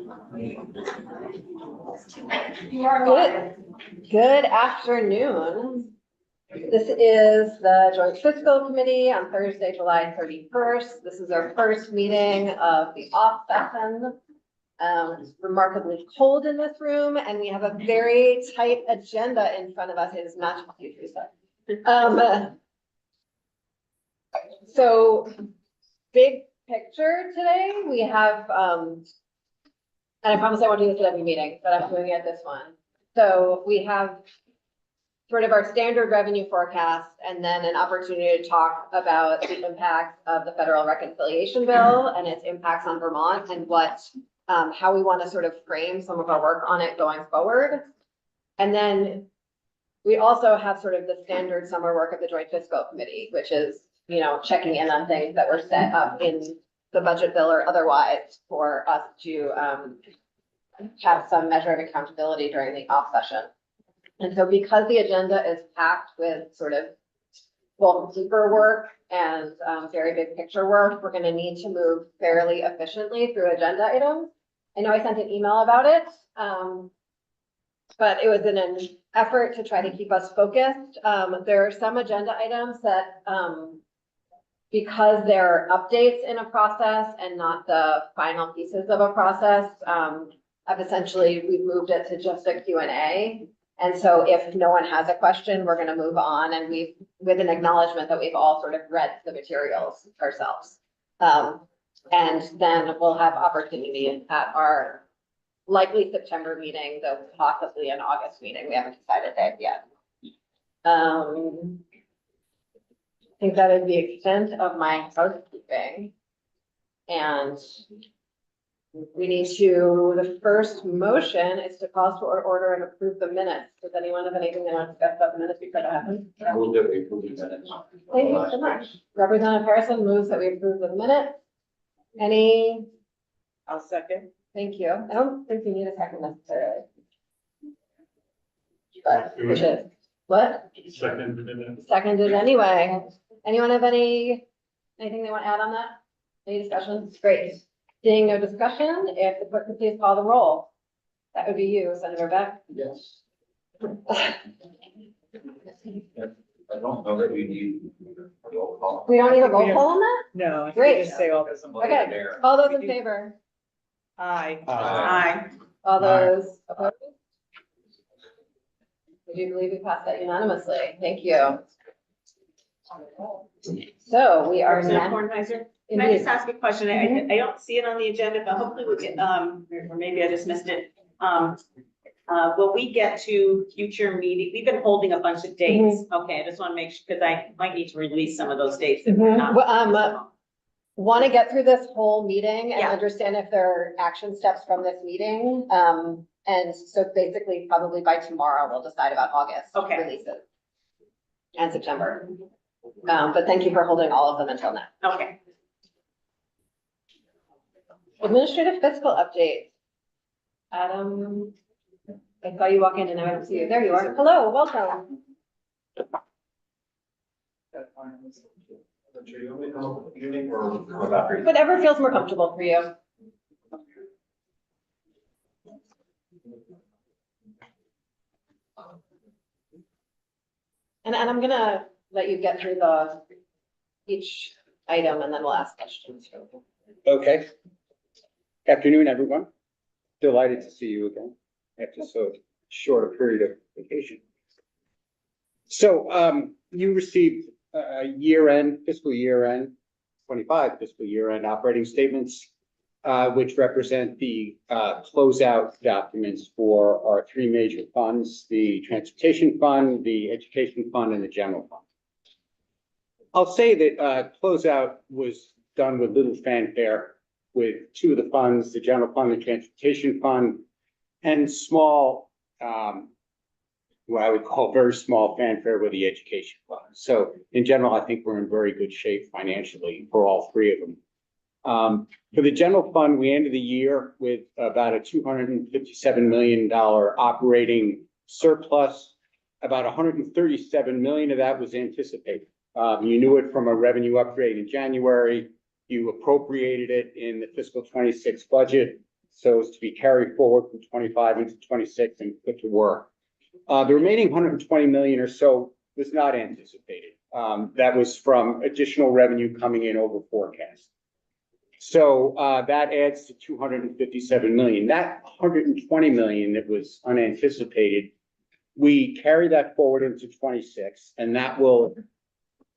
Good afternoon. This is the Joint Fiscal Committee on Thursday, July 31st. This is our first meeting of the off session. It's remarkably cold in this room, and we have a very tight agenda in front of us. It is not huge stuff. So big picture today, we have, and I promise I won't do this at every meeting, but I'm doing it at this one. So we have sort of our standard revenue forecast and then an opportunity to talk about the impacts of the federal reconciliation bill and its impacts on Vermont and what, how we want to sort of frame some of our work on it going forward. And then we also have sort of the standard summer work of the Joint Fiscal Committee, which is, you know, checking in on things that were set up in the budget bill or otherwise for us to have some measure of accountability during the off session. And so because the agenda is packed with sort of both deeper work and very big picture work, we're going to need to move fairly efficiently through agenda items. I know I sent an email about it, but it was in an effort to try to keep us focused. There are some agenda items that, because they're updates in a process and not the final pieces of a process, we've moved it to just a Q&A. And so if no one has a question, we're going to move on, and with an acknowledgement that we've all sort of read the materials ourselves. And then we'll have opportunity at our likely September meeting, though possibly an August meeting. We haven't decided that yet. I think that is the extent of my housekeeping. And we need to, the first motion is to call to order and approve the minutes. Does anyone have anything they want to discuss about the minutes before that happens? I will do it. Minutes. Thank you so much. Representative Harrison moves that we approve the minutes. Any? I'll second. Thank you. I don't think you need a second necessarily. But which is what? Seconded anyway. Anyone have anything they want to add on that? Any discussions? Great. Seeing no discussion, if the clerk could please call the roll. That would be you, Senator Beck. Yes. I don't know that we need a roll call. We don't need a roll call on that? No, I think Great. we just say all those. Okay, all those in favor? Aye. Aye. All those opposed? I do believe we passed that unanimously. Thank you. So we are Representative now. Kornheiser, can I just ask a question? I don't see it on the agenda, but hopefully we'll get, or maybe I just missed it. Will we get to future meeting? We've been holding a bunch of dates. Okay, I just want to make sure, because I might need to release some of those dates that we're not. Want to get through this whole meeting and Yeah. understand if there are action steps from this meeting. And so basically probably by tomorrow, we'll decide about August releases and September. But thank you for holding all of them until now. Okay. Administrative fiscal update. Adam, I saw you walk in and I don't see you. There you are. Hello, welcome. Whatever feels more comfortable for you. And I'm gonna let you get through each item and then we'll ask questions. Okay. Afternoon, everyone. Delighted to see you again after so short a period of vacation. So you received fiscal year end 25 fiscal year end operating statements, which represent the closeout documents for our three major funds: the transportation fund, the education fund, and the general fund. I'll say that closeout was done with little fanfare with two of the funds, the general fund and transportation fund, and small, what I would call very small fanfare with the education fund. So in general, I think we're in very good shape financially for all three of them. For the general fund, we ended the year with about a $257 million operating surplus. About 137 million of that was anticipated. You knew it from a revenue upgrade in January. You appropriated it in the fiscal 26 budget. so as to be carried forward from 25 into 26 and put to work. The remaining 120 million or so was not anticipated. That was from additional revenue coming in over forecast. So that adds to 257 million. That 120 million that was unanticipated, we carry that forward into 26, and that will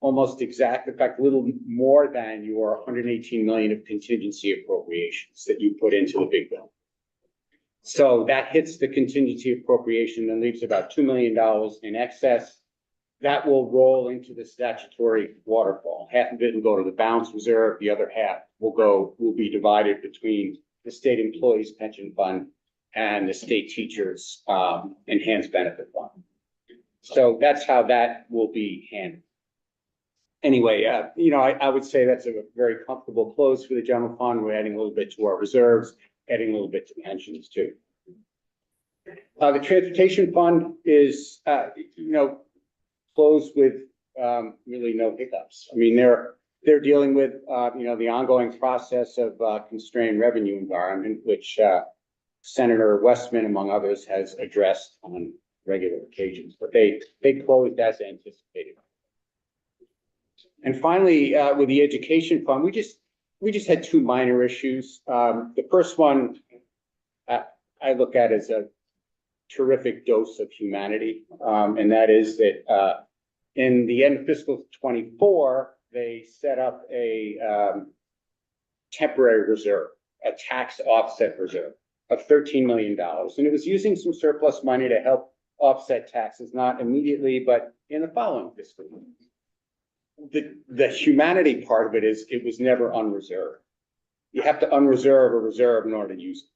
almost exact, in fact, a little more than your 118 million of contingency appropriations that you put into the big bill. So that hits the contingency appropriation and leaves about $2 million in excess. That will roll into the statutory waterfall. Half of it will go to the balance reserve. The other half will be divided between the state employees pension fund and the state teachers enhanced benefit fund. So that's how that will be handled. Anyway, I would say that's a very comfortable close for the general fund. We're adding a little bit to our reserves, adding a little bit to pensions too. The transportation fund is, closed with really no hiccups. I mean, they're dealing with, the ongoing process of constrained revenue environment, which Senator Westman, among others, has addressed on regular occasions, but they closed as anticipated. And finally, with the education fund, we just had two minor issues. The first one I look at as a terrific dose of humanity, and that is that in the end of fiscal 24, they set up a temporary reserve, a tax offset reserve of $13 million, and it was using some surplus money to help offset taxes, not immediately, but in the following fiscal year. The humanity part of it is it was never unreserved. You have to unreserve a reserve in order to use it.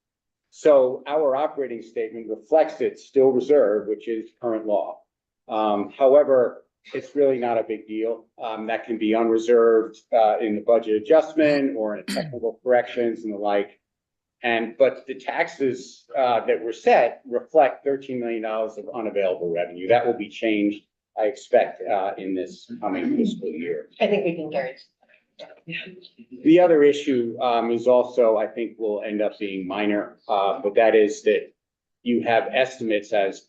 So our operating statement reflects it's still reserved, which is current law. However, it's really not a big deal. That can be unreserved in the budget adjustment or in technical corrections and the like. But the taxes that were set reflect $13 million of unavailable revenue. That will be changed, I expect, in this coming fiscal year. I think we can guarantee. The other issue is also, I think, will end up being minor, but that is that you have estimates as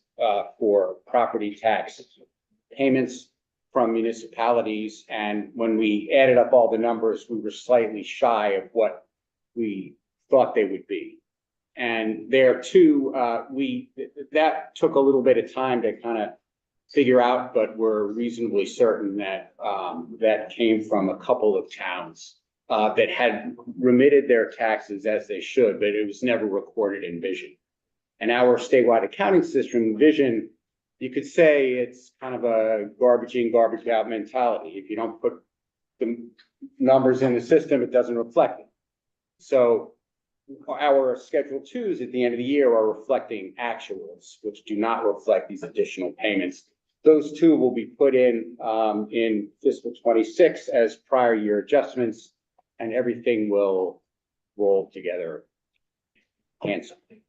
for property tax payments from municipalities, and when we added up all the numbers, we were slightly shy of what we thought they would be. And there too, that took a little bit of time to kind of figure out, but we're reasonably certain that that came from a couple of towns that had remitted their taxes as they should, but it was never recorded in Vision. And our statewide accounting system, Vision, you could say it's kind of a garbage in, garbage out mentality. If you don't put the numbers in the system, it doesn't reflect it. So our Schedule 2s at the end of the year are reflecting actuals, which do not reflect these additional payments. Those two will be put in fiscal 26 as prior year adjustments, and everything will roll together handsomely.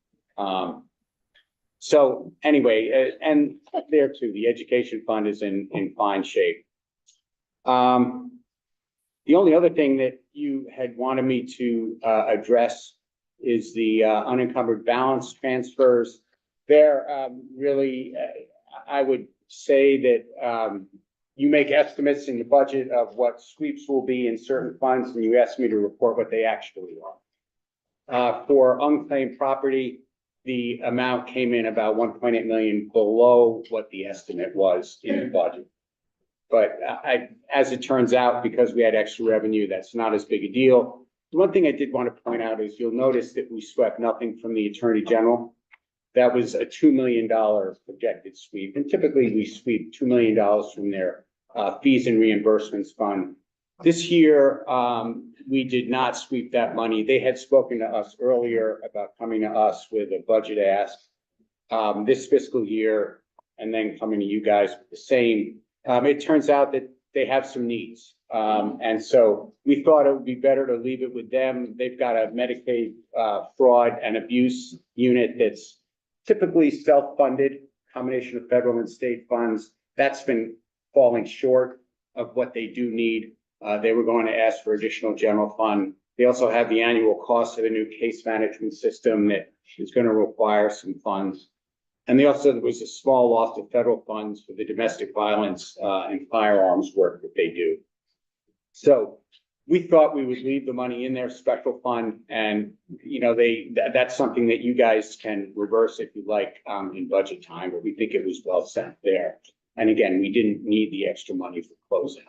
So anyway, and there too, the education fund is in fine shape. The only other thing that you had wanted me to address is the unencumbered balance transfers. There really, I would say that you make estimates in the budget of what sweeps will be in certain funds, and you ask me to report what they actually are. For unclaimed property, the amount came in about 1.8 million below what the estimate was in the budget. But as it turns out, because we had extra revenue, that's not as big a deal. The one thing I did want to point out is you'll notice that we swept nothing from the Attorney General. That was a $2 million projected sweep. And typically we sweep $2 million from their fees and reimbursements fund. This year, we did not sweep that money. They had spoken to us earlier about coming to us with a budget ask this fiscal year, and then coming to you guys with the same. It turns out that they have some needs. And so we thought it would be better to leave it with them. They've got a Medicaid fraud and abuse unit that's typically self-funded, combination of federal and state funds. That's been falling short of what they do need. They were going to ask for additional general fund They also have the annual cost of a new case management system that is going to require some funds. And they also, there was a small loss of federal funds for the domestic violence and firearms work that they do. So we thought we would leave the money in their special fund, and, you know, that's something that you guys can reverse if you like, in budget time, but we think it was well sent there. And again, we didn't need the extra money for closing.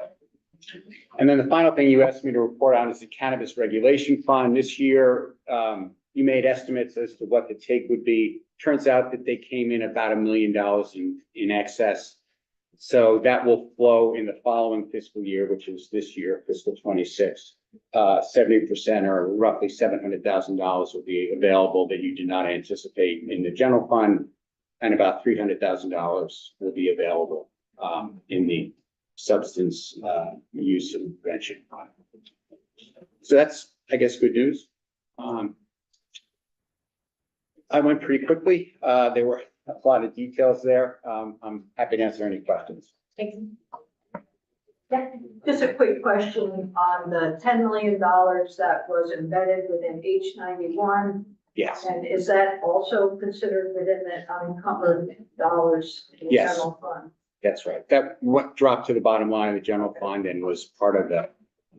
And then the final thing you asked me to report on is the cannabis regulation fund. This year, you made estimates as to what the take would be. Turns out that they came in about $1 million in excess. So that will flow in the following fiscal year, which is this year, fiscal 26. 70% or roughly $700,000 will be available that you did not anticipate in the general fund, and about $300,000 will be available in the substance use and prevention fund. So that's, I guess, good news. I went pretty quickly. There were a lot of details there. I'm happy to answer any questions. Thanks. Just a quick question on the $10 million that was embedded within H91. Yes, And is that also considered within the unencumbered dollars in the Yes. general fund? that's right. That dropped to the bottom line of the general fund and was part of the.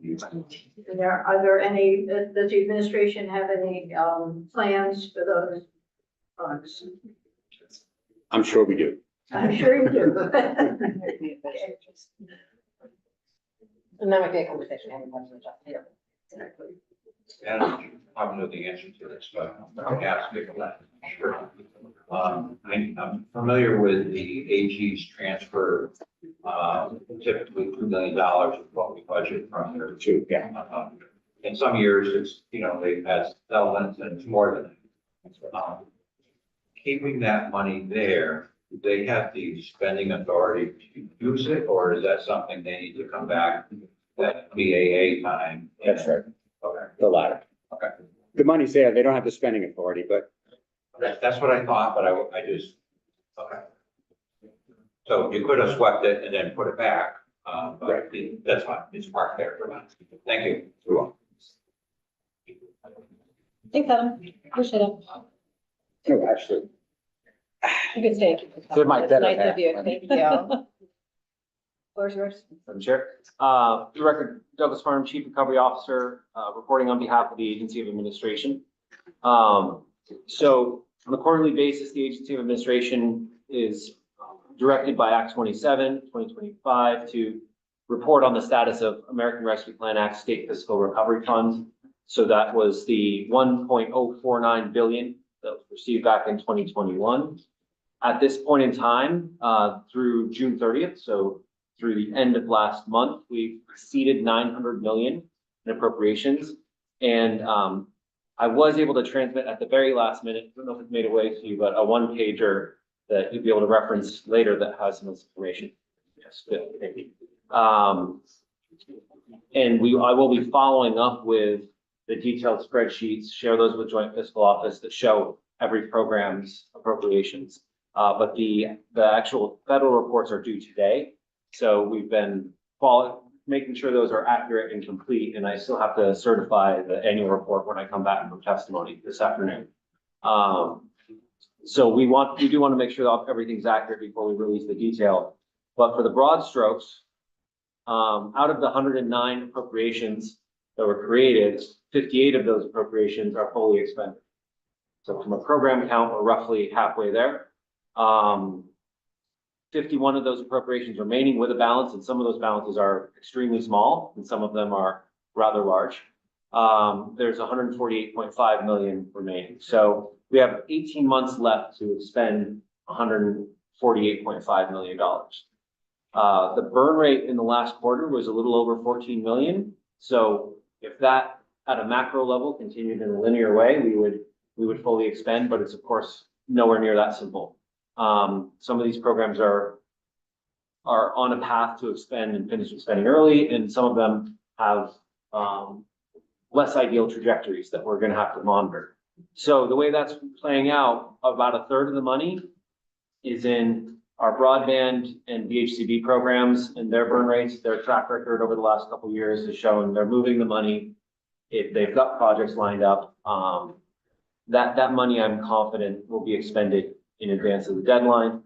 And are there any, does the administration have any plans for those funds? I'm sure we do. I'm sure you do. And that might be a conversation. I have a question, Jeff. Yeah. And I don't know the answer to this, but I'm going to ask it. Sure. I'm familiar with the AG's transfer, typically $2 million is what we budget from there too. Yeah. In some years, it's, you know, they've had settlements and it's more than that. Keeping that money there, do they have the spending authority to use it, or is that something they need to come back at BAA time? That's right. Okay. The latter. Okay. The money's there. They don't have the spending authority, but That's what I thought, but I just, okay. So you could have swept it and then put it back, but that's fine. It's parked there for now. Thank you. You're welcome. Thanks, Adam. Appreciate it. no, actually, You can stay. They're my That's better nice half. of you. Thank you. Floor's yours. Madam Chair. For the record, Douglas Farnham, Chief Recovery Officer, reporting on behalf of the Agency of Administration. So on a quarterly basis, the Agency of Administration is directed by Act 27, 2025 to report on the status of American Rescue Plan Act State Fiscal Recovery Funds. So that was the 1.049 billion that was received back in 2021. At this point in time, through June 30th, so through the end of last month, we've exceeded 900 million in appropriations. And I was able to transmit at the very last minute, I don't know if it's made it way to you, but a one-pager that you'll be able to reference later that has some of this information. Yes, good, thank you. And I will be following up with the detailed spreadsheets, share those with Joint Fiscal Office that show every program's appropriations. But the actual federal reports are due today. So we've been making sure those are accurate and complete, and I still have to certify the annual report when I come back from testimony this afternoon. So we do want to make sure that everything's accurate before we release the detail. But for the broad strokes, out of the 109 appropriations that were created, 58 of those appropriations are fully expended. So from a program count, we're roughly halfway there. 51 of those appropriations remaining with a balance, and some of those balances are extremely small, and some of them are rather large. There's 148.5 million remaining. So we have 18 months left to expend $148.5 million. The burn rate in the last quarter was a little over 14 million. So if that at a macro level continued in a linear way, we would fully expend, but it's of course nowhere near that simple. Some of these programs are on a path to expend and finish spending early, and some of them have less ideal trajectories that we're going to have to monitor. So the way that's playing out, about a third of the money is in our broadband and VHCB programs, and their burn rates, their track record over the last couple of years has shown they're moving the money if they've got projects lined up, that money, I'm confident, will be expended in advance of the deadline.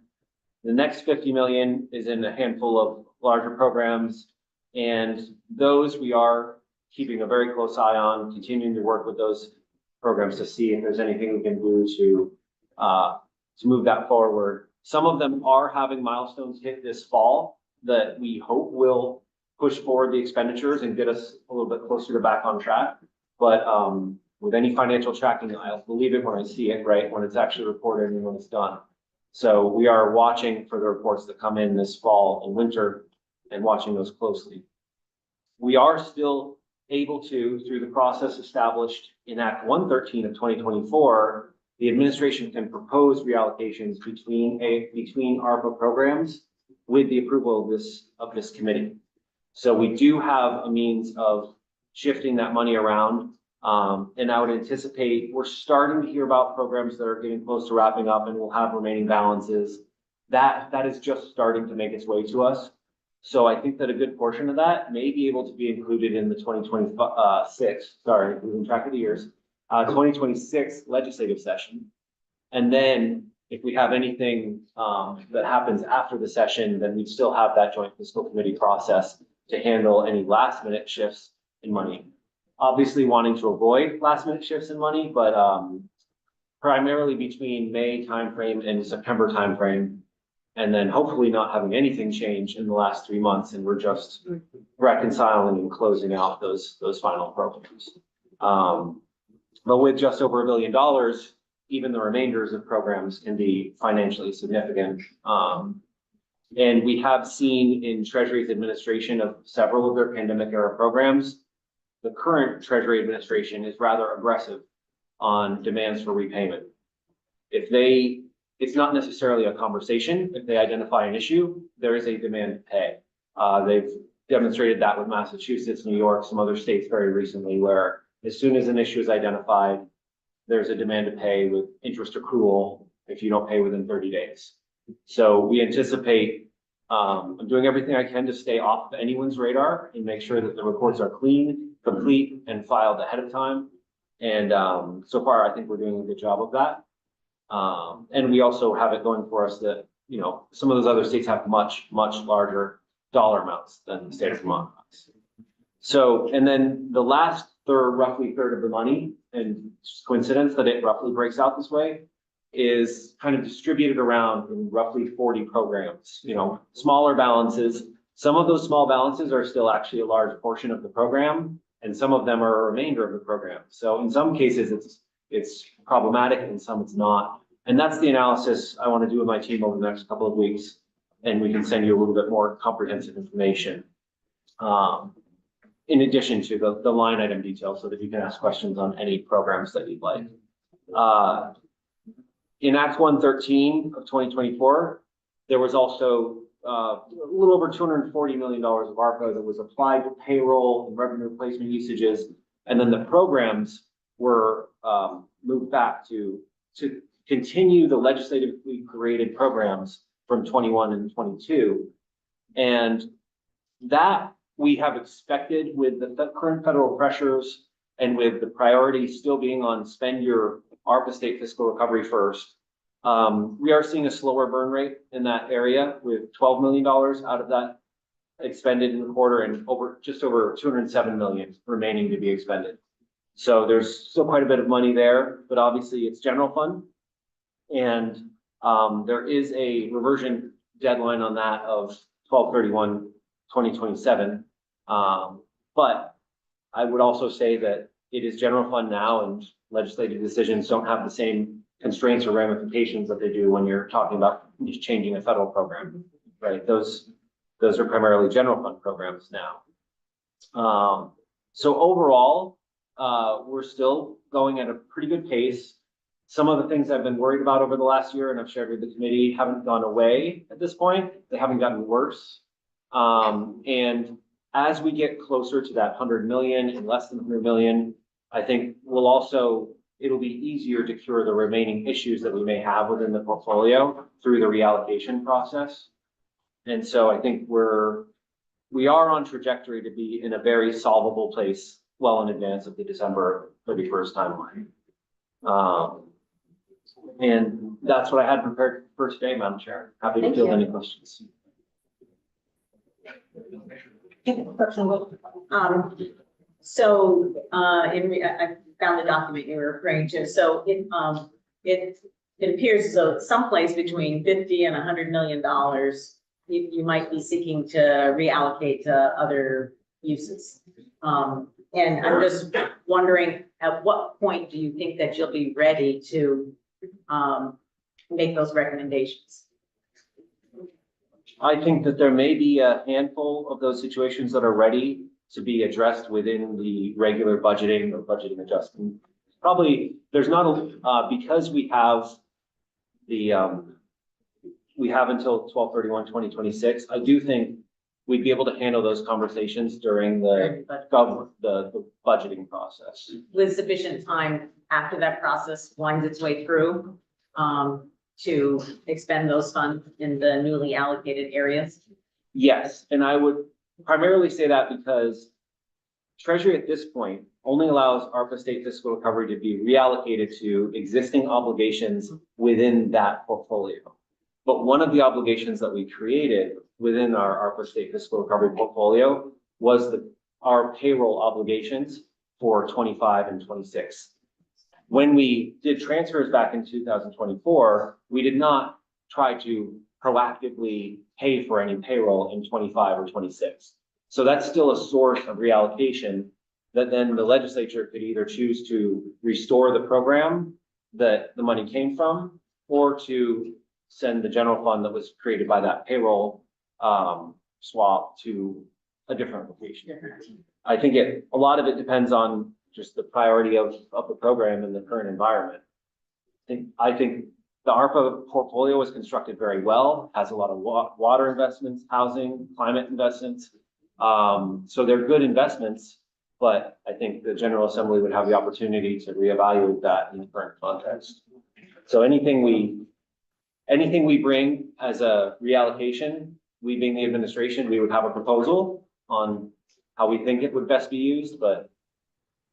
The next 50 million is in a handful of larger programs, and those we are keeping a very close eye on, continuing to work with those programs to see if there's anything we can do to move that forward. Some of them are having milestones hit this fall that we hope will push forward the expenditures and get us a little bit closer to back on track. But with any financial tracking, I'll believe it when I see it, right? When it's actually reported and when it's done. So we are watching for the reports that come in this fall and winter and watching those closely. We are still able to, through the process established in Act 113 of 2024, the administration can propose reallocations between ARPA programs with the approval of this committee. So we do have a means of shifting that money around. And I would anticipate we're starting to hear about programs that are getting close to wrapping up and will have remaining balances. That is just starting to make its way to us. So I think that a good portion of that may be able to be included in the 2026, sorry, losing track of the years, 2026 legislative session. And then if we have anything that happens after the session, then we'd still have that joint fiscal committee process to handle any last minute shifts in money. Obviously wanting to avoid last minute shifts in money, but primarily between May timeframe and September timeframe. And then hopefully not having anything change in the last 3 months, and we're just reconciling and closing out those final programs. But with just over $1 billion, even the remainders of programs can be financially significant. And we have seen in Treasury's administration of several of their pandemic era programs, the current Treasury administration is rather aggressive on demands for repayment. It's not necessarily a conversation. If they identify an issue, there is a demand to pay. They've demonstrated that with Massachusetts, New York, some other states very recently, where as soon as an issue is identified, there's a demand to pay with interest accrual if you don't pay within 30 days. So we anticipate, I'm doing everything I can to stay off of anyone's radar and make sure that the reports are clean, complete, and filed ahead of time. And so far, I think we're doing a good job of that. And we also have it going for us that, some of those other states have much, much larger dollar amounts than the state of Vermont has. So, and then the last roughly third of the money, and just coincidence that it roughly breaks out this way, is kind of distributed around in roughly 40 programs, smaller balances. Some of those small balances are still actually a large portion of the program, and some of them are a remainder of the program. So in some cases, it's problematic, and some it's not. And that's the analysis I want to do with my team over the next couple of weeks. And we can send you a little bit more comprehensive information in addition to the line item details so that you can ask questions on any programs that you'd like. In Act 113 of 2024, there was also a little over $240 million of ARPA that was applied to payroll and revenue replacement usages. And then the programs were moved back to continue the legislatively created programs from 21 and 22. And that we have expected with the current federal pressures and with the priority still being on spend your ARPA state fiscal recovery first. We are seeing a slower burn rate in that area with $12 million out of that expended in the quarter and just over 207 million remaining to be expended. So there's still quite a bit of money there, but obviously it's general fund. And there is a reversion deadline on that of 12/31/2027. But I would also say that it is general fund now, and legislative decisions don't have the same constraints or ramifications that they do when you're talking about just changing a federal program, right? Those are primarily general fund programs now. So overall, we're still going at a pretty good pace. Some of the things I've been worried about over the last year, and I've shared with the committee, haven't gone away at this point. They haven't gotten worse. And as we get closer to that 100 million and less than 100 million, I think it'll be easier to cure the remaining issues that we may have within the portfolio through the reallocation process. And so I think we are on trajectory to be in a very solvable place well in advance of the December 31st timeline. And that's what I had prepared for today, Madam Chair. Happy to Thank field you. any questions. So, I found the document you were referring to, so it appears as though someplace between 50 and $100 million, you might be seeking to reallocate to other uses. And I'm just wondering, at what point do you think that you'll be ready to, make those recommendations? I think that there may be a handful of those situations that are ready to be addressed within the regular budgeting or budgeting adjustment. Probably, there's not a, because we have until 12/31/2026. I do think we'd be able to handle those conversations during the budgeting process. With sufficient time after that process winds its way through, to expend those funds in the newly allocated areas? Yes, and I would primarily say that because Treasury at this point only allows ARPA state fiscal recovery to be reallocated to existing obligations within that portfolio. But one of the obligations that we created within our ARPA state fiscal recovery portfolio was our payroll obligations for 25 and 26. When we did transfers back in 2024, we did not try to proactively pay for any payroll in 25 or 26. So that's still a source of reallocation that then the legislature could either choose to restore the program that the money came from, or to send the general fund that was created by that payroll swap to a different location. I think a lot of it depends on just the priority of the program and the current environment. I think the ARPA portfolio was constructed very well, has a lot of water investments, housing, climate investments. So they're good investments, but I think the General Assembly would have the opportunity to reevaluate that in the current context. So anything we bring as a reallocation, we being the administration, we would have a proposal on how we think it would best be used, but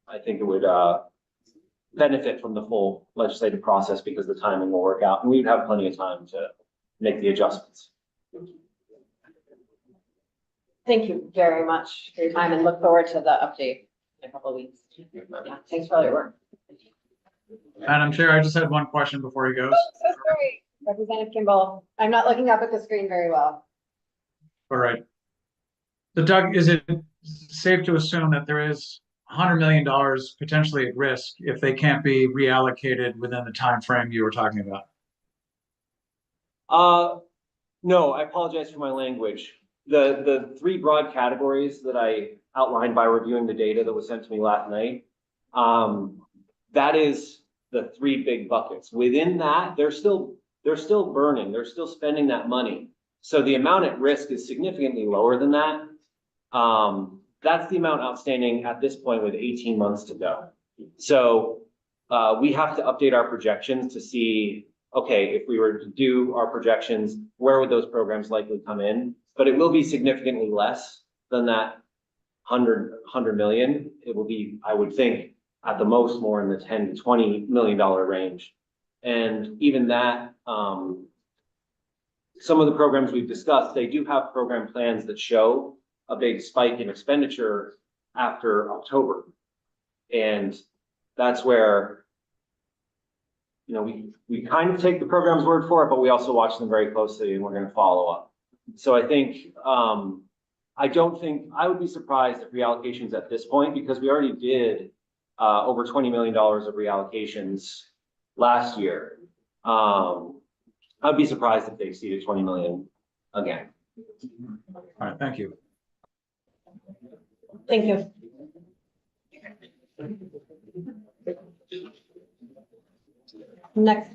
I think it would benefit from the full legislative process because the timing will work out and we'd have plenty of time to make the adjustments. Thank you very much for your time and look forward to the update in a couple of weeks. Yeah, thanks for all your work. Madam Chair, I just had one question before he goes. Oh, so sorry, Representative Kimball. I'm not looking up at the screen very well. All right. So Doug, is it safe to assume that there is $100 million potentially at risk if they can't be reallocated within the time frame you were talking about? No, I apologize for my language. The three broad categories that I outlined by reviewing the data that was sent to me last night, that is the three big buckets. Within that, they're still burning, they're still spending that money. So the amount at risk is significantly lower than that. That's the amount outstanding at this point with 18 months to go. So we have to update our projections to see, okay, if we were to do our projections, where would those programs likely come in? But it will be significantly less than that 100 million. It will be, I would think, at the most more in the $10 to $20 million range. And even that, some of the programs we've discussed, they do have program plans that show a big spike in expenditure after October. And that's where, you know, we kind of take the program's word for it, but we also watch them very closely and we're going to follow up. So I think, I don't think, I would be surprised if reallocations at this point, because we already did over $20 million of reallocations last year. I'd be surprised if they exceeded 20 million again. All right, thank you. Thank you. Next.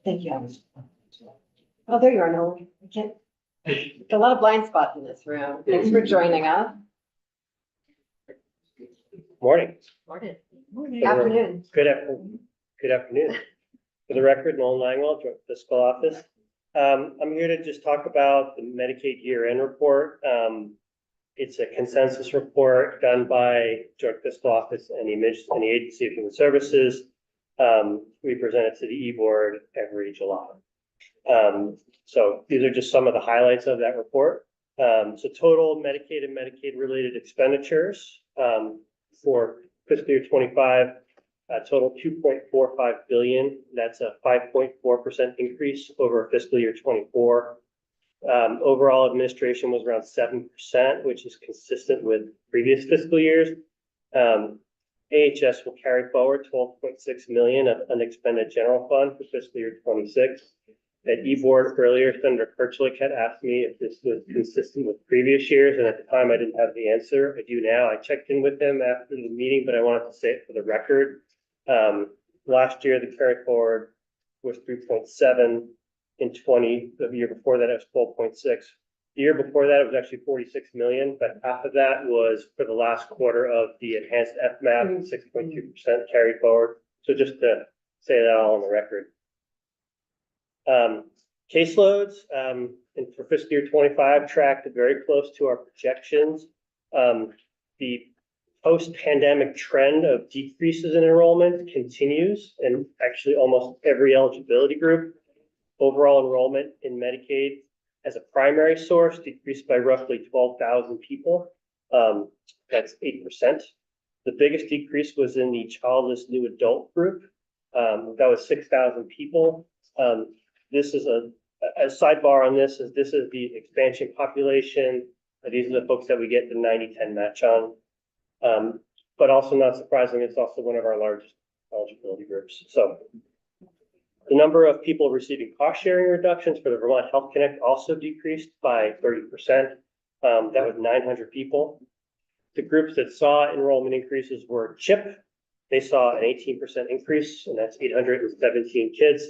Thank you. Oh, there you are, Nolan. I can't. There's a lot of blind spots in this room. Thanks for joining us. Morning. Morning. Afternoon. Good afternoon. For the record, Nolan Langwell, Joint Fiscal Office. I'm here to just talk about the Medicaid year-end report. It's a consensus report done by Joint Fiscal Office and the Agency of Human Services. We present it to the E-Board every July. So these are just some of the highlights of that report. So total Medicaid and Medicaid-related expenditures for fiscal year 25, total 2.45 billion. That's a 5.4% increase over fiscal year 24. Overall administration was around 7%, which is consistent with previous fiscal years. AHS will carry forward 12.6 million of unexpended general fund for fiscal year 26. At E-Board earlier, Senator Kirchlich had asked me if this was consistent with previous years, and at the time I didn't have the answer. I do now. I checked in with him after the meeting, but I wanted to say it for the record. Last year, the carry forward was 3.7. In 20, the year before that, it was 12.6. The year before that, it was actually 46 million, but half of that was for the last quarter of the enhanced FMAP, 6.2% carried forward. So just to say that all on the record. Caseloads, and for fiscal year 25 tracked very close to our projections. The post-pandemic trend of decreases in enrollment continues, and actually almost every eligibility group. Overall enrollment in Medicaid as a primary source decreased by roughly 12,000 people. That's 8%. The biggest decrease was in the childless new adult group. That was 6,000 people. This is a sidebar on this is the expansion population. These are the folks that we get the 90-10 match on. But also not surprising, it's also one of our largest eligibility groups. So the number of people receiving cost sharing reductions for the Vermont Health Connect also decreased by 30%. That was 900 people. The groups that saw enrollment increases were CHIP. They saw an 18% increase, and that's 817 kids.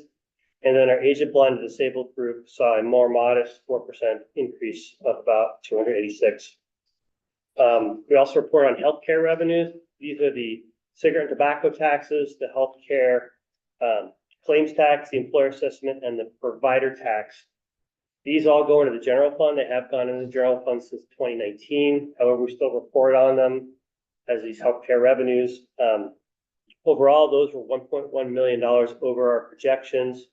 And then our aged, blind, and disabled group saw a more modest 4% increase of about 286. We also report on healthcare revenues. These are the cigarette and tobacco taxes, the healthcare claims tax, the employer assessment, and the provider tax. These all go into the general fund. They have gone into the general fund since 2019. However, we still report on them as these healthcare revenues. Overall, those were $1.1 million over our projections.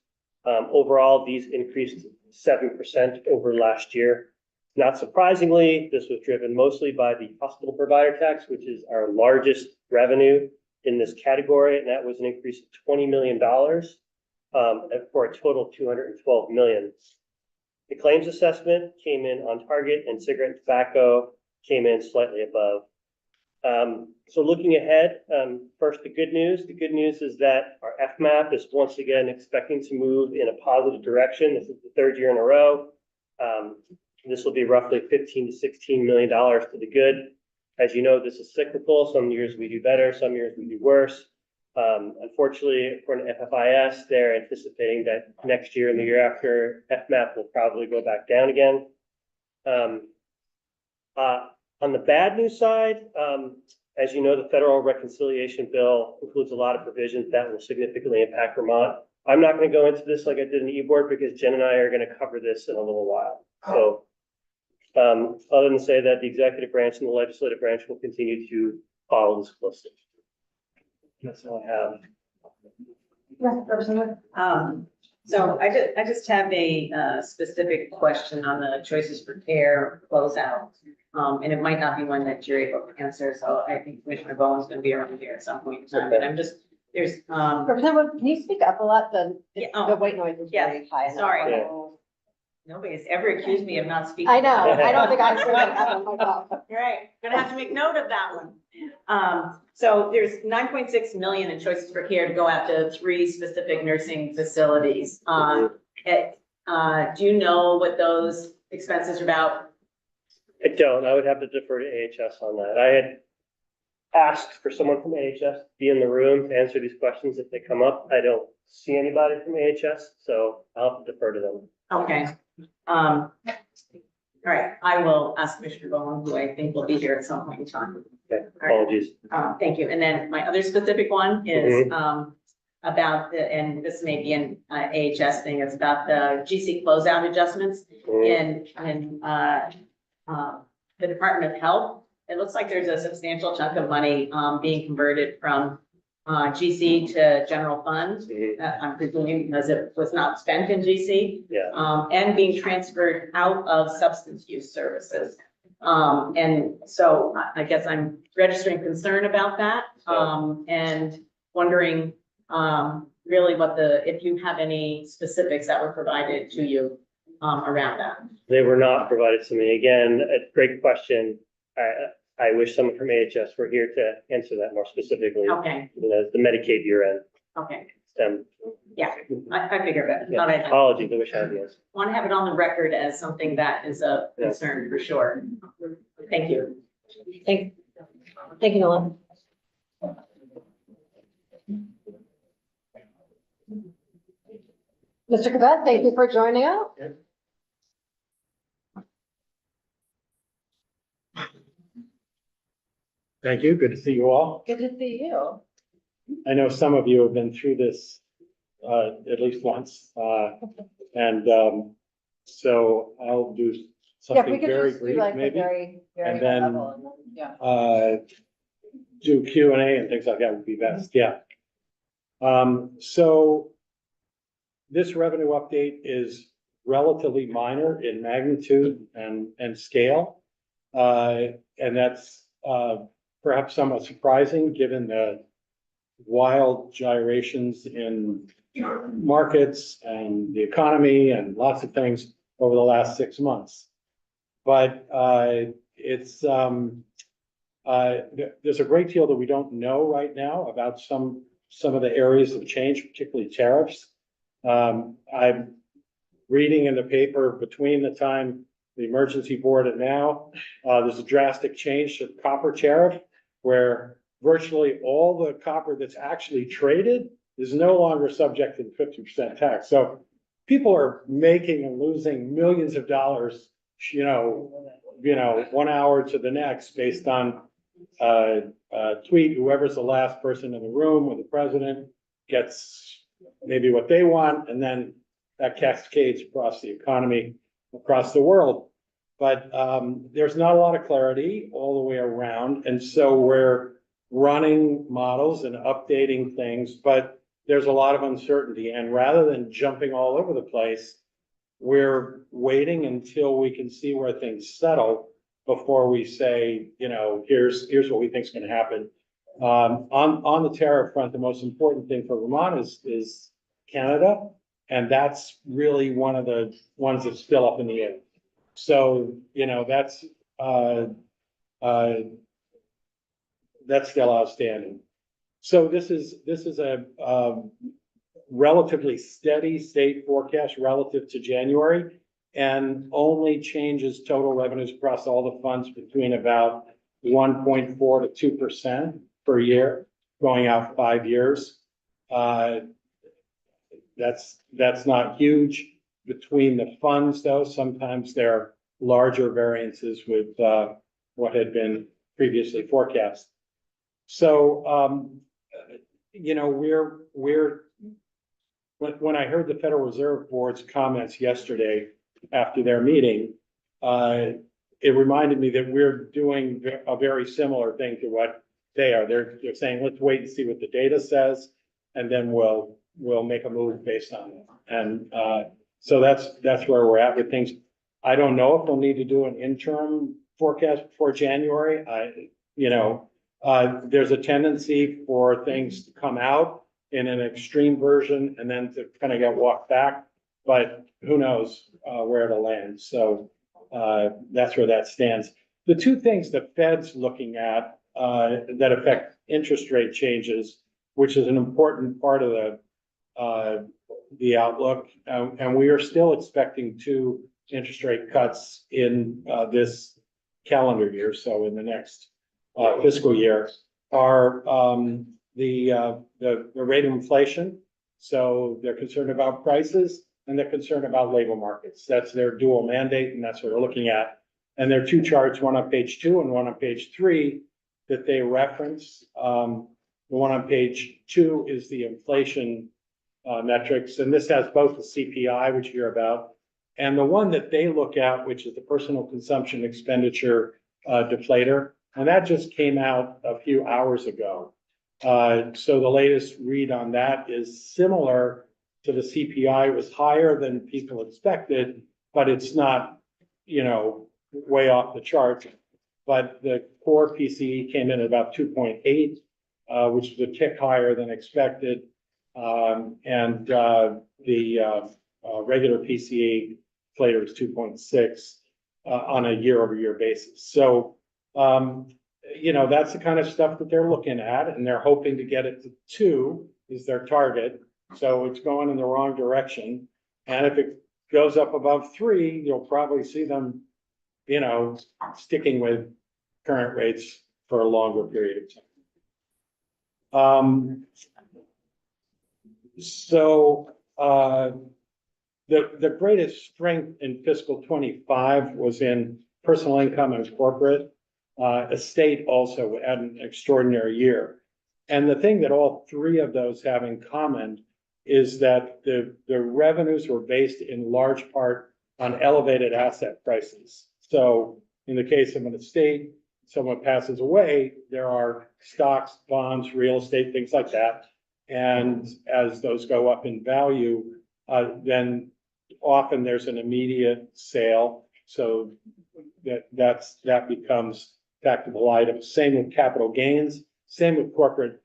Overall, these increased 7% over last year. Not surprisingly, this was driven mostly by the hospital provider tax, which is our largest revenue in this category, and that was an increase of $20 million for a total of $212 million. The claims assessment came in on target, and cigarette and tobacco came in slightly above. So looking ahead, first, the good news. The good news is that our FMAP is once again expecting to move in a positive direction. This is the third year in a row. This will be roughly $15 to $16 million to the good. As you know, this is cyclical. Some years we do better, some years we do worse. Unfortunately, according to FFIS, they're anticipating that next year and the year after, FMAP will probably go back down again. On the bad news side, as you know, the federal reconciliation bill includes a lot of provisions that will significantly impact Vermont. I'm not going to go into this like I did in the E-Board because Jen and I are going to cover this in a little while. So other than say that the executive branch and the legislative branch will continue to follow this closely. That's all I have. So I just have a specific question on the choices for care closeout. And it might not be one that you're able to answer, so I think Commissioner Bowen's gonna be around here at some point in time, and I'm just, there's, Representative, can you speak up a lot? The Yeah, white noise is yeah, very high. sorry. Yeah. Nobody's ever accused me of not speaking. I know, I don't think I've heard that myself. Right, gonna have to make note of that one. So there's 9.6 million in choices for care to go out to 3 specific nursing facilities. Do you know what those expenses are about? I don't. I would have to defer to AHS on that. I had asked for someone from AHS to be in the room to answer these questions if they come up. I don't see anybody from AHS, so I'll have to defer to them. Okay. All right, I will ask Commissioner Bowen, who I think will be here at some point in time. Okay, All right. apologies. Thank you. And then my other specific one is about the, and this may be an AHS thing, it's about the GC closeout adjustments in the Department of Health, it looks like there's a substantial chunk of money, being converted from, GC to general fund. I'm presuming because it was not spent in GC. Yeah. And being transferred out of substance use services. And so I guess I'm registering concern about that, and wondering, really if you have any specifics that were provided to you, around that. They were not provided to me. Again, a great question. I wish someone from AHS were here to answer that more specifically. Okay, The Medicaid year end. okay, Yeah. I figured that. Thought I'd Apologies, I wish I had the answer. want to have it on the record as something that is a concern for sure. Thank you. Thank you, Nolan. Mr. Cadet, thank you for joining us. Thank you. Good to see you all. Good to see you. I know some of you have been through this at least once. So I'll do Yeah, if we something could very just do brief, like a maybe. very And high then, level, yeah. Do Q&A and things like that would be best, yeah. So this revenue update is relatively minor in magnitude and scale. And that's perhaps somewhat surprising, given the wild gyrations in markets and the economy and lots of things over the last 6 months. But there's a great deal that we don't know right now about some of the areas of change, particularly tariffs. I'm reading in the paper between the time the emergency board and now, there's a drastic change to the copper tariff, where virtually all the copper that's actually traded is no longer subject to the 50% tax. So people are making and losing millions of dollars, 1 hour to the next based on tweet. Whoever's the last person in the room with the president gets maybe what they want, and then that cascades across the economy, across the world. But there's not a lot of clarity all the way around. And so we're running models and updating things, but there's a lot of uncertainty. And rather than jumping all over the place, we're waiting until we can see where things settle before we say, here's what we think is going to happen. On the tariff front, the most important thing for Vermont is Canada. And that's really one of the ones that's still up in the air. So, that's still outstanding. So this is a relatively steady state forecast relative to January, and only changes total revenues across all the funds between about 1.4 to 2% per year, going out 5 years. That's not huge between the funds, though. Sometimes there are larger variances with what had been previously forecast. So, when I heard the Federal Reserve Board's comments yesterday after their meeting, it reminded me that we're doing a very similar thing to what they are. They're saying, let's wait and see what the data says, and then we'll make a move based on it. And so that's where we're at with things. I don't know if we'll need to do an interim forecast before January. There's a tendency for things to come out in an extreme version and then to kind of get walked back, but who knows where it'll land. So that's where that stands. The two things the Fed's looking at that affect interest rate changes, which is an important part of the outlook, and we are still expecting 2 interest rate cuts in this calendar year, so in the next fiscal year, are the rate of inflation. So they're concerned about prices and they're concerned about labor markets. That's their dual mandate, and that's what we're looking at. And there are 2 charts, one on page 2 and one on page 3, that they reference. The one on page 2 is the inflation metrics, and this has both the CPI, which you hear about, and the one that they look at, which is the personal consumption expenditure deflator. And that just came out a few hours ago. So the latest read on that is similar to the CPI. It was higher than people expected, but it's not, way off the charts. But the core PCE came in at about 2.8, which is a tick higher than expected. And the regular PCE inflator is 2.6 on a year-over-year basis. So, that's the kind of stuff that they're looking at, and they're hoping to get it to 2 is their target. So it's going in the wrong direction. And if it goes up above 3, you'll probably see them, sticking with current rates for a longer period of time. The greatest strength in fiscal 25 was in personal income and corporate. Estate also had an extraordinary year. And the thing that all 3 of those have in common is that the revenues were based in large part on elevated asset prices. So in the case of an estate, someone passes away, there are stocks, bonds, real estate, things like that. And as those go up in value, then often there's an immediate sale. So that becomes taxable items. Same with capital gains, same with corporate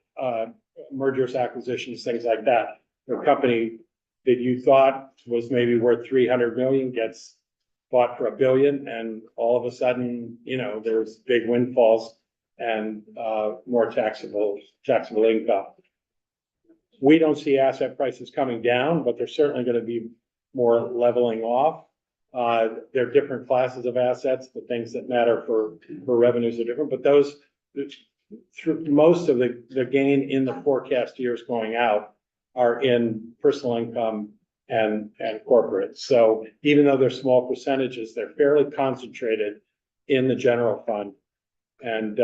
mergers, acquisitions, things like that. A company that you thought was maybe worth 300 million gets bought for $1 billion, and all of a sudden, there's big windfalls and more taxable income. We don't see asset prices coming down, but they're certainly going to be more leveling off. There are different classes of assets. The things that matter for revenues are different, but those, through most of the gain in the forecast years going out are in personal income and corporate. So even though they're small percentages, they're fairly concentrated in the general fund. And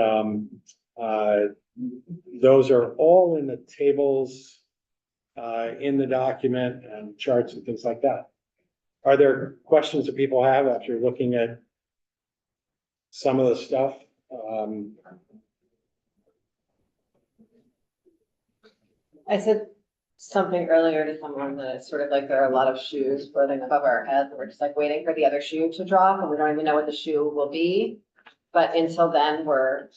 those are all in the tables in the document and charts and things like that. Are there questions that people have after looking at some of the stuff? I said something earlier to someone that it's sort of like there are a lot of shoes floating above our heads. We're just like waiting for the other shoe to drop, and we don't even know what the shoe will be. But until then, we're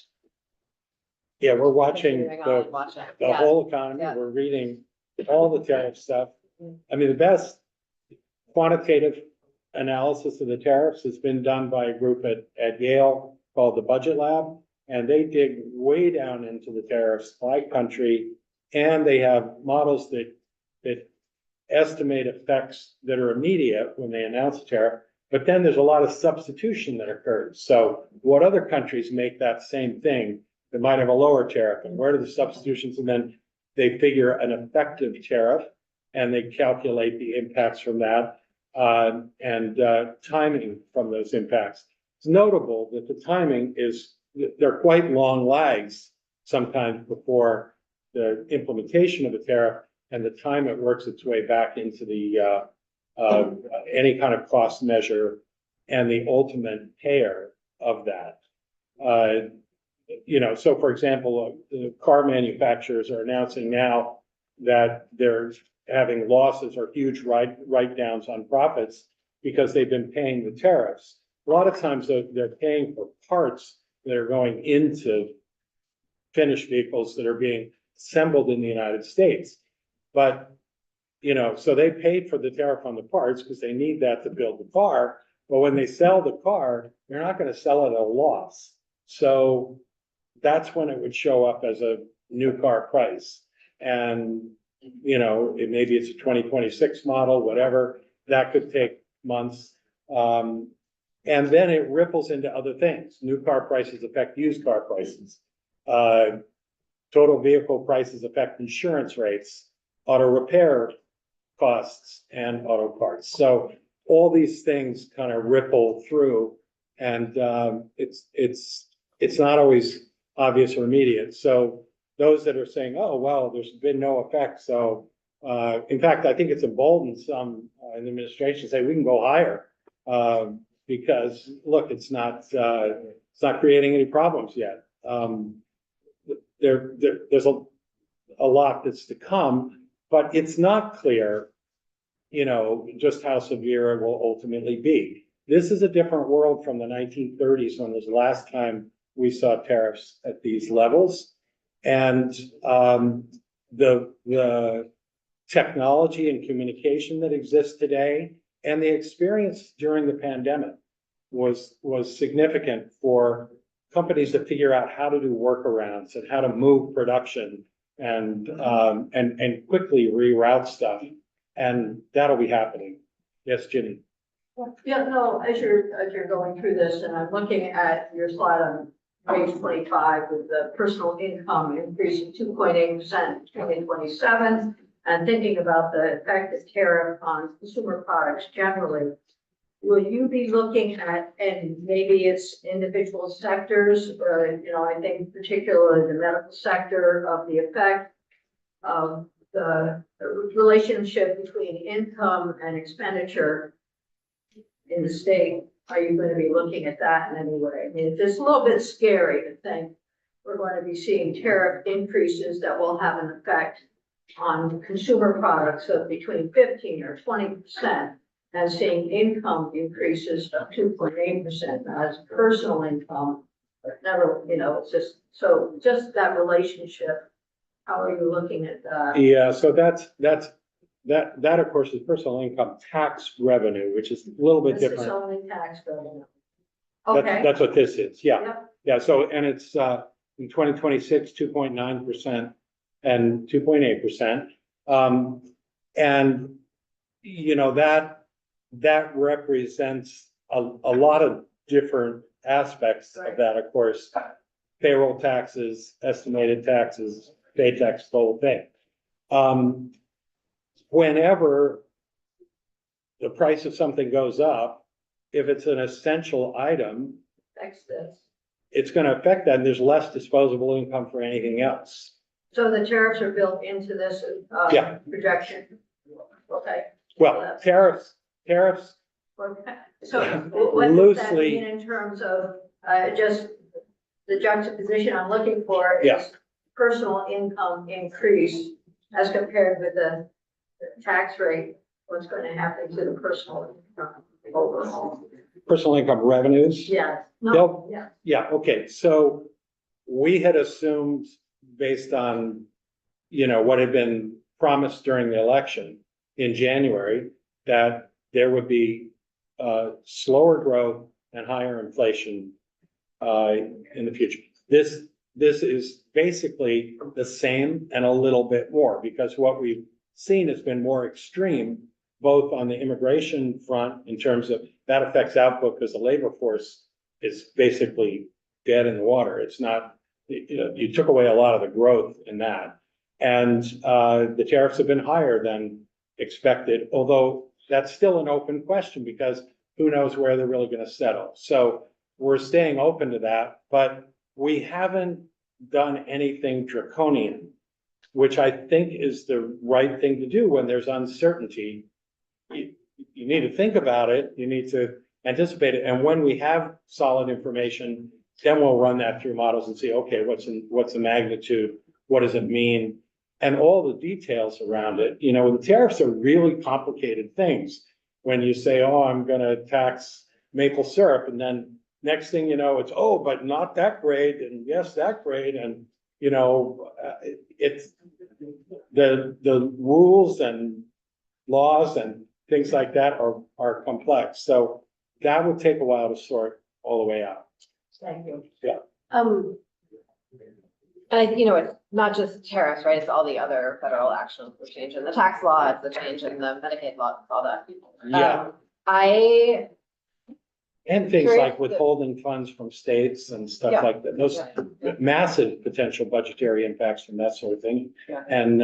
watching continuing on and watching. the Yeah. whole economy. Yeah. We're reading all the tariff stuff. I mean, the best quantitative analysis of the tariffs has been done by a group at Yale called the Budget Lab. And they dig way down into the tariffs by country. And they have models that estimate effects that are immediate when they announce a tariff. But then there's a lot of substitution that occurs. So what other countries make that same thing that might have a lower tariff, and where are the substitutions? And then they figure an effective tariff and they calculate the impacts from that and timing from those impacts. It's notable that the timing they're quite long lags sometimes before the implementation of a tariff and the time it works its way back into the any kind of cost measure and the ultimate payer of that. So for example, the car manufacturers are announcing now that they're having losses or huge write-downs on profits because they've been paying the tariffs. A lot of times they're paying for parts that are going into finished vehicles that are being assembled in the United States. But, so they paid for the tariff on the parts because they need that to build the car. But when they sell the car, they're not going to sell it at a loss. So that's when it would show up as a new car price. And, maybe it's a 2026 model, whatever, that could take months. And then it ripples into other things. New car prices affect used car prices. Total vehicle prices affect insurance rates, auto repair costs, and auto parts. So all these things kind of ripple through, and it's not always obvious or immediate. So those that are saying, oh, well, there's been no effect. So in fact, I think it's emboldened some in the administration to say we can go higher because look, it's not It's not creating any problems yet. There's a lot that's to come, but it's not clear, just how severe it will ultimately be. This is a different world from the 1930s, when was the last time we saw tariffs at these levels. And the technology and communication that exists today and the experience during the pandemic was significant for companies to figure out how to do workarounds and how to move production and quickly reroute stuff. And that'll be happening. Yes, Ginny. Yeah, no, as you're going through this, and I'm looking at your slide on page 25 with the personal income increasing 2.8% in 2027, and thinking about the effect of tariff on consumer products generally, will you be looking at, and maybe it's individual sectors, I think particularly the medical sector, of the effect of the relationship between income and expenditure in the state? Are you going to be looking at that in any way? I mean, it's a little bit scary to think we're going to be seeing tariff increases that will have an effect on consumer products of between 15 or 20%, and seeing income increases of 2.8% as personal income, but never, it's just that relationship. How are you looking at that? Yeah, so that of course is personal income tax revenue, which is a little bit This is different. only tax revenue. That's, Okay. that's what this is, yeah. Yep. Yeah, so, and it's, in 2026, 2.9% and 2.8%. And, that represents a lot of different aspects of that, of course. Payroll taxes, estimated taxes, pay tax, the whole thing. Whenever the price of something goes up, if it's an essential item, Affects this. it's going to affect that, and there's less disposable income for anything else. So the tariffs are built into this, Yeah. projection? Okay. Well, tariffs, Okay. So what does that Loosely- mean in terms of, just the juxtaposition I'm looking for Yeah. is personal income increase as compared with the tax rate, what's going to happen to the personal income overall? personal income revenues. Yeah, no, They'll- yeah, Yeah, okay, so we had assumed, based on, what had been promised during the election in January, that there would be slower growth and higher inflation in the future. This is basically the same and a little bit more, because what we've seen has been more extreme, both on the immigration front, in terms of that affects output because the labor force is basically dead in the water. It's not, you took away a lot of the growth in that. And the tariffs have been higher than expected, although that's still an open question, because who knows where they're really going to settle. So we're staying open to that, but we haven't done anything draconian, which I think is the right thing to do when there's uncertainty. You need to think about it, you need to anticipate it, and when we have solid information, then we'll run that through models and see, okay, what's the magnitude, what does it mean, and all the details around it. The tariffs are really complicated things. When you say, oh, I'm gonna tax maple syrup, and then next thing you know, it's, oh, but not that grade, and yes, that grade, and it's the rules and laws and things like that are complex. So that would take a while to sort all the way out. thank you. Yeah. And it's not just tariffs, right? It's all the other federal actions, the change in the tax law, it's the change in the Medicaid law, all that. Yeah. And things Curious like withholding funds from states and stuff Yeah. like that. Those Yeah. massive potential budgetary impacts from that sort of thing. Yeah. And,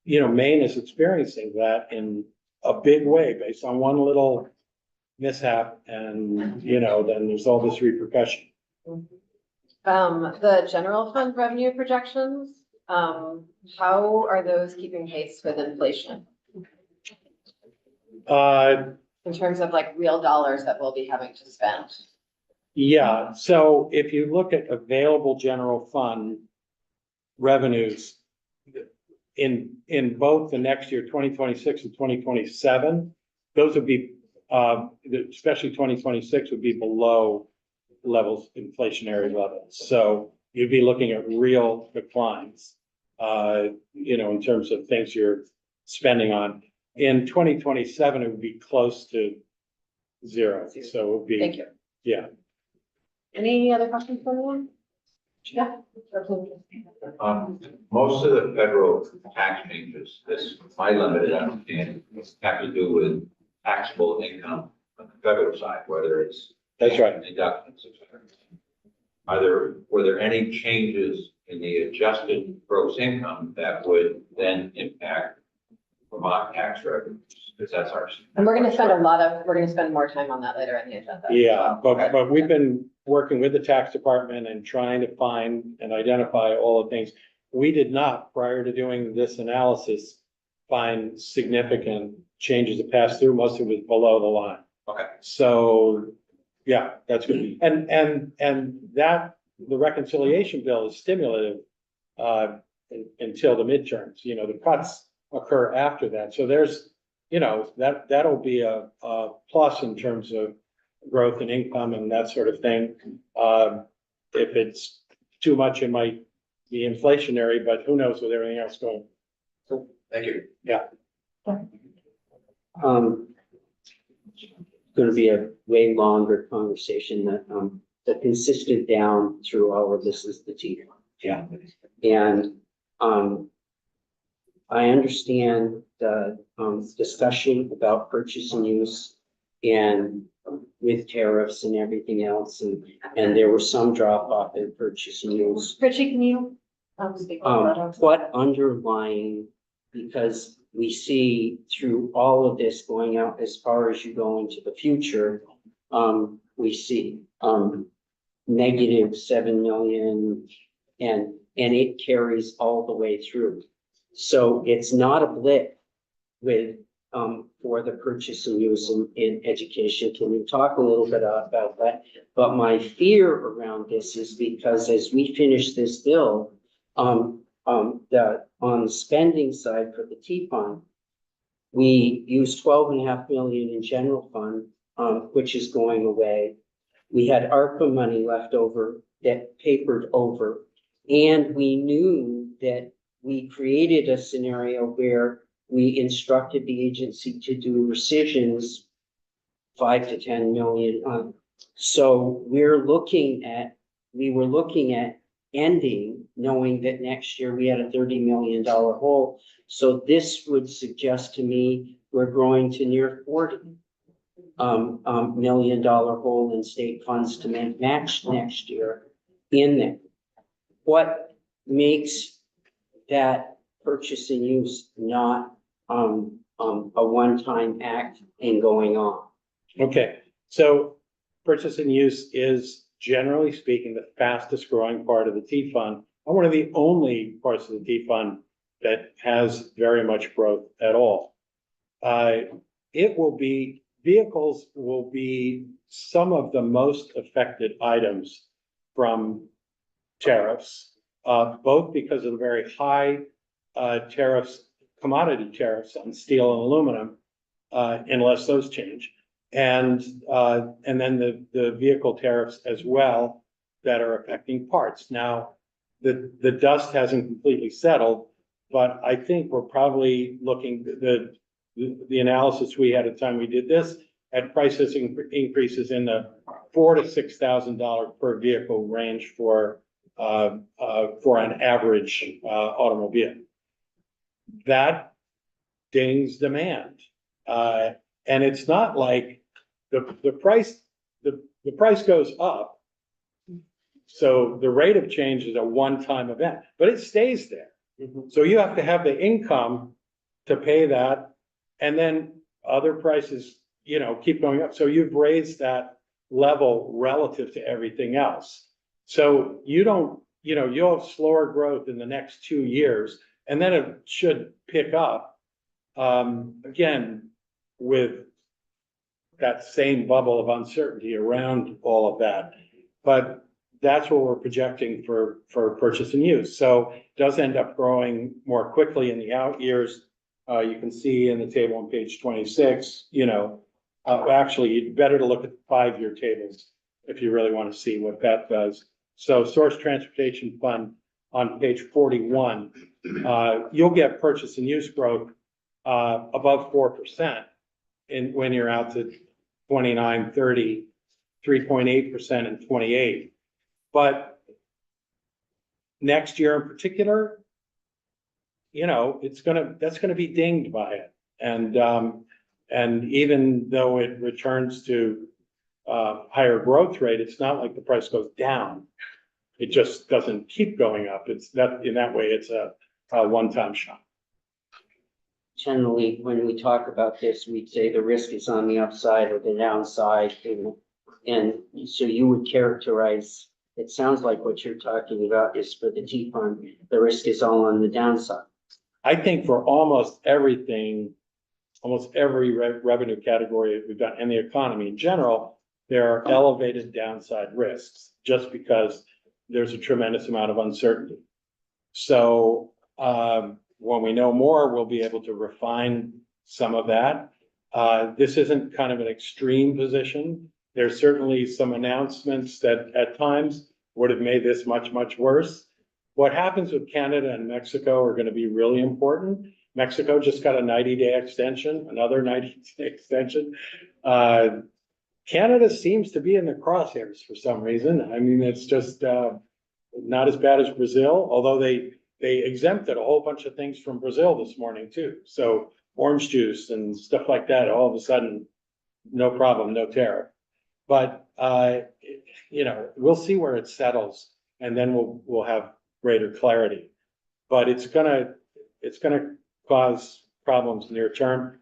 Maine is experiencing that in a big way based on one little mishap, and, then there's all this repercussion. The general fund revenue projections, how are those keeping pace with inflation Uh, in terms of like real dollars that we'll be having to spend? Yeah, so if you look at available general fund revenues in both the next year, 2026 and 2027, those would be, especially 2026 would be below levels, inflationary levels. So you'd be looking at real declines, in terms of things you're spending on. In 2027, it would be close to zero. So it would be. Thank you. Yeah. Any other questions for anyone? Yeah. Most of the federal tax changes, this, my limited understanding, have to do with taxable income on the federal side, whether it's. That's right. Deductions, et cetera. Were there any changes in the adjusted gross income that would then impact Vermont tax revenues? Because that's our. And we're gonna spend more time on that later in the agenda. Yeah, but we've been working with the tax department and trying to find and identify all the things. We did not, prior to doing this analysis, find significant changes to pass through. Most of it was below the line. Okay. So, yeah, that's good. And that, the reconciliation bill is stimulative until the midterms, the cuts occur after that. So there's, that'll be a plus in terms of growth and income and that sort of thing. If it's too much, it might be inflationary, but who knows with everything else going. Thank you. Yeah. Going to be a way longer conversation that, the consistent down through all of this is the T. Yeah. And, I understand the, discussion about purchase and use and with tariffs and everything else, and there was some drop off in purchase and use. Richie, can you speak on that? What underlying, because we see through all of this going out as far as you go into the future, we see negative 7 million and it carries all the way through. So it's not a blip with for the purchase and use in education. Can you talk a little bit about that? But my fear around this is because as we finish this bill, on the spending side for the T fund, we used 12.5 million in general fund, which is going away. We had ARPA money left over that papered over, and we knew that we created a scenario where we instructed the agency to do rescissions 5 to 10 million. So we were looking at ending, knowing that next year we had a $30 million hole. So this would suggest to me we're growing to near $40 million hole in state funds to match next year in there. What makes that purchase and use not a one-time act and going on? Okay, so purchase and use is generally speaking the fastest growing part of the T fund, and one of the only parts of the T fund that has very much growth at all. Vehicles will be some of the most affected items from tariffs, both because of the very high tariffs, commodity tariffs on steel and aluminum, unless those change. And then the vehicle tariffs as well that are affecting parts. Now, the dust hasn't completely settled, but I think we're probably looking, the analysis we had at the time we did this had prices increases in the $4,000 to $6,000 per vehicle range for an average automobile. That dings demand. And it's not like the price goes up. So the rate of change is a one-time event, but it stays there. So you have to have the income to pay that, and then other prices, keep going up. So you've raised that level relative to everything else. So you'll have slower growth in the next 2 years, and then it should pick up again with that same bubble of uncertainty around all of that. But that's what we're projecting for purchase and use. So it does end up growing more quickly in the out years. You can see in the table on page 26, actually, you'd better to look at the 5-year tables if you really want to see what that does. So source transportation fund on page 41, you'll get purchase and use growth above 4% when you're out to 29, 30, 3.8% in 28. But next year in particular, that's gonna be dinged by it. And even though it returns to higher growth rate, it's not like the price goes down. It just doesn't keep going up. It's that, in that way, it's a one-time shot. Generally, when we talk about this, we'd say the risk is on the upside or the downside. And so you would characterize, it sounds like what you're talking about is for the T fund, the risk is all on the downside. I think for almost everything, almost every revenue category that we've done in the economy in general, there are elevated downside risks just because there's a tremendous amount of uncertainty. So when we know more, we'll be able to refine some of that. This isn't kind of an extreme position. There's certainly some announcements that at times would have made this much, much worse. What happens with Canada and Mexico are going to be really important. Mexico just got a 90-day extension, another 90-day extension. Canada seems to be in the crosshairs for some reason. I mean, it's just not as bad as Brazil, although they exempted a whole bunch of things from Brazil this morning too. So orange juice and stuff like that, all of a sudden, no problem, no tariff. But we'll see where it settles, and then we'll have greater clarity. But it's gonna cause problems near term.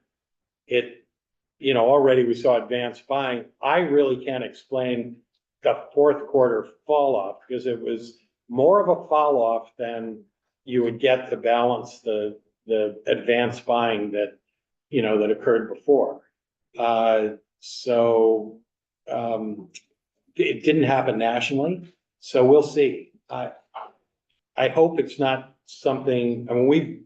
Already we saw advanced buying. I really can't explain the fourth quarter fall off because it was more of a fall off than you would get to balance the advanced buying that occurred before. It didn't happen nationally, so we'll see. I hope it's not something. I mean, we've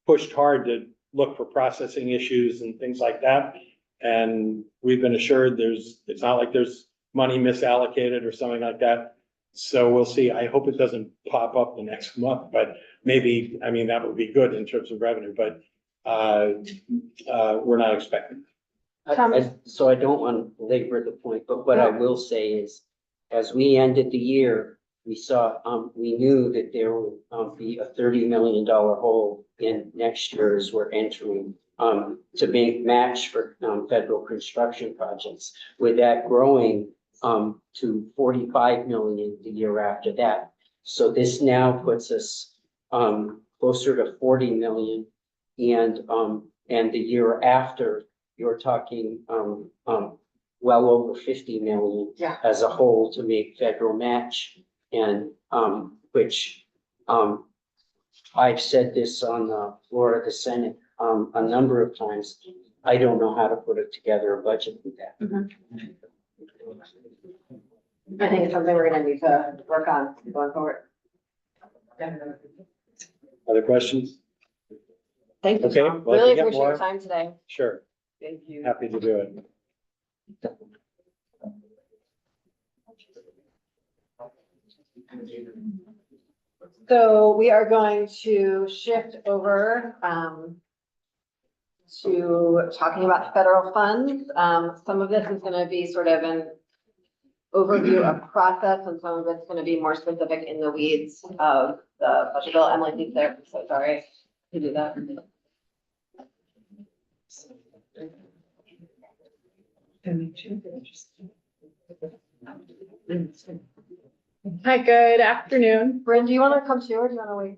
pushed hard to look for processing issues and things like that, and we've been assured it's not like there's money misallocated or something like that. So we'll see. I hope it doesn't pop up the next month, but maybe, I mean, that would be good in terms of revenue, but we're not expecting. So I don't want to belabor the point, but what I will say is, as we ended the year, we knew that there would be a $30 million hole in next year as we're entering to make match for federal construction projects. With that growing to 45 million the year after that. So this now puts us closer to 40 million, and the year after you're talking well over 50 million as a whole to make federal match, and which I've said this on the floor of the Senate a number of times. I don't know how to put it together a budget with that. Mm-hmm. I think it's something we're gonna need to work on going forward. Other questions? Thank you, Okay, Tom. well, if Really you get appreciate more- your time today. Sure, Thank you. happy to do it. So we are going to shift over to talking about federal funds. Some of this is going to be sort of an overview of process, and some of it's going to be more specific in the weeds of the budget bill. Emily, please there. So sorry to do that. Hi, good afternoon. Bryn, do you want to come too, or do you want to wait?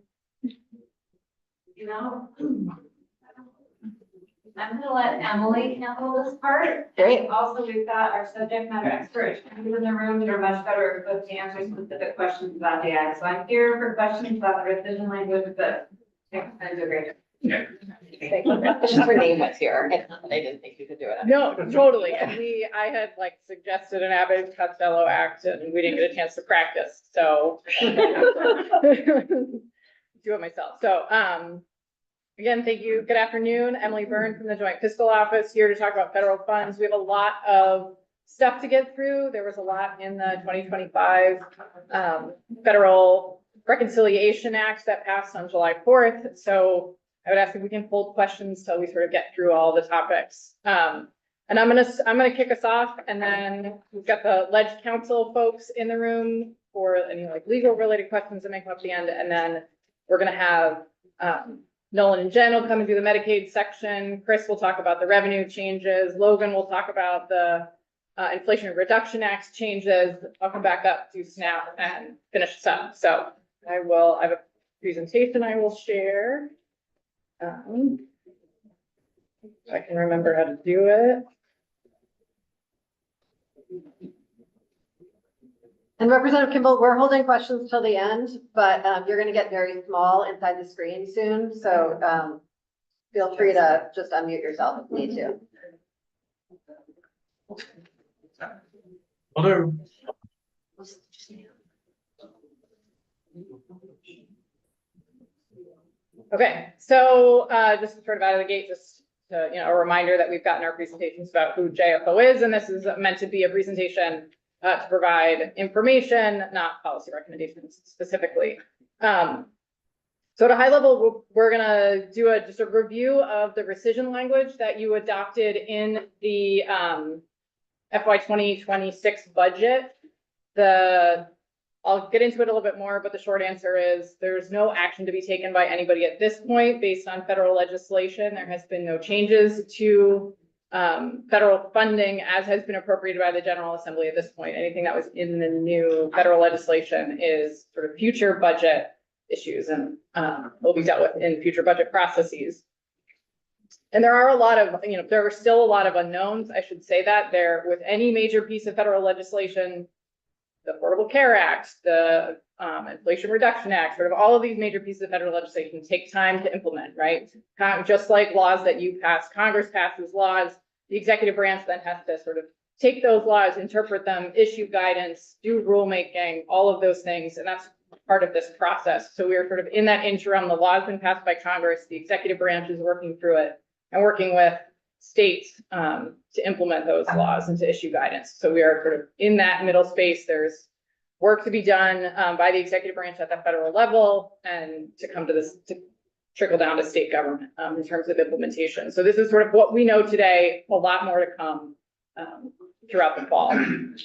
I'm gonna let Emily handle this part. Great. Also, we've got our subject matter experts in the room that are much better equipped to answer specific questions about AI. So I'm here for questions about the revision language, but next time's a great. Her name was here, and they didn't think you could do it. No, totally. And I had like suggested an Abbott and Costello act and we didn't get a chance to practice, so. Do it myself. So, again, thank you. Good afternoon. Emily Byrne from the Joint Fiscal Office here to talk about federal funds. We have a lot of stuff to get through. There was a lot in the 2025 Federal Reconciliation Act that passed on July 4th. So I would ask if we can hold questions till we sort of get through all the topics. And I'm gonna kick us off, and then we've got the Ledge Council folks in the room for any like legal related questions that may come up at the end, and then we're gonna have Nolan and Jen will come and do the Medicaid section. Chris will talk about the revenue changes. Logan will talk about the Inflation Reduction Act changes. I'll come back up, do SNAP, and finish this up. So I have a presentation I will share. If I can remember how to do it. And Representative Kimball, we're holding questions till the end, but you're gonna get very small inside the screen soon, so feel free to just unmute yourself if you need to. Will do. Okay, so just sort of out of the gate, just to, a reminder that we've gotten our presentations about who JFO is, and this is meant to be a presentation to provide information, not policy recommendations specifically. So at a high level, we're gonna do just a review of the rescission language that you adopted in the FY 2026 budget. I'll get into it a little bit more, but the short answer is there's no action to be taken by anybody at this point based on federal legislation. There has been no changes to federal funding as has been appropriated by the General Assembly at this point. Anything that was in the new federal legislation is sort of future budget issues and will be dealt with in future budget processes. And there are a lot of, there are still a lot of unknowns. I should say that there, with any major piece of federal legislation, the Affordable Care Act, the Inflation Reduction Act, sort of all of these major pieces of federal legislation take time to implement, right? Just like laws that you pass, Congress passes laws, the executive branch then has to sort of take those laws, interpret them, issue guidance, do rulemaking, all of those things, and that's part of this process. So we are sort of in that interim. The law has been passed by Congress, the executive branch is working through it and working with states to implement those laws and to issue guidance. So we are sort of in that middle space. There's work to be done by the executive branch at the federal level and to come to this, to trickle down to state government in terms of implementation. So this is sort of what we know today, a lot more to come throughout the fall and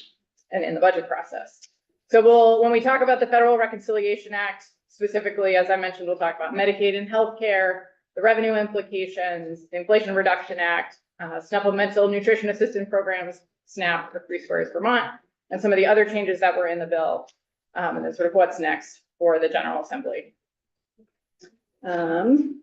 in the budget process. So when we talk about the Federal Reconciliation Act, specifically, as I mentioned, we'll talk about Medicaid and healthcare, the revenue implications, the Inflation Reduction Act, Supplemental Nutrition Assistance Programs, SNAP for Free Squares Vermont, and some of the other changes that were in the bill, and then sort of what's next for the General Assembly. The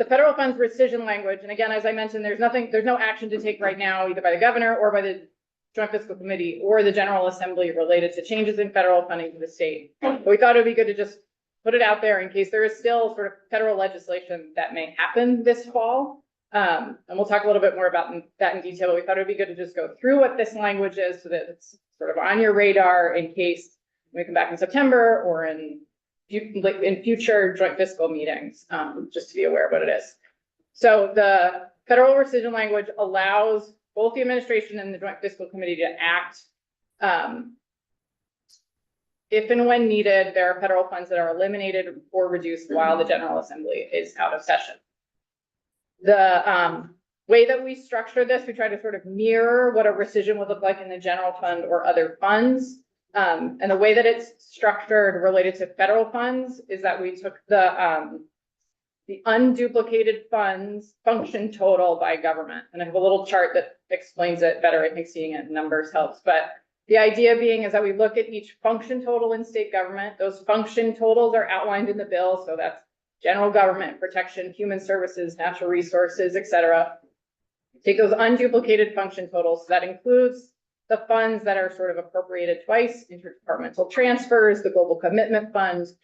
federal funds rescission language, and again, as I mentioned, there's no action to take right now, either by the governor or by the Joint Fiscal Committee or the General Assembly related to changes in federal funding to the state. But we thought it would be good to just put it out there in case there is still sort of federal legislation that may happen this fall. And we'll talk a little bit more about that in detail, but we thought it would be good to just go through what this language is so that it's sort of on your radar in case we come back in September or in future joint fiscal meetings, just to be aware of what it is. So the federal rescission language allows both the administration and the Joint Fiscal Committee to act if and when needed. There are federal funds that are eliminated or reduced while the General Assembly is out of session. The way that we structure this, we try to sort of mirror what a rescission would look like in the general fund or other funds. And the way that it's structured related to federal funds is that we took the unduplicated funds function total by government. And I have a little chart that explains it better. I think seeing it in numbers helps. But the idea being is that we look at each function total in state government. Those function totals are outlined in the bill. So that's general government, protection, human services, natural resources, et cetera. Take those unduplicated function totals. So that includes the funds that are sort of appropriated twice, interdepartmental transfers, the global commitment funds,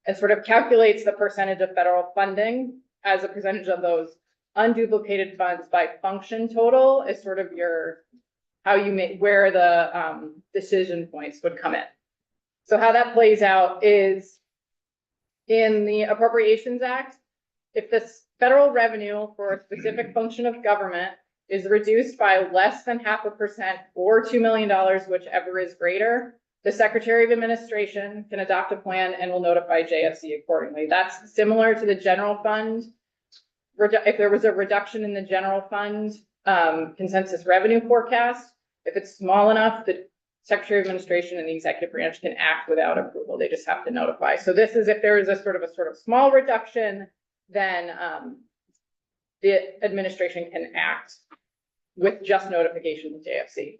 and sort of calculates the percentage of federal funding as a percentage of those unduplicated funds by function total is sort of your, how you make, where the decision points would come in. So how that plays out is in the Appropriations Act, if the federal revenue for a specific function of government is reduced by less than 0.5% or $2 million, whichever is greater, the Secretary of Administration can adopt a plan and will notify JFC accordingly. That's similar to the general fund. If there was a reduction in the general fund consensus revenue forecast, if it's small enough, the Secretary of Administration and the executive branch can act without approval. They just have to notify. So this is if there is a sort of small reduction, then the administration can act with just notification to JFC.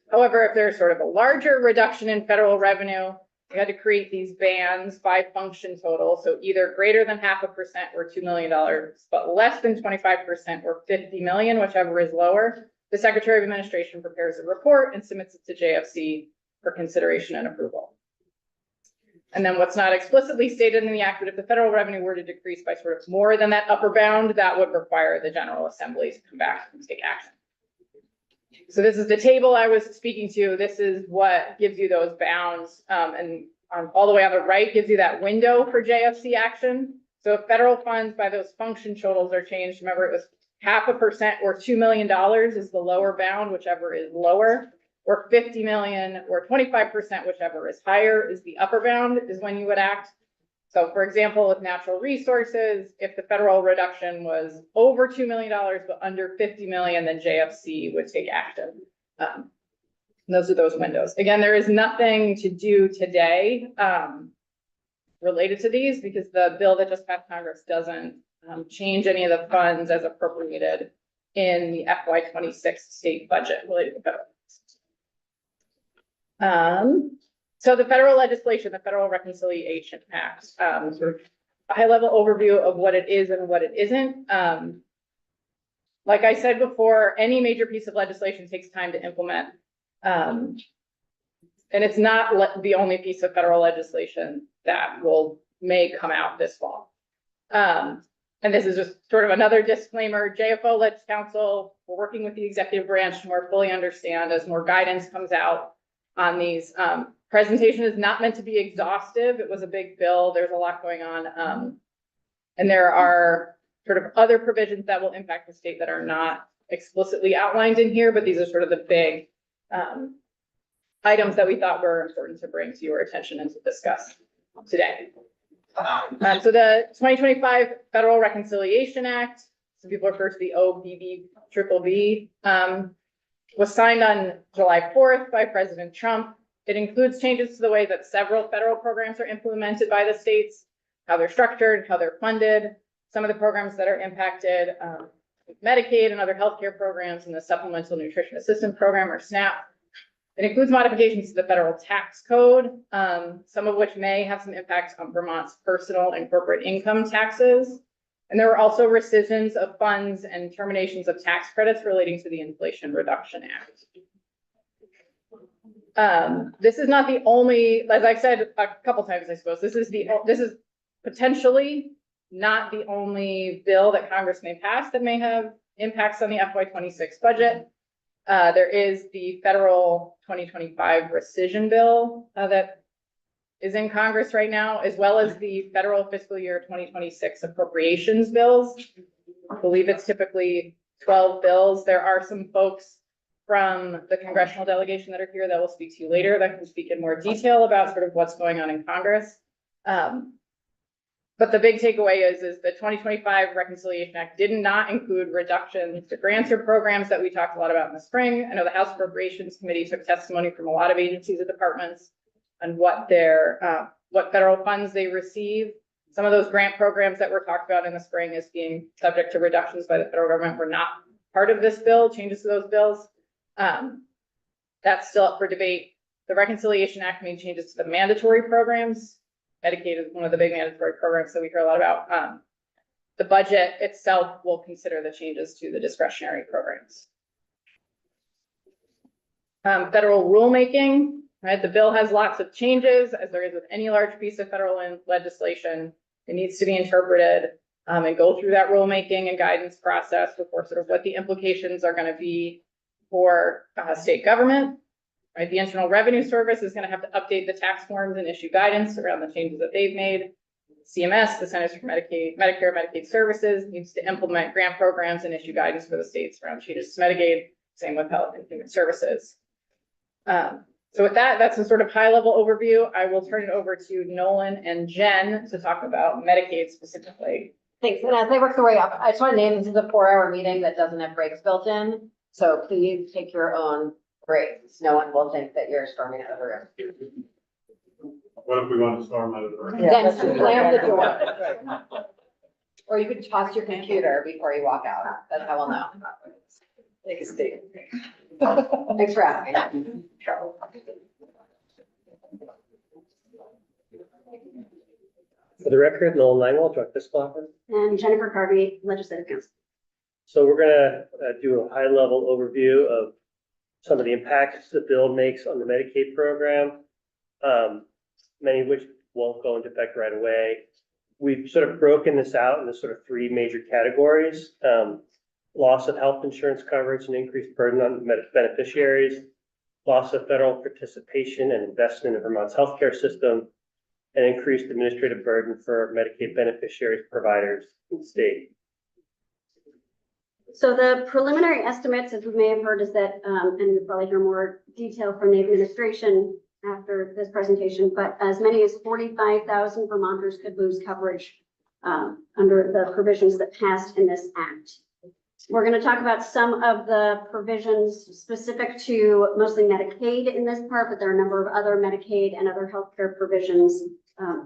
However, if there's sort of a larger reduction in federal revenue, we had to create these bands by function total. So either greater than 0.5% or $2 million, but less than 25% or 50 million, whichever is lower. The Secretary of Administration prepares a report and submits it to JFC for consideration and approval. And then what's not explicitly stated in the act, but if the federal revenue were to decrease by sort of more than that upper bound, that would require the General Assembly to come back and take action. So this is the table I was speaking to. This is what gives you those bounds. And all the way on the right gives you that window for JFC action. So if federal funds by those function totals are changed, remember it was 0.5% or $2 million is the lower bound, whichever is lower, or 50 million or 25%, whichever is higher is the upper bound is when you would act. So for example, with natural resources, if the federal reduction was over $2 million, but under 50 million, then JFC would take action. Those are those windows. Again, there is nothing to do today related to these because the bill that just passed Congress doesn't change any of the funds as appropriated in the FY26 state budget related to federal. So the federal legislation, the Federal Reconciliation Act, sort of a high level overview of what it is and what it isn't. Like I said before, any major piece of legislation takes time to implement. And it's not the only piece of federal legislation that may come out this fall. And this is just sort of another disclaimer. JFO-led council, we're working with the executive branch to more fully understand as more guidance comes out on these. Presentation is not meant to be exhaustive. It was a big bill. There's a lot going on. And there are sort of other provisions that will impact the state that are not explicitly outlined in here, but these are sort of the big items that we thought were important to bring to your attention and to discuss today. So the 2025 Federal Reconciliation Act, some people refer to the OBBBBB, was signed on July 4th by President Trump. It includes changes to the way that several federal programs are implemented by the states, how they're structured, how they're funded. Some of the programs that are impacted, Medicaid and other healthcare programs and the Supplemental Nutrition Assistance Program or SNAP. It includes modifications to the federal tax code, some of which may have some impacts on Vermont's personal and corporate income taxes. And there were also rescissions of funds and terminations of tax credits relating to the Inflation Reduction Act. This is not the only, as I've said a couple times, I suppose, this is potentially not the only bill that Congress may pass that may have impacts on the FY26 budget. There is the federal 2025 rescission bill that is in Congress right now, as well as the federal fiscal year 2026 appropriations bills. I believe it's typically 12 bills. There are some folks from the congressional delegation that are here that will speak to you later that can speak in more detail about sort of what's going on in Congress. But the big takeaway is the 2025 Reconciliation Act did not include reductions to grants or programs that we talked a lot about in the spring. I know the House Appropriations Committee took testimony from a lot of agencies and departments on what federal funds they receive. Some of those grant programs that were talked about in the spring as being subject to reductions by the federal government were not part of this bill, changes to those bills. That's still up for debate. The Reconciliation Act made changes to the mandatory programs. Medicaid is one of the big mandatory programs that we hear a lot about. The budget itself will consider the changes to the discretionary programs. Federal rulemaking. Right, the bill has lots of changes, as there is with any large piece of federal legislation. It needs to be interpreted and go through that rulemaking and guidance process before sort of what the implications are going to be for state government. Right, the Internal Revenue Service is going to have to update the tax forms and issue guidance around the changes that they've made. CMS, the Centers for Medicare, Medicaid Services, needs to implement grant programs and issue guidance for the states around changes to Medicaid. Same with Health and Human Services. So with that, that's a sort of high level overview. I will turn it over to Nolan and Jen to talk about Medicaid specifically. Thanks. And as they work their way up, I just want to name, this is a 4-hour meeting that doesn't have breaks built in. So please take your own breaks. No one will think that you're storming out of the room. What if we want to storm out of the room? Then slam the door. Or you could toss your computer before you walk out. That's how we'll know. Take a seat. Thanks for asking. For the record, Nolan Langwell, Joint Fiscal Office. And Jennifer Carvey, Legislative Counsel. So we're gonna do a high-level overview of some of the impacts the bill makes on the Medicaid program, many of which won't go into effect right away. We've sort of broken this out into sort of 3 major categories. Loss of health insurance coverage and increased burden on beneficiaries, loss of federal participation and investment in Vermont's healthcare system, and increased administrative burden for Medicaid beneficiaries, providers, and state. So the preliminary estimates, as we may have heard, is that, and you'll probably hear more detail from the administration after this presentation, but as many as 45,000 Vermonters could lose coverage under the provisions that passed in this act. We're going to talk about some of the provisions specific to mostly Medicaid in this part, but there are a number of other Medicaid and other healthcare provisions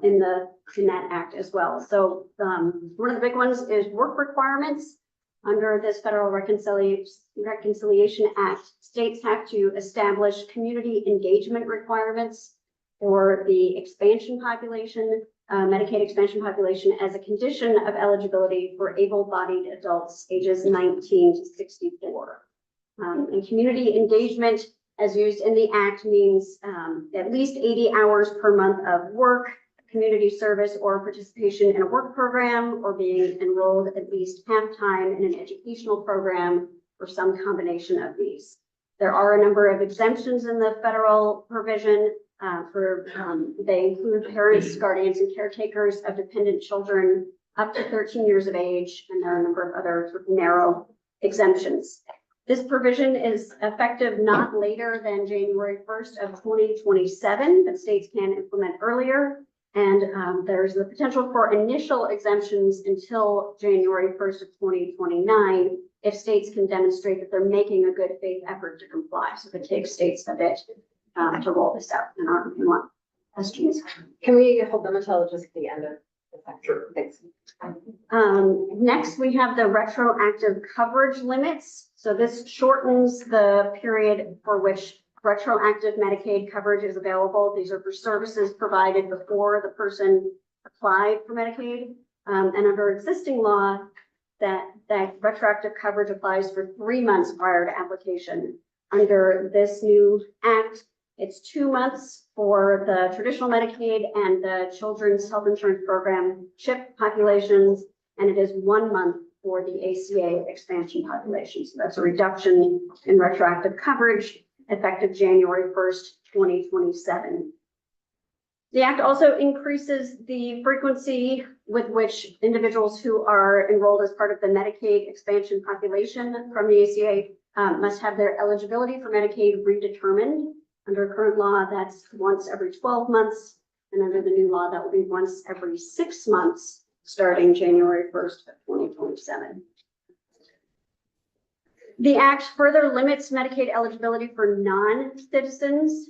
in that act as well. So one of the big ones is work requirements. Under this Federal Reconciliation Act, states have to establish community engagement requirements for the expansion population, Medicaid expansion population, as a condition of eligibility for able-bodied adults ages 19 to 64. And community engagement, as used in the act, means at least 80 hours per month of work, community service, or participation in a work program, or being enrolled at least half-time in an educational program, or some combination of these. There are a number of exemptions in the federal provision. They include parents, guardians, and caretakers of dependent children up to 13 years of age, and there are a number of other sort of narrow exemptions. This provision is effective not later than January 1st of 2027, but states can implement earlier. And there's the potential for initial exemptions until January 1st of 2029 if states can demonstrate that they're making a good faith effort to comply. So it takes states a bit to roll this out in our opinion. Questions? Can we hold them until just the end of the section? Sure. Thanks. Next, we have the retroactive coverage limits. So this shortens the period for which retroactive Medicaid coverage is available. These are for services provided before the person applied for Medicaid. And under existing law, that retroactive coverage applies for 3 months prior to application. Under this new act, it's 2 months for the traditional Medicaid and the Children's Health Insurance Program CHIP populations, and it is 1 month for the ACA expansion population. So that's a reduction in retroactive coverage effective January 1st, 2027. The act also increases the frequency with which individuals who are enrolled as part of the Medicaid expansion population from the ACA must have their eligibility for Medicaid redetermined. Under current law, that's once every 12 months. And under the new law, that will be once every 6 months, starting January 1st of 2027. The act further limits Medicaid eligibility for non-citizens.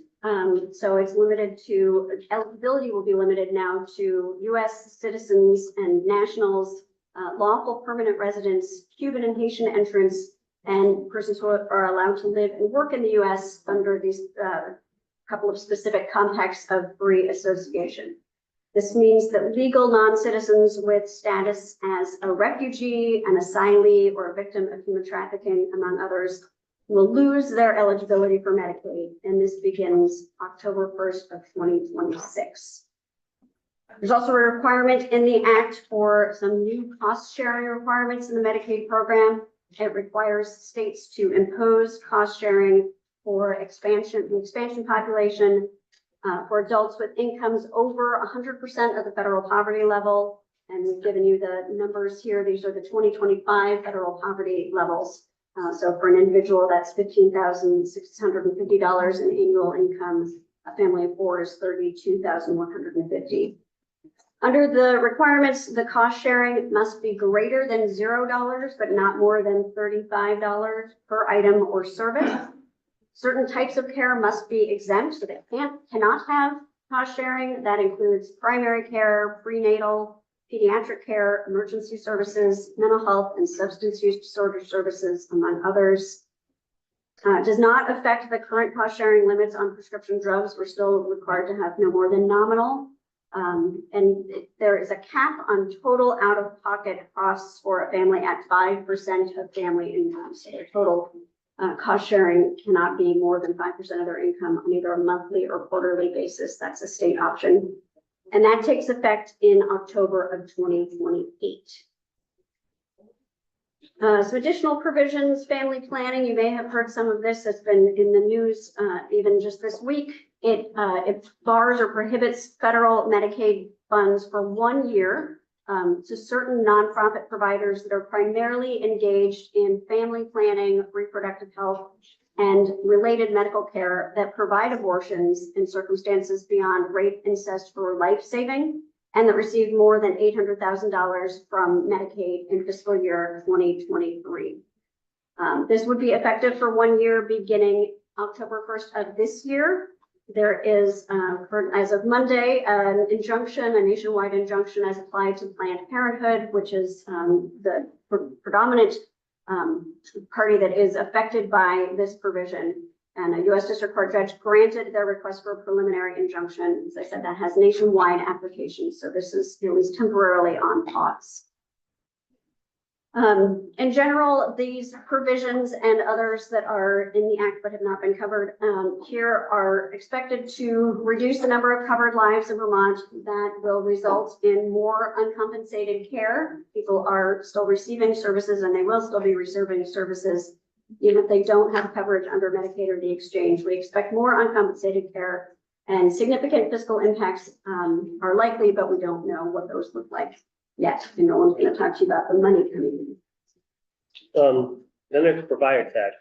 So it's limited to, eligibility will be limited now to U.S. citizens and nationals, lawful permanent residents, Cuban and Haitian entrants, and persons who are allowed to live and work in the U.S. under these couple of specific compacts of free association. This means that legal non-citizens with status as a refugee, an asylee, or a victim of human trafficking, among others, will lose their eligibility for Medicaid, and this begins October 1st of 2026. There's also a requirement in the act for some new cost sharing requirements in the Medicaid program. It requires states to impose cost sharing for the expansion population, for adults with incomes over 100% of the federal poverty level. And we've given you the numbers here. These are the 2025 federal poverty levels. So for an individual, that's $15,650 in annual income. A family of four is $32,150. Under the requirements, the cost sharing must be greater than $0, but not more than $35 per item or service. Certain types of care must be exempt, so they cannot have cost sharing. That includes primary care, prenatal, pediatric care, emergency services, mental health, and substance use disorder services, among others. Does not affect the current cost sharing limits on prescription drugs. We're still required to have no more than nominal. And there is a cap on total out-of-pocket costs for a family at 5% of family income. So their total cost sharing cannot be more than 5% of their income on either a monthly or quarterly basis. That's a state option. And that takes effect in October of 2028. So additional provisions, family planning, you may have heard some of this. It's been in the news even just this week. It bars or prohibits federal Medicaid funds for 1 year to certain nonprofit providers that are primarily engaged in family planning, reproductive health, and related medical care that provide abortions in circumstances beyond rape, incest, or life-saving, and that receive more than $800,000 from Medicaid in fiscal year 2023. This would be effective for 1 year beginning October 1st of this year. There is, as of Monday, an injunction, a nationwide injunction as applied to Planned Parenthood, which is the predominant party that is affected by this provision. And a U.S. District Court judge granted their request for a preliminary injunction. As I said, that has nationwide applications. So this is at least temporarily on pause. In general, these provisions and others that are in the act but have not been covered here are expected to reduce the number of covered lives in Vermont. That will result in more uncompensated care. People are still receiving services, and they will still be receiving services even if they don't have coverage under Medicaid or the exchange. We expect more uncompensated care, and significant fiscal impacts are likely, but we don't know what those look like yet. And no one's going to talk to you about the money coming in. Then there's provider tax.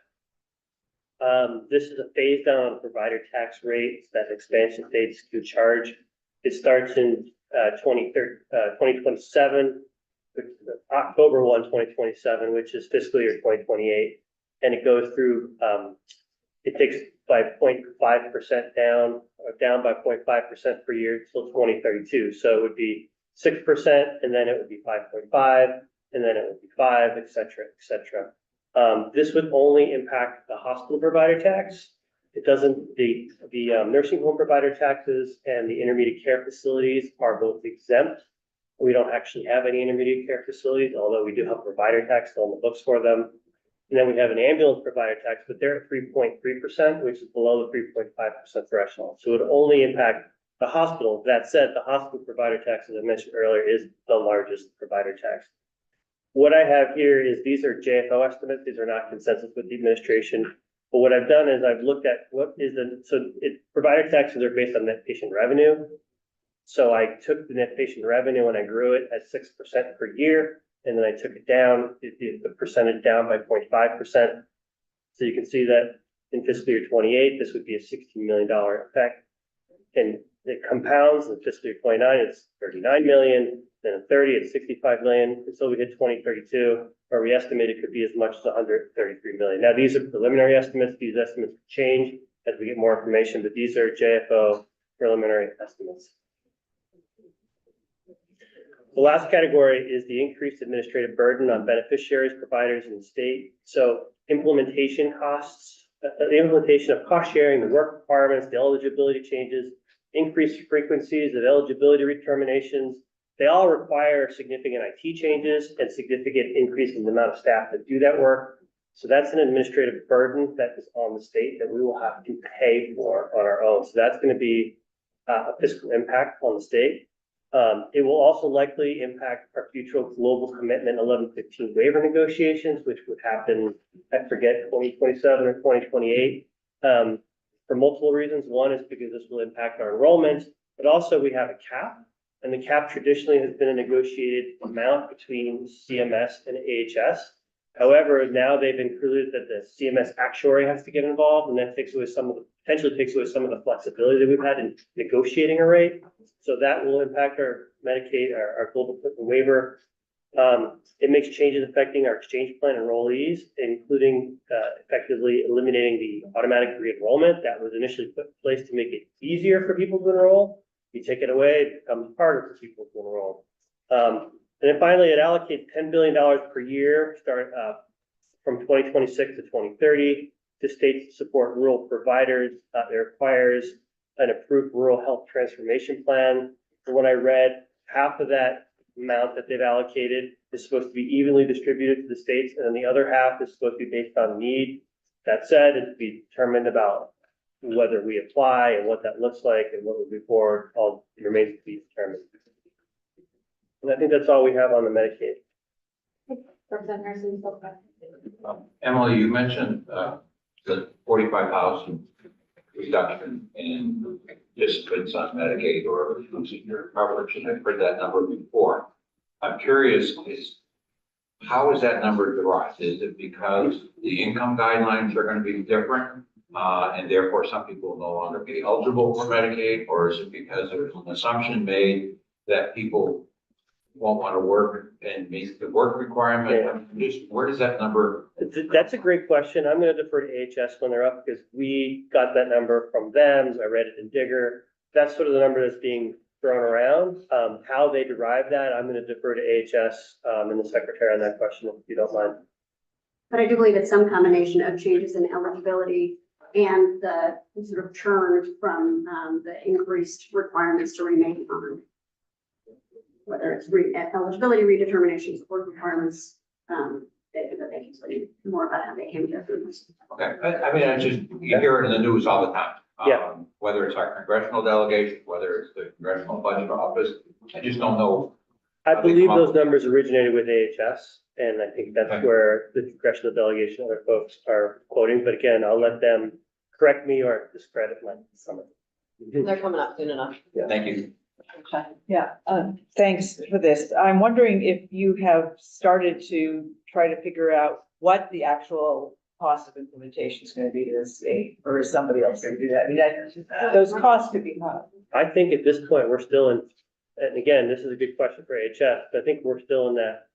This is a phase down provider tax rates that expansion states can charge. It starts in 2027, October 1, 2027, which is fiscal year 2028. And it goes through, it takes by 0.5% down, or down by 0.5% per year till 2032. So it would be 6%, and then it would be 5.5, and then it would be 5, et cetera, et cetera. This would only impact the hospital provider tax. It doesn't, the nursing home provider taxes and the intermediate care facilities are both exempt. We don't actually have any intermediate care facilities, although we do have provider tax on the books for them. And then we have an ambulance provider tax, but they're at 3.3%, which is below the 3.5% threshold. So it would only impact the hospital. That said, the hospital provider tax, as I mentioned earlier, is the largest provider tax. What I have here is these are JFO estimates. These are not consensus with the administration. But what I've done is I've looked at what is provider taxes are based on net patient revenue. So I took the net patient revenue and I grew it at 6% per year. And then I took it down, the percentage down by 0.5%. So you can see that in fiscal year 28, this would be a $16 million effect. And it compounds in fiscal year 29, it's 39 million. Then in 30, it's 65 million until we hit 2032, where we estimate it could be as much as 133 million. Now, these are preliminary estimates. These estimates change as we get more information, but these are JFO preliminary estimates. The last category is the increased administrative burden on beneficiaries, providers, and the state. So implementation costs, the implementation of cost sharing, the work requirements, the eligibility changes, increased frequencies of eligibility determinations. They all require significant IT changes and significant increase in the amount of staff that do that work. So that's an administrative burden that is on the state that we will have to pay for on our own. So that's going to be a fiscal impact on the state. It will also likely impact our future global commitment 1115 waiver negotiations, which would happen, I forget, 2027 or 2028. For multiple reasons. One is because this will impact our enrollment, but also we have a cap. And the cap traditionally has been a negotiated amount between CMS and AHS. However, now they've included that the CMS actuary has to get involved, and that takes away potentially takes away some of the flexibility that we've had in negotiating a rate. So that will impact our Medicaid, our global commitment waiver. It makes changes affecting our exchange plan enrollees, including effectively eliminating the automatic re-enrollment that was initially put in place to make it easier for people to enroll. You take it away, it becomes harder for people to enroll. And then finally, it allocates $10 billion per year, from 2026 to 2030 to states to support rural providers. It requires an approved rural health transformation plan. From what I read, half of that amount that they've allocated is supposed to be evenly distributed to the states, and then the other half is supposed to be based on need. That said, it'd be determined about whether we apply and what that looks like and what would be forward, all remains to be determined. And I think that's all we have on the Medicaid. Emily, you mentioned the 45,000 reduction in participants on Medicaid or senior coverage, and I've heard that number before. I'm curious, how is that number derived? Is it because the income guidelines are going to be different, and therefore some people will no longer be eligible for Medicaid, or is it because there's an assumption made that people won't want to work and meet the work requirement? Just where does that number? That's a great question. I'm going to defer to AHS when they're up because we got that number from them. I read it in Digger. That's sort of the number that's being thrown around. How they derive that, I'm going to defer to AHS and the secretary on that question, if you don't mind. But I do believe it's some combination of changes in eligibility and the sort of churn from the increased requirements to remain on. Whether it's eligibility redeterminations or requirements, they can say more about how they came to this. Okay, I mean, I just, you hear it in the news all the time. Yeah. Whether it's our congressional delegation, whether it's the Congressional Budget Office, I just don't know. I believe those numbers originated with AHS, and I think that's where the congressional delegation, other folks are quoting. But again, I'll let them correct me or discredit some of it. They're coming up soon enough. Thank you. Okay. Yeah, thanks for this. I'm wondering if you have started to try to figure out what the actual cost of implementation is going to be to the state, or is somebody else going to do that? I mean, those costs could be high. I think at this point, we're still in, and again, this is a good question for AHS, but I think we're still in that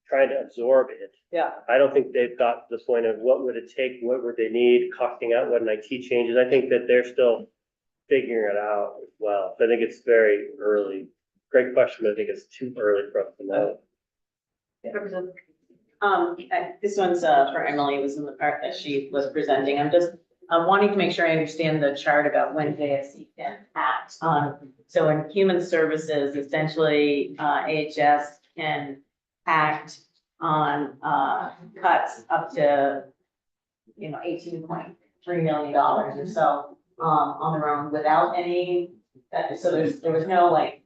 trying to absorb it. Yeah. I don't think they've got to the point of what would it take, what would they need, costing out what an IT changes. I think that they're still figuring it out as well. So I think it's very early. Great question, but I think it's too early for us to know. This one's for Emily. It was in the part that she was presenting. I'm just wanting to make sure I understand the chart about when JSC can act. So in human services, essentially, AHS can act on cuts up to, $18.3 million or so on their own without any. So there was no like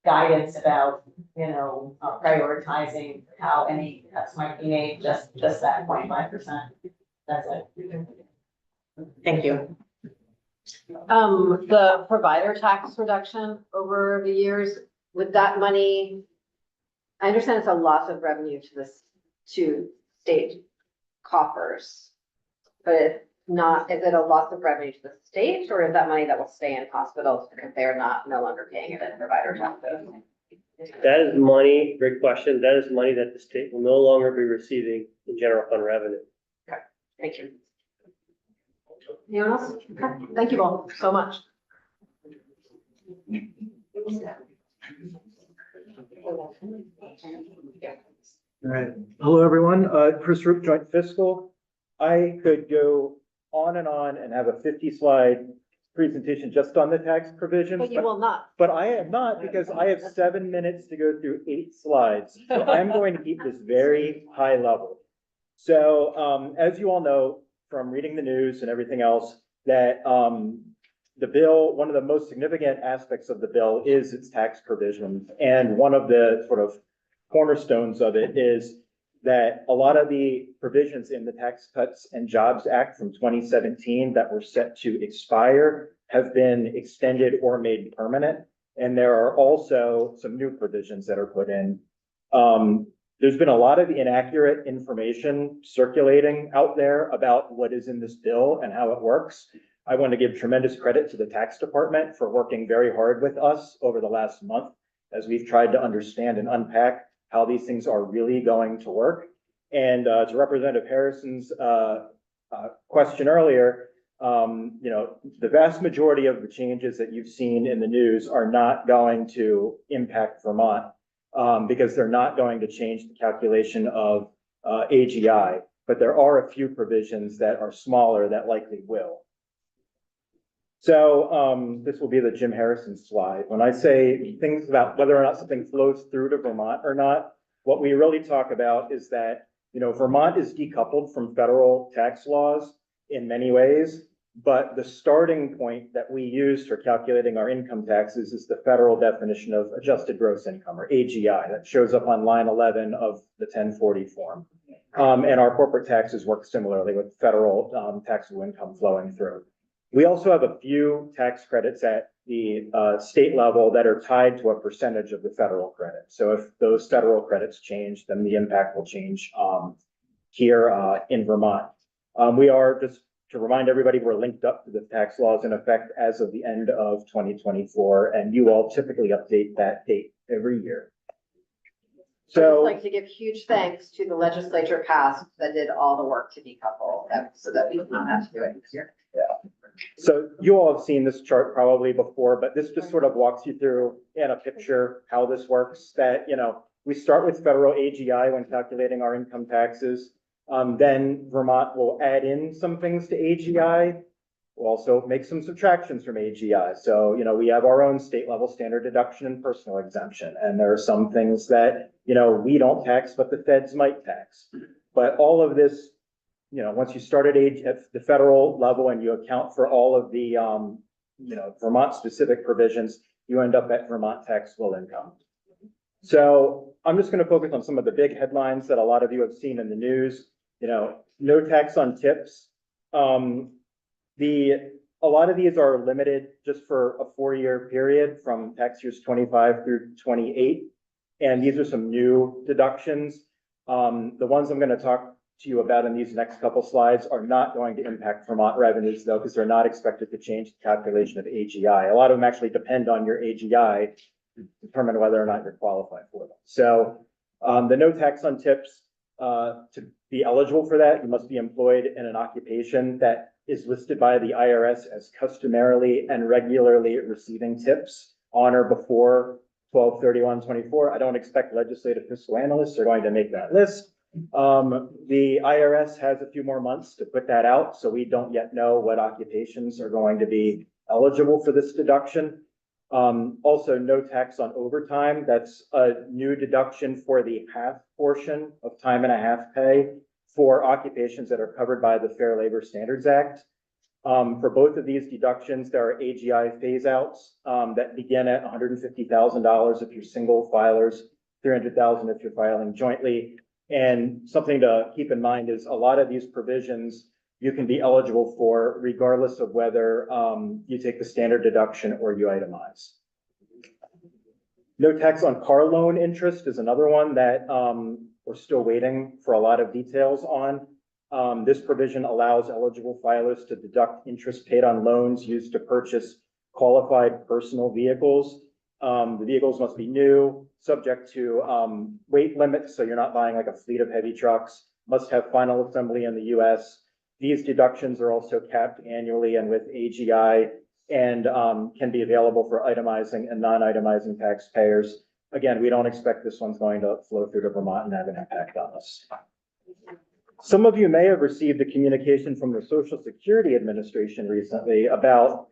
guidance about prioritizing how any cuts might be made. Just that 0.5%. That's it. Thank you. The provider tax reduction over the years, with that money, I understand it's a loss of revenue to state coffers, but it's not, is it a loss of revenue to the state, or is that money that will stay in hospitals because they're no longer paying it in provider taxes? That is money, great question. That is money that the state will no longer be receiving in general fund revenue. Okay, thank you. Anyone else? Okay, thank you all so much. All right. Hello, everyone. Chris Roop, Joint Fiscal. I could go on and have a 50-slide presentation just on the tax provisions. But you will not. But I am not, because I have 7 minutes to go through 8 slides. So I'm going to keep this very high level. So, as you all know from reading the news and everything else, that, the bill, one of the most significant aspects of the bill is its tax provisions. And one of the sort of cornerstones of it is that a lot of the provisions in the Tax Cuts and Jobs Act from 2017 that were set to expire have been extended or made permanent. And there are also some new provisions that are put in. There's been a lot of inaccurate information circulating out there about what is in this bill and how it works. I want to give tremendous credit to the tax department for working very hard with us over the last month as we've tried to understand and unpack how these things are really going to work. And to Representative Harrison's question earlier, the vast majority of the changes that you've seen in the news are not going to impact Vermont because they're not going to change the calculation of AGI, but there are a few provisions that are smaller that likely will. So this will be the Jim Harrison slide. When I say things about whether or not something flows through to Vermont or not, what we really talk about is that, Vermont is decoupled from federal tax laws in many ways, but the starting point that we use for calculating our income taxes is the federal definition of adjusted gross income, or AGI, that shows up on line 11 of the 1040 form. And our corporate taxes work similarly with federal taxable income flowing through. We also have a few tax credits at the state level that are tied to a percentage of the federal credit. So if those federal credits change, then the impact will change here in Vermont. We are, just to remind everybody, we're linked up to the tax laws in effect as of the end of 2024, and you all typically update that date every year. So I'd So, like to give huge thanks to the legislature past that did all the work to decouple so that we do not have to do it this year. so you all have seen this chart probably before, but this just sort of walks you through in a picture how this works. That, we start with federal AGI when calculating our income taxes. Then Vermont will add in some things to AGI. We'll also make some subtractions from AGI. So, we have our own state level standard deduction and personal exemption. And there are some things that, we don't tax, but the feds might tax. But all of this, once you start at the federal level and you account for all of the, Vermont specific provisions, you end up at Vermont taxable income. So I'm just going to focus on some of the big headlines that a lot of you have seen in the news. No tax on tips. A lot of these are limited just for a 4-year period from tax years 25 through 28. And these are some new deductions. The ones I'm going to talk to you about in these next couple slides are not going to impact Vermont revenues though, because they're not expected to change the calculation of AGI. A lot of them actually depend on your AGI to determine whether or not you're qualified for them. So the no tax on tips, to be eligible for that, you must be employed in an occupation that is listed by the IRS as customarily and regularly receiving tips on or before 12/31/24. I don't expect legislative fiscal analysts are going to make that list. The IRS has a few more months to put that out, so we don't yet know what occupations are going to be eligible for this deduction. Also, no tax on overtime. That's a new deduction for the half portion of time and a half pay for occupations that are covered by the Fair Labor Standards Act. For both of these deductions, there are AGI phase outs that begin at $150,000 if you're single filers, $300,000 if you're filing jointly. And something to keep in mind is a lot of these provisions you can be eligible for regardless of whether you take the standard deduction or you itemize. No tax on car loan interest is another one that we're still waiting for a lot of details on. This provision allows eligible filers to deduct interest paid on loans used to purchase qualified personal vehicles. The vehicles must be new, subject to weight limits, so you're not buying like a fleet of heavy trucks, must have final assembly in the US. These deductions are also capped annually and with AGI and can be available for itemizing and non-itemizing taxpayers. Again, we don't expect this one's going to flow through to Vermont and have an impact on us. Some of you may have received a communication from the Social Security Administration recently about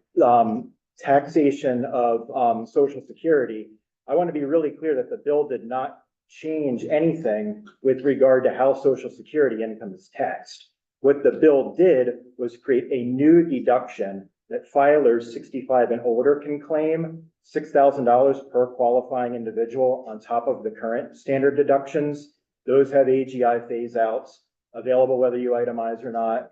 taxation of Social Security. I want to be really clear that the bill did not change anything with regard to how Social Security income is taxed. What the bill did was create a new deduction that filers 65 and older can claim, $6,000 per qualifying individual on top of the current standard deductions. Those have AGI phase outs available whether you itemize or not,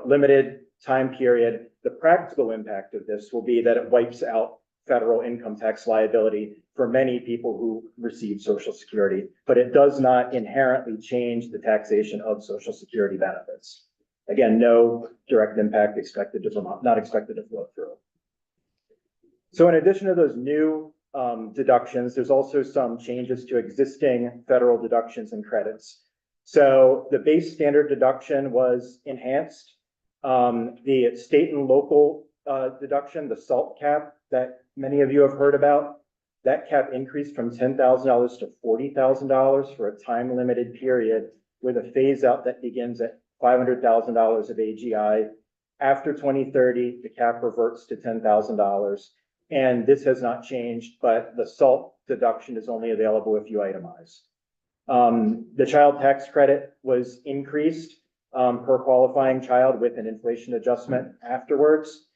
limited time period. The practical impact of this will be that it wipes out federal income tax liability for many people who receive Social Security, but it does not inherently change the taxation of Social Security benefits. Again, no direct impact expected to Vermont, not expected to flow through. So in addition to those new deductions, there's also some changes to existing federal deductions and credits. So the base standard deduction was enhanced. The state and local deduction, the SALT cap that many of you have heard about, that cap increased from $10,000 to $40,000 for a time limited period with a phase out that begins at $500,000 of AGI. After 2030, the cap reverts to $10,000. And this has not changed, but the SALT deduction is only available if you itemize. The child tax credit was increased per qualifying child with an inflation adjustment afterwards.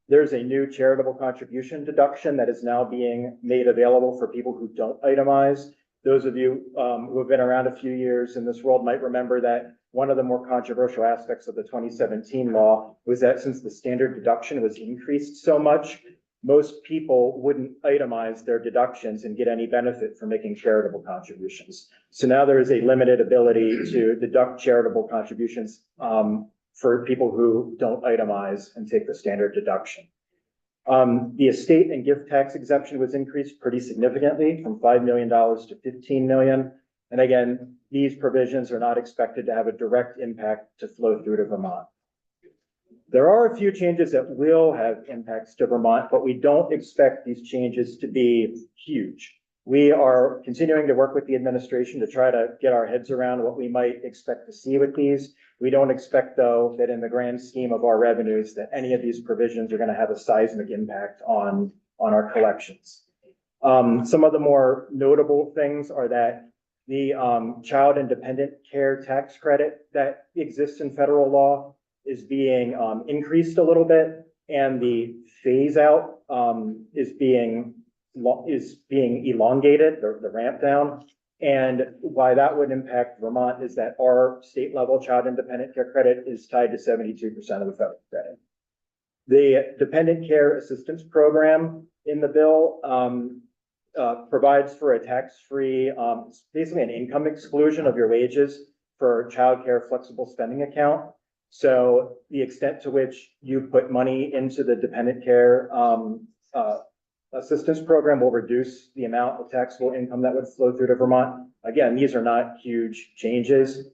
There's a new charitable contribution deduction that is now being made available for people who don't itemize. Those of you who have been around a few years in this world might remember that one of the more controversial aspects of the 2017 law was that since the standard deduction was increased so much, most people wouldn't itemize their deductions and get any benefit from making charitable contributions. So now there is a limited ability to deduct charitable contributions for people who don't itemize and take the standard deduction. The estate and gift tax exemption was increased pretty significantly from $5 million to $15 million. And again, these provisions are not expected to have a direct impact to flow through to Vermont. There are a few changes that will have impacts to Vermont, but we don't expect these changes to be huge. We are continuing to work with the administration to try to get our heads around what we might expect to see with these. We don't expect, though, that in the grand scheme of our revenues, that any of these provisions are going to have a seismic impact on our collections. Some of the more notable things are that the child and dependent care tax credit that exists in federal law is being increased a little bit, and the phase out is being elongated, the ramp down. And why that would impact Vermont is that our state level child and dependent care credit is tied to 72% of the federal credit. The dependent care assistance program in the bill provides for a tax-free, basically an income exclusion of your wages for child care flexible spending account. So the extent to which you put money into the dependent care assistance program will reduce the amount of taxable income that would flow through to Vermont. Again, these are not huge changes.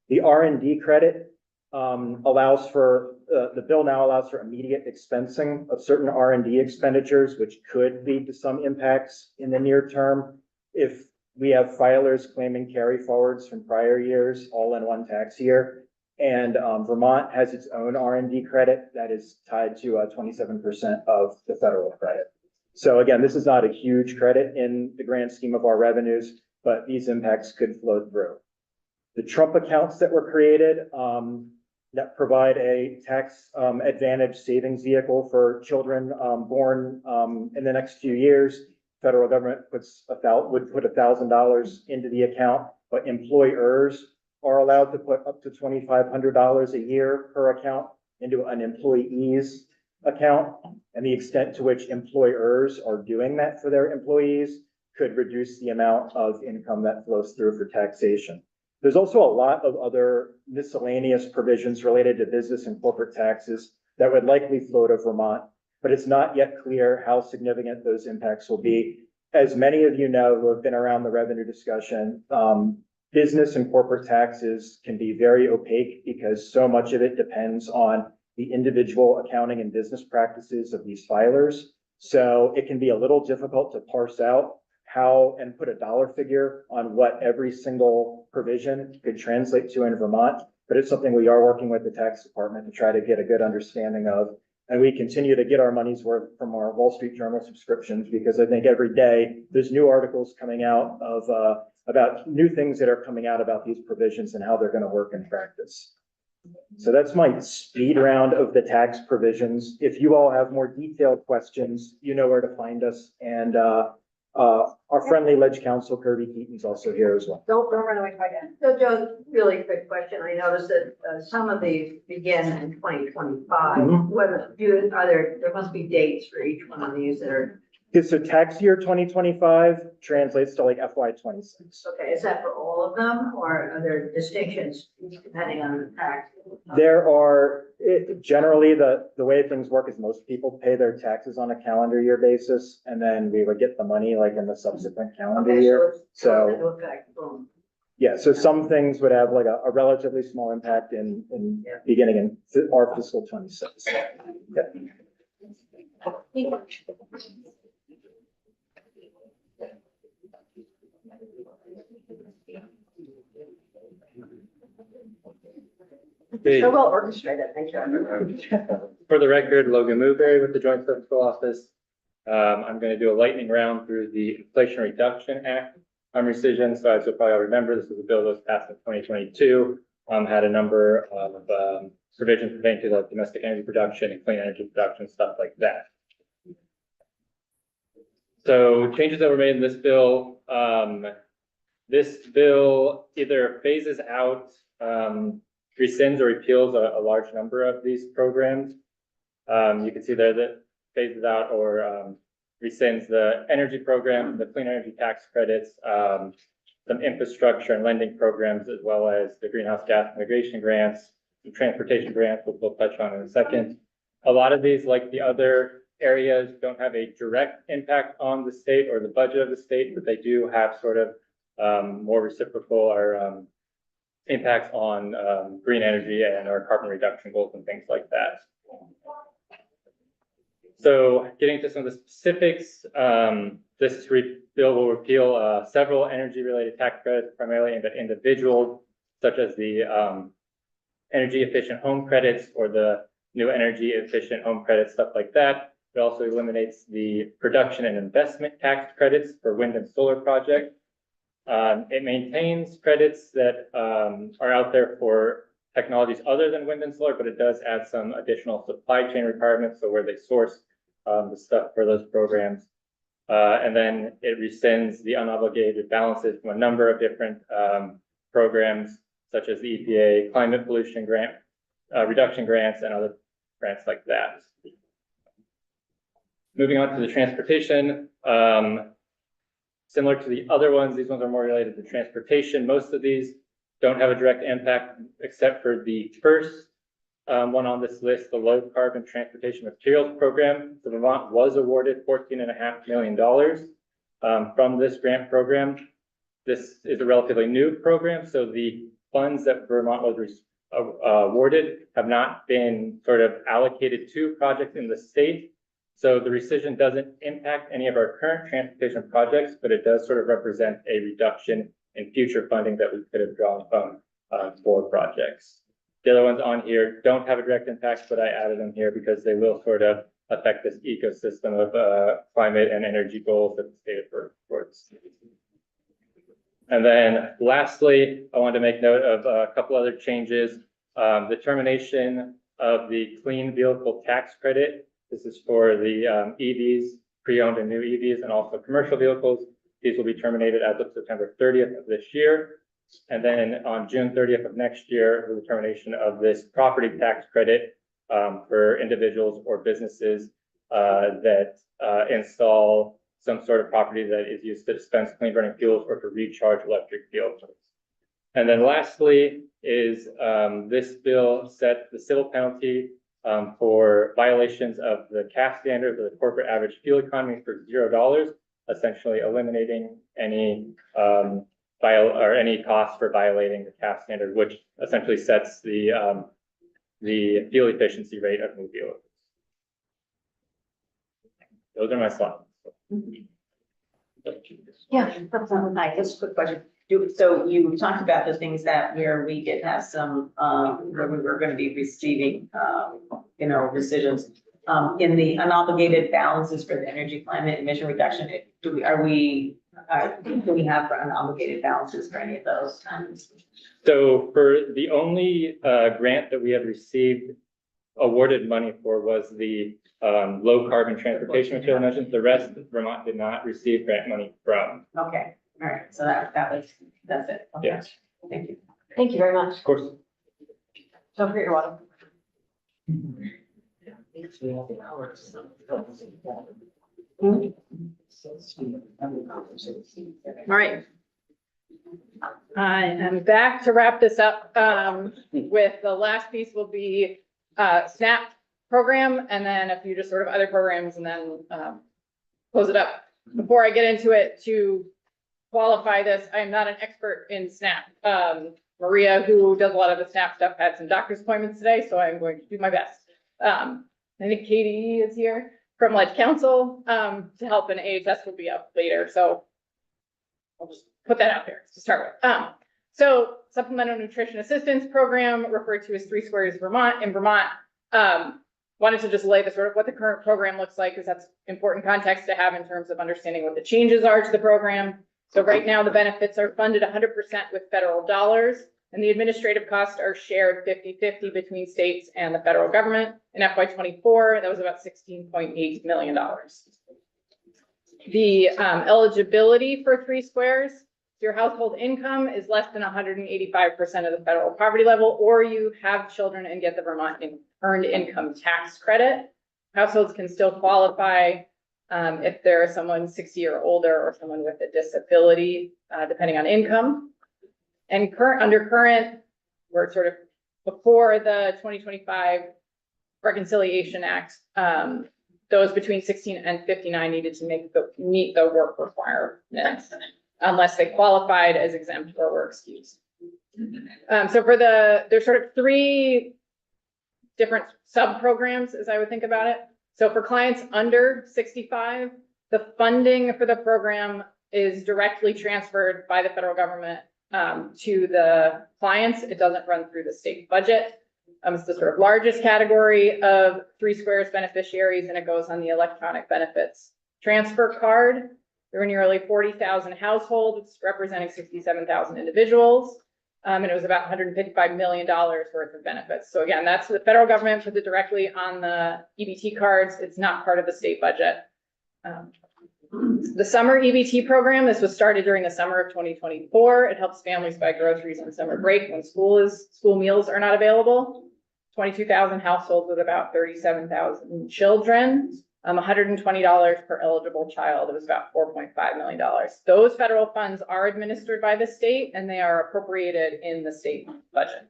The R&D credit allows for, the bill now allows for immediate expensing of certain R&D expenditures, which could lead to some impacts in the near term. If we have filers claiming carry forwards from prior years all in one tax year, and Vermont has its own R&D credit that is tied to 27% of the federal credit. So again, this is not a huge credit in the grand scheme of our revenues, but these impacts could flow through. The Trump accounts that were created that provide a tax advantage savings vehicle for children born in the next few years. Federal government would put $1,000 into the account, but employers are allowed to put up to $2,500 a year per account into an employee's account. And the extent to which employers are doing that for their employees could reduce the amount of income that flows through for taxation. There's also a lot of other miscellaneous provisions related to business and corporate taxes that would likely flow to Vermont, but it's not yet clear how significant those impacts will be. As many of you know who have been around the revenue discussion, business and corporate taxes can be very opaque because so much of it depends on the individual accounting and business practices of these filers. So it can be a little difficult to parse out how and put a dollar figure on what every single provision could translate to in Vermont, but it's something we are working with the tax department to try to get a good understanding of. And we continue to get our money's worth from our Wall Street Journal subscriptions, because I think every day there's new articles coming out of, about new things that are coming out about these provisions and how they're going to work in practice. So that's my speed round of the tax provisions. If you all have more detailed questions, you know where to find us. And our friendly ledge counsel, Kirby Keaton's also here as well. Don't run away quite yet. So Joe, really quick question. I noticed that some of these begin in 2025. Mhm. Whether there must be dates for each one of these that are, Okay, so tax year 2025 translates to like FY 26. okay, is that for all of them or are there distinctions depending on the tax? There are, generally, the way things work is most people pay their taxes on a calendar year basis, and then we would get the money like in the subsequent calendar Okay, year. it's So, into effect, boom. yeah, so some things would have like a relatively small impact in beginning in our fiscal 26. Yeah. So well orchestrated, thank you. For the record, Logan Newberry with the Joint Fiscal Office. I'm going to do a lightning round through the Inflation Reduction Act rescission. So as you'll probably all remember, this is a bill that was passed in 2022. Had a number of provisions pertaining to the domestic energy production and clean energy production, stuff like that. So changes that were made in this bill. This bill either phases out, rescinds or repeals a large number of these programs. You can see there that phases out or rescinds the energy program, the clean energy tax credits, some infrastructure and lending programs, as well as the greenhouse gas mitigation grants, some transportation grants, which we'll touch on in a second. A lot of these, like the other areas, don't have a direct impact on the state or the budget of the state, but they do have sort of more reciprocal or impacts on green energy and our carbon reduction goals and things like that. So getting to some of the specifics, this bill will repeal several energy-related tax credits, primarily aimed at individuals, such as the energy efficient home credits or the new energy efficient home credits, stuff like that. It also eliminates the production and investment tax credits for wind and solar projects. It maintains credits that are out there for technologies other than wind and solar, but it does add some additional supply chain requirements, so where they source the stuff for those programs. And then it rescinds the unobligated balances from a number of different programs, such as the EPA climate pollution grant, reduction grants, and other grants like that. Moving on to the transportation. Similar to the other ones, these ones are more related to transportation. Most of these don't have a direct impact, except for the first one on this list, the Low Carbon Transportation Materials Program. So Vermont was awarded $14.5 million from this grant program. This is a relatively new program, so the funds that Vermont was awarded have not been sort of allocated to projects in the state. So the rescission doesn't impact any of our current transportation projects, but it does sort of represent a reduction in future funding that we could have drawn from for projects. The other ones on here don't have a direct impact, but I added them here because they will sort of affect this ecosystem of climate and energy goals that the state has worked towards. And then lastly, I wanted to make note of a couple other changes. The termination of the clean vehicle tax credit. This is for the EVs, pre-owned and new EVs, and also commercial vehicles. These will be terminated as of September 30th of this year. And then on June 30th of next year, the termination of this property tax credit for individuals or businesses that install some sort of property that is used to dispense clean burning fuels or to recharge electric vehicles. And then lastly is this bill set the civil penalty for violations of the CAF standards or the corporate average fuel economy for $0, essentially eliminating any any cost for violating the CAF standard, which essentially sets the fuel efficiency rate of new vehicles. Those are my slides. Yeah, that's nice. Just a quick question. So you talked about the things that where we did have some, where we were going to be receiving, rescissions. in the unobligated balances for the energy climate emission reduction, do we have unobligated balances for any of those? So for the only grant that we have received awarded money for was the low carbon transportation material mentioned. The rest Vermont did not receive grant money from. Okay, all right, so that's it. Okay. Yes. Thank you. Thank you very much. Of course. Don't forget your water. All right. I am back to wrap this up, with the last piece will be, SNAP program, and then a few just sort of other programs, and then, close it up. Before I get into it, to qualify this, I am not an expert in SNAP. Maria, who does a lot of the SNAP stuff, had some doctor's appointments today, so I'm going to do my best. I think Katie is here from Ledge Council, to help, and AHS will be up later, so I'll just put that out there to start with. So Supplemental Nutrition Assistance Program, referred to as 3 Squares Vermont, in Vermont. Wanted to just lay the sort of what the current program looks like, because that's important context to have in terms of understanding what the changes are to the program. So right now, the benefits are funded 100% with federal dollars, and the administrative costs are shared 50-50 between states and the federal government. In FY24, that was about $16.8 million. The eligibility for 3 Squares, your household income is less than 185% of the federal poverty level, or you have children and get the Vermont Earned Income Tax Credit. Households can still qualify if there is someone 60 or older or someone with a disability, depending on income. And under current, we're sort of before the 2025 Reconciliation Act, those between 16 and 59 needed to meet the work requirements unless they qualified as exempt or were excused. So for there's sort of 3 different sub-programs, as I would think about it. So for clients under 65, the funding for the program is directly transferred by the federal government to the clients. It doesn't run through the state budget. It's the sort of largest category of 3 Squares beneficiaries, and it goes on the electronic benefits transfer card. There were nearly 40,000 households, representing 67,000 individuals. And it was about $155 million worth of benefits. So again, that's the federal government puts it directly on the EBT cards. It's not part of the state budget. The summer EBT program, this was started during the summer of 2024. It helps families buy groceries on summer break when school meals are not available. 22,000 households with about 37,000 children. $120 per eligible child. It was about $4.5 million. Those federal funds are administered by the state, and they are appropriated in the state budget.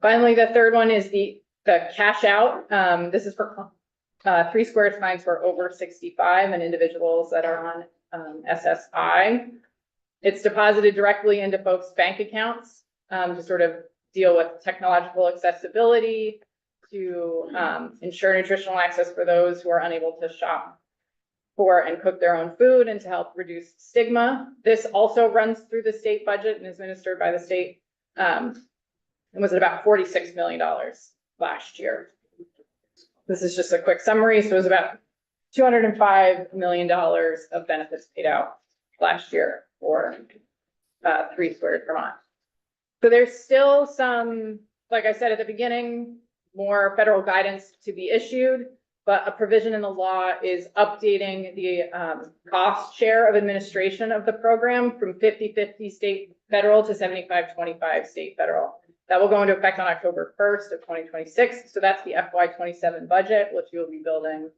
Finally, the third one is the cash out. This is for 3 Squares clients who are over 65 and individuals that are on SSI. It's deposited directly into folks' bank accounts to sort of deal with technological accessibility, to ensure nutritional access for those who are unable to shop for and cook their own food, and to help reduce stigma. This also runs through the state budget and is administered by the state. And was at about $46 million last year. This is just a quick summary. So it was about $205 million of benefits paid out last year for 3 Squares Vermont. So there's still some, like I said at the beginning, more federal guidance to be issued, but a provision in the law is updating the cost share of administration of the program from 50-50 state federal to 75-25 state federal. That will go into effect on October 1st of 2026. So that's the FY27 budget, which you'll be building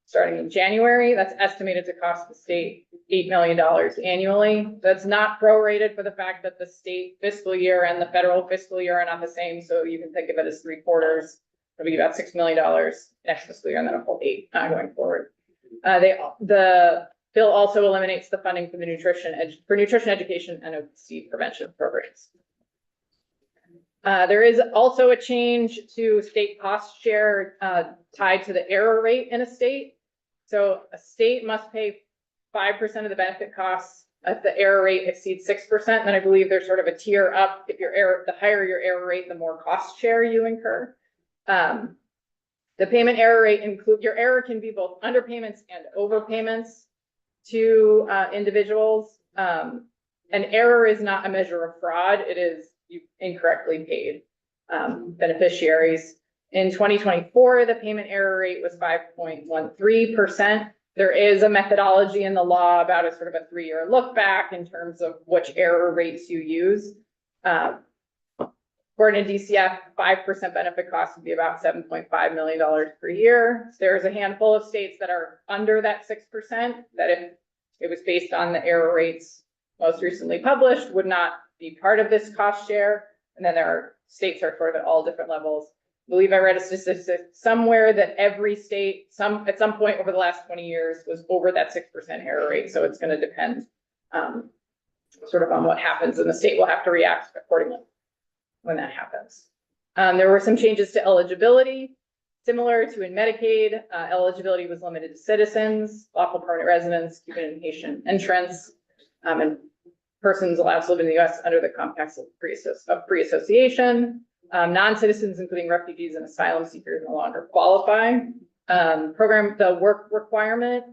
starting in January. That's estimated to cost the state $8 million annually. That's not prorated for the fact that the state fiscal year and the federal fiscal year are not the same. So you can think of it as 3/4. It'll be about $6 million next fiscal year, and then a full $8 going forward. The bill also eliminates the funding for the nutrition education and obesity prevention programs. There is also a change to state cost share tied to the error rate in a state. So a state must pay 5% of the benefit costs if the error rate exceeds 6%. Then I believe there's sort of a tier up. If the higher your error rate, the more cost share you incur. The payment error rate your error can be both underpayments and overpayments to individuals. An error is not a measure of fraud. It is you incorrectly paid beneficiaries. In 2024, the payment error rate was 5.13%. There is a methodology in the law about a sort of a 3-year look back in terms of which error rates you use. According to DCF, 5% benefit cost would be about $7.5 million per year. There's a handful of states that are under that 6%, that if it was based on the error rates most recently published, would not be part of this cost share. And then there are states are sort of at all different levels. I believe I read a statistic somewhere that every state, at some point over the last 20 years, was over that 6% error rate. So it's going to depend sort of on what happens, and the state will have to react accordingly when that happens. There were some changes to eligibility, similar to in Medicaid. Eligibility was limited to citizens, lawful permanent residents, Cuban and Haitian entrants, and persons allowed to live in the U.S. under the compacts of free association. Non-citizens, including refugees and asylum seekers, no longer qualify. The work requirement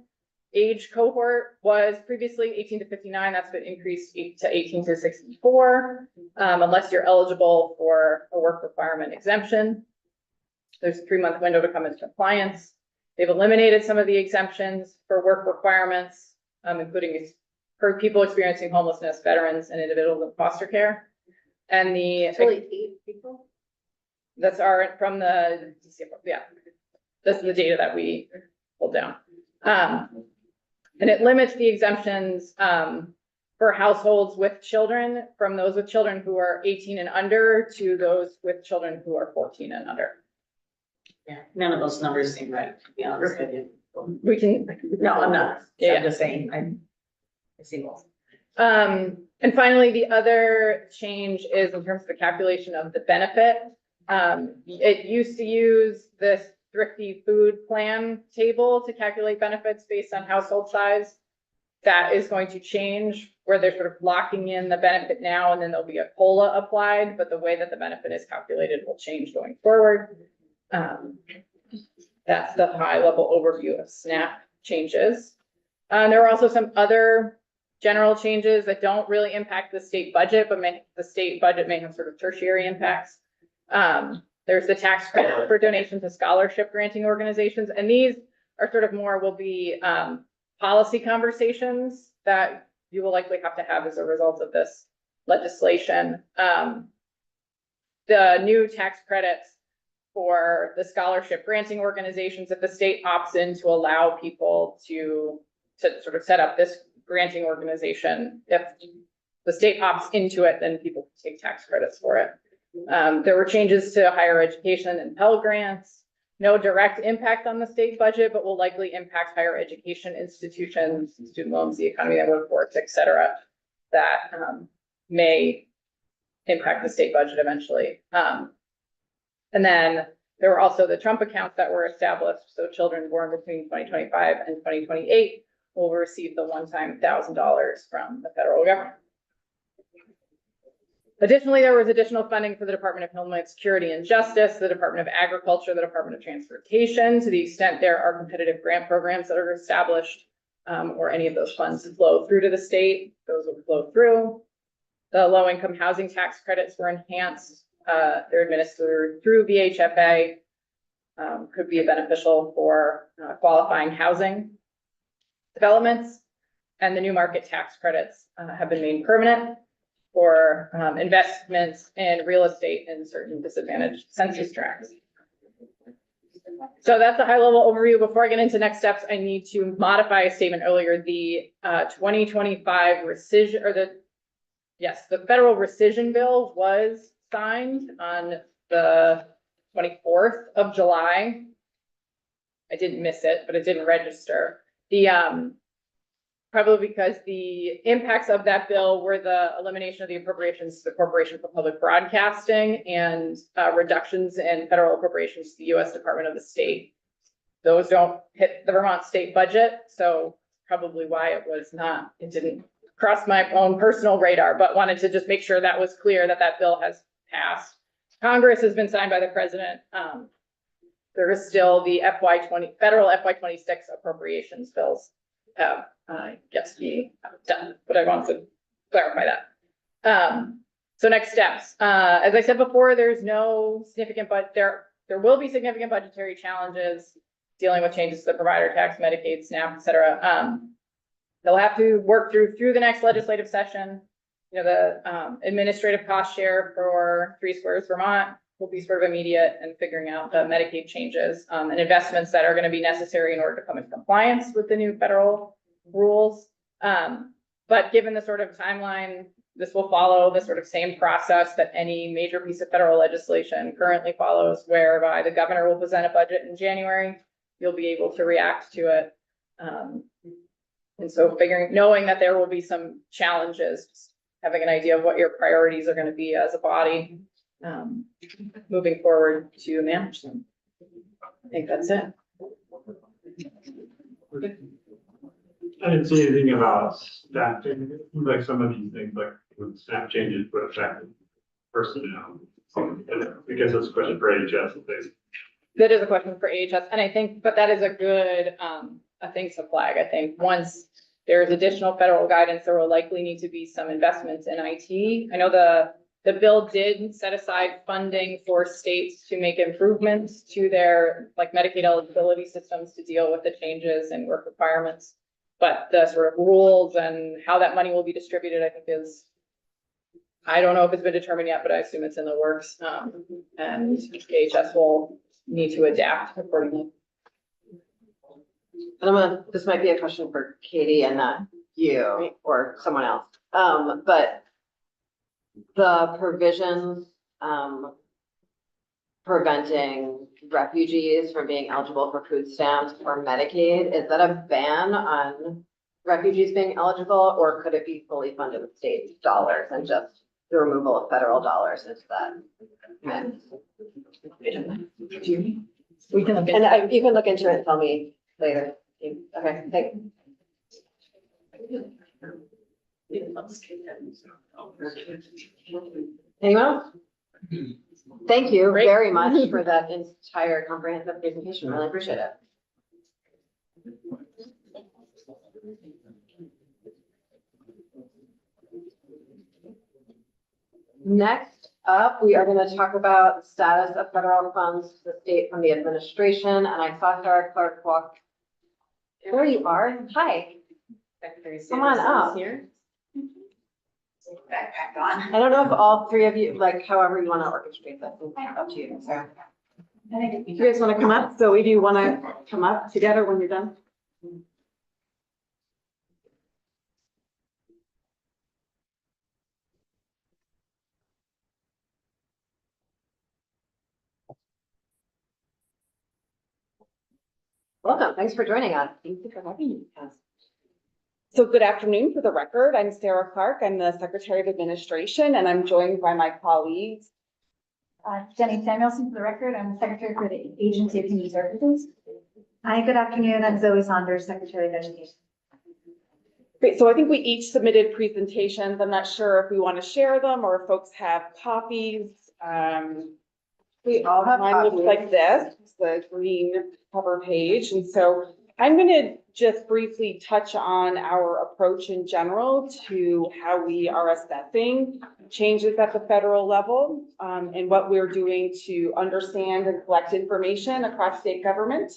age cohort was previously 18 to 59. That's been increased to 18 to 64, unless you're eligible for a work requirement exemption. There's a 3-month window to come into compliance. They've eliminated some of the exemptions for work requirements, including for people experiencing homelessness, veterans, and individuals in foster care. And It's only 8 people. that's our from the this is the data that we pulled down. And it limits the exemptions for households with children from those with children who are 18 and under to those with children who are 14 and under. Yeah, none of those numbers seem right, to be honest with you. We can. No, I'm not. Yeah. I'm just saying, I see those. And finally, the other change is in terms of the calculation of the benefit. It used to use this thrifty food plan table to calculate benefits based on household size. That is going to change, where they're sort of locking in the benefit now, and then there'll be a COLA applied, but the way that the benefit is calculated will change going forward. That's the high level overview of SNAP changes. There are also some other general changes that don't really impact the state budget, but the state budget may have sort of tertiary impacts. There's the tax credit for donation to scholarship granting organizations. And these are sort of will be policy conversations that you will likely have to have as a result of this legislation. The new tax credits for the scholarship granting organizations, if the state opts in to allow people to sort of set up this granting organization, if the state opts into it, then people can take tax credits for it. There were changes to higher education and Pell Grants. No direct impact on the state budget, but will likely impact higher education institutions, student loans, the economy, the workforce, et cetera, that may impact the state budget eventually. And then there were also the Trump accounts that were established. So children born between 2025 and 2028 will receive the one-time $1,000 from the federal government. Additionally, there was additional funding for the Department of Homeland Security and Justice, the Department of Agriculture, the Department of Transportation, to the extent there are competitive grant programs that are established, or any of those funds flow through to the state, those will flow through. The low-income housing tax credits were enhanced. They're administered through VHFA, could be beneficial for qualifying housing developments. And the new market tax credits have been made permanent for investments in real estate in certain disadvantaged census tracts. So that's a high level overview. Before I get into next steps, I need to modify a statement earlier. The 2025 rescission, or the federal rescission bill was signed on the 24th of July. I didn't miss it, but it didn't register. Probably because the impacts of that bill were the elimination of the appropriations to the Corporation for Public Broadcasting and reductions in federal appropriations to the U.S. Department of the State. Those don't hit the Vermont state budget, so probably why it didn't cross my own personal radar, but wanted to just make sure that was clear that that bill has passed. Congress has been signed by the president there is still the federal FY 26 appropriations bills have, yes, be done, but I want to clarify that. So next steps, as I said before, there's no significant, but there will be significant budgetary challenges dealing with changes to the provider tax, Medicaid, SNAP, et cetera. They'll have to work through the next legislative session. You know, the administrative cost share for 3 Squares Vermont will be sort of immediate, and figuring out the Medicaid changes and investments that are going to be necessary in order to come into compliance with the new federal rules. But given the sort of timeline, this will follow the sort of same process that any major piece of federal legislation currently follows, whereby the governor will present a budget in January. You'll be able to react to it. And so knowing that there will be some challenges, having an idea of what your priorities are going to be as a body, moving forward to manage them. I think that's it. I didn't see anything about staff changes. It seems like some of these things, like when staff changes would affect personnel. I guess that's a question for AHS. That is a question for AHS, and I think, but that is a good thing to flag. I think once there's additional federal guidance, there will likely need to be some investments in IT. I know the bill did set aside funding for states to make improvements to their like Medicaid eligibility systems to deal with the changes in work requirements. But the sort of rules and how that money will be distributed, I think I don't know if it's been determined yet, but I assume it's in the works. And AHS will need to adapt accordingly. And this might be a question for Katie and not you or someone else. But the provisions preventing refugees from being eligible for food stamps or Medicaid, is that a ban on refugees being eligible, or could it be fully funded with state dollars and just the removal of federal dollars into that mix? We can look and you can look into it and tell me later. Okay, thanks. Anyone else? Thank you very much for that entire comprehensive presentation. Really appreciate it. Next up, we are going to talk about the status of federal funds to the state from the administration. And I saw Sarah Clark walk. There you are. Hi. Come on up. Here. Backpack on. I don't know if all 3 of you, like, however you want to orchestrate this, it's up to you. So, you guys want to come up? So, if you want to come up together when you're done. Welcome. Thanks for joining us. Thank you for having us. So good afternoon. For the record, I'm Sarah Clark. I'm the Secretary of Administration, and I'm joined by my colleagues. Jenny Samuelson, for the record, I'm the Secretary for the Agency of Human Services. Hi, good afternoon. I'm Zoe Saunders, Secretary of Education. Great. So I think we each submitted presentations. I'm not sure if we want to share them or if folks have copies. We all have mine copies. looks like this, the green cover page. And so I'm going to just briefly touch on our approach in general to how we are assessing changes at the federal level and what we're doing to understand and collect information across state government.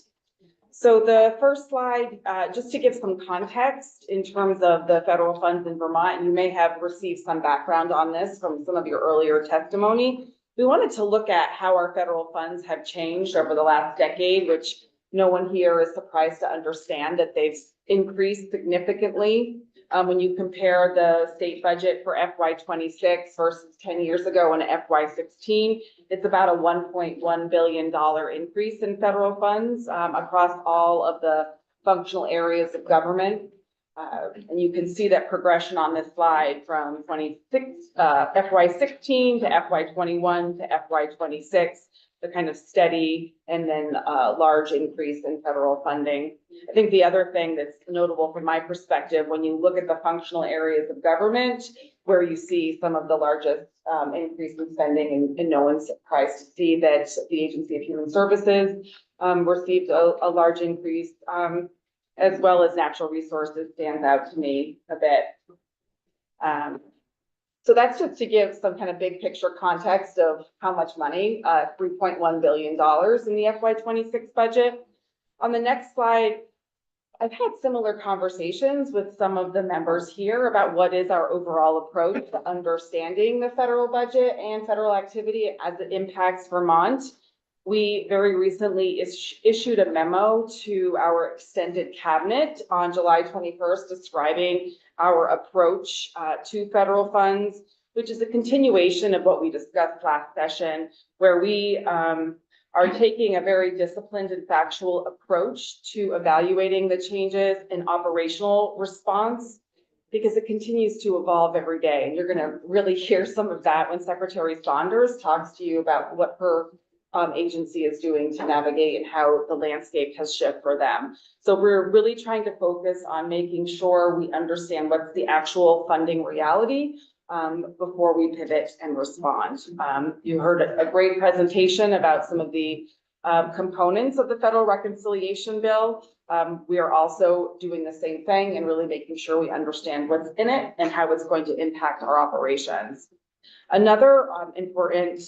So the first slide, just to give some context in terms of the federal funds in Vermont, you may have received some background on this from some of your earlier testimony. We wanted to look at how our federal funds have changed over the last decade, which no one here is surprised to understand that they've increased significantly. When you compare the state budget for FY 26 versus 10 years ago in FY 16, it's about a $1.1 billion increase in federal funds across all of the functional areas of government. And you can see that progression on this slide from FY 16 to FY 21 to FY 26. The kind of steady and then large increase in federal funding. I think the other thing that's notable from my perspective, when you look at the functional areas of government, where you see some of the largest increase in spending, and no one's surprised to see that the Agency of Human Services received a large increase, as well as natural resources stands out to me a bit. So that's just to give some kind of big picture context of how much money, $3.1 billion in the FY 26 budget. On the next slide, I've had similar conversations with some of the members here about what is our overall approach to understanding the federal budget and federal activity as it impacts Vermont. We very recently issued a memo to our extended cabinet on July 21st describing our approach to federal funds, which is a continuation of what we discussed last session, where we are taking a very disciplined and factual approach to evaluating the changes in operational response, because it continues to evolve every day. And you're going to really hear some of that when Secretary Saunders talks to you about what her agency is doing to navigate and how the landscape has shifted for them. So we're really trying to focus on making sure we understand what's the actual funding reality before we pivot and respond. You heard a great presentation about some of the components of the federal reconciliation bill. We are also doing the same thing and really making sure we understand what's in it and how it's going to impact our operations. Another important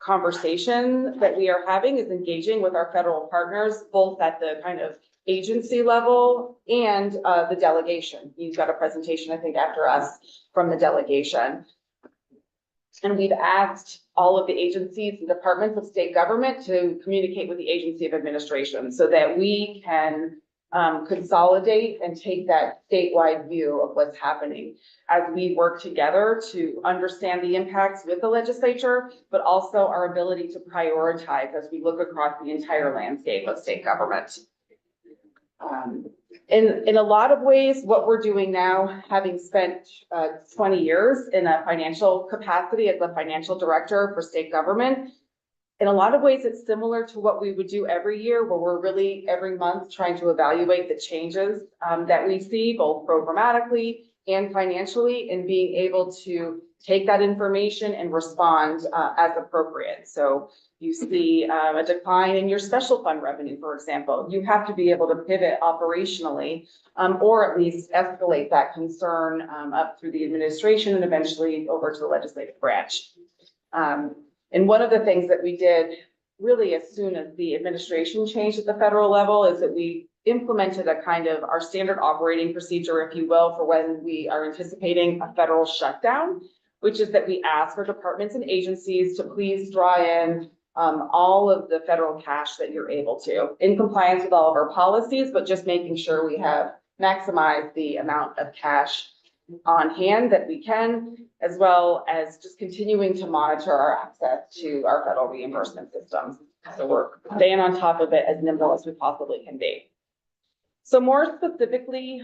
conversation that we are having is engaging with our federal partners, both at the kind of agency level and the delegation. You've got a presentation, I think, after us from the delegation. And we've asked all of the agencies and departments of state government to communicate with the Agency of Administration so that we can consolidate and take that statewide view of what's happening as we work together to understand the impacts with the legislature, but also our ability to prioritize as we look across the entire landscape of state government. In a lot of ways, what we're doing now, having spent 20 years in a financial capacity as a financial director for state government, in a lot of ways, it's similar to what we would do every year, where we're really every month trying to evaluate the changes that we see, both programmatically and financially, and being able to take that information and respond as appropriate. So you see a decline in your special fund revenue, for example. You have to be able to pivot operationally, or at least escalate that concern up through the administration and eventually over to the legislative branch. And one of the things that we did really as soon as the administration changed at the federal level is that we implemented a kind of our standard operating procedure, if you will, for when we are anticipating a federal shutdown, which is that we ask for departments and agencies to please draw in all of the federal cash that you're able to, in compliance with all of our policies, but just making sure we have maximized the amount of cash on hand that we can, as well as just continuing to monitor our access to our federal reimbursement systems. So we're staying on top of it as nimble as we possibly can be. So more specifically,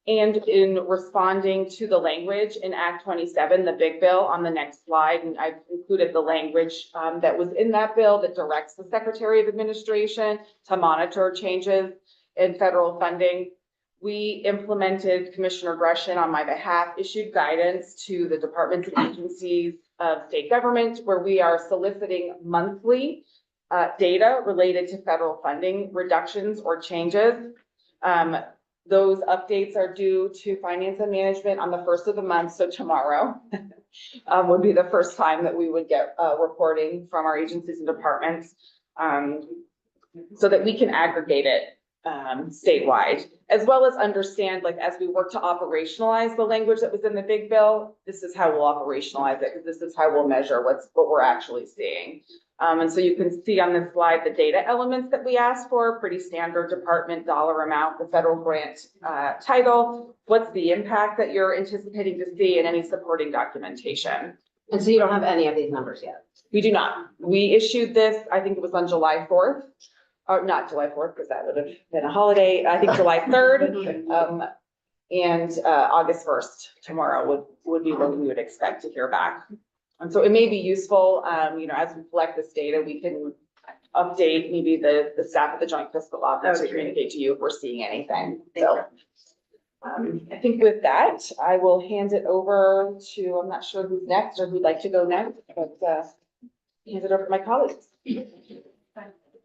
and in responding to the language in Act 27, the big bill on the next slide, and I've included the language that was in that bill that directs the Secretary of Administration to monitor changes in federal funding. We implemented, Commissioner Gresham on my behalf issued guidance to the departments and agencies of state government, where we are soliciting monthly data related to federal funding reductions or changes. Those updates are due to Finance and Management on the first of the month, so tomorrow would be the first time that we would get reporting from our agencies and departments, so that we can aggregate it statewide, as well as understand, like, as we work to operationalize the language that was in the big bill, this is how we'll operationalize it, because this is how we'll measure what we're actually seeing. And so you can see on this slide the data elements that we asked for, pretty standard department dollar amount, the federal grant title, what's the impact that you're anticipating to see, and any supporting documentation. And so you don't have any of these numbers yet? We do not. We issued this, I think it was on July 4th. Or not July 4th, because that would have been a holiday. I think July 3rd and August 1st tomorrow would be when we would expect to hear back. And so it may be useful, you know, as we collect this data, we can update maybe the staff of the Joint Fiscal Office to communicate to you if we're seeing anything. So I think with that, I will hand it over to, I'm not sure who's next or who'd like to go next, but, hand it over to my colleagues. Good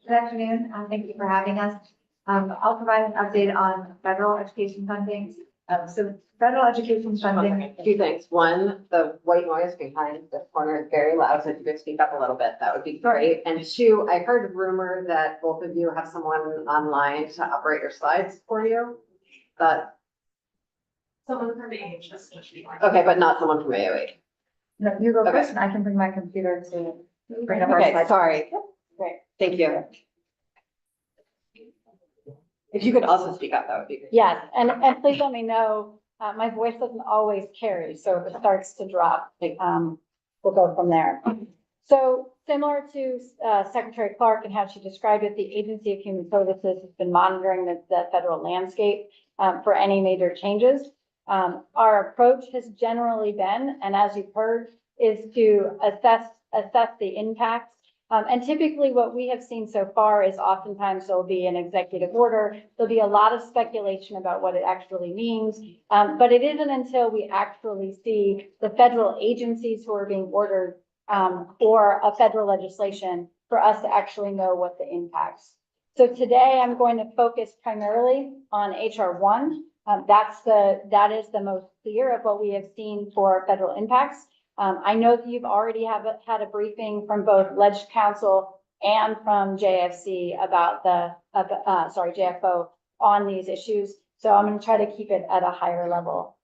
afternoon, thank you for having us. I'll provide an update on federal education funding. So federal education funding. Two things. One, the white noise behind the corner is very loud, so if you could speak up a little bit, that would be great. And two, I heard a rumor that both of you have someone online to operate your slides for you. But, Someone from age. okay, but not someone from AOE. No, you go Okay. first, and I can bring my computer to bring up our Okay, slides. sorry. Great. Thank you. If you could also speak up, that would be great. Yes, and please let me know, my voice doesn't always carry, so if it starts to drop, we'll go from there. So similar to Secretary Clark and how she described it, the Agency of Human Services has been monitoring the federal landscape for any major changes. Our approach has generally been, and as you've heard, is to assess the impacts. And typically what we have seen so far is oftentimes there'll be an executive order. There'll be a lot of speculation about what it actually means. But it isn't until we actually see the federal agencies who are being ordered or a federal legislation for us to actually know what the impacts. So today I'm going to focus primarily on HR 1. That is the most clear of what we have seen for federal impacts. I know that you've already had a briefing from both Ledge Council and from JFC about JFO on these issues. So I'm going to try to keep it at a higher level.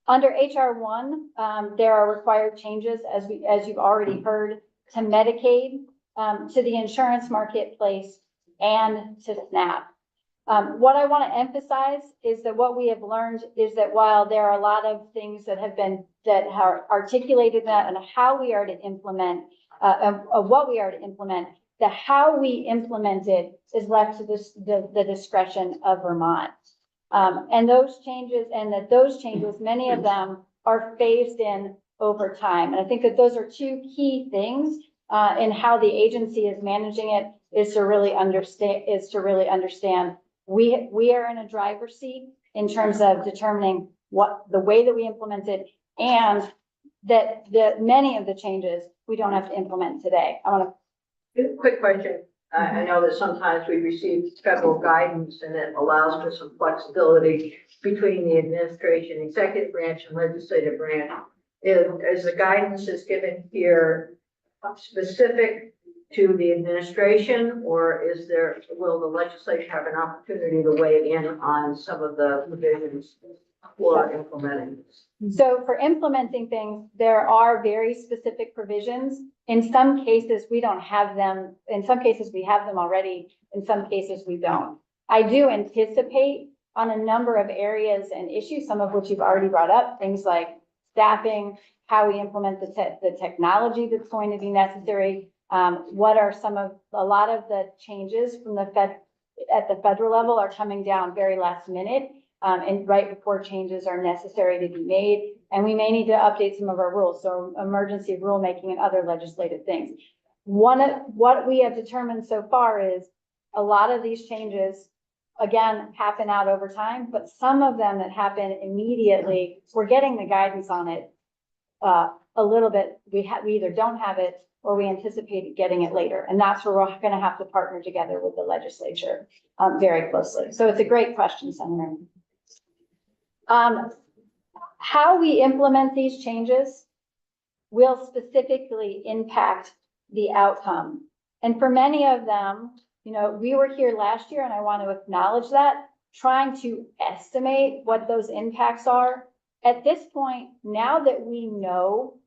Under HR 1, there are required changes, as you've already heard, to Medicaid, to the insurance marketplace, and to SNAP. What I want to emphasize is that what we have learned is that while there are a lot of things that are articulated that and how we are to implement, of what we are to implement, the how we implement it is left to the discretion of Vermont. And those changes, many of them are phased in over time. And I think that those are two key things in how the agency is managing it, is to really understand we are in a driver's seat in terms of determining what the way that we implement it, and that many of the changes we don't have to implement today. I want to. Quick question. I know that sometimes we receive federal guidance and it allows for some flexibility between the administration, executive branch and legislative branch. Is the guidance is given here specific to the administration, or will the legislature have an opportunity to weigh in on some of the provisions for implementing this? So for implementing things, there are very specific provisions. In some cases, we don't have them. In some cases, we have them already. In some cases, we don't. I do anticipate on a number of areas and issues, some of which you've already brought up, things like staffing, how we implement the technology that's going to be necessary. What are a lot of the changes from at the federal level are coming down very last minute. And right before changes are necessary to be made. And we may need to update some of our rules. So emergency rulemaking and other legislative things. What we have determined so far is a lot of these changes, again, happen out over time, but some of them that happen immediately, we're getting the guidance on it a little bit. We either don't have it or we anticipate getting it later. And that's where we're going to have to partner together with the legislature very closely. So it's a great question, Senator. How we implement these changes will specifically impact the outcome. And for many of them, we were here last year, and I want to acknowledge that, trying to estimate what those impacts are. At this point, now that we know,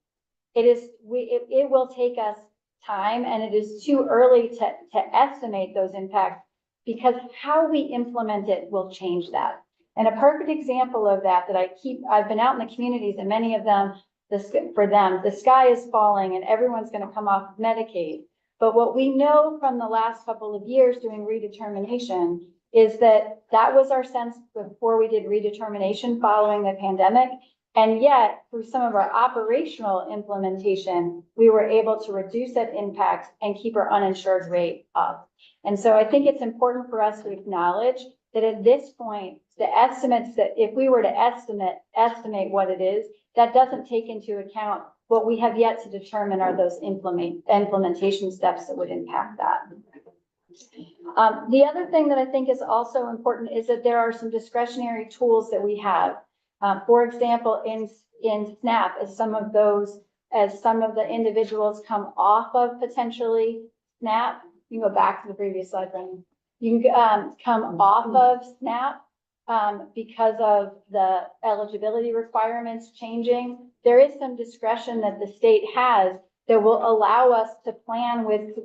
it will take us time, and it is too early to estimate those impacts, because how we implement it will change that. And a perfect example of that I've been out in the communities, and many of them, for them, the sky is falling and everyone's going to come off Medicaid. But what we know from the last couple of years doing redetermination is that was our sense before we did redetermination following the pandemic. And yet, through some of our operational implementation, we were able to reduce that impact and keep our uninsured rate up. And so I think it's important for us to acknowledge that at this point, the estimates that if we were to estimate what it is, that doesn't take into account what we have yet to determine are those implementation steps that would impact that. The other thing that I think is also important is that there are some discretionary tools that we have. For example, in SNAP, as some of the individuals come off of potentially SNAP, you can go back to the previous slide, Brendan. You can come off of SNAP because of the eligibility requirements changing. There is some discretion that the state has that will allow us to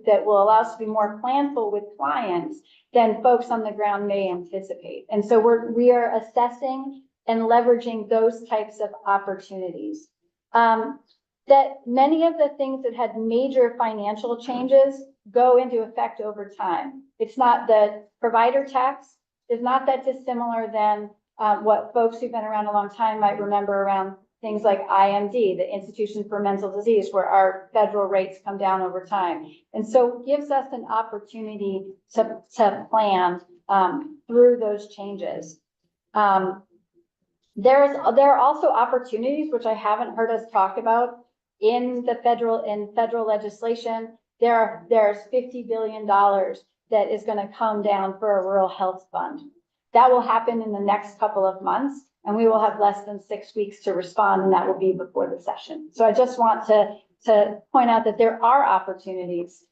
that will allow us to be more planful with clients than folks on the ground may anticipate. And so we are assessing and leveraging those types of opportunities. That many of the things that had major financial changes go into effect over time. It's not the provider tax is not that dissimilar than what folks who've been around a long time might remember around things like IMD, the Institution for Mental Disease, where our federal rates come down over time. And so it gives us an opportunity to plan through those changes. There are also opportunities, which I haven't heard us talk about in federal legislation. There's $50 billion that is going to come down for a rural health fund. That will happen in the next couple of months, and we will have less than 6 weeks to respond, and that will be before the session. So I just want to point out that there are opportunities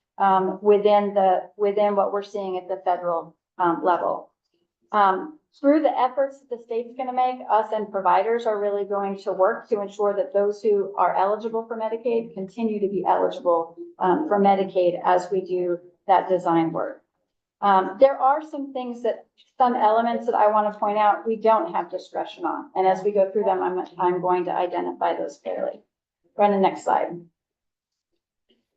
within what we're seeing at the federal level. Through the efforts that the state's going to make, us and providers are really going to work to ensure that those who are eligible for Medicaid continue to be eligible for Medicaid as we do that design work. There are some elements that I want to point out we don't have discretion on. And as we go through them, I'm going to identify those clearly. Run the next slide.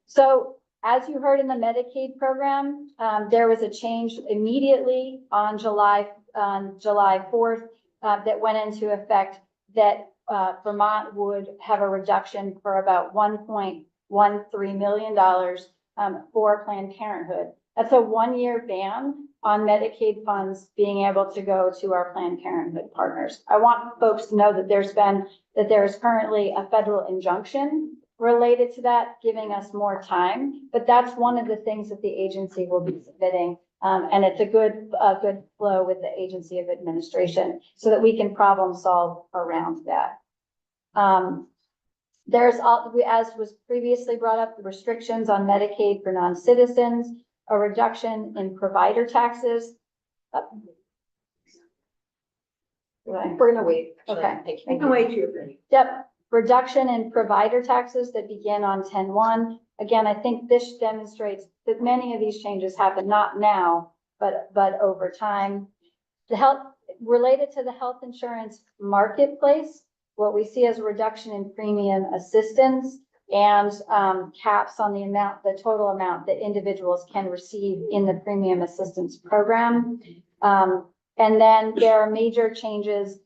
So as you heard in the Medicaid program, there was a change immediately on July 4th that went into effect that Vermont would have a reduction for about $1.13 million for Planned Parenthood. That's a 1-year ban on Medicaid funds being able to go to our Planned Parenthood partners. I want folks to know that there is currently a federal injunction related to that, giving us more time. But that's one of the things that the agency will be submitting. And it's a good flow with the agency of administration so that we can problem solve around that. There's, as was previously brought up, the restrictions on Medicaid for non-citizens, a reduction in provider taxes. We're gonna wait. Okay. We can wait here. Yep. Reduction in provider taxes that begin on 10/1. Again, I think this demonstrates that many of these changes happen not now, but over time. Related to the health insurance marketplace, what we see as a reduction in premium assistance and caps on the total amount that individuals can receive in the premium assistance program. And then there are major changes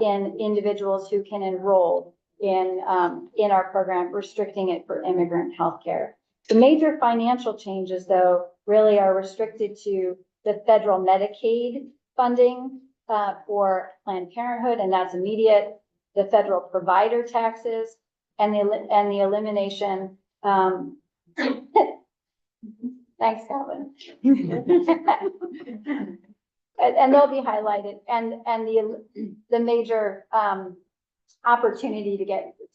in individuals who can enroll in our program, restricting it for immigrant healthcare. The major financial changes, though, really are restricted to the federal Medicaid funding for Planned Parenthood, and that's immediate. The federal provider taxes and the elimination. Thanks, Calvin. And they'll be highlighted, and the major opportunity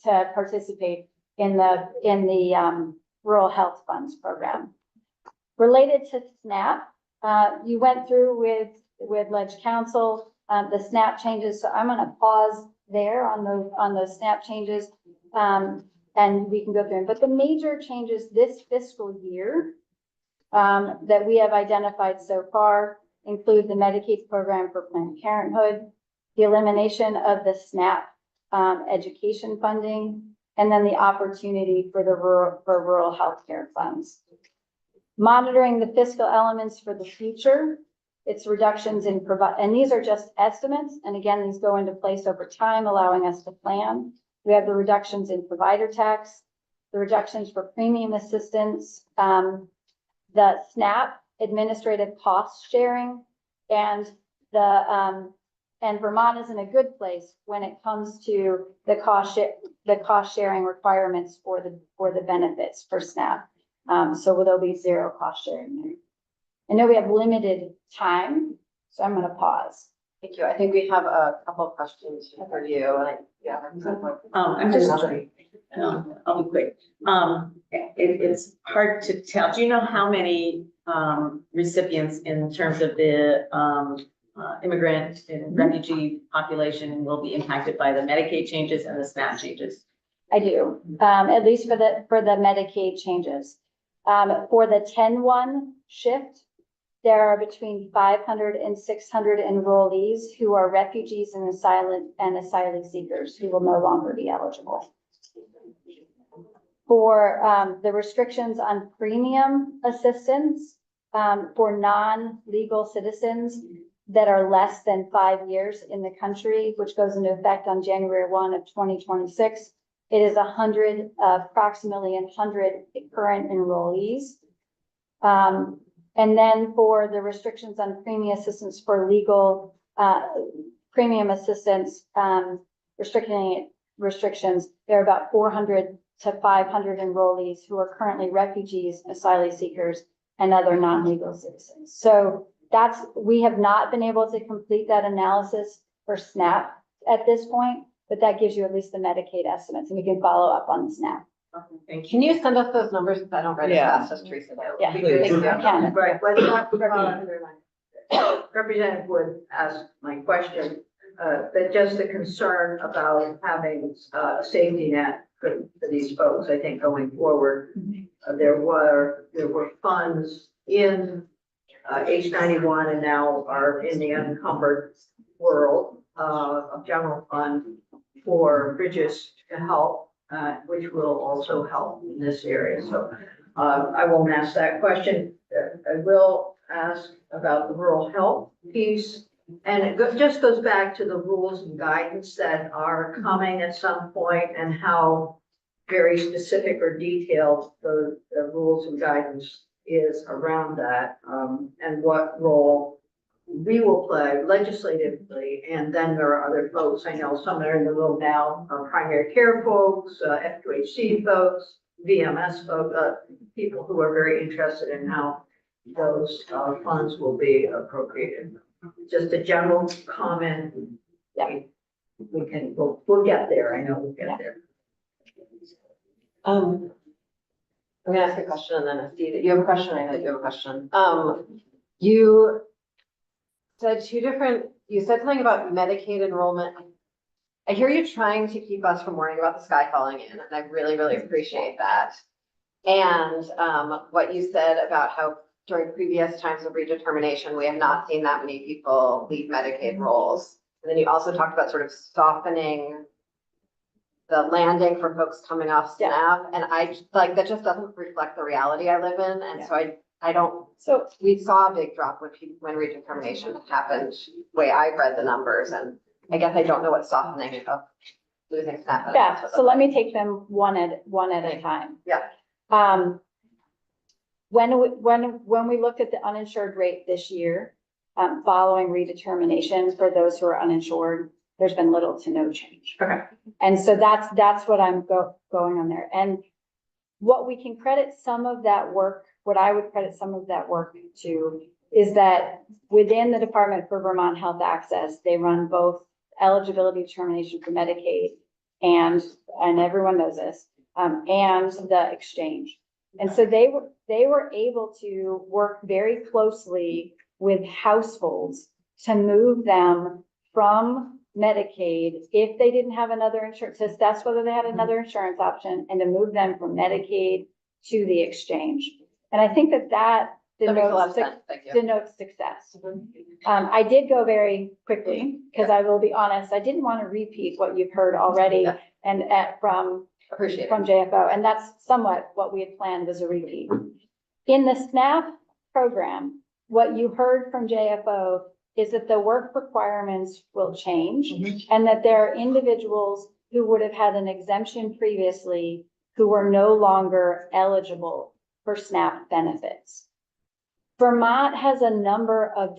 to participate in the Rural Health Funds program. Related to SNAP, you went through with Ledge Council the SNAP changes, so I'm going to pause there on those SNAP changes, and we can go through them. But the major changes this fiscal year that we have identified so far include the Medicaid program for Planned Parenthood, the elimination of the SNAP education funding, and then the opportunity for rural healthcare funds. Monitoring the fiscal elements for the future, its reductions in and these are just estimates. And again, these go into place over time, allowing us to plan. We have the reductions in provider tax, the reductions for premium assistance, the SNAP administrative cost sharing, and the and Vermont is in a good place when it comes to the cost sharing requirements for the benefits for SNAP. So there'll be zero cost sharing there. I know we have limited time, so I'm gonna pause. Thank you. I think we have a couple of questions for you. I'm just, I'll be quick. It's hard to tell. Do you know how many, recipients in terms of the, immigrant and refugee population will be impacted by the Medicaid changes and the SNAP changes? I do, at least for the Medicaid changes. For the 10-1 shift, there are between 500 and 600 enrollees who are refugees and asylum seekers who will no longer be eligible. For the restrictions on premium assistance for non-legal citizens that are less than 5 years in the country, which goes into effect on January 1 of 2026, it is approximately 100 current enrollees. And then for the restrictions on premium assistance for legal premium assistance restrictions, there are about 400 to 500 enrollees who are currently refugees, asylum seekers, and other non-legal citizens. So we have not been able to complete that analysis for SNAP at this point, but that gives you at least the Medicaid estimates, and we can follow up on the SNAP. Thank you. Can you send us those numbers? Because I don't write as fast as Teresa does. Yeah. Thank you. Right, whether or not, Representative Wood asked my question, but just the concern about having a safety net for these folks, I think going forward. There were funds in H91 and now are in the unencumbered world of general fund for bridges to help, which will also help in this area. So I won't ask that question. I will ask about the rural health piece. And it just goes back to the rules and guidance that are coming at some point and how very specific or detailed the rules and guidance is around that, and what role we will play legislatively. And then there are other folks, I know some are in the room now, primary care folks, F2HC folks, VMS folks, people who are very interested in how those funds will be appropriated. Just a general comment. Yeah. We'll get there. I know we'll get there. I'm gonna ask a question and then I see that you have a question. I know that you have a question. You said you said something about Medicaid enrollment. I hear you trying to keep us from worrying about the sky falling in, and I really, really appreciate that. And what you said about how during previous times of redetermination, we have not seen that many people leave Medicaid rolls. And then you also talked about sort of softening the landing for folks coming off SNAP. And I like, that just doesn't reflect the reality I live in. And so I don't, so we saw a big drop when redetermination happened, the way I read the numbers. And I guess I don't know what softening of losing SNAP. Yeah, so let me take them one at a time. Yeah. When we looked at the uninsured rate this year, following redetermination for those who are uninsured, there's been little to no change. Okay. And so that's what I'm going on there. And what we can credit some of that work, what I would credit some of that work to, is that within the Department for Vermont Health Access, they run both eligibility determination for Medicaid and everyone knows this, and the exchange. And so they were able to work very closely with households to move them from Medicaid if they didn't have another insurance, to assess whether they had another insurance option, and to move them from Medicaid to the exchange. And I think that denotes success. I did go very quickly because I will be honest, I didn't want to repeat what you've heard already and from JFO, and that's somewhat what we had planned was a repeat. In the SNAP program, what you heard from JFO is that the work requirements will change and that there are individuals who would have had an exemption previously who were no longer eligible for SNAP benefits. Vermont has a number of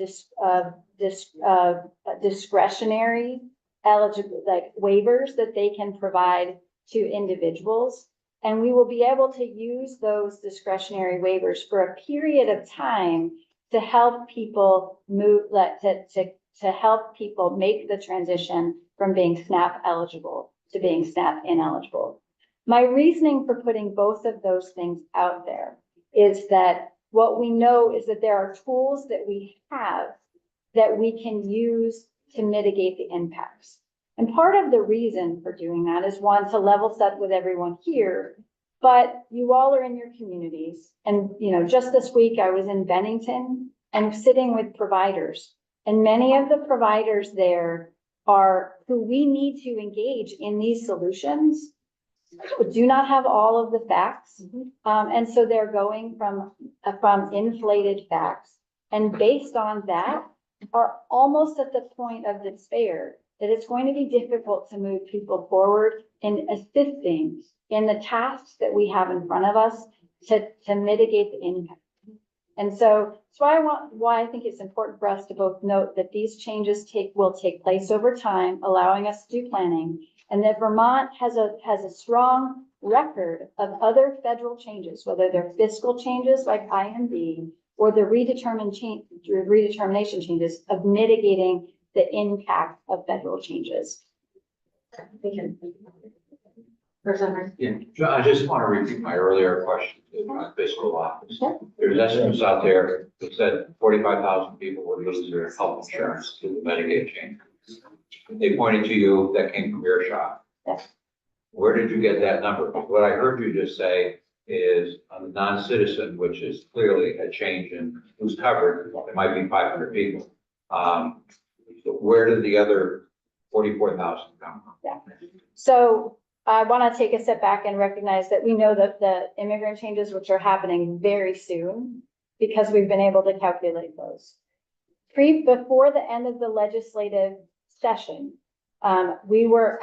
discretionary eligible, like waivers that they can provide to individuals. And we will be able to use those discretionary waivers for a period of time to help people move, to help people make the transition from being SNAP eligible to being SNAP ineligible. My reasoning for putting both of those things out there is that what we know is that there are tools that we have that we can use to mitigate the impacts. And part of the reason for doing that is, one, to level set with everyone here, but you all are in your communities. And, you know, just this week I was in Bennington and sitting with providers, and many of the providers there are who we need to engage in these solutions, do not have all of the facts. And so they're going from inflated facts, and based on that are almost at the point of despair that it's going to be difficult to move people forward in assisting in the tasks that we have in front of us to mitigate the impact. And so that's why I think it's important for us to both note that these changes will take place over time, allowing us to do planning, and that Vermont has a strong record of other federal changes, whether they're fiscal changes like IMD or the redetermination changes, of mitigating the impact of federal changes. Yeah, I just want to repeat my earlier question to my fiscal office. There's estimates out there that said 45,000 people would lose their health insurance to the Medicaid change. They pointed to you, that came from your shop. Where did you get that number? What I heard you just say is a non-citizen, which is clearly a change in who's covered. It might be 500 people. So where did the other 44,000 come from? Yeah. So I want to take a step back and recognize that we know that the immigrant changes, which are happening very soon, because we've been able to calculate those. Before the end of the legislative session, we were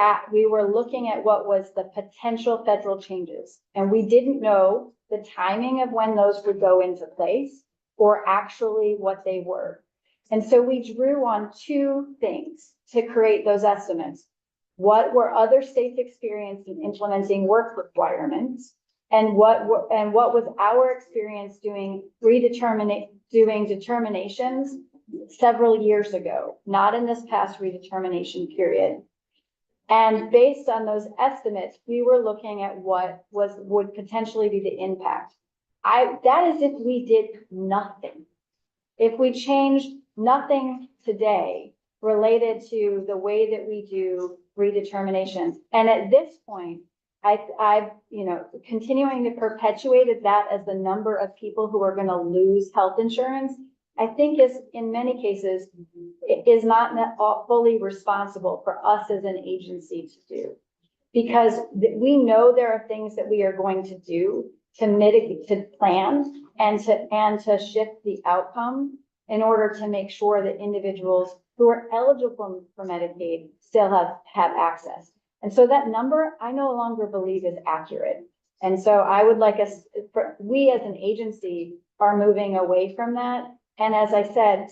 looking at what was the potential federal changes, and we didn't know the timing of when those would go into place or actually what they were. And so we drew on two things to create those estimates. What were other states experienced in implementing work requirements, and what was our experience doing determinations several years ago, not in this past redetermination period. And based on those estimates, we were looking at what would potentially be the impact. That is if we did nothing. If we changed nothing today related to the way that we do redeterminations. And at this point, I've continuing to perpetuate that as the number of people who are going to lose health insurance, I think is in many cases, is not fully responsible for us as an agency to do. Because we know there are things that we are going to do to mitigate, to plan and to shift the outcome in order to make sure that individuals who are eligible for Medicaid still have access. And so that number, I no longer believe is accurate. And so I would like us, we as an agency are moving away from that. And as I said,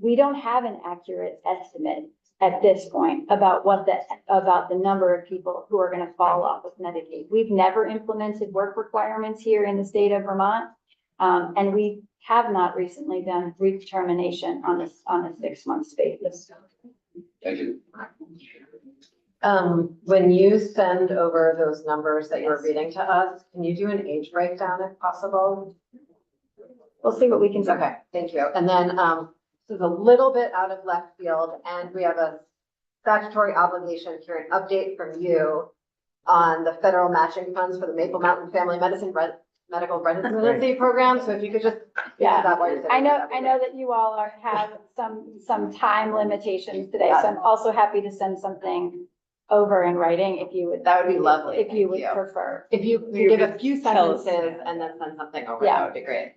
we don't have an accurate estimate at this point about the number of people who are going to fall off of Medicaid. We've never implemented work requirements here in the state of Vermont. And we have not recently done redetermination on a 6-month basis. Thank you. When you send over those numbers that you're reading to us, can you do an age breakdown if possible? We'll see what we can do. Okay, thank you. And then this is a little bit out of left field, and we have a statutory obligation to hear an update from you on the federal matching funds for the Maple Mountain Family Medicine Medical Residency Program. So if you could just Yeah, that while you're sitting I there, know that you all have some time limitations today, so I'm also happy to send something over in writing if you would. That would be lovely. If you would Thank you. prefer. If you could give a few sentences and then send something over, Yeah. that would be great.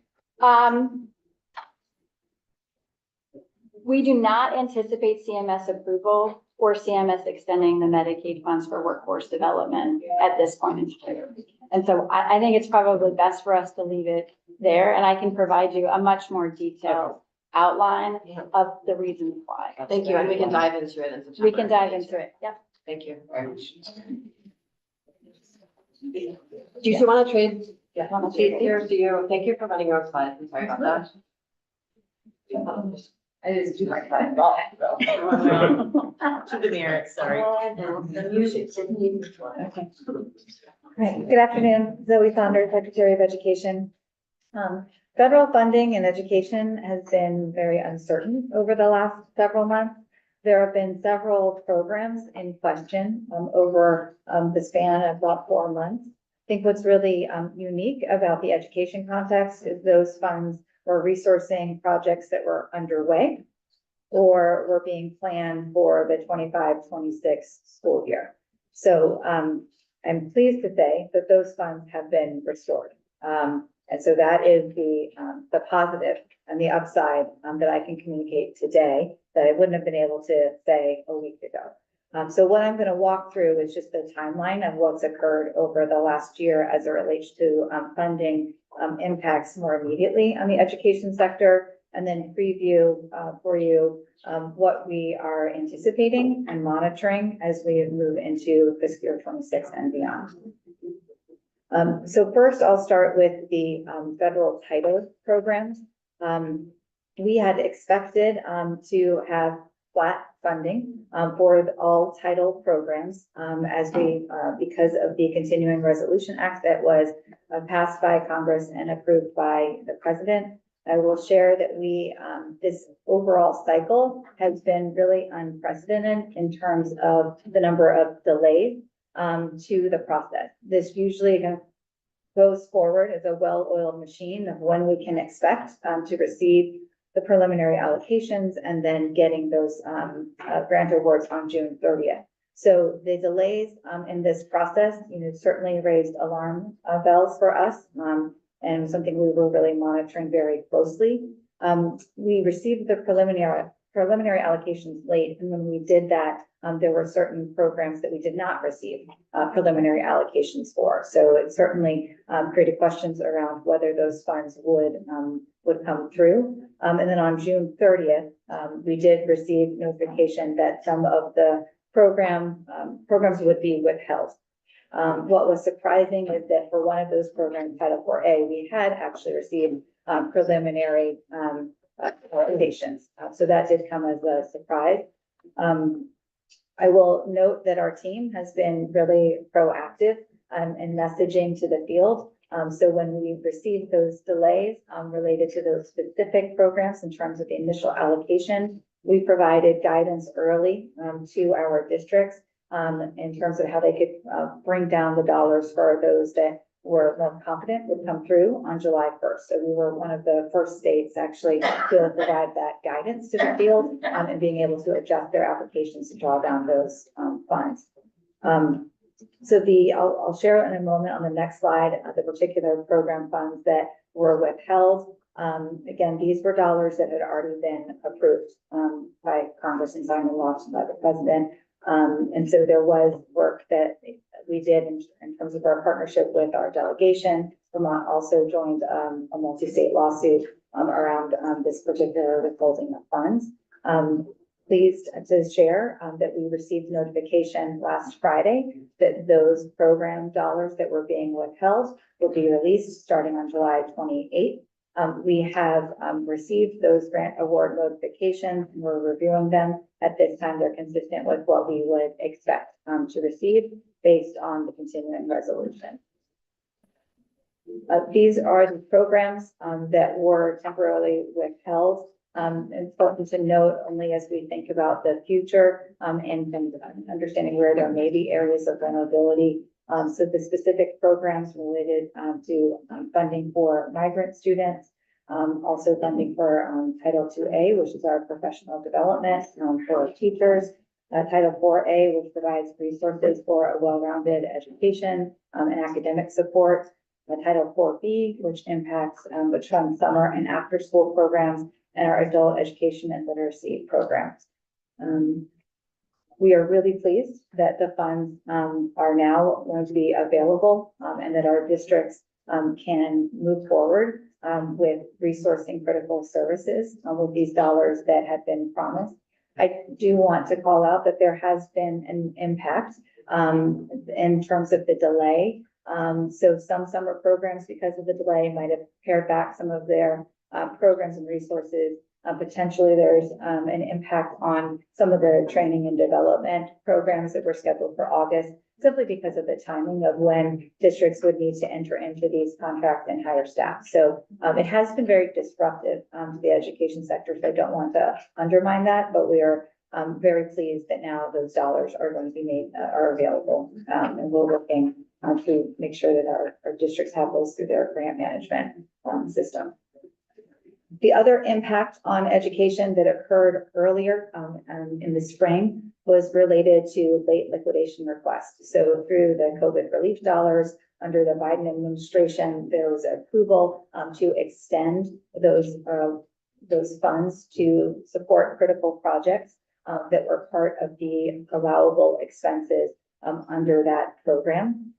We do not anticipate CMS approval or CMS extending the Medicaid funds for workforce development at this point in time. And so I think it's probably best for us to leave it there, and I can provide you a much more detailed outline of the reasons why. Thank you, and we can dive into it in September. We can dive into it, yep. Thank you very much. Do you two want to trade? Yeah. Here, do you, thank you for running your slides, I'm sorry about that. I didn't do my slide. To the mirror, sorry. Okay. Right, good afternoon, Zoe Saunders, Secretary of Education. Federal funding in education has been very uncertain over the last several months. There have been several programs in question over the span of about 4 months. I think what's really unique about the education context is those funds were resourcing projects that were underway or were being planned for the 25-26 school year. So I'm pleased to say that those funds have been restored. And so that is the positive and the upside that I can communicate today that I wouldn't have been able to say a week ago. So what I'm going to walk through is just the timeline of what's occurred over the last year as it relates to funding impacts more immediately on the education sector, and then preview for you what we are anticipating and monitoring as we move into fiscal year 26 and beyond. So first, I'll start with the federal title programs. We had expected to have flat funding for all title programs as we, because of the Continuing Resolution Act that was passed by Congress and approved by the President. I will share that this overall cycle has been really unprecedented in terms of the number of delays to the process. This usually goes forward as a well-oiled machine of when we can expect to receive the preliminary allocations and then getting those grant awards on June 30th. So the delays in this process, certainly raised alarm bells for us and something we were really monitoring very closely. We received the preliminary allocations late, and when we did that, there were certain programs that we did not receive preliminary allocations for. So it certainly created questions around whether those funds would come through. And then on June 30th, we did receive notification that some of the programs would be withheld. What was surprising is that for one of those programs, Title 4A, we had actually received preliminary allocations. So that did come as a surprise. I will note that our team has been really proactive in messaging to the field. So when we received those delays related to those specific programs in terms of the initial allocation, we provided guidance early to our districts in terms of how they could bring down the dollars for those that were more confident would come through on July 1st. So we were one of the first states actually to provide that guidance to the field and being able to adjust their applications to draw down those funds. So I'll share in a moment on the next slide the particular program funds that were withheld. Again, these were dollars that had already been approved by Congress and signed into law by the President. And so there was work that we did in terms of our partnership with our delegation. Vermont also joined a multi-state lawsuit around this particular withholding of funds. Pleased to share that we received notification last Friday that those program dollars that were being withheld will be released starting on July 28th. We have received those grant award notifications and we're reviewing them. At this time, they're consistent with what we would expect to receive based on the continuing resolution. These are the programs that were temporarily withheld. Important to note only as we think about the future and understanding where there may be areas of vulnerability. So the specific programs related to funding for migrant students, also funding for Title 2A, which is our professional development for teachers, Title 4A, which provides resources for a well-rounded education and academic support, Title 4B, which impacts which funds summer and after-school programs, and our adult education and literacy programs. We are really pleased that the funds are now going to be available and that our districts can move forward with resourcing critical services with these dollars that have been promised. I do want to call out that there has been an impact in terms of the delay. So some summer programs, because of the delay, might have pared back some of their programs and resources. Potentially, there's an impact on some of the training and development programs that were scheduled for August, simply because of the timing of when districts would need to enter into these contracts and hire staff. So it has been very disruptive to the education sector. So I don't want to undermine that, but we are very pleased that now those dollars are going to be made, are available. And we're working to make sure that our districts have those through their grant management system. The other impact on education that occurred earlier in the spring was related to late liquidation requests. So through the COVID relief dollars under the Biden administration, there was approval to extend those funds to support critical projects that were part of the allowable expenses under that program.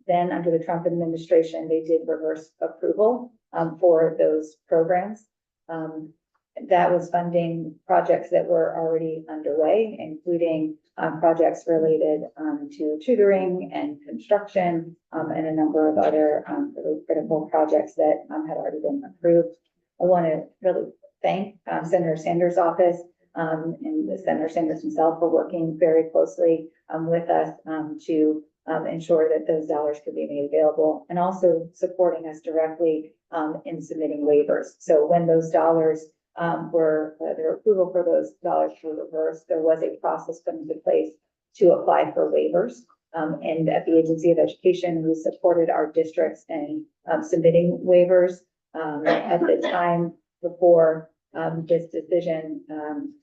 Then under the Trump administration, they did reverse approval for those programs. That was funding projects that were already underway, including projects related to tutoring and construction and a number of other really critical projects that had already been approved. I want to really thank Senator Sanders' office and Senator Sanders himself for working very closely with us to ensure that those dollars could be made available, and also supporting us directly in submitting waivers. So when those dollars their approval for those dollars were reversed, there was a process put into place to apply for waivers. And at the Agency of Education, we supported our districts in submitting waivers at the time before this decision,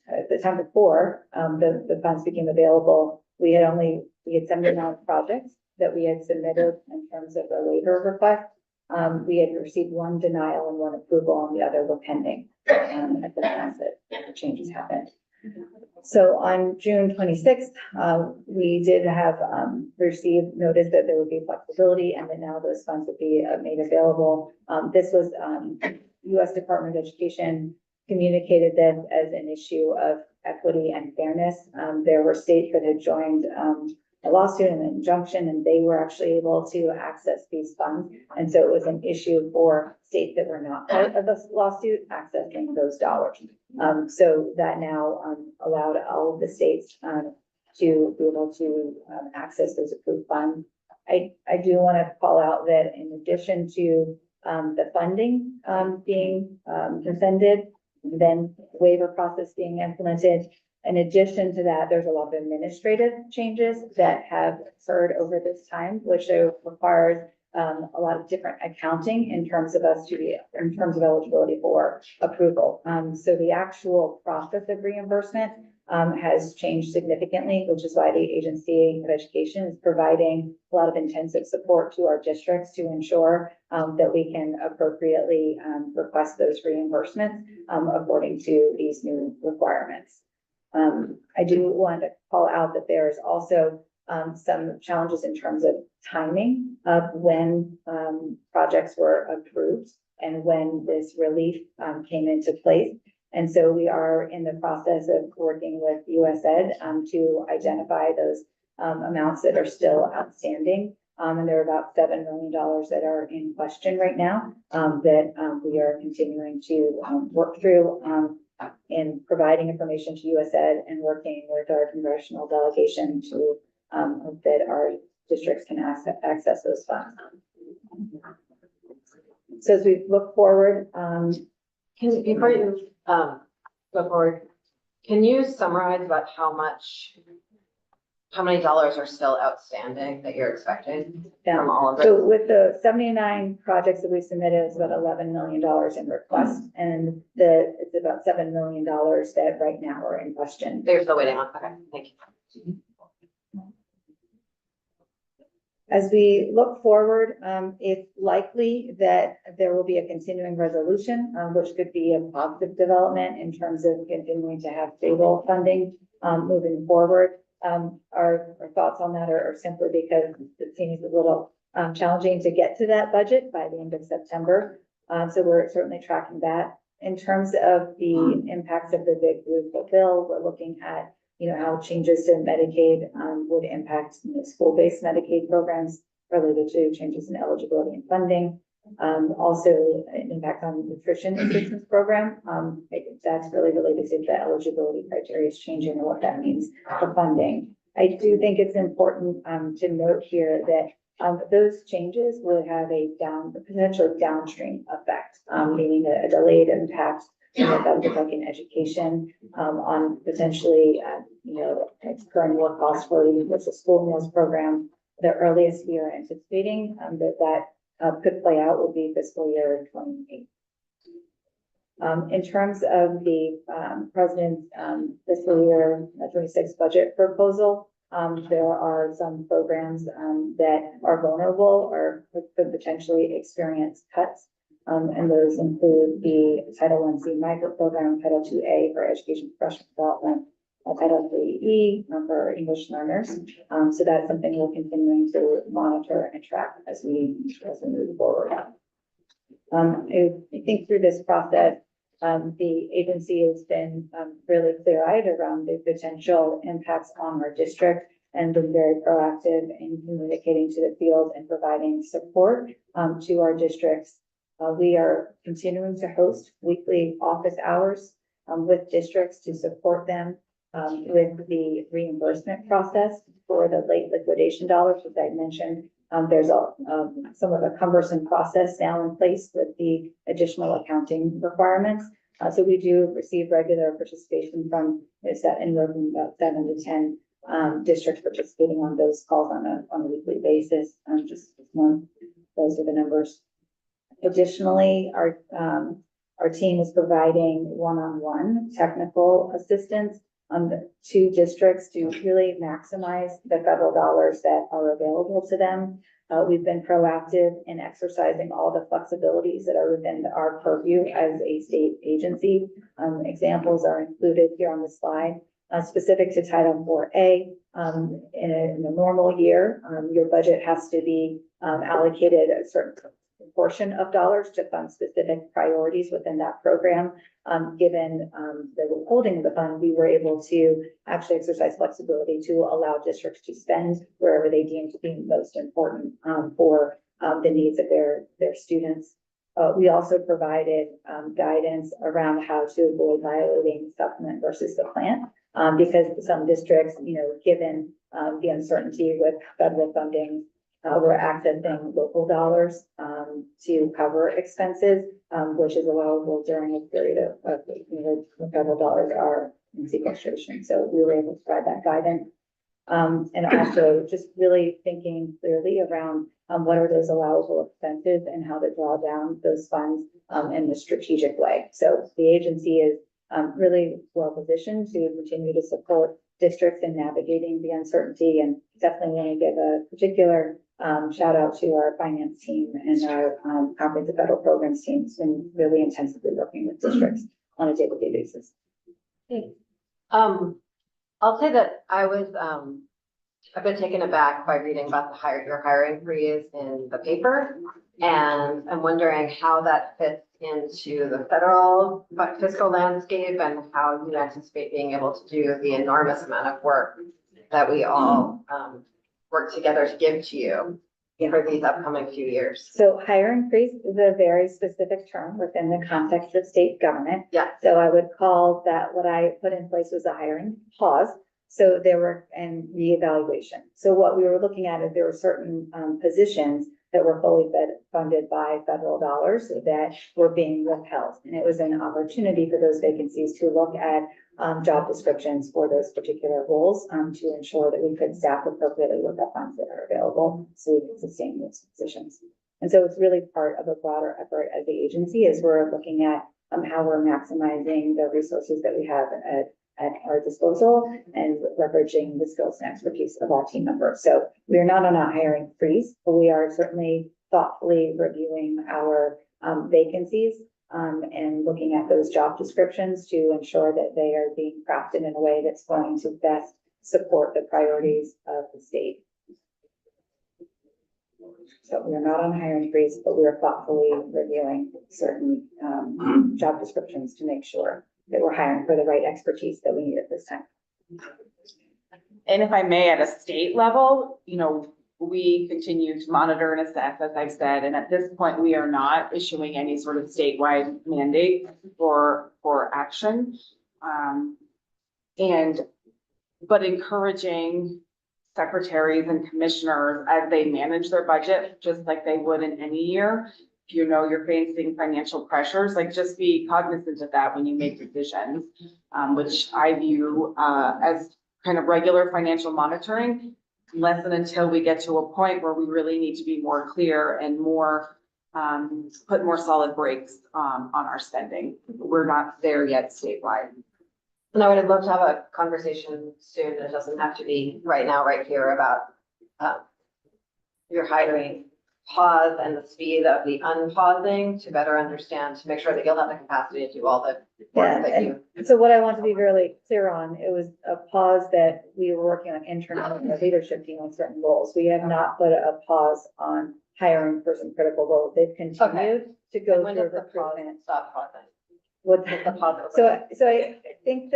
at the time before the funds became available. We had 79 projects that we had submitted in terms of a waiver request. We had received one denial and one approval, and the other were pending at the time that the changes happened. So on June 26th, we did have received notice that there would be flexibility and that now those funds would be made available. This was U.S. Department of Education communicated this as an issue of equity and fairness. There were states that had joined a lawsuit and an injunction, and they were actually able to access these funds. And so it was an issue for states that were not part of this lawsuit accessing those dollars. So that now allowed all of the states to be able to access those approved funds. I do want to call out that in addition to the funding being defended, then waiver process being implemented. In addition to that, there's a lot of administrative changes that have occurred over this time, which requires a lot of different accounting in terms of in terms of eligibility for approval. So the actual process of reimbursement has changed significantly, which is why the Agency of Education is providing a lot of intensive support to our districts to ensure that we can appropriately request those reimbursements according to these new requirements. I do want to call out that there's also some challenges in terms of timing of when projects were approved and when this relief came into place. And so we are in the process of working with USAID to identify those amounts that are still outstanding. And there are about $7 million that are in question right now that we are continuing to work through in providing information to USAID and working with our congressional delegation to that our districts can access those funds. So as we look forward, before you go forward, can you summarize about how many dollars are still outstanding that you're expecting from all of it? So with the 79 projects that we submitted, it's about $11 million in requests, and it's about $7 million that right now are in question. They're still waiting on. Okay, thank you. As we look forward, it's likely that there will be a continuing resolution, which could be a positive development in terms of continuing to have stable funding moving forward. Our thoughts on that are simply because it seems a little challenging to get to that budget by the end of September. So we're certainly tracking that. In terms of the impacts of the big beautiful bill, we're looking at, how changes to Medicaid, would impact, school-based Medicaid programs related to changes in eligibility and funding. Also an impact on the nutrition assistance program. That's really related to the eligibility criteria is changing and what that means for funding. I do think it's important, to note here that those changes would have a potential downstream effect, meaning a delayed impact, that would look like in education, on potentially, incurring more costs for the universal school meals program. The earliest we are anticipating that could play out would be fiscal year 28. In terms of the president's fiscal year 26 budget proposal, there are some programs that are vulnerable or could potentially experience cuts. And those include the Title I-C micro program, Title II-A for education professional development, Title III-E for English learners. So that's something we're continuing to monitor and track as we move forward. I think through this process, the agency has been really clear-eyed around the potential impacts on our district and been very proactive in communicating to the field and providing support to our districts. We are continuing to host weekly office hours with districts to support them with the reimbursement process for the late liquidation dollars, as I mentioned. There's some of a cumbersome process now in place with the additional accounting requirements. So we do receive regular participation from anywhere from about 7 to 10 districts participating on those calls on a weekly basis. Just this month, those are the numbers. Additionally, our team is providing one-on-one technical assistance to districts to really maximize the federal dollars that are available to them. We've been proactive in exercising all the flexibilities that are within our purview as a state agency. Examples are included here on the slide. Specific to Title IV-A, in a normal year, your budget has to be allocated a certain portion of dollars to fund specific priorities within that program. Given the withholding of the fund, we were able to actually exercise flexibility to allow districts to spend wherever they deem to be most important for the needs of their students. We also provided guidance around how to avoid violating supplement versus the plan, because some districts, given the uncertainty with federal funding, we're accessing local dollars to cover expenses, which is allowable during a period of when federal dollars are in sequestration. So we were able to provide that guidance. And also just really thinking clearly around what are those allowable expenses and how to draw down those funds in a strategic way. So the agency is really well positioned to continue to support districts in navigating the uncertainty, and definitely want to give a particular shout out to our finance team and our comprehensive federal programs team. It's been really intensively working with districts on a day-to-day basis. I'll say that I've been taken aback by reading about your hiring freeze in the paper. And I'm wondering how that fits into the federal fiscal landscape and how you anticipate being able to do the enormous amount of work that we all work together to give to you for these upcoming few years. So hiring freeze is a very specific term within the context of state government. Yeah. So I would call that what I put in place was a hiring pause. So there were, and reevaluation. So what we were looking at is there were certain positions that were fully funded by federal dollars that were being withheld. And it was an opportunity for those vacancies to look at job descriptions for those particular roles to ensure that we could staff appropriately with the funds that are available so we can sustain those positions. And so it's really part of a broader effort as the agency as we're looking at how we're maximizing the resources that we have at our disposal and leveraging the skills and expertise of all team members. So we're not on a hiring freeze, but we are certainly thoughtfully reviewing our vacancies and looking at those job descriptions to ensure that they are being crafted in a way that's going to best support the priorities of the state. So we are not on a hiring freeze, but we are thoughtfully reviewing certain job descriptions to make sure that we're hiring for the right expertise that we need at this time. And if I may, at a state level, we continue to monitor and assess, as I've said, and at this point, we are not issuing any sort of statewide mandate for action. But encouraging secretaries and commissioners as they manage their budget, just like they would in any year. If you know you're facing financial pressures, like just be cognizant of that when you make decisions, which I view as kind of regular financial monitoring, unless and until we get to a point where we really need to be more clear and more put more solid brakes on our spending. We're not there yet statewide. And I would love to have a conversation soon, and it doesn't have to be right now, right here, about your hiring pause and the speed of the unpausing to better understand, to make sure that you'll have the capacity to do all the work that you. So what I want to be really clear on, it was a pause that we were working on internally in the leadership team on certain roles. We have not put a pause on hiring for some critical roles. They've continued to go When through does the pause recruitment. stop pausing? What's the pause? So I think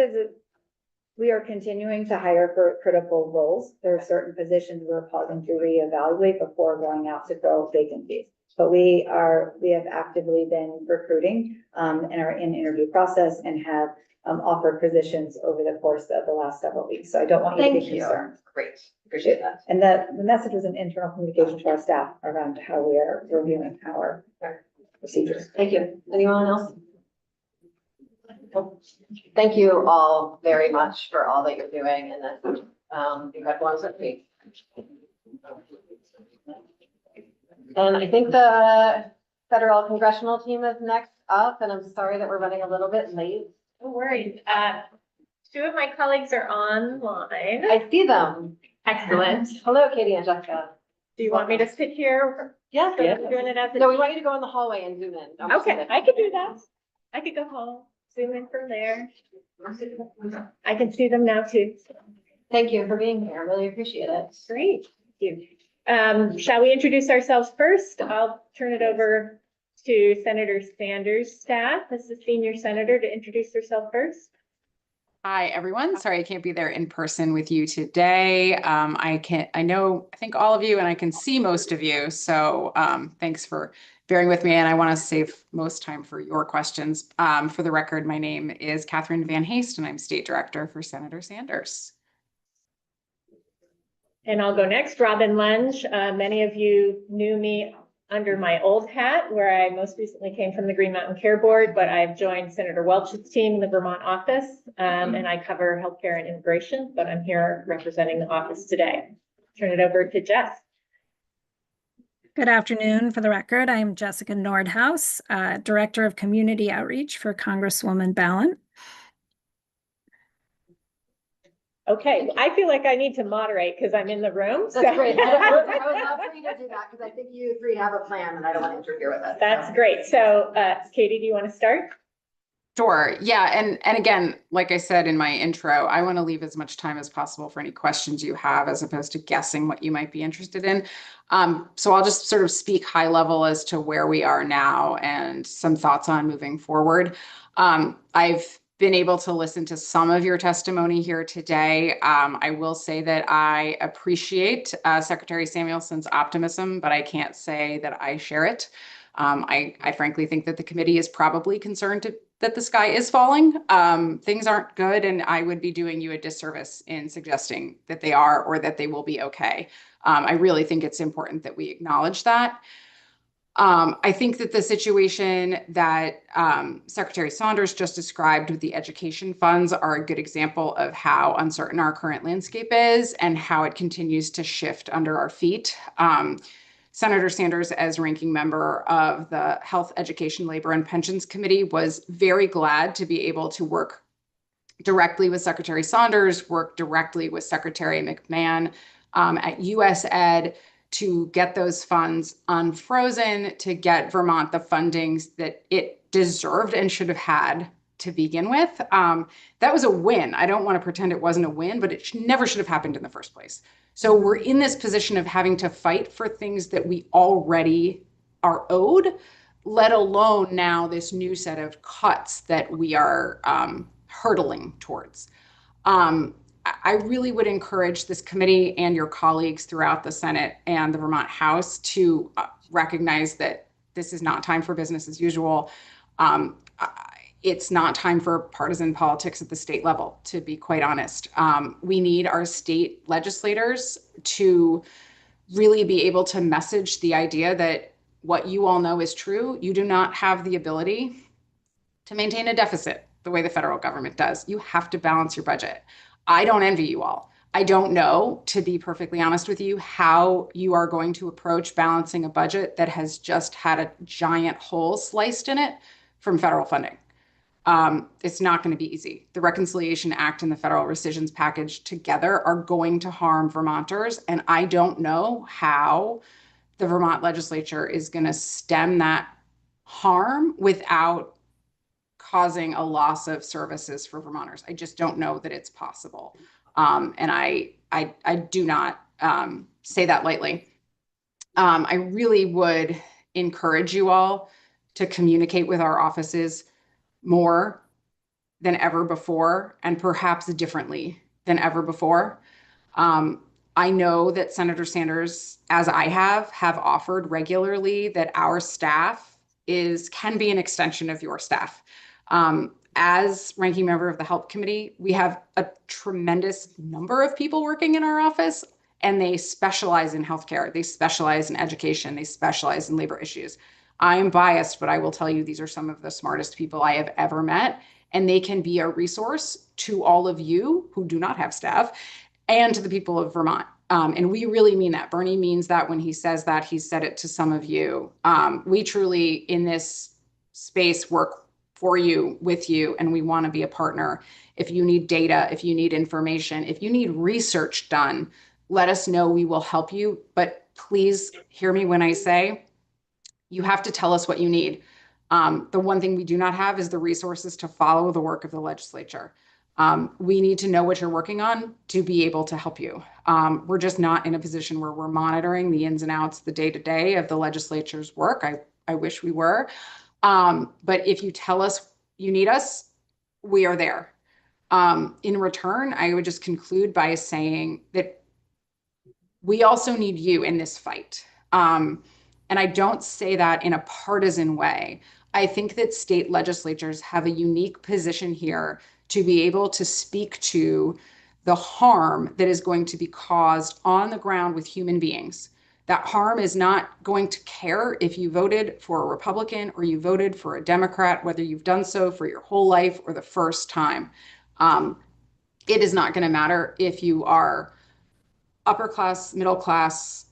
we are continuing to hire for critical roles. There are certain positions we're pausing to reevaluate before going out to fill vacancies. But we have actively been recruiting and are in interview process and have offered positions over the course of the last several weeks. So I don't want you to be concerned. Great, appreciate that. And the message was an internal communication to our staff around how we are reviewing our procedures. Thank you. Anyone else? Thank you all very much for all that you're doing, and then you had one with me. And I think the federal congressional team is next up, and I'm sorry that we're running a little bit late. No worries. Two of my colleagues are online. I see them. Excellent. Hello, Katie and Jessica. Do you want me to sit here? Yes. So we're doing it as a No, we team? want you to go in the hallway and zoom in. Okay, I could do that. I could go home, zoom in from there. I can see them now too. Thank you for being here. Really appreciate it. Great, thank you. Shall we introduce ourselves first? I'll turn it over to Senator Sanders' staff as the senior senator to introduce herself first. Hi, everyone. Sorry, I can't be there in person with you today. I think all of you, and I can see most of you. So thanks for bearing with me. And I want to save most time for your questions. For the record, my name is Catherine Van Haste, and I'm State Director for Senator Sanders. And I'll go next. Robin Lunge. Many of you knew me under my old hat, where I most recently came from the Green Mountain Care Board, but I've joined Senator Welch's team in the Vermont office, and I cover healthcare and immigration, but I'm here representing the office today. Turn it over to Jess. Good afternoon. For the record, I'm Jessica Nordhaus, Director of Community Outreach for Congresswoman Ballin. Okay, I feel like I need to moderate because I'm in the room. That's great. I would love for you to do that because I think you three have a plan and I don't want to interfere with it. That's great. So Katie, do you want to start? Sure. Yeah. And again, like I said in my intro, I want to leave as much time as possible for any questions you have, as opposed to guessing what you might be interested in. So I'll just sort of speak high level as to where we are now and some thoughts on moving forward. I've been able to listen to some of your testimony here today. I will say that I appreciate Secretary Samuelson's optimism, but I can't say that I share it. I frankly think that the committee is probably concerned that the sky is falling. Things aren't good, and I would be doing you a disservice in suggesting that they are or that they will be okay. I really think it's important that we acknowledge that. I think that the situation that Secretary Saunders just described with the education funds are a good example of how uncertain our current landscape is and how it continues to shift under our feet. Senator Sanders, as ranking member of the Health, Education, Labor, and Pensions Committee, was very glad to be able to work directly with Secretary Saunders, work directly with Secretary McMahon at USED to get those funds unfrozen, to get Vermont the fundings that it deserved and should have had to begin with. That was a win. I don't want to pretend it wasn't a win, but it never should have happened in the first place. So we're in this position of having to fight for things that we already are owed, let alone now this new set of cuts that we are hurtling towards. I really would encourage this committee and your colleagues throughout the Senate and the Vermont House to recognize that this is not time for business as usual. It's not time for partisan politics at the state level, to be quite honest. We need our state legislators to really be able to message the idea that what you all know is true. You do not have the ability to maintain a deficit the way the federal government does. You have to balance your budget. I don't envy you all. I don't know, to be perfectly honest with you, how you are going to approach balancing a budget that has just had a giant hole sliced in it from federal funding. It's not going to be easy. The Reconciliation Act and the federal rescissions package together are going to harm Vermonters, and I don't know how the Vermont legislature is going to stem that harm without causing a loss of services for Vermonters. I just don't know that it's possible. And I do not say that lightly. I really would encourage you all to communicate with our offices more than ever before, and perhaps differently than ever before. I know that Senator Sanders, as I have offered regularly that our staff can be an extension of your staff. As ranking member of the Help Committee, we have a tremendous number of people working in our office, and they specialize in healthcare, they specialize in education, they specialize in labor issues. I am biased, but I will tell you these are some of the smartest people I have ever met, and they can be a resource to all of you who do not have staff and to the people of Vermont. And we really mean that. Bernie means that when he says that. He said it to some of you. We truly, in this space, work for you, with you, and we want to be a partner. If you need data, if you need information, if you need research done, let us know. We will help you. But please hear me when I say you have to tell us what you need. The one thing we do not have is the resources to follow the work of the legislature. We need to know what you're working on to be able to help you. We're just not in a position where we're monitoring the ins and outs, the day-to-day of the legislature's work. I wish we were. But if you tell us you need us, we are there. In return, I would just conclude by saying that we also need you in this fight. And I don't say that in a partisan way. I think that state legislatures have a unique position here to be able to speak to the harm that is going to be caused on the ground with human beings. That harm is not going to care if you voted for a Republican or you voted for a Democrat, whether you've done so for your whole life or the first time. It is not going to matter if you are upper class, middle class,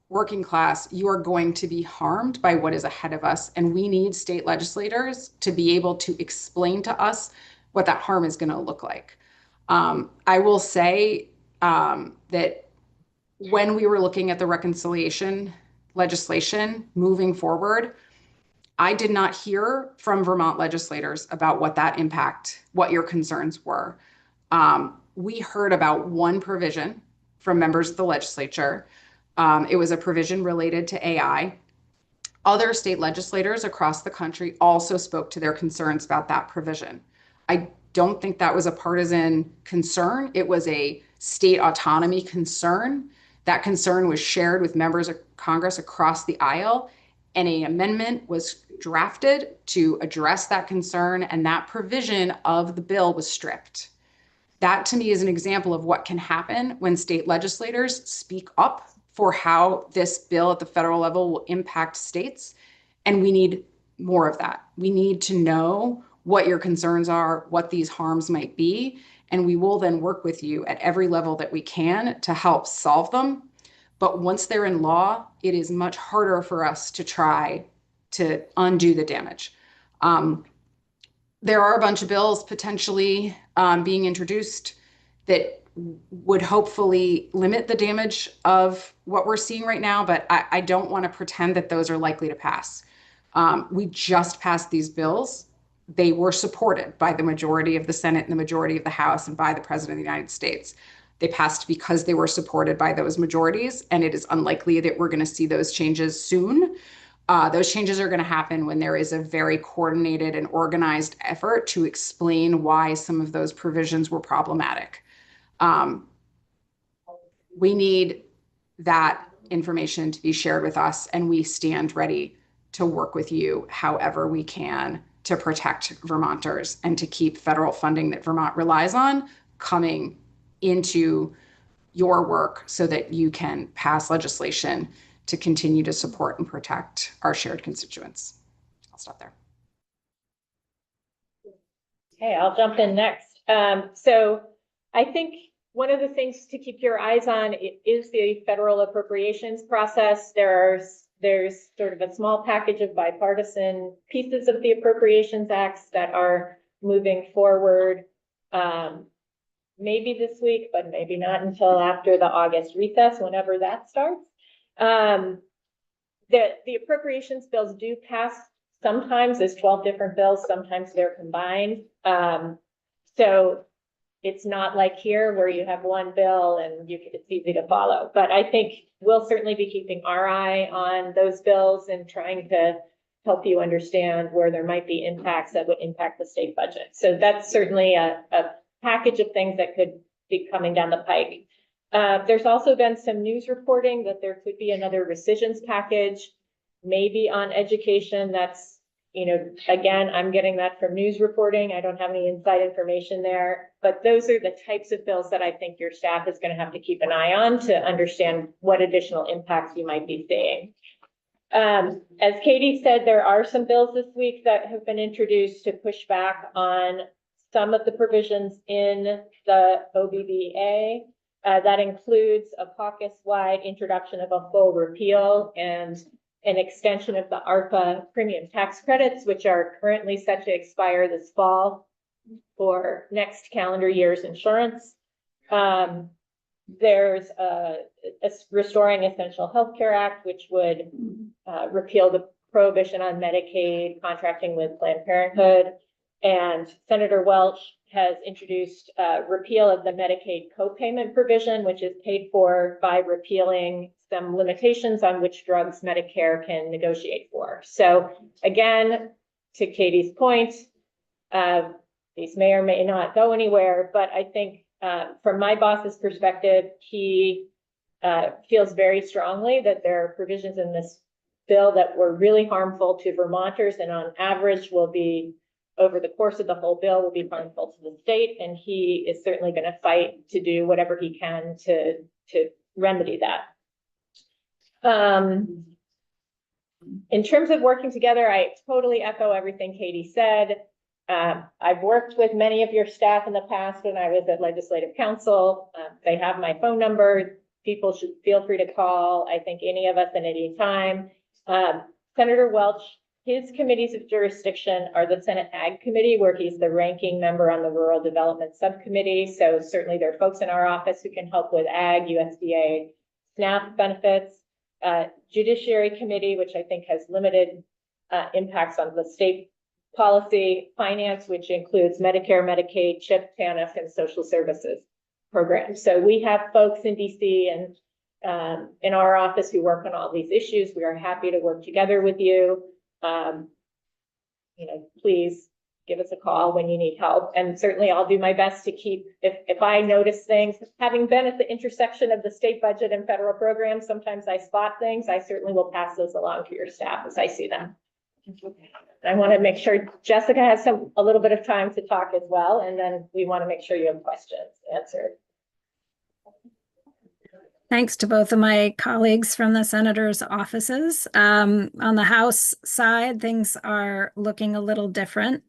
working class. You are going to be harmed by what is ahead of us. And we need state legislators to be able to explain to us what that harm is going to look like. I will say that when we were looking at the reconciliation legislation moving forward, I did not hear from Vermont legislators about what your concerns were. We heard about one provision from members of the legislature. It was a provision related to AI. Other state legislators across the country also spoke to their concerns about that provision. I don't think that was a partisan concern. It was a state autonomy concern. That concern was shared with members of Congress across the aisle, and an amendment was drafted to address that concern, and that provision of the bill was stripped. That, to me, is an example of what can happen when state legislators speak up for how this bill at the federal level will impact states, and we need more of that. We need to know what your concerns are, what these harms might be, and we will then work with you at every level that we can to help solve them. But once they're in law, it is much harder for us to try to undo the damage. There are a bunch of bills potentially being introduced that would hopefully limit the damage of what we're seeing right now, but I don't want to pretend that those are likely to pass. We just passed these bills. They were supported by the majority of the Senate and the majority of the House and by the President of the United States. They passed because they were supported by those majorities, and it is unlikely that we're going to see those changes soon. Those changes are going to happen when there is a very coordinated and organized effort to explain why some of those provisions were problematic. We need that information to be shared with us, and we stand ready to work with you however we can to protect Vermonters and to keep federal funding that Vermont relies on coming into your work so that you can pass legislation to continue to support and protect our shared constituents. I'll stop there. Okay, I'll jump in next. So I think one of the things to keep your eyes on is the federal appropriations process. There's sort of a small package of bipartisan pieces of the Appropriations Acts that are moving forward, maybe this week, but maybe not until after the August recess, whenever that starts. The appropriations bills do pass sometimes as 12 different bills, sometimes they're combined. So it's not like here where you have one bill and it's easy to follow. But I think we'll certainly be keeping our eye on those bills and trying to help you understand where there might be impacts that would impact the state budget. So that's certainly a package of things that could be coming down the pike. There's also been some news reporting that there could be another rescissions package, maybe on education. That's, again, I'm getting that from news reporting. I don't have any inside information there, but those are the types of bills that I think your staff is going to have to keep an eye on to understand what additional impacts you might be seeing. As Katie said, there are some bills this week that have been introduced to push back on some of the provisions in the OBBA. That includes a caucus-wide introduction of a full repeal and an extension of the ARPA premium tax credits, which are currently set to expire this fall for next calendar year's insurance. There's a Restoring Essential Healthcare Act, which would repeal the prohibition on Medicaid contracting with Planned Parenthood. And Senator Welch has introduced repeal of the Medicaid copayment provision, which is paid for by repealing some limitations on which drugs Medicare can negotiate for. So again, to Katie's point, these may or may not go anywhere, but I think from my boss's perspective, he feels very strongly that there are provisions in this bill that were really harmful to Vermonters and on average will be, over the course of the whole bill, will be harmful to the state. And he is certainly going to fight to do whatever he can to remedy that. In terms of working together, I totally echo everything Katie said. I've worked with many of your staff in the past when I was at Legislative Council. They have my phone number. People should feel free to call. I think any of us at any time. Senator Welch, his committees of jurisdiction are the Senate Ag Committee, where he's the ranking member on the Rural Development Subcommittee. So certainly there are folks in our office who can help with Ag, USDA, SNAP benefits. Judiciary Committee, which I think has limited impacts on the state policy. Finance, which includes Medicare, Medicaid, CHIP, TANF, and social services programs. So we have folks in DC and in our office who work on all these issues. We are happy to work together with you. Please give us a call when you need help. And certainly I'll do my best to keep, if I notice things, having been at the intersection of the state budget and federal programs, sometimes I spot things. I certainly will pass those along to your staff as I see them. I want to make sure Jessica has a little bit of time to talk as well. And then we want to make sure you have questions answered. Thanks to both of my colleagues from the senator's offices. On the House side, things are looking a little different.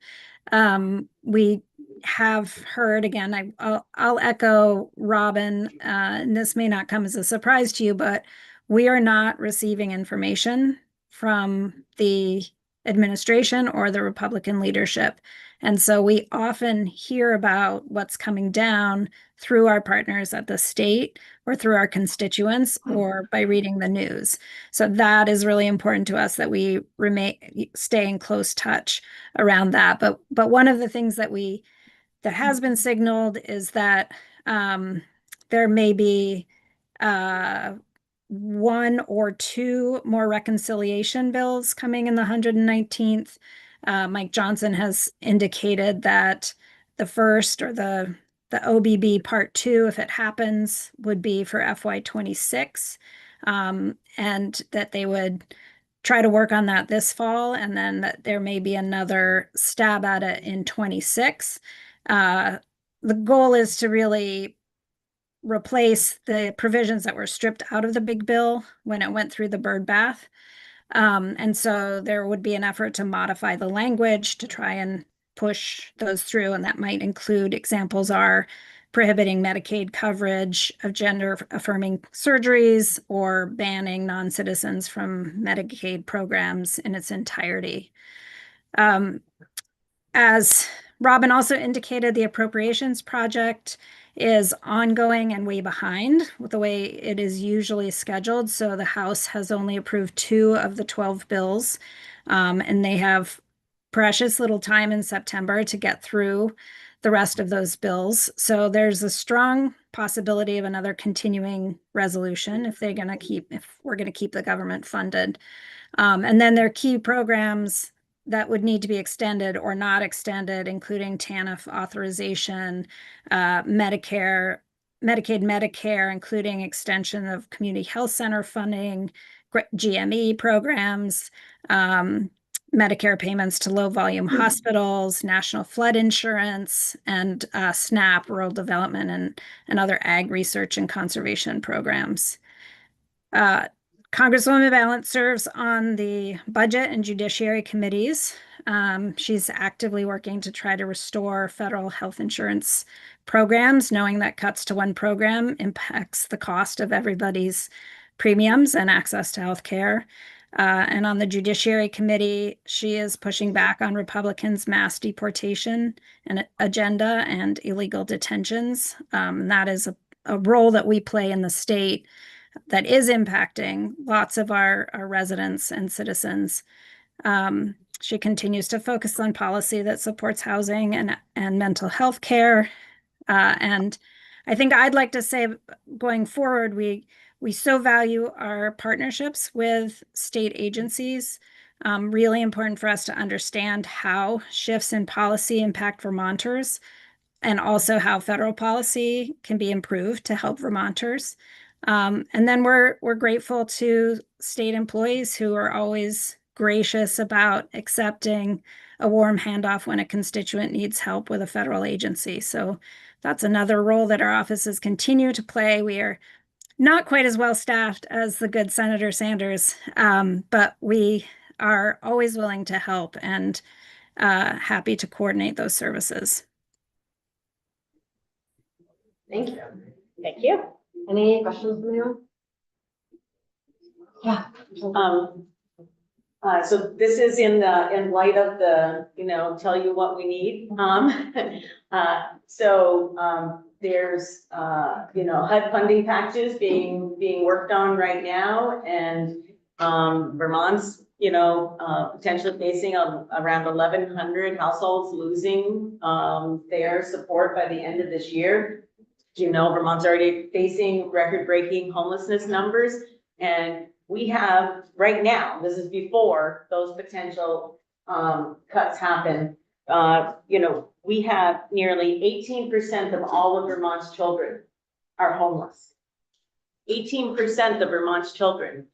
We have heard, again, I'll echo Robin, and this may not come as a surprise to you, but we are not receiving information from the administration or the Republican leadership. And so we often hear about what's coming down through our partners at the state or through our constituents or by reading the news. So that is really important to us that we stay in close touch around that. But one of the things that has been signaled is that there may be one or two more reconciliation bills coming in the 119th. Mike Johnson has indicated that the first or the OBB Part 2, if it happens, would be for FY26, and that they would try to work on that this fall, and then that there may be another stab at it in 26. The goal is to really replace the provisions that were stripped out of the big bill when it went through the bird bath. And so there would be an effort to modify the language to try and push those through. And that might include examples are prohibiting Medicaid coverage of gender affirming surgeries or banning non-citizens from Medicaid programs in its entirety. As Robin also indicated, the appropriations project is ongoing and way behind with the way it is usually scheduled. So the House has only approved 2 of the 12 bills, and they have precious little time in September to get through the rest of those bills. So there's a strong possibility of another continuing resolution if we're going to keep the government funded. And then there are key programs that would need to be extended or not extended, including TANF authorization, Medicare, Medicaid, Medicare, including extension of community health center funding, GME programs, Medicare payments to low volume hospitals, national flood insurance, and SNAP, rural development, and other ag research and conservation programs. Congresswoman Balint serves on the Budget and Judiciary Committees. She's actively working to try to restore federal health insurance programs, knowing that cuts to one program impacts the cost of everybody's premiums and access to health care. And on the Judiciary Committee, she is pushing back on Republicans' mass deportation and agenda and illegal detentions. That is a role that we play in the state that is impacting lots of our residents and citizens. She continues to focus on policy that supports housing and mental health care. And I think I'd like to say going forward, we so value our partnerships with state agencies. Really important for us to understand how shifts in policy impact Vermonters and also how federal policy can be improved to help Vermonters. And then we're grateful to state employees who are always gracious about accepting a warm handoff when a constituent needs help with a federal agency. So that's another role that our offices continue to play. We are not quite as well staffed as the good Senator Sanders, but we are always willing to help and happy to coordinate those services. Thank you. Thank you. Any questions from anyone? Yeah. So this is in light of the, tell you what we need. There's, HUD funding packages being worked on right now, and Vermont's, potentially facing around 1,100 households losing their support by the end of this year. Vermont's already facing record-breaking homelessness numbers, and we have right now, this is before those potential cuts happen, we have nearly 18% of all of Vermont's children are homeless. 18% of Vermont's children.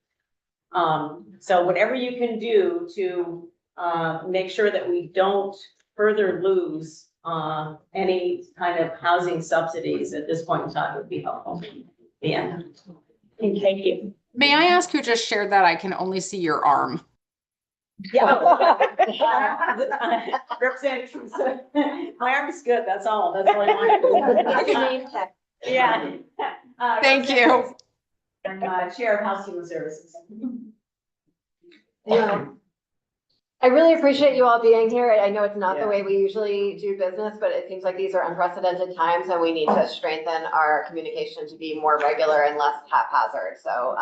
So whatever you can do to make sure that we don't further lose any kind of housing subsidies at this point in time would be helpful. The end. Thank you. May I ask who just shared that? I can only see your arm. Yeah. Representative, my arm is good, that's all I want. Yeah. Thank you. And Chair of House Human Services. Yeah. I really appreciate you all being here. I know it's not the way we usually do business, but it seems like these are unprecedented times and we need to strengthen our communication to be more regular and less haphazard. So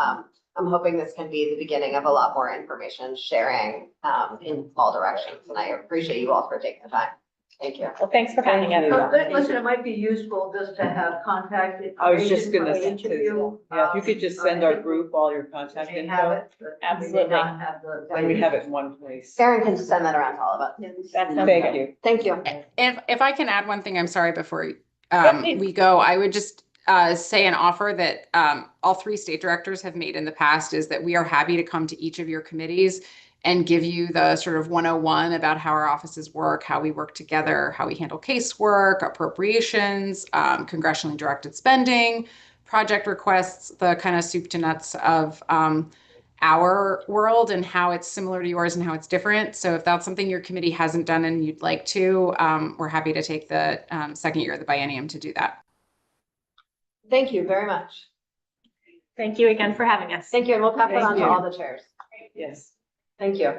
I'm hoping this can be the beginning of a lot more information sharing in all directions. And I appreciate you all for taking the time. Thank you. Well, thanks for having us. Listen, it might be useful just to have contact I was just information gonna from say, each of you. yeah, if you could just send our group all your contact May have info, it, but we may Absolutely. not have the. then we have it in one place. Aaron can send that around to all of us. That sounds Thank good. you. Thank you. If I can add one thing, I'm sorry, before please. we go, I would just say an offer that all three state directors have made in the past is that we are happy to come to each of your committees and give you the sort of 101 about how our offices work, how we work together, how we handle casework, appropriations, congressionally directed spending, project requests, the kind of soup to nuts of our world and how it's similar to yours and how it's different. So if that's something your committee hasn't done and you'd like to, we're happy to take the second year of the biennium to do that. Thank you very much. Thank you again for having us. Thank you, and we'll pass it Thank on to you. all the chairs. Yes. Thank you.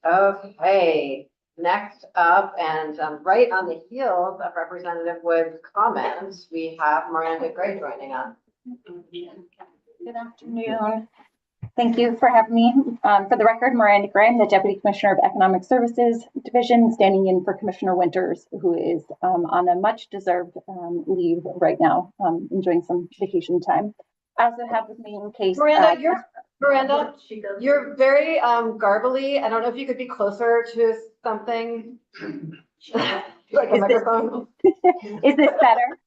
Okay, next up, and right on the heels of Representative Wood's comments, we have Miranda Gray joining us. Good afternoon. Thank you for having me. For the record, Miranda Gray, I'm the Deputy Commissioner of Economic Services Division, standing in for Commissioner Winters, who is on a much-deserved leave right now, enjoying some vacation time. I also have with me in case— Miranda, you're very garbly. I don't know if you could be closer to something. Like a microphone. Is this better?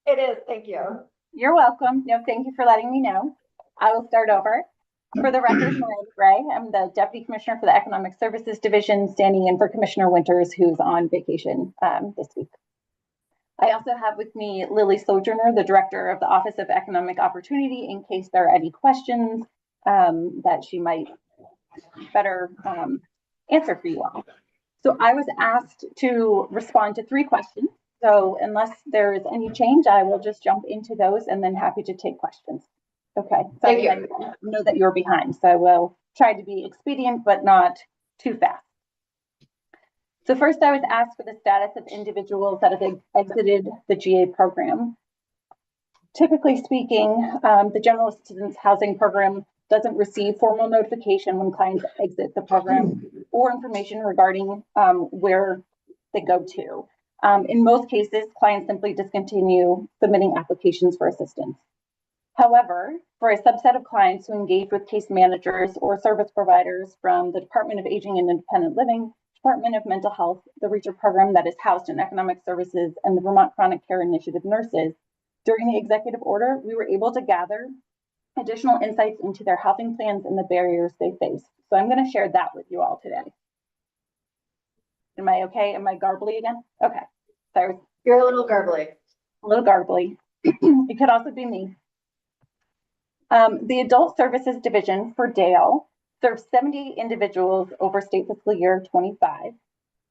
It is, thank you. You're welcome. No, thank you for letting me know. I will start over. For the record, Miranda Gray, I'm the Deputy Commissioner for the Economic Services Division, standing in for Commissioner Winters, who's on vacation this week. I also have with me Lily Sojourner, the Director of the Office of Economic Opportunity, in case there are any questions that she might better answer for you all. So I was asked to respond to 3 questions. So unless there is any change, I will just jump into those and then happy to take questions. Okay. Thank you. I know that you're behind, so I will try to be expedient, but not too fast. So first, I was asked for the status of individuals that have exited the GA program. Typically speaking, the General Assistance Housing Program doesn't receive formal notification when clients exit the program or information regarding where they go to. In most cases, clients simply discontinue submitting applications for assistance. However, for a subset of clients who engage with case managers or service providers from the Department of Aging and Independent Living, Department of Mental Health, the REACHER program that is housed in Economic Services, and the Vermont Chronic Care Initiative nurses, during the executive order, we were able to gather additional insights into their housing plans and the barriers they face. So I'm going to share that with you all today. Am I okay? Am I garbly again? Okay. Sorry. You're a little garbly. A little garbly. It could also be me. The Adult Services Division for Dale serves 70 individuals over state fiscal year 25.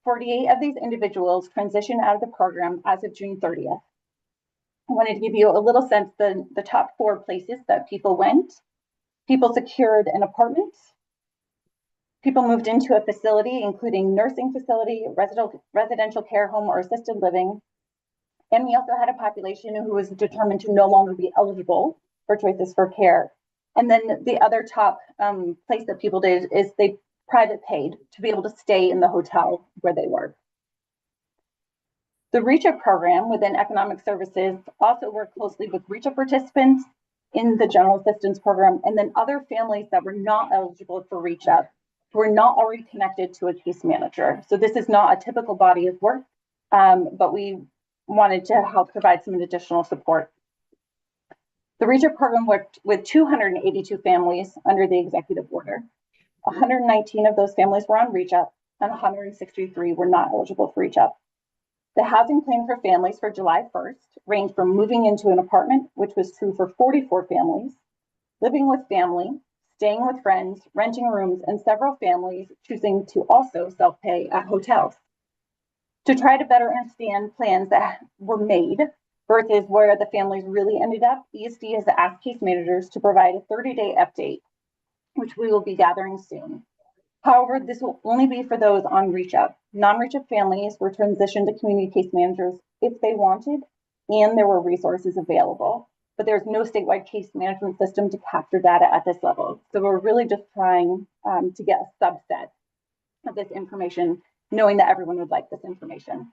48 of these individuals transitioned out of the program as of June 30th. I wanted to give you a little sense of the top 4 places that people went. People secured an apartment. People moved into a facility, including nursing facility, residential care home, or assisted living. And we also had a population who was determined to no longer be eligible for choices for care. And then the other top place that people did is they private paid to be able to stay in the hotel where they were. The REACHER program within Economic Services also worked closely with REACHER participants in the General Assistance Program, and then other families that were not eligible for REACHER, who were not already connected to a case manager. So this is not a typical body of work, but we wanted to help provide some additional support. The REACHER program worked with 282 families under the executive order. 119 of those families were on REACH-UP, and 163 were not eligible for REACH-UP. The housing plan for families for July 1st ranged from moving into an apartment, which was true for 44 families, living with family, staying with friends, renting rooms, and several families choosing to also self-pay at hotels. To try to better understand plans that were made versus where the families really ended up, ESD has asked case managers to provide a 30-day update, which we will be gathering soon. However, this will only be for those on REACH-UP. Non-REACH-UP families were transitioned to community case managers if they wanted, and there were resources available. but there's no statewide case management system to capture data at this level. So we're really just trying to get a subset of this information, knowing that everyone would like this information.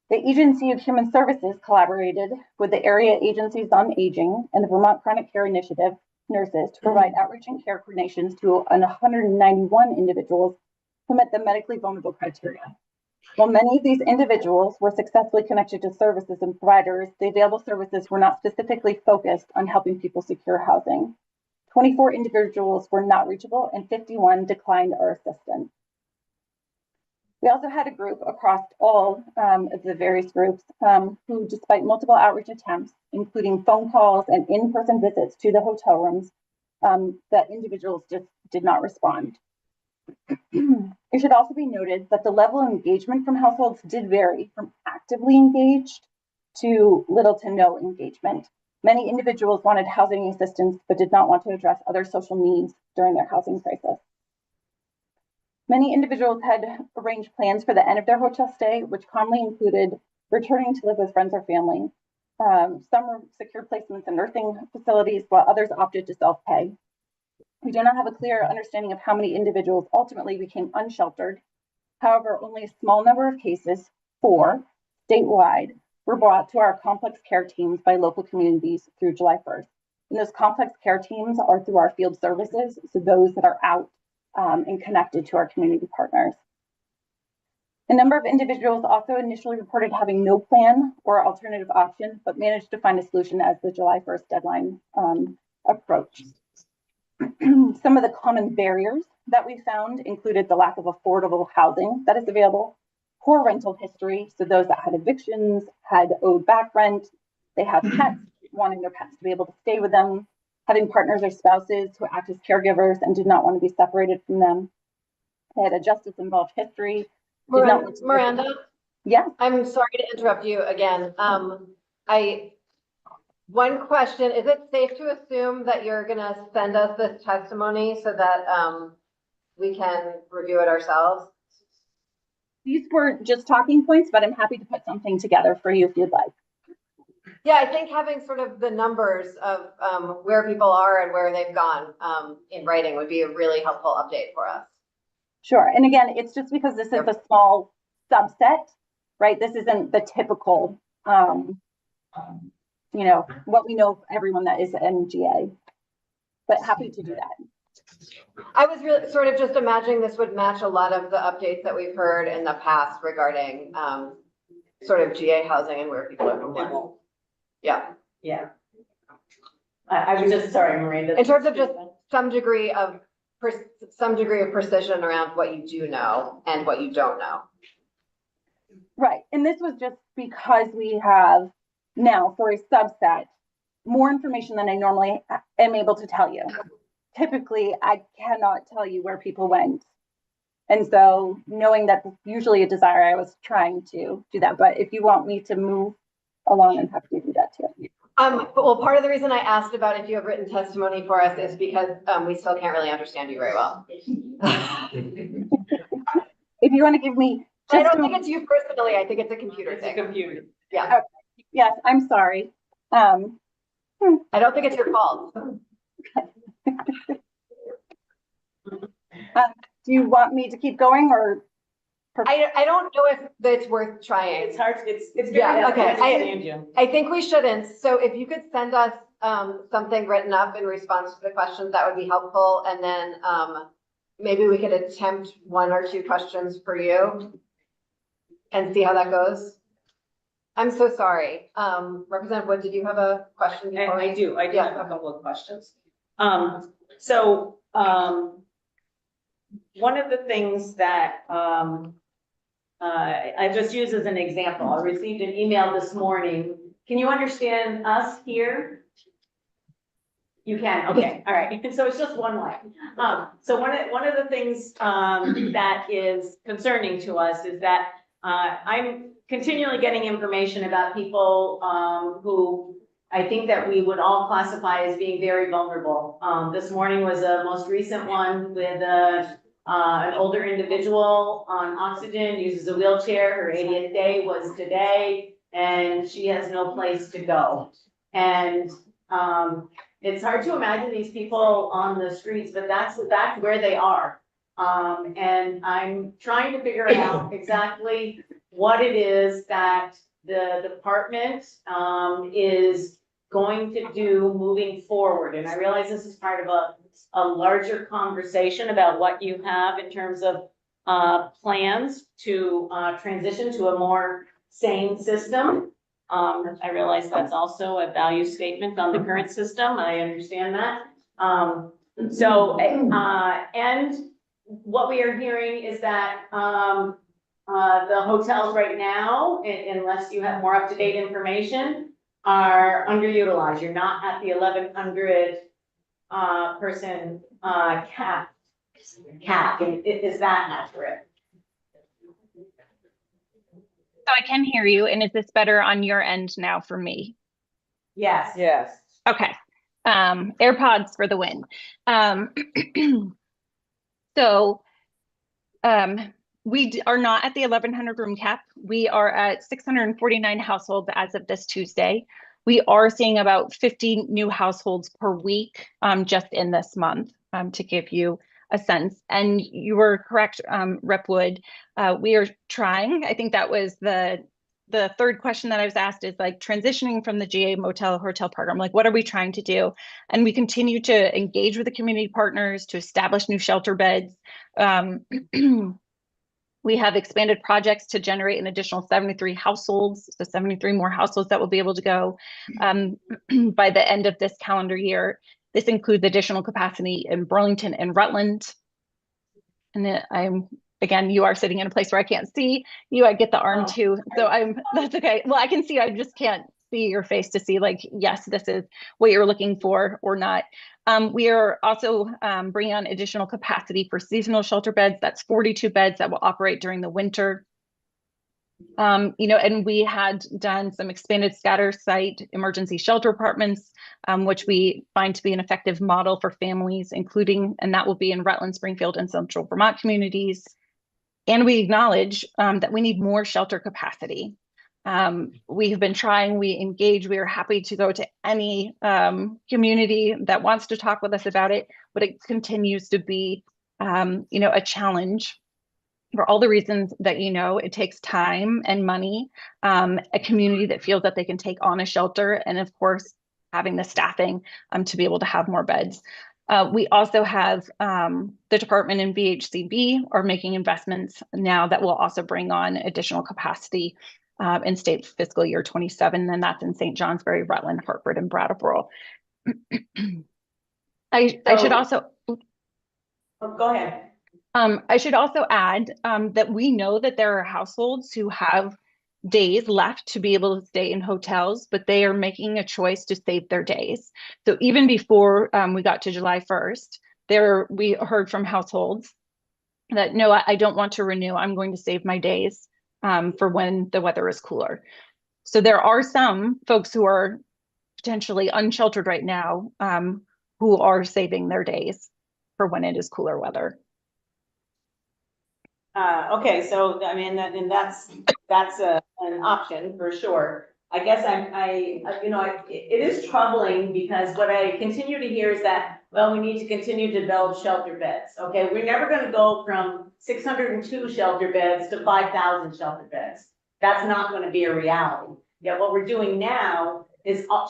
The Agency of Human Services collaborated with the Area Agencies on Aging and the Vermont Chronic Care Initiative nurses to provide outreach and care coordinations to 191 individuals who met the medically vulnerable criteria. While many of these individuals were successfully connected to services and providers, the available services were not specifically focused on helping people secure housing. 24 individuals were not reachable and 51 declined our assistance. We also had a group across all of the various groups who, despite multiple outreach attempts, including phone calls and in-person visits to the hotel rooms, that individuals just did not respond. It should also be noted that the level of engagement from households did vary from actively engaged to little to no engagement. Many individuals wanted housing assistance but did not want to address other social needs during their housing crisis. Many individuals had arranged plans for the end of their hotel stay, which commonly included returning to live with friends or family. Some were secured placements in nursing facilities, while others opted to self-pay. We do not have a clear understanding of how many individuals ultimately became unsheltered. However, only a small number of cases, 4 statewide, were brought to our complex care teams by local communities through July 1st. And those complex care teams are through our field services, so those that are out and connected to our community partners. A number of individuals also initially reported having no plan or alternative option, but managed to find a solution as the July 1st deadline approached. Some of the common barriers that we found included the lack of affordable housing that is available, poor rental history, so those that had evictions, had owed back rent, they have pets, wanting their pets to be able to stay with them, having partners or spouses who act as caregivers and did not want to be separated from them. They had a justice-involved history. Miranda? Yeah. I'm sorry to interrupt you again. One question, is it safe to assume that you're gonna send us this testimony so that we can review it ourselves? These were just talking points, but I'm happy to put something together for you if you'd like. Yeah, I think having sort of the numbers of where people are and where they've gone in writing would be a really helpful update for us. Sure, and again, it's just because this is a small subset, right? This isn't the typical, you know, what we know of everyone that is MGA, but happy to do that. I was really sort of just imagining this would match a lot of the updates that we've heard in the past regarding sort of GA housing and where people are going. Yeah. Yeah. I was just, sorry, Marie. In terms of just some degree of precision around what you do know and what you don't know. Right, and this was just because we have now for a subset more information than I normally am able to tell you. Typically, I cannot tell you where people went. And so knowing that that's usually a desire, I was trying to do that. But if you want me to move along, I'm happy to do that too. Well, part of the reason I asked about if you have written testimony for us is because we still can't really understand you very well. If you want to give me I don't think it's you personally. I think it's a computer thing. It's a computer. Yeah. Okay. Yes, I'm sorry. I don't think it's your fault. Do you want me to keep going or? I don't know if it's worth trying. It's hard, it's very Yeah, okay. understand you. I think we shouldn't. So if you could send us something written up in response to the questions, that would be helpful. And then maybe we could attempt 1 or 2 questions for you and see how that goes. I'm so sorry. Representative Wood, did you have a question? I do have a couple of questions. One of the things that I just use as an example, I received an email this morning. Can you understand us here? You can, okay, all right. So it's just one line. So one of the things that is concerning to us is that I'm continually getting information about people who I think that we would all classify as being very vulnerable. This morning was a most recent one with an older individual on oxygen, uses a wheelchair. Her 80th day was today, and she has no place to go. And It's hard to imagine these people on the streets, but that's where they are. And I'm trying to figure out exactly what it is that the department, is going to do moving forward. And I realize this is part of a larger conversation about what you have in terms of plans to transition to a more sane system. I realize that's also a value statement on the current system. I understand that. And what we are hearing is that the hotels right now, unless you have more up-to-date information, are underutilized. You're not at the 1,100 person cap. Is that accurate? So I can hear you. And is this better on your end now for me? Yes. Yes. Okay. AirPods for the win. So we are not at the 1,100 room cap. We are at 649 households as of this Tuesday. We are seeing about 50 new households per week just in this month, to give you a sense. And you were correct, Rep. Wood. We are trying. I think that was the third question that I was asked, is like transitioning from the GA motel hotel program. Like, what are we trying to do? And we continue to engage with the community partners to establish new shelter beds. We have expanded projects to generate an additional 73 households, so 73 more households that will be able to go by the end of this calendar year. This includes additional capacity in Burlington and Rutland. And again, you are sitting in a place where I can't see you. I get the arm too, so that's okay. Well, I can see, I just can't see your face to see like, yes, this is what you're looking for or not. We are also bringing on additional capacity for seasonal shelter beds. That's 42 beds that will operate during the winter. And we had done some expanded scatter site emergency shelter apartments, which we find to be an effective model for families, and that will be in Rutland, Springfield, and Central Vermont communities. And we acknowledge that we need more shelter capacity. We have been trying, we engage, we are happy to go to any community that wants to talk with us about it, but it continues to be, a challenge for all the reasons that it takes time and money, a community that feels that they can take on a shelter, and of course, having the staffing to be able to have more beds. We also have the department and VHCB are making investments now that will also bring on additional capacity in state fiscal year 27, and that's in St. Johnsbury, Rutland, Hartford, and Brattleboro. I should also go ahead. I should also add that we know that there are households who have days left to be able to stay in hotels, but they are making a choice to save their days. So even before we got to July 1st, we heard from households that, no, I don't want to renew. I'm going to save my days for when the weather is cooler. So there are some folks who are potentially unsheltered right now who are saving their days for when it is cooler weather. Okay, so I mean, and that's an option for sure. I guess it is troubling because what I continue to hear is that, well, we need to continue to build shelter beds. Okay, we're never going to go from 602 shelter beds to 5,000 shelter beds. That's not going to be a reality. Yet what we're doing now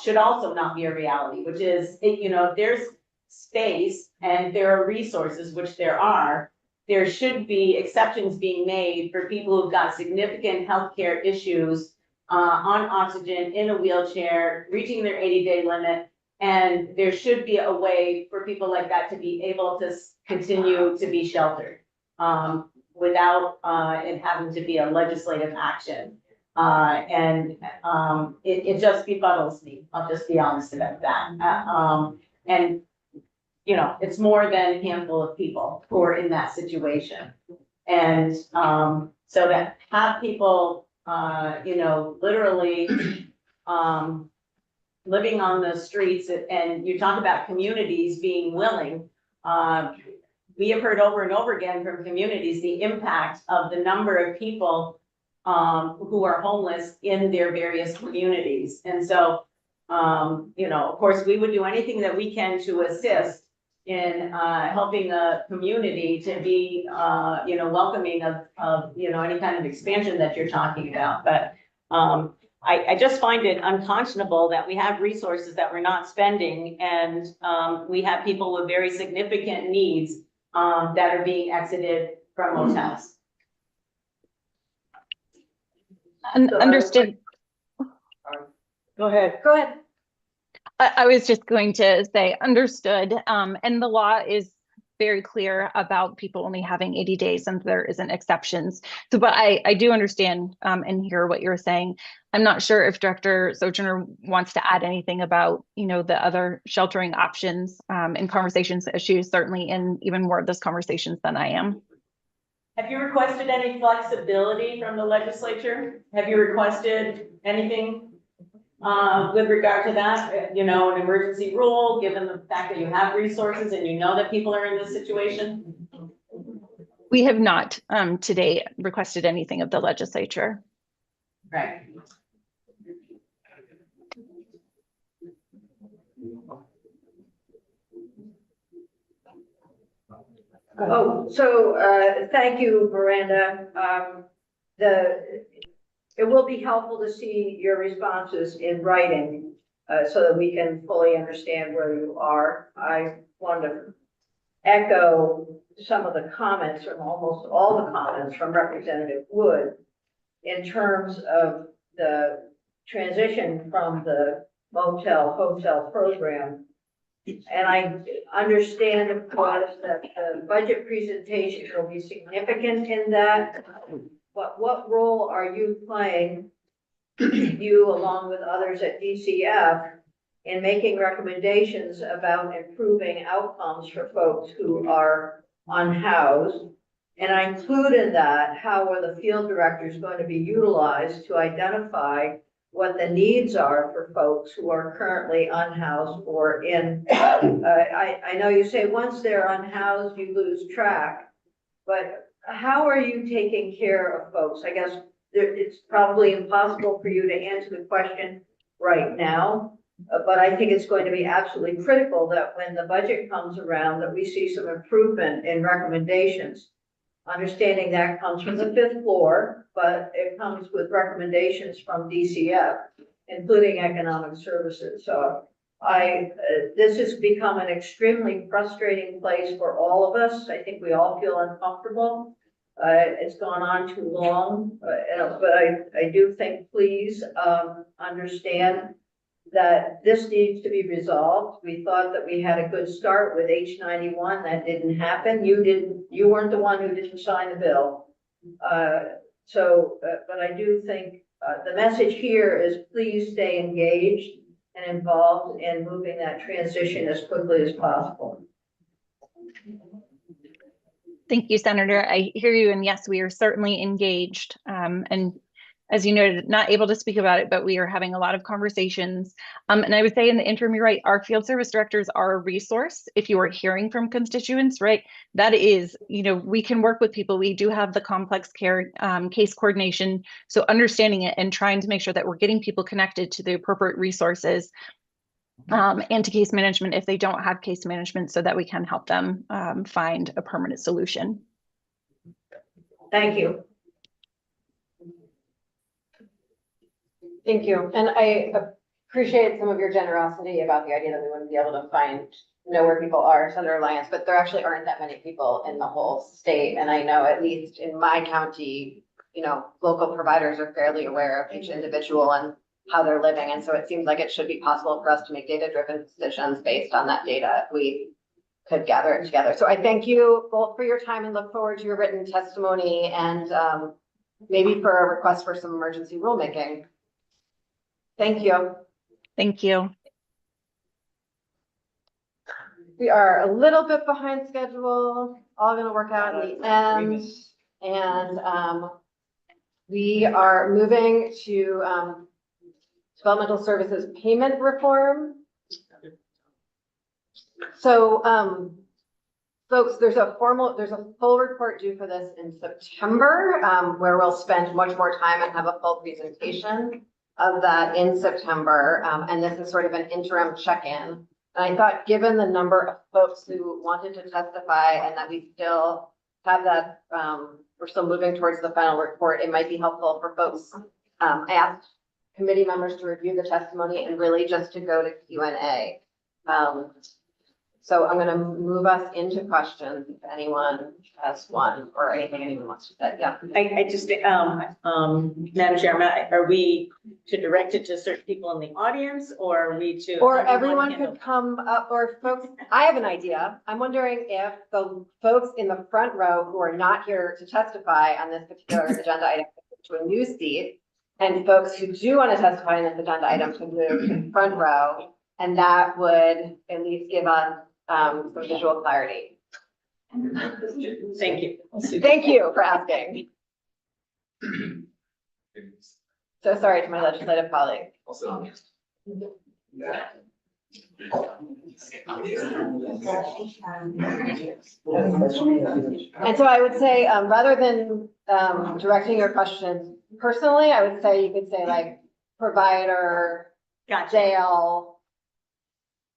should also not be a reality, which is, there's space and there are resources, which there should be exceptions being made for people who've got significant healthcare issues, on oxygen, in a wheelchair, reaching their 80-day limit. And there should be a way for people like that to be able to continue to be sheltered without it having to be a legislative action. It just befuddles me. I'll just be honest about that. And it's more than a handful of people who are in that situation. And so to have people, literally living on the streets, and you talk about communities being willing, we have heard over and over again from communities the impact of the number of people who are homeless in their various communities. And so Of course, we would do anything that we can to assist in, helping the community to be, welcoming of, any kind of expansion that you're talking about. But, I just find it unconscionable that we have resources that we're not spending, and we have people with very significant needs that are being exited from hotels. Understood. Go ahead. Go ahead. I was just going to say understood. And the law is very clear about people only having 80 days and there isn't exceptions. So, but I do understand and hear what you're saying. I'm not sure if Director Sojourner wants to add anything about, the other sheltering options in conversations issues, certainly in even more of those conversations than I am. Have you requested any flexibility from the legislature? Have you requested anything with regard to that, an emergency rule, given the fact that you have resources and you know that people are in this situation? We have not today requested anything of the legislature. Right. Oh, so, thank you, Miranda. It will be helpful to see your responses in writing, so that we can fully understand where you are. I want to echo some of the comments, from almost all the comments from Representative Wood, in terms of the transition from the motel hotel program. And I understand, of course, that the budget presentation will be significant in that. But what role are you playing, you along with others at DCF, in making recommendations about improving outcomes for folks who are unhoused? And I include in that, how are the field directors going to be utilized to identify what the needs are for folks who are currently unhoused or in, I know you say once they're unhoused, you lose track, but how are you taking care of folks? I guess it's probably impossible for you to answer the question right now, but I think it's going to be absolutely critical that when the budget comes around, that we see some improvement in recommendations. Understanding that comes from the 5th floor, but it comes with recommendations from DCF, including economic services. So this has become an extremely frustrating place for all of us. I think we all feel uncomfortable. It's gone on too long, but I do think, please understand that this needs to be resolved. We thought that we had a good start with H91. That didn't happen. You weren't the one who didn't sign the bill. But I do think the message here is please stay engaged and involved in moving that transition as quickly as possible. Thank you, Senator. I hear you. And yes, we are certainly engaged. And as you noted, not able to speak about it, but we are having a lot of conversations. And I would say in the interim, you're right, our field service directors are a resource. If you are hearing from constituents, right, that is, we can work with people. We do have the complex care case coordination. So understanding it and trying to make sure that we're getting people connected to the appropriate resources and to case management if they don't have case management, so that we can help them find a permanent solution. Thank you. Thank you. And I appreciate some of your generosity about the idea that we wouldn't be able to know where people are, Senator Alliance, but there actually aren't that many people in the whole state. And I know at least in my county, local providers are fairly aware of each individual and how they're living. And so it seems like it should be possible for us to make data-driven decisions based on that data if we could gather it together. So I thank you both for your time and look forward to your written testimony and maybe for a request for some emergency rulemaking. Thank you. Thank you. We are a little bit behind schedule, all going to work out in the end. And we are moving to developmental services payment reform. So folks, there's a full report due for this in September, where we'll spend much more time and have a full presentation. of that in September, and this is sort of an interim check-in. And I thought, given the number of folks who wanted to testify and that we still have that, we're still moving towards the final report, it might be helpful for folks, I asked committee members to review the testimony and really just to go to Q&A. So I'm gonna move us into questions if anyone has one or anything anyone wants to say. Yeah. I just, Madam Chair, are we to direct it to certain people in the audience, or are we to? Or everyone could come up, or folks, I have an idea. I'm wondering if the folks in the front row who are not here to testify on this particular agenda item to a new seat, and folks who do want to testify on this agenda item to move to the front row, and that would at least give us some visual clarity. Thank you. Thank you for asking. So sorry to my legislative colleague. And so I would say, rather than directing your questions personally, I would say you could say like provider, jail.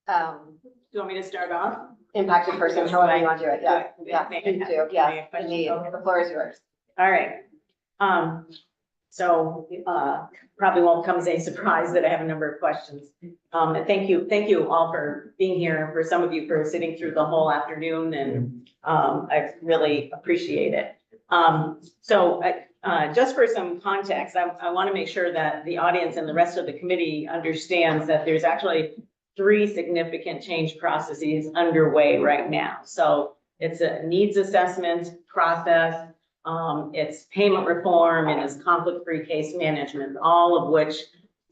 Do you want me to start off? Impacted person, however you want to do it. Yeah, yeah, me too. Yeah, indeed. The floor is yours. All right. So probably won't come as a surprise that I have a number of questions. And thank you all for being here, and for some of you for sitting through the whole afternoon, and I really appreciate it. So just for some context, I want to make sure that the audience and the rest of the committee understands that there's actually 3 significant change processes underway right now. So it's a needs assessment process, it's payment reform, and it's conflict-free case management, all of which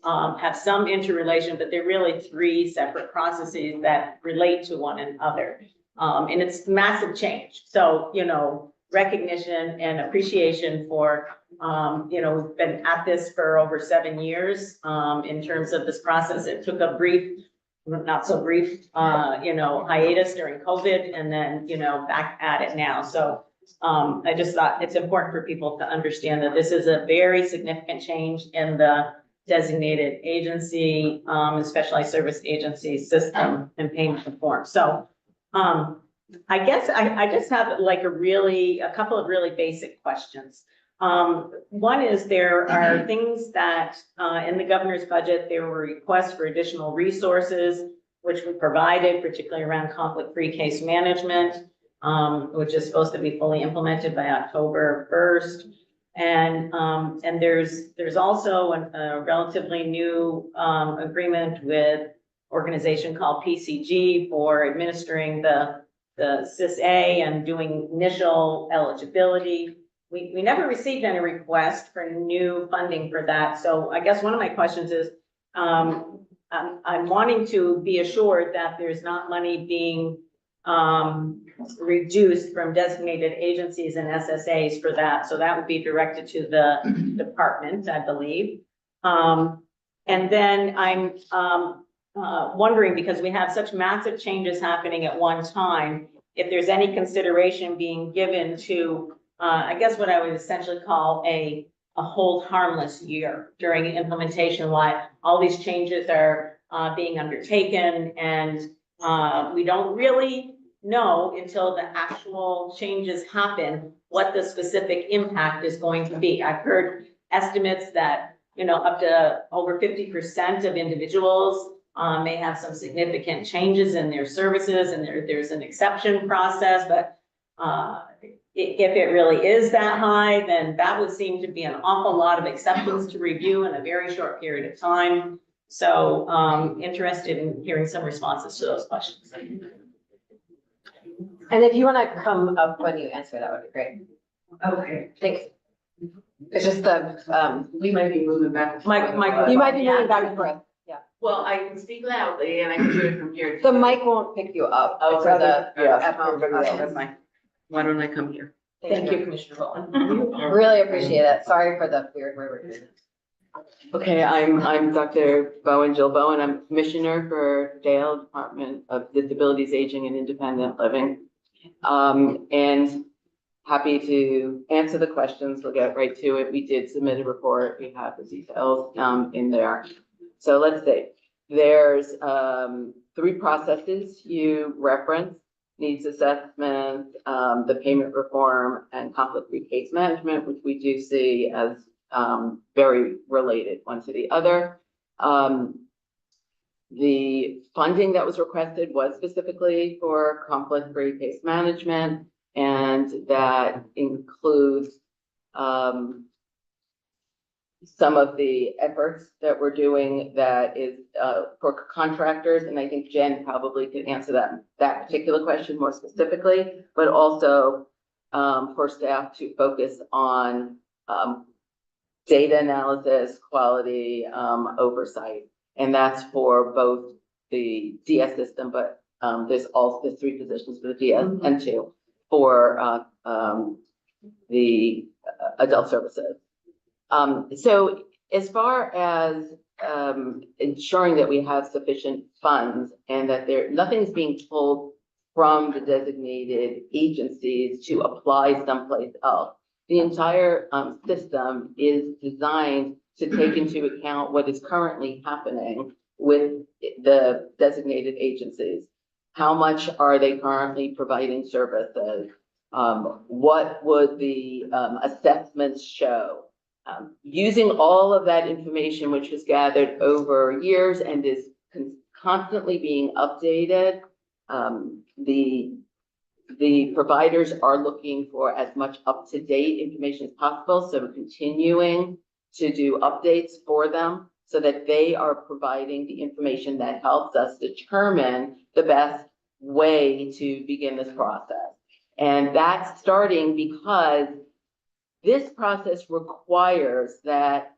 have some interrelation, but they're really 3 separate processes that relate to one another. And it's massive change. So, you know, recognition and appreciation for, you know, we've been at this for over 7 years in terms of this process. It took a brief, not so brief, you know, hiatus during COVID, and then, you know, back at it now. So I just thought it's important for people to understand that this is a very significant change in the designated agency and specialized service agency system and payment reform. So I guess I just have like a couple of really basic questions. One is, there are things that in the governor's budget, there were requests for additional resources, which we provided, particularly around conflict-free case management, which is supposed to be fully implemented by October 1st. And there's also a relatively new agreement with an organization called PCG for administering the CIS-A and doing initial eligibility. We never received any request for new funding for that. So I guess one of my questions is, I'm wanting to be assured that there's not money being reduced from designated agencies and SSAs for that. So that would be directed to the department, I believe. And then I'm wondering, because we have such massive changes happening at one time, if there's any consideration being given to, I guess what I would essentially call a hold harmless year during implementation, while all these changes are being undertaken, and we don't really know until the actual changes happen what the specific impact is going to be. I've heard estimates that, you know, up to over 50% of individuals may have some significant changes in their services, and there's an exception process. But if it really is that high, then that would seem to be an awful lot of exceptions to review in a very short period of time. So interested in hearing some responses to those questions. And if you want to come up when you answer, that would be great. Okay. Thanks. It's just the, We might be moving back. you might be moving back and forth. Yeah. Well, I can speak loudly and I can do it from here. The mic won't pick you up. It's for the at home. That's fine. Why don't I come here? Thank you, Commissioner Bowen. Really appreciate it. Sorry for the weird way we're doing this. Okay, I'm Dr. Bowen, Jill Bowen. I'm Commissioner for Dale, Department of Disabilities, Aging and Independent Living. And happy to answer the questions. We'll get right to it. We did submit a report. We have the details in there. So let's see. There's 3 processes you referenced: needs assessment, the payment reform, and conflict-free case management, which we do see as very related one to the other. The funding that was requested was specifically for conflict-free case management, and that includes some of the efforts that we're doing that is for contractors, and I think Jen probably could answer that particular question more specifically, but also for staff to focus on data analysis, quality, oversight. And that's for both the DS system, but there's 3 positions for the DS and 2 for the adult services. So as far as ensuring that we have sufficient funds and that nothing's being pulled from the designated agencies to apply someplace else. The entire system is designed to take into account what is currently happening with the designated agencies. How much are they currently providing services? What would the assessments show? Using all of that information, which was gathered over years and is constantly being updated, the providers are looking for as much up-to-date information as possible. So we're continuing to do updates for them so that they are providing the information that helps us determine the best way to begin this process. And that's starting because this process requires that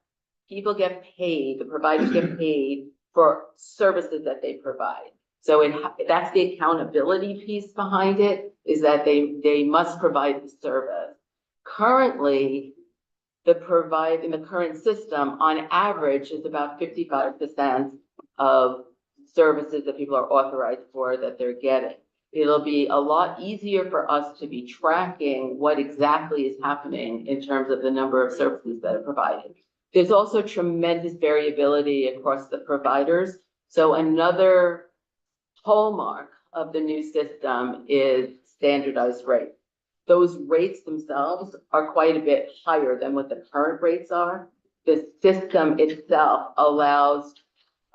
people get paid, the providers get paid for services that they provide. So that's the accountability piece behind it, is that they must provide the service. Currently, in the current system, on average, is about 55% of services that people are authorized for that they're getting. It'll be a lot easier for us to be tracking what exactly is happening in terms of the number of services that are provided. There's also tremendous variability across the providers. So another hallmark of the new system is standardized rates. Those rates themselves are quite a bit higher than what the current rates are. The system itself allows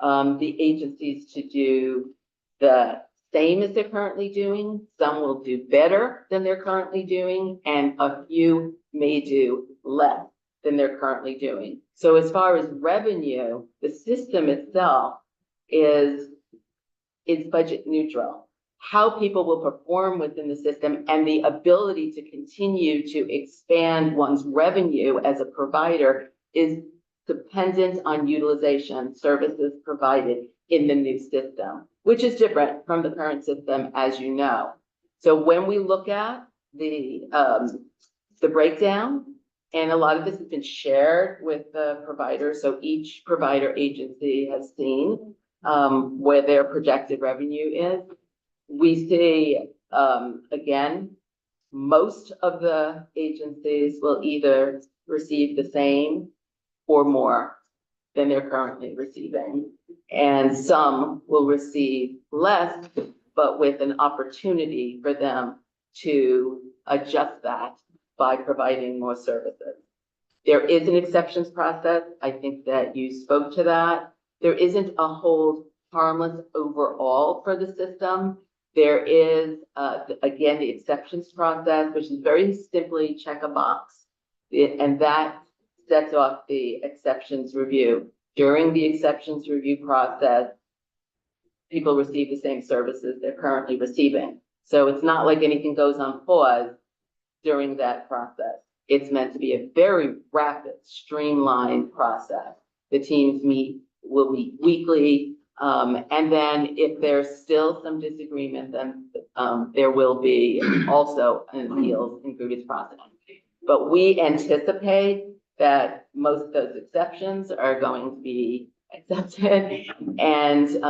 the agencies to do the same as they're currently doing. Some will do better than they're currently doing, and a few may do less than they're currently doing. So as far as revenue, the system itself is budget neutral. How people will perform within the system and the ability to continue to expand one's revenue as a provider is dependent on utilization services provided in the new system, which is different from the current system, as you know. So when we look at the breakdown, and a lot of this has been shared with the providers, so each provider agency has seen where their projected revenue is. We see, again, most of the agencies will either receive the same or more than they're currently receiving. And some will receive less, but with an opportunity for them to adjust that by providing more services. There is an exceptions process. I think that you spoke to that. There isn't a hold harmless overall for the system. There is, again, the exceptions process, which is very simply check a box. And that sets off the exceptions review. During the exceptions review process, people receive the same services they're currently receiving. So it's not like anything goes on pause during that process. It's meant to be a very rapid, streamlined process. The teams will meet weekly. And then if there's still some disagreement, then there will be also an appeals and grievance process. But we anticipate that most of those exceptions are going to be accepted, and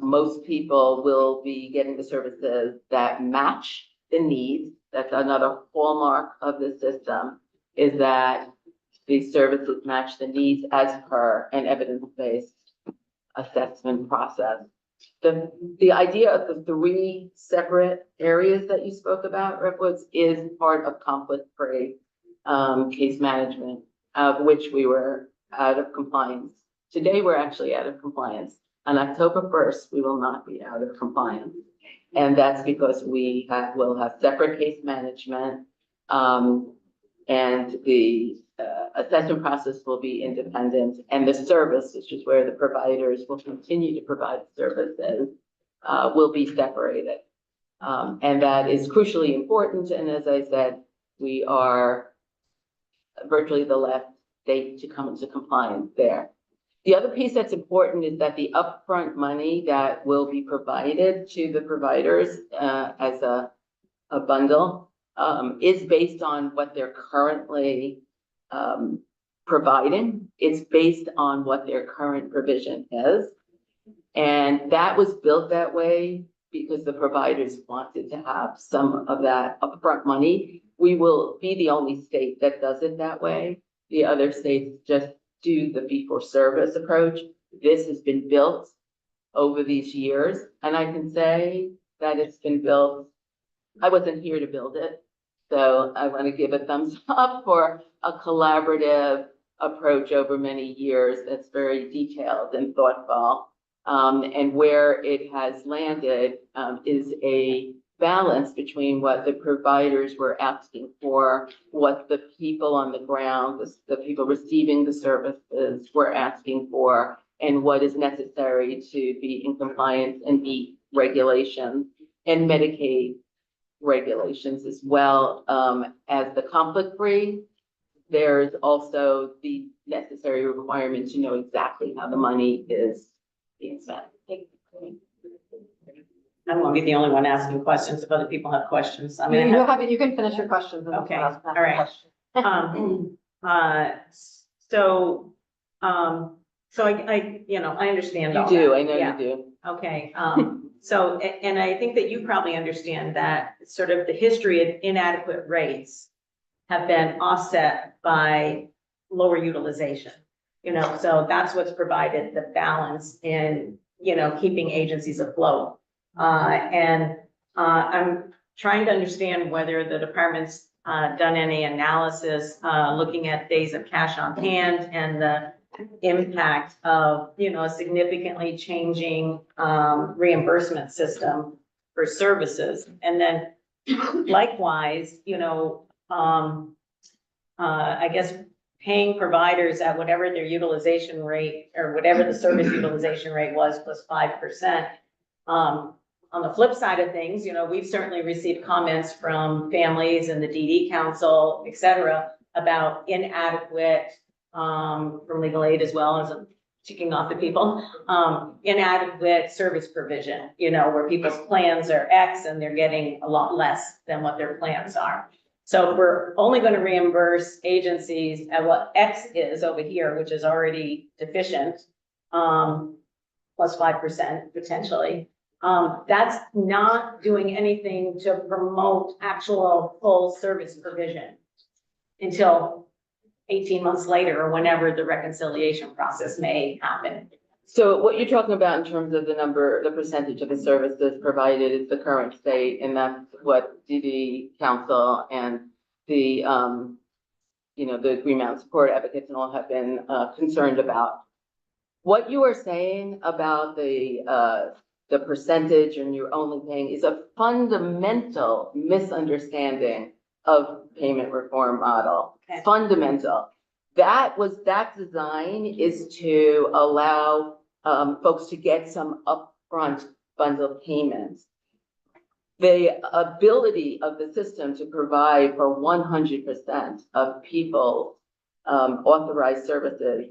most people will be getting the services that match the needs that's another hallmark of the system, is that these services match the needs as per an evidence-based assessment process. The idea of the three separate areas that you spoke about, Rep. Woods, is part of conflict-free case management, of which we were out of compliance. Today, we're actually out of compliance. On October 1st, we will not be out of compliance. And that's because will have separate case management, and the assessment process will be independent, and the service, which is where the providers will continue to provide services, will be separated. And that is crucially important. And as I said, we are virtually the last state to come into compliance there. The other piece that's important is that the upfront money that will be provided to the providers as a bundle is based on what they're currently providing. It's based on what their current provision is. And that was built that way because the providers wanted to have some of that upfront money. We will be the only state that does it that way. The other states just do the fee-for-service approach. This has been built over these years, and I can say that it's been built. I wasn't here to build it, so I want to give a thumbs up for a collaborative approach over many years that's very detailed and thoughtful. And where it has landed is a balance between what the providers were asking for, what the people on the ground, the people receiving the services were asking for, and what is necessary to be in compliance and meet regulations and Medicaid regulations, as well as the conflict-free. There's also the necessary requirement to know exactly how the money is being spent. I won't be the only one asking questions. If other people have questions, I mean, You can finish your questions. And okay, ask all right. So I I understand all You do, that. I know Yeah. you do. Okay, so, and I think that you probably understand that sort of the history of inadequate rates have been offset by lower utilization. So that's what's provided the balance in, keeping agencies afloat. And I'm trying to understand whether the department's done any analysis, looking at days of cash on hand and the impact of, a significantly changing reimbursement system for services. And then likewise, I guess paying providers at whatever their utilization rate or whatever the service utilization rate was plus 5%. On the flip side of things, we've certainly received comments from families and the DD Council, et cetera, about inadequate, from legal aid as well as ticking off the people, inadequate service provision, where people's plans are X and they're getting a lot less than what their plans are. So if we're only going to reimburse agencies at what X is over here, which is already deficient, plus 5% potentially, that's not doing anything to promote actual full service provision until 18 months later or whenever the reconciliation process may happen. So what you're talking about in terms of the percentage of the services provided is the current state, and that's what DD Council and the, the Green Mountain Support Advocates and all have been concerned about. What you are saying about the percentage and you're only paying is a fundamental misunderstanding of payment reform model. Okay. Fundamental. That design is to allow folks to get some upfront bundle payments. The ability of the system to provide for 100% of people's authorized services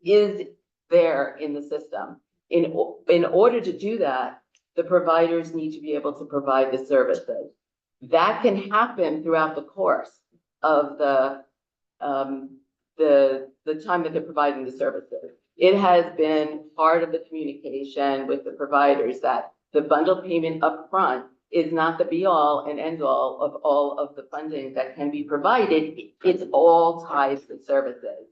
is there in the system. In order to do that, the providers need to be able to provide the services. That can happen throughout the course of the time that they're providing the services. It has been part of the communication with the providers that the bundle payment upfront is not the be all and end all of the funding that can be provided. It's all ties to services.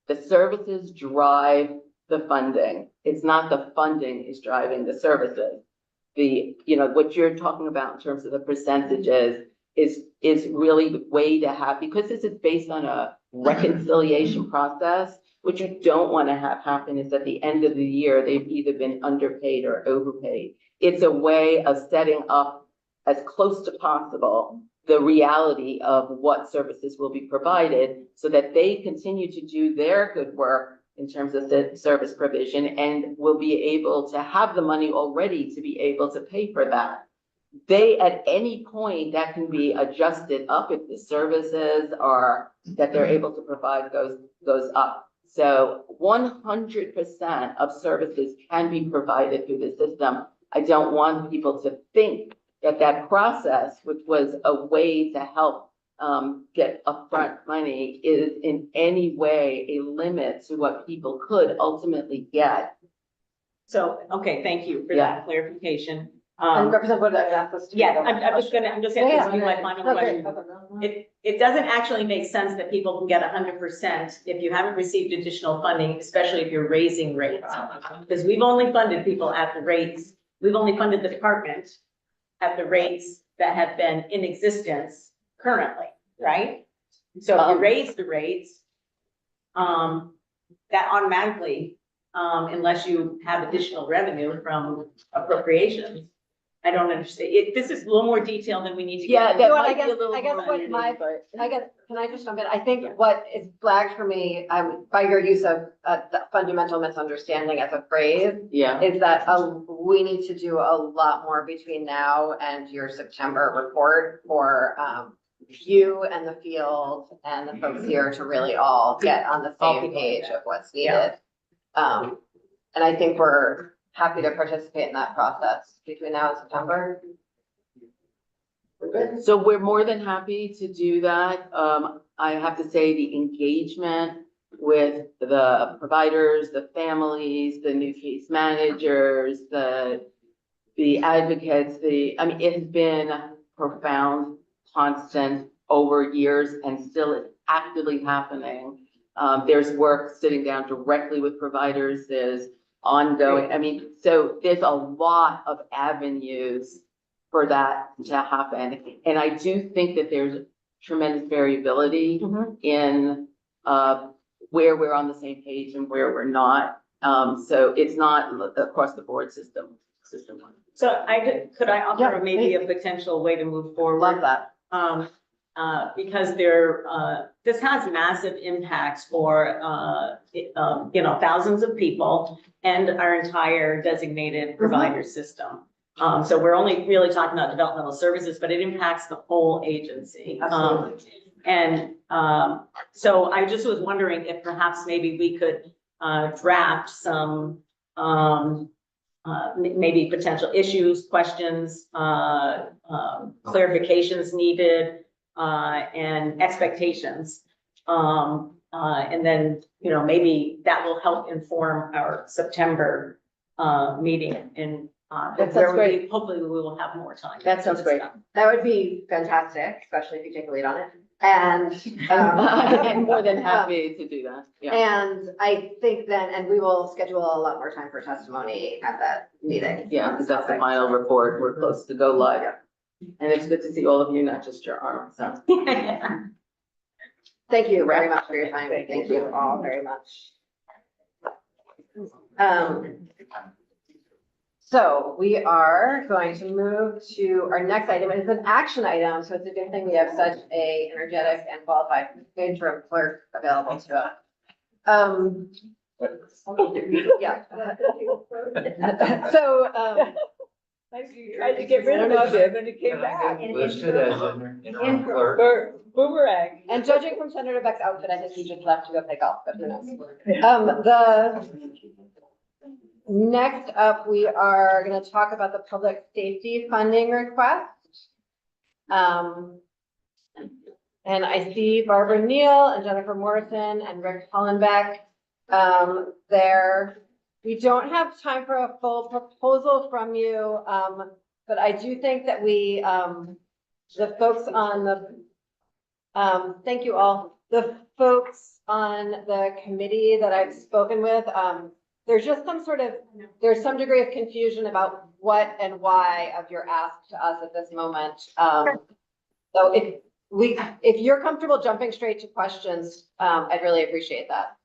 The services drive the funding. It's not the funding is driving the services. What you're talking about in terms of the percentages is really the way to have, because this is based on a reconciliation process. What you don't want to have happen is at the end of the year, they've either been underpaid or overpaid. It's a way of setting up as close to possible the reality of what services will be provided so that they continue to do their good work in terms of the service provision and will be able to have the money already to be able to pay for that. They, at any point, that can be adjusted up if the services are that they're able to provide goes up. So 100% of services can be provided through the system. I don't want people to think that process, which was a way to help get upfront money, is in any way a limit to what people could ultimately get. So, okay, thank you for that clarification. And Representative Wood, I asked this to you. Yeah, I'm just asking my final question. It doesn't actually make sense that people can get 100% if you haven't received additional funding, especially if you're raising rates. Because we've only funded people at the rates, we've only funded the department at the rates that have been in existence currently, right? So if you raise the rates, that automatically, unless you have additional revenue from appropriations, I don't understand. This is a little more detailed than we need to get. Yeah, that might I be a guess little more what reading, my, but. can I just jump in? I think what is flagged for me, by your use of the fundamental misunderstanding as a phrase, Yeah. is that we need to do a lot more between now and your September report for you and the field and the folks here to really all get on the same page of what's needed. And I think we're happy to participate in that process between now and September. So we're more than happy to do that. I have to say the engagement with the providers, the families, the new case managers, the advocates, it has been profound, constant over years and still is actively happening. There's work sitting down directly with providers. There's ongoing, so there's a lot of avenues for that to happen. And I do think that there's tremendous variability in where we're on the same page and where we're not. So it's not across the board system. So could I offer maybe a potential way to move forward? Love that. Because this has massive impacts for, thousands of people and our entire designated provider system. So we're only really talking about developmental services, but it impacts the whole agency. So I just was wondering if perhaps maybe we could draft some maybe potential issues, questions, clarifications needed, and expectations. And then, maybe that will help inform our September meeting and That sounds great. Hopefully we will have more time. That sounds great. That would be fantastic, especially if you take a lead on it. And I'm more than happy to do that. Yeah. and I think then, and we will schedule a lot more time for testimony at that meeting. Yeah, because that's the final report. We're close to go live. And it's good to see all of you, not just your arm. So Thank you very much for your time. Thank you all very much. So we are going to move to our next item. It's an action item, so it's a good thing we have such a energetic and qualified interim clerk available to us. Yeah. So, Tried to get rid of him and it came back. Listed as an interim clerk. Boomerang. and judging from Senator Beck's outfit, I think he just left to go play golf, but who knows? The next up, we are going to talk about the public safety funding request. And I see Barbara Neal and Jennifer Morrison and Rick Hollenbeck there. We don't have time for a full proposal from you. but I do think that we, the folks on the, thank you all, the folks on the committee that I've spoken with, there's just there's some degree of confusion about what and why of your ask to us at this moment. So if you're comfortable jumping straight to questions, I'd really appreciate that.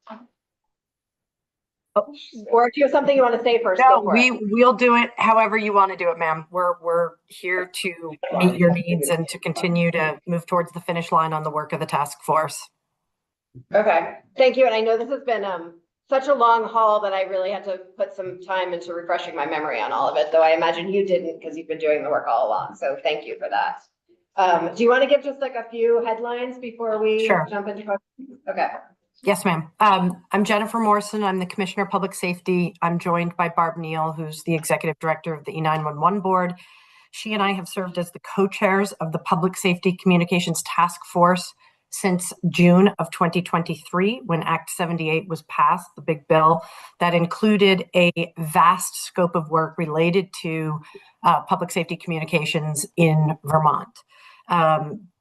Or if you have something you want to say first, No, go for it. we'll do it however you want to do it, ma'am. We're here to meet your needs and to continue to move towards the finish line on the work of the task force. Okay, thank you. And I know this has been such a long haul that I really had to put some time into refreshing my memory on all of it, though I imagine you didn't because you've been doing the work all along. So thank you for that. Do you want to give just like a few headlines before we jump into questions? Okay. Yes, ma'am. I'm Jennifer Morrison. I'm the Commissioner of Public Safety. I'm joined by Barb Neal, who's the Executive Director of the E911 Board. She and I have served as the co-chairs of the Public Safety Communications Task Force since June of 2023, when Act 78 was passed, the big bill that included a vast scope of work related to public safety communications in Vermont.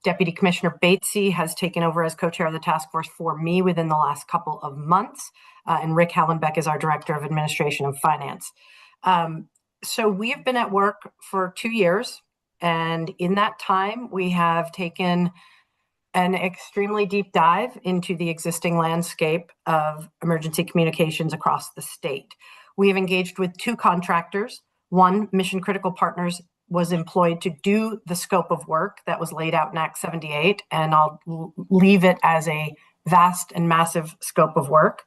Deputy Commissioner Batesy has taken over as co-chair of the task force for me within the last couple of months, and Rick Hallenbeck is our Director of Administration and Finance. So we have been at work for 2 years, and in that time, we have taken an extremely deep dive into the existing landscape of emergency communications across the state. We have engaged with 2 contractors. One, Mission Critical Partners, was employed to do the scope of work that was laid out in Act 78, and I'll leave it as a vast and massive scope of work.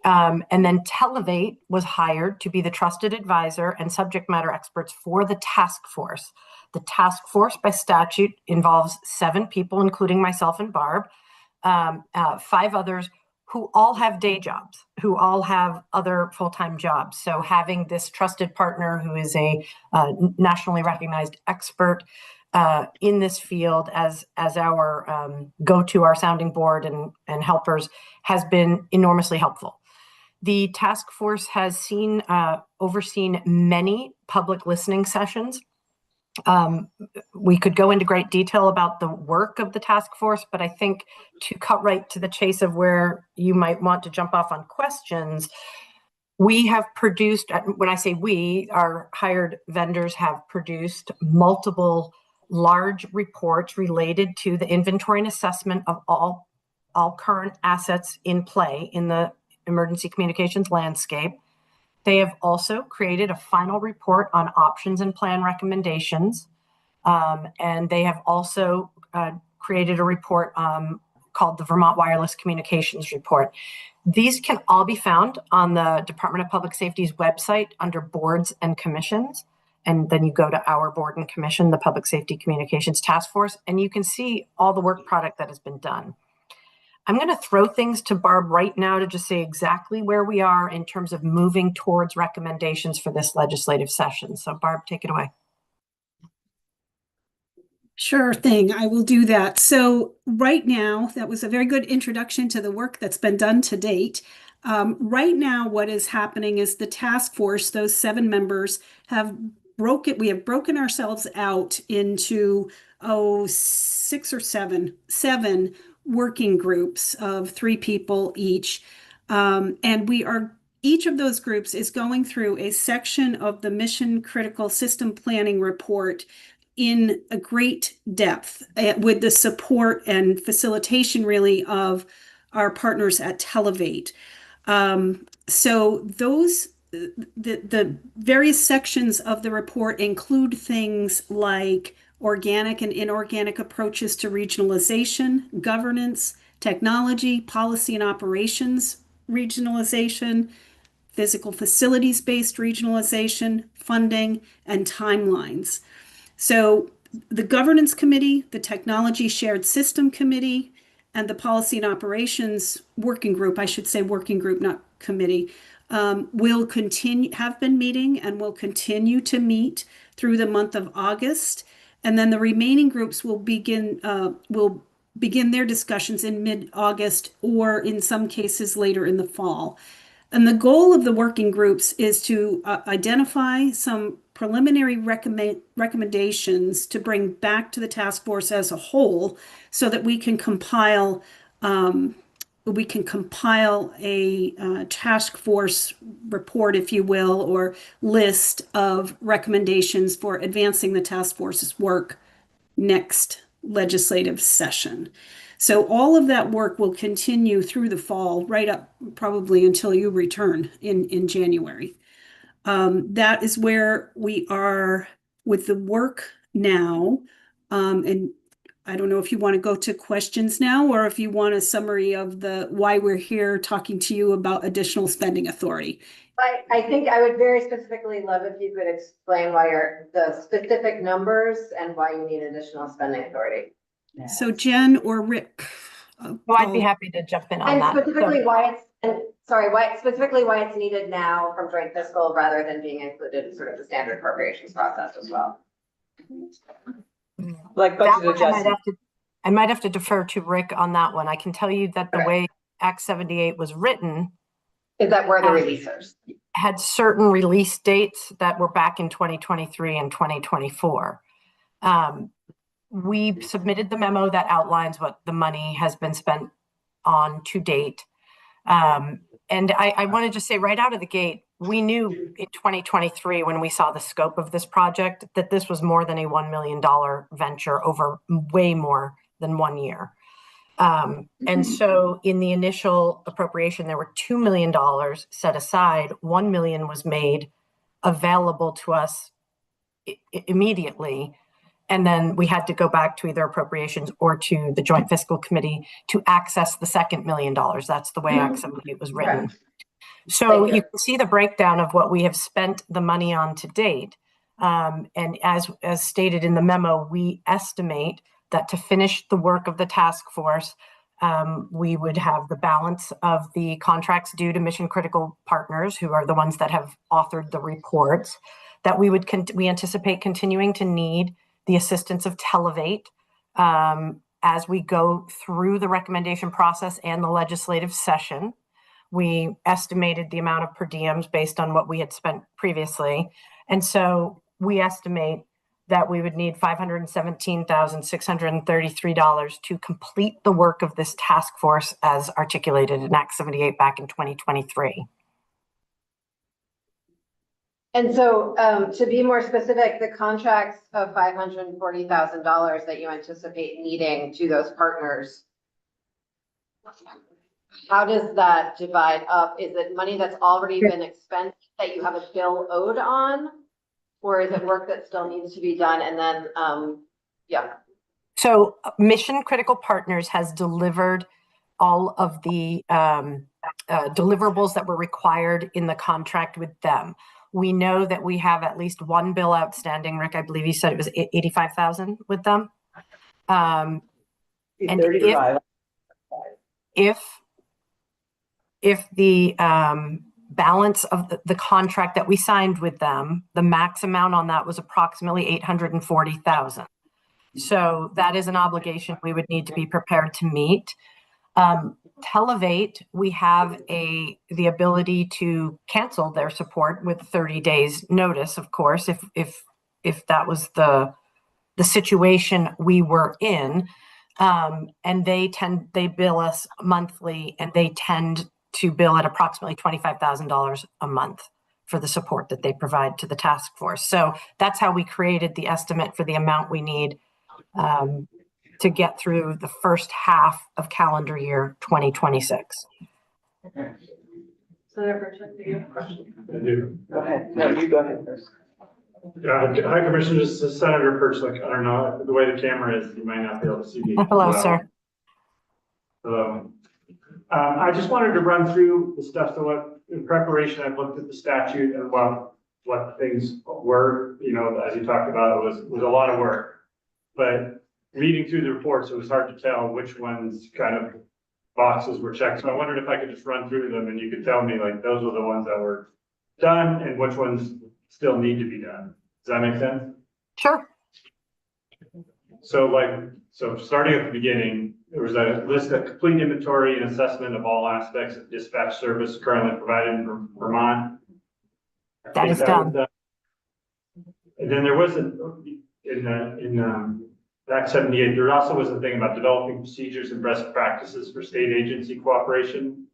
And then Televate was hired to be the trusted advisor and subject matter experts for the task force. The task force by statute involves 7 people, including myself and Barb, 5 others who all have day jobs, who all have other full-time jobs. So having this trusted partner who is a nationally recognized expert in this field as our go-to, our sounding board and helpers has been enormously helpful. The task force has overseen many public listening sessions. We could go into great detail about the work of the task force, but I think to cut right to the chase of where you might want to jump off on questions, we have produced, when I say we, our hired vendors have produced multiple large reports related to the inventory and assessment of all current assets in play in the emergency communications landscape. They have also created a final report on options and plan recommendations. And they have also created a report called the Vermont Wireless Communications Report. These can all be found on the Department of Public Safety's website under boards and commissions. And then you go to our board and commission, the Public Safety Communications Task Force, and you can see all the work product that has been done. I'm going to throw things to Barb right now to just say exactly where we are in terms of moving towards recommendations for this legislative session. So Barb, take it away. Sure thing, I will do that. So right now, that was a very good introduction to the work that's been done to date. Right now, what is happening is the task force, those 7 members we have broken ourselves out into 6 or 7 working groups of 3 people each. And each of those groups is going through a section of the Mission Critical System Planning Report in a great depth with the support and facilitation really of our partners at Televate. So the various sections of the report include things like organic and inorganic approaches to regionalization, governance, technology, policy and operations regionalization, physical facilities-based regionalization, funding, and timelines. So the governance committee, the technology shared system committee, and the policy and operations working group, I should say working group, not committee, have been meeting and will continue to meet through the month of August. And then the remaining groups will begin their discussions in mid-August or in some cases later in the fall. And the goal of the working groups is to identify some preliminary recommendations to bring back to the task force as a whole so that we can compile a task force report, if you will, or list of recommendations for advancing the task force's work next legislative session. So all of that work will continue through the fall, right up probably until you return in January. That is where we are with the work now. And I don't know if you want to go to questions now, or if you want a summary of why we're here talking to you about additional spending authority. I think I would very specifically love if you could explain the specific numbers and why you need additional spending authority. So Jen or Rick? I'd be happy to jump in on And that. specifically why it's needed now from joint fiscal rather than being included in sort of the standard appropriations process as well. Like budget adjustment. I might have to defer to Rick on that one. I can tell you that the way Act 78 was written, is that we're the releasers, had certain release dates that were back in 2023 and 2024. We submitted the memo that outlines what the money has been spent on to date. And I want to just say right out of the gate, we knew in 2023, when we saw the scope of this project, that this was more than a $1 million venture over way more than 1 year. And so in the initial appropriation, there were $2 million set aside. 1 million was made available to us immediately. And then we had to go back to either appropriations or to the Joint Fiscal Committee to access the second $1 million. That's the way Act 78 was written. Right. So you can see the breakdown of what we have spent the money on to date. And as stated in the memo, we estimate that to finish the work of the task force, we would have the balance of the contracts due to mission critical partners, who are the ones that have authored the reports, that we anticipate continuing to need the assistance of Televate as we go through the recommendation process and the legislative session. We estimated the amount of per diems based on what we had spent previously. And so we estimate that we would need $517,633 to complete the work of this task force as articulated in Act 78 back in 2023. And so to be more specific, the contracts of $540,000 that you anticipate needing to those partners, how does that divide up? Is it money that's already been expended that you have a bill owed on? Or is it work that still needs to be done? And then, So Mission Critical Partners has delivered all of the deliverables that were required in the contract with them. We know that we have at least one bill outstanding. Rick, I believe you said it was 85,000 with them. And 35. if the balance of the contract that we signed with them, the max amount on that was approximately 840,000. So that is an obligation we would need to be prepared to meet. Televate, we have the ability to cancel their support with 30 days notice, of course, if that was the situation we were in. And they bill us monthly, and they tend to bill at approximately $25,000 a month for the support that they provide to the task force. So that's how we created the estimate for the amount we need to get through the first half of calendar year 2026. Senator Burchett, do you have a question? I do. Go ahead. No, you go ahead first. Hi, Commissioner. This is Senator Perchlik. I don't know, the way the camera is, you might not be able to see me. Hello, sir. Hello. I just wanted to run through the stuff. So what, in preparation, I've looked at the statute and what things were, as you talked about, it was a lot of work. But reading through the reports, it was hard to tell which ones kind of boxes were checked. So I wondered if I could just run through them and you could tell me like, those were the ones that were done and which ones still need to be done. Does that make sense? Sure. So starting at the beginning, there was a list of complete inventory and assessment of all aspects of dispatch service currently provided in Vermont. That is done. And then there wasn't, Act 78, there also was a thing about developing procedures and best practices for state agency cooperation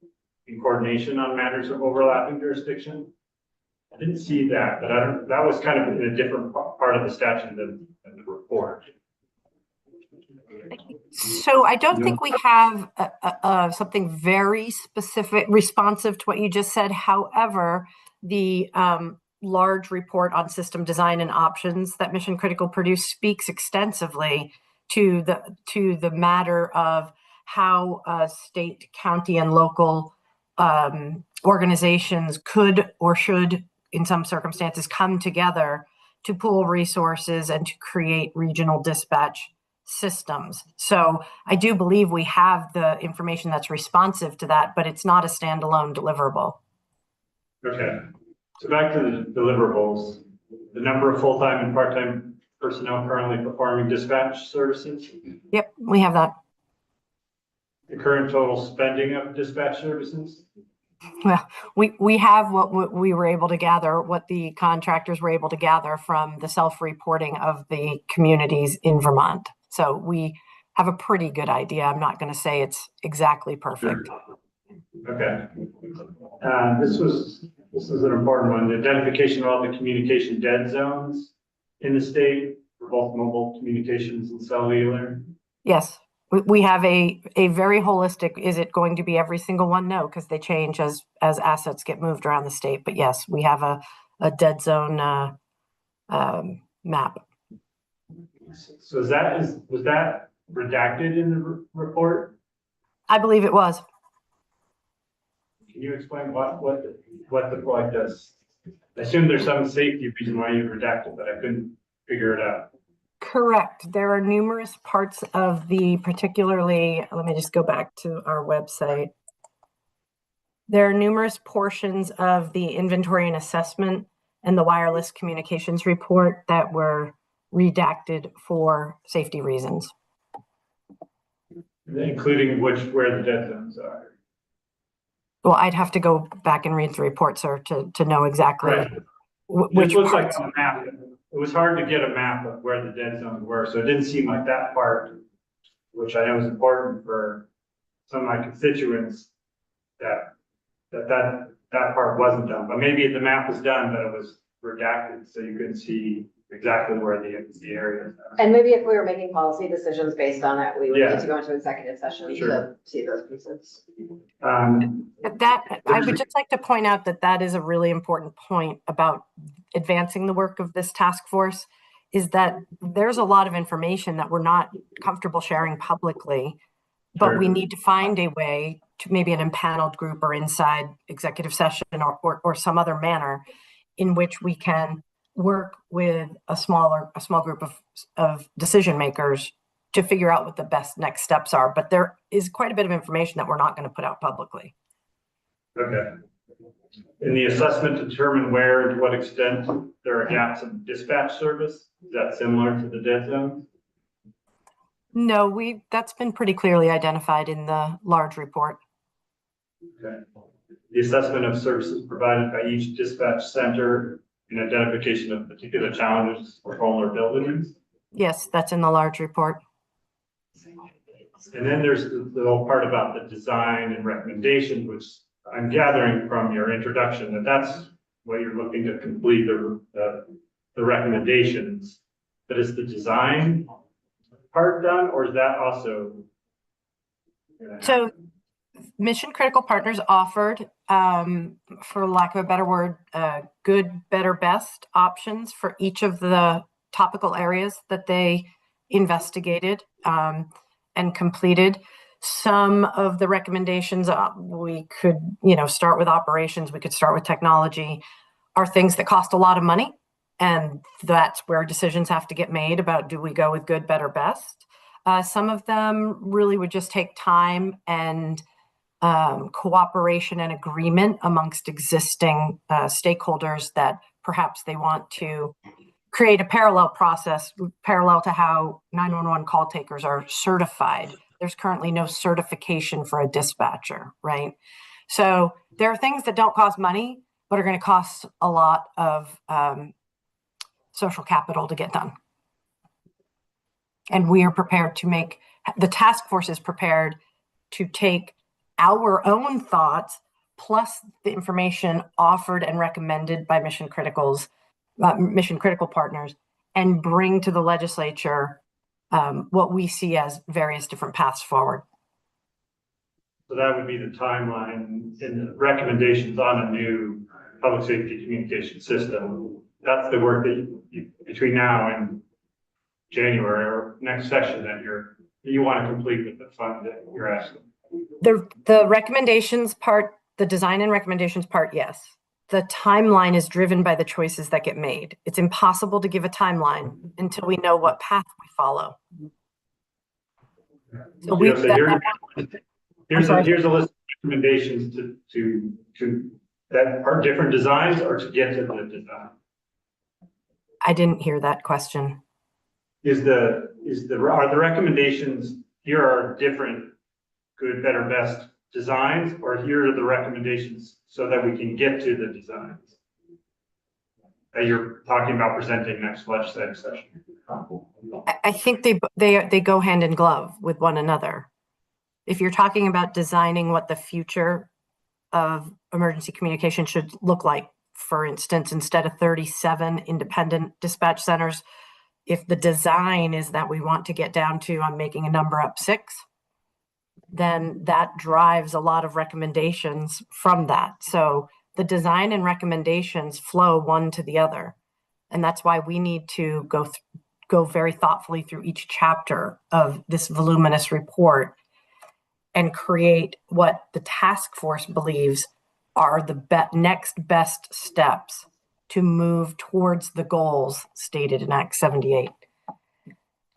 and coordination on matters of overlapping jurisdiction. I didn't see that, but that was kind of in a different part of the statute than the report. So I don't think we have something very specific, responsive to what you just said. However, the large report on system design and options that Mission Critical produced speaks extensively to the matter of how state, county, and local organizations could or should, in some circumstances, come together to pool resources and to create regional dispatch systems. So I do believe we have the information that's responsive to that, but it's not a standalone deliverable. Okay, so back to the deliverables, the number of full-time and part-time personnel currently performing dispatch services. Yep, we have that. The current total spending of dispatch services. Well, we have what we were able to gather, what the contractors were able to gather from the self-reporting of the communities in Vermont. So we have a pretty good idea. I'm not going to say it's exactly perfect. Sure. Okay. This is an important one. The identification of all the communication dead zones in the state for both mobile communications and cellular. Yes, we have a very holistic. Is it going to be every single one? No, because they change as assets get moved around the state. But yes, we have a dead zone map. So was that redacted in the report? I believe it was. Can you explain what the point does? I assume there's some safety reason why you redacted, but I couldn't figure it out. Correct. There are numerous parts of the particularly, let me just go back to our website. There are numerous portions of the inventory and assessment and the wireless communications report that were redacted for safety reasons. Including where the dead zones are. Well, I'd have to go back and read the report, sir, to know exactly which looks parts. like a map. It was hard to get a map of where the dead zones were, so it didn't seem like that part, which I know is important for some of my constituents, that part wasn't done. But maybe the map was done, but it was redacted, so you couldn't see exactly where the areas are. And maybe if we were making policy decisions based on it, we would Yeah. need to go into executive session Sure. to see those pieces. That I would just like to point out that is a really important point about advancing the work of this task force, is that there's a lot of information that we're not comfortable sharing publicly, but Sure. we need to find a way to, maybe an impaneled group or inside executive session or some other manner in which we can work with a small group of decision makers to figure out what the best next steps are. But there is quite a bit of information that we're not going to put out publicly. Okay. In the assessment to determine where and to what extent there are gaps in dispatch service, is that similar to the dead zones? No, that's been pretty clearly identified in the large report. Okay. The assessment of services provided by each dispatch center and identification of particular challenges or vulnerabilities. Yes, that's in the large report. And then there's the whole part about the design and recommendations, which I'm gathering from your introduction that's what you're looking to complete the recommendations. But is the design part done, or is that also? So Mission Critical Partners offered, for lack of a better word, good, better, best options for each of the topical areas that they investigated and completed. Some of the recommendations, we could, start with operations, we could start with technology, are things that cost a lot of money. And that's where decisions have to get made about, do we go with good, better, best? Some of them really would just take time and cooperation and agreement amongst existing stakeholders that perhaps they want to create a parallel process, parallel to how 911 call takers are certified. There's currently no certification for a dispatcher, right? So there are things that don't cost money, but are going to cost a lot of social capital to get done. And we are prepared to make, the task force is prepared to take our own thoughts plus the information offered and recommended by mission critical partners and bring to the legislature what we see as various different paths forward. So that would be the timeline and the recommendations on a new public safety communication system. That's the work that you between now and January or next session that you want to complete with the fund that you're asking. The recommendations part, the design and recommendations part, yes. The timeline is driven by the choices that get made. It's impossible to give a timeline until we know what path we follow. So here's a list of recommendations to that are different designs or to get to the design. I didn't hear that question. Are the recommendations here are different good, better, best designs, or here are the recommendations so that we can get to the designs that you're talking about presenting next legislative session? I think they go hand in glove with one another. If you're talking about designing what the future of emergency communication should look like, for instance, instead of 37 independent dispatch centers, if the design is that we want to get down to, I'm making a number up, 6, then that drives a lot of recommendations from that. So the design and recommendations flow one to the other. And that's why we need to go very thoughtfully through each chapter of this voluminous report and create what the task force believes are the next best steps to move towards the goals stated in Act 78.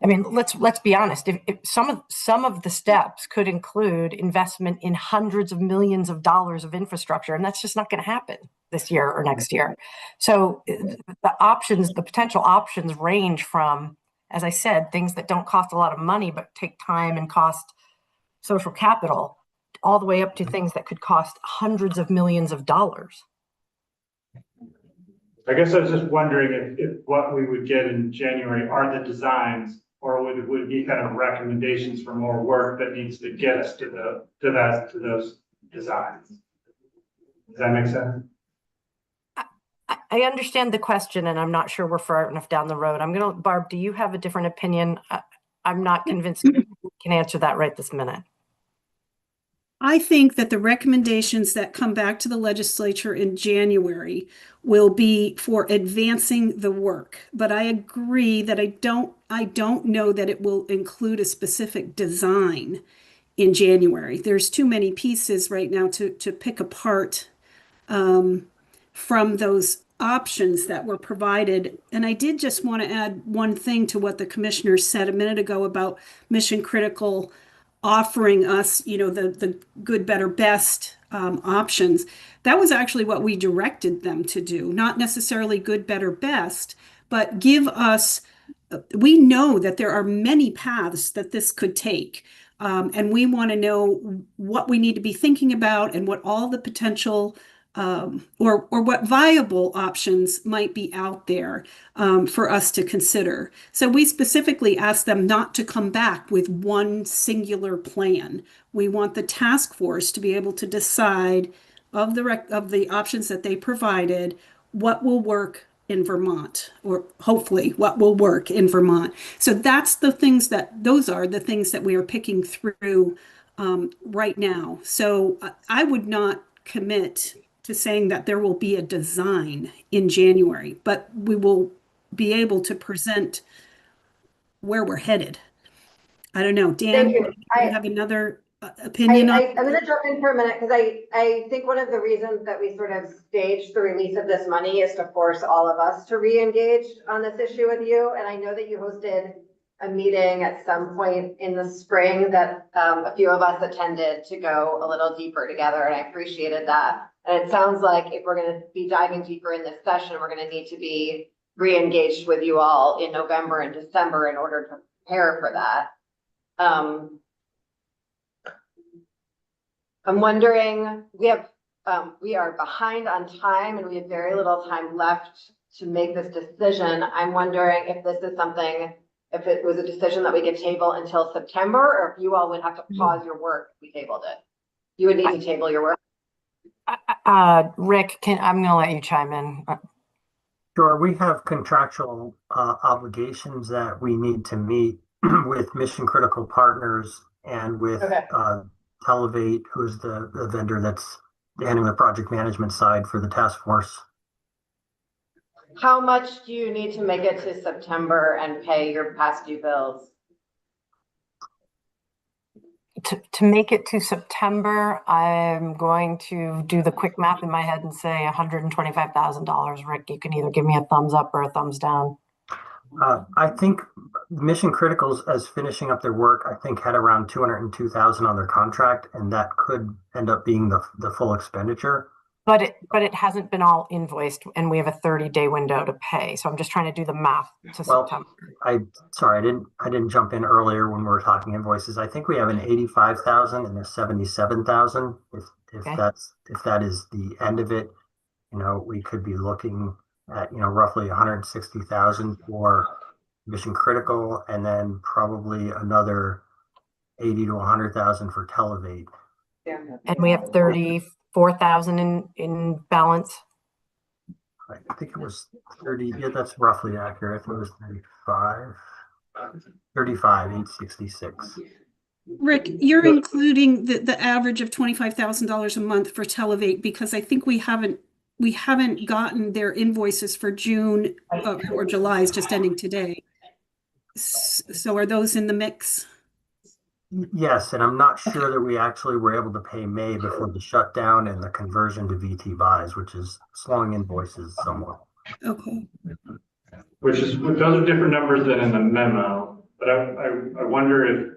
I mean, let's be honest. If some of the steps could include investment in hundreds of millions of dollars of infrastructure, and that's just not going to happen this year or next year. So the potential options range from, as I said, things that don't cost a lot of money but take time and cost social capital, all the way up to things that could cost hundreds of millions of dollars. I guess I was just wondering if what we would get in January are the designs, or would it be kind of recommendations for more work that needs to get us to those designs? Does that make sense? I understand the question, and I'm not sure we're far enough down the road. Barb, do you have a different opinion? I'm not convinced we can answer that right this minute. I think that the recommendations that come back to the legislature in January will be for advancing the work. But I agree that I don't know that it will include a specific design in January. There's too many pieces right now to pick apart from those options that were provided. And I did just want to add one thing to what the commissioner said a minute ago about mission critical offering us, the good, better, best options. That was actually what we directed them to do, not necessarily good, better, best, but give us, we know that there are many paths that this could take. And we want to know what we need to be thinking about and what all the potential or what viable options might be out there for us to consider. So we specifically asked them not to come back with one singular plan. We want the task force to be able to decide of the options that they provided, what will work in Vermont, or hopefully what will work in Vermont. So those are the things that we are picking through right now. So I would not commit to saying that there will be a design in January, but we will be able to present where we're headed. I don't know, Dan, you have another opinion on? I'm going to jump in for a minute because I think one of the reasons that we sort of staged the release of this money is to force all of us to re-engage on this issue with you. And I know that you hosted a meeting at some point in the spring that a few of us attended to go a little deeper together, and I appreciated that. And it sounds like if we're going to be diving deeper in this session, we're going to need to be re-engaged with you all in November and December in order to prepare for that. I'm wondering, we are behind on time and we have very little time left to make this decision. I'm wondering if this is something, if it was a decision that we could table until September, or if you all would have to pause your work if we tabled it. You would need to table your work. Rick, I'm gonna let you chime in. Sure, we have contractual obligations that we need to meet with mission critical partners and with Televate, who's the vendor that's handling the project management side for the task force. How much do you need to make it to September and pay your past due bills? To make it to September, I'm going to do the quick math in my head and say $125,000. Rick, you can either give me a thumbs up or a thumbs down. I think Mission Criticals, as finishing up their work, I think had around 202,000 on their contract, and that could end up being the full expenditure. But it hasn't been all invoiced, and we have a 30-day window to pay. So I'm just trying to do the math to September. Sorry, I didn't jump in earlier when we were talking invoices. I think we have an 85,000 and a 77,000. If that is the end of it, we could be looking at roughly 160,000 for Mission Critical, and then probably another 80 to 100,000 for Televate. And we have 34,000 in balance. I think it was 30. Yeah, that's roughly accurate. It was 35, 866. Rick, you're including the average of $25,000 a month for Televate, because I think we haven't gotten their invoices for June or July is just ending today. So are those in the mix? Yes, and I'm not sure that we actually were able to pay May before the shutdown and the conversion to VT buys, which is slowing invoices somewhat. Okay. Those are different numbers than in the memo, but I wonder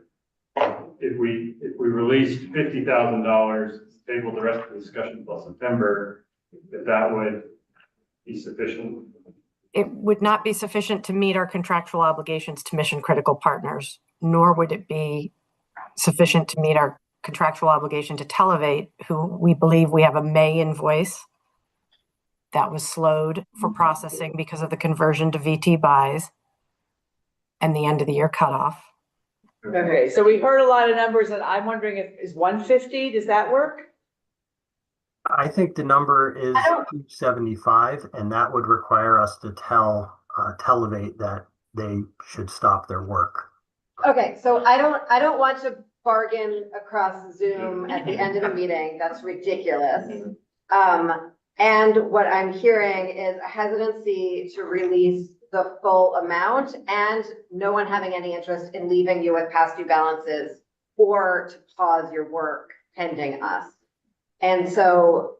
if we released $50,000, table the rest of the discussion until September, if that would be sufficient. It would not be sufficient to meet our contractual obligations to mission critical partners, nor would it be sufficient to meet our contractual obligation to Televate, who we believe we have a May invoice that was slowed for processing because of the conversion to VT buys and the end of the year cutoff. Okay, so we heard a lot of numbers, and I'm wondering if is 150, does that work? I think the number is 275, and that would require us to tell Televate that they should stop their work. Okay, so I don't want to bargain across Zoom at the end of the meeting. That's ridiculous. And what I'm hearing is a hesitancy to release the full amount, and no one having any interest in leaving you with past due balances or to pause your work pending us. And so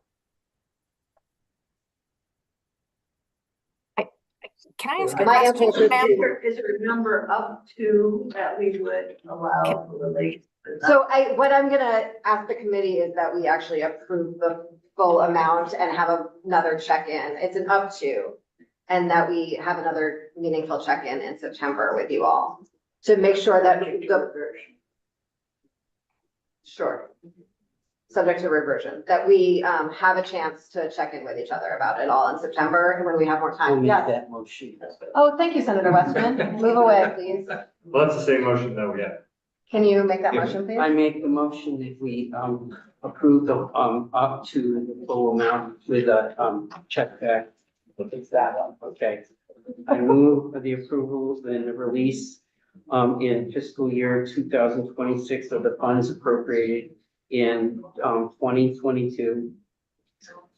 can I ask my answer is there a number up to that we would allow release? So what I'm gonna ask the committee is that we actually approve the full amount and have another check-in. It's an up to, and that we have another meaningful check-in in September with you all to make sure that subject to reversion, that we have a chance to check in with each other about it all in September when we have more time. Yes. That motion. Oh, thank you, Senator Westman. Move away, please. Well, that's the same motion that we have. Can you make that motion, please? I make the motion that we approve the up to the full amount with a check back. It's that one, okay. I move for the approval and the release in fiscal year 2026 of the funds appropriated in 2022.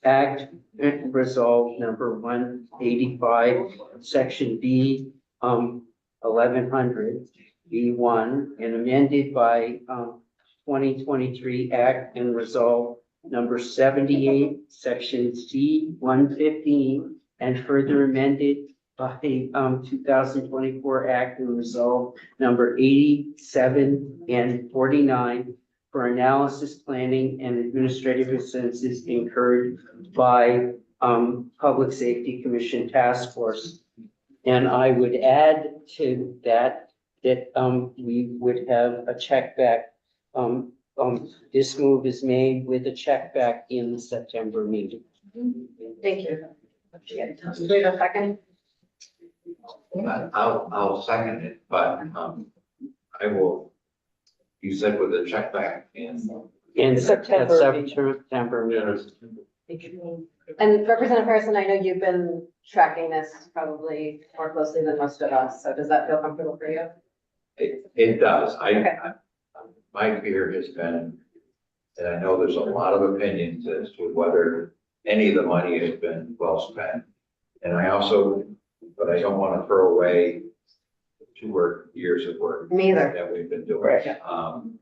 Act Resolve number 185, section B, 1100 B1, and amended by 2023 Act and Resolve number 78, section C 115, and further amended by 2024 Act and Resolve number 87 and 49 for analysis, planning, and administrative expenses incurred by Public Safety Commission Task Force. And I would add to that we would have a check back. This move is made with a check back in the September meeting. Thank you. Do we have a second? I'll second it, but, I will, you said with a check back In September. September. And Representative Harrison, I know you've been tracking this probably more closely than most of us, so does that feel comfortable for you? It does. Okay. My fear has been, and I know there's a lot of opinions as to whether any of the money has been well spent. And I also, but I don't want to throw away 2 years of work. Me either. That we've been doing. Right. I'm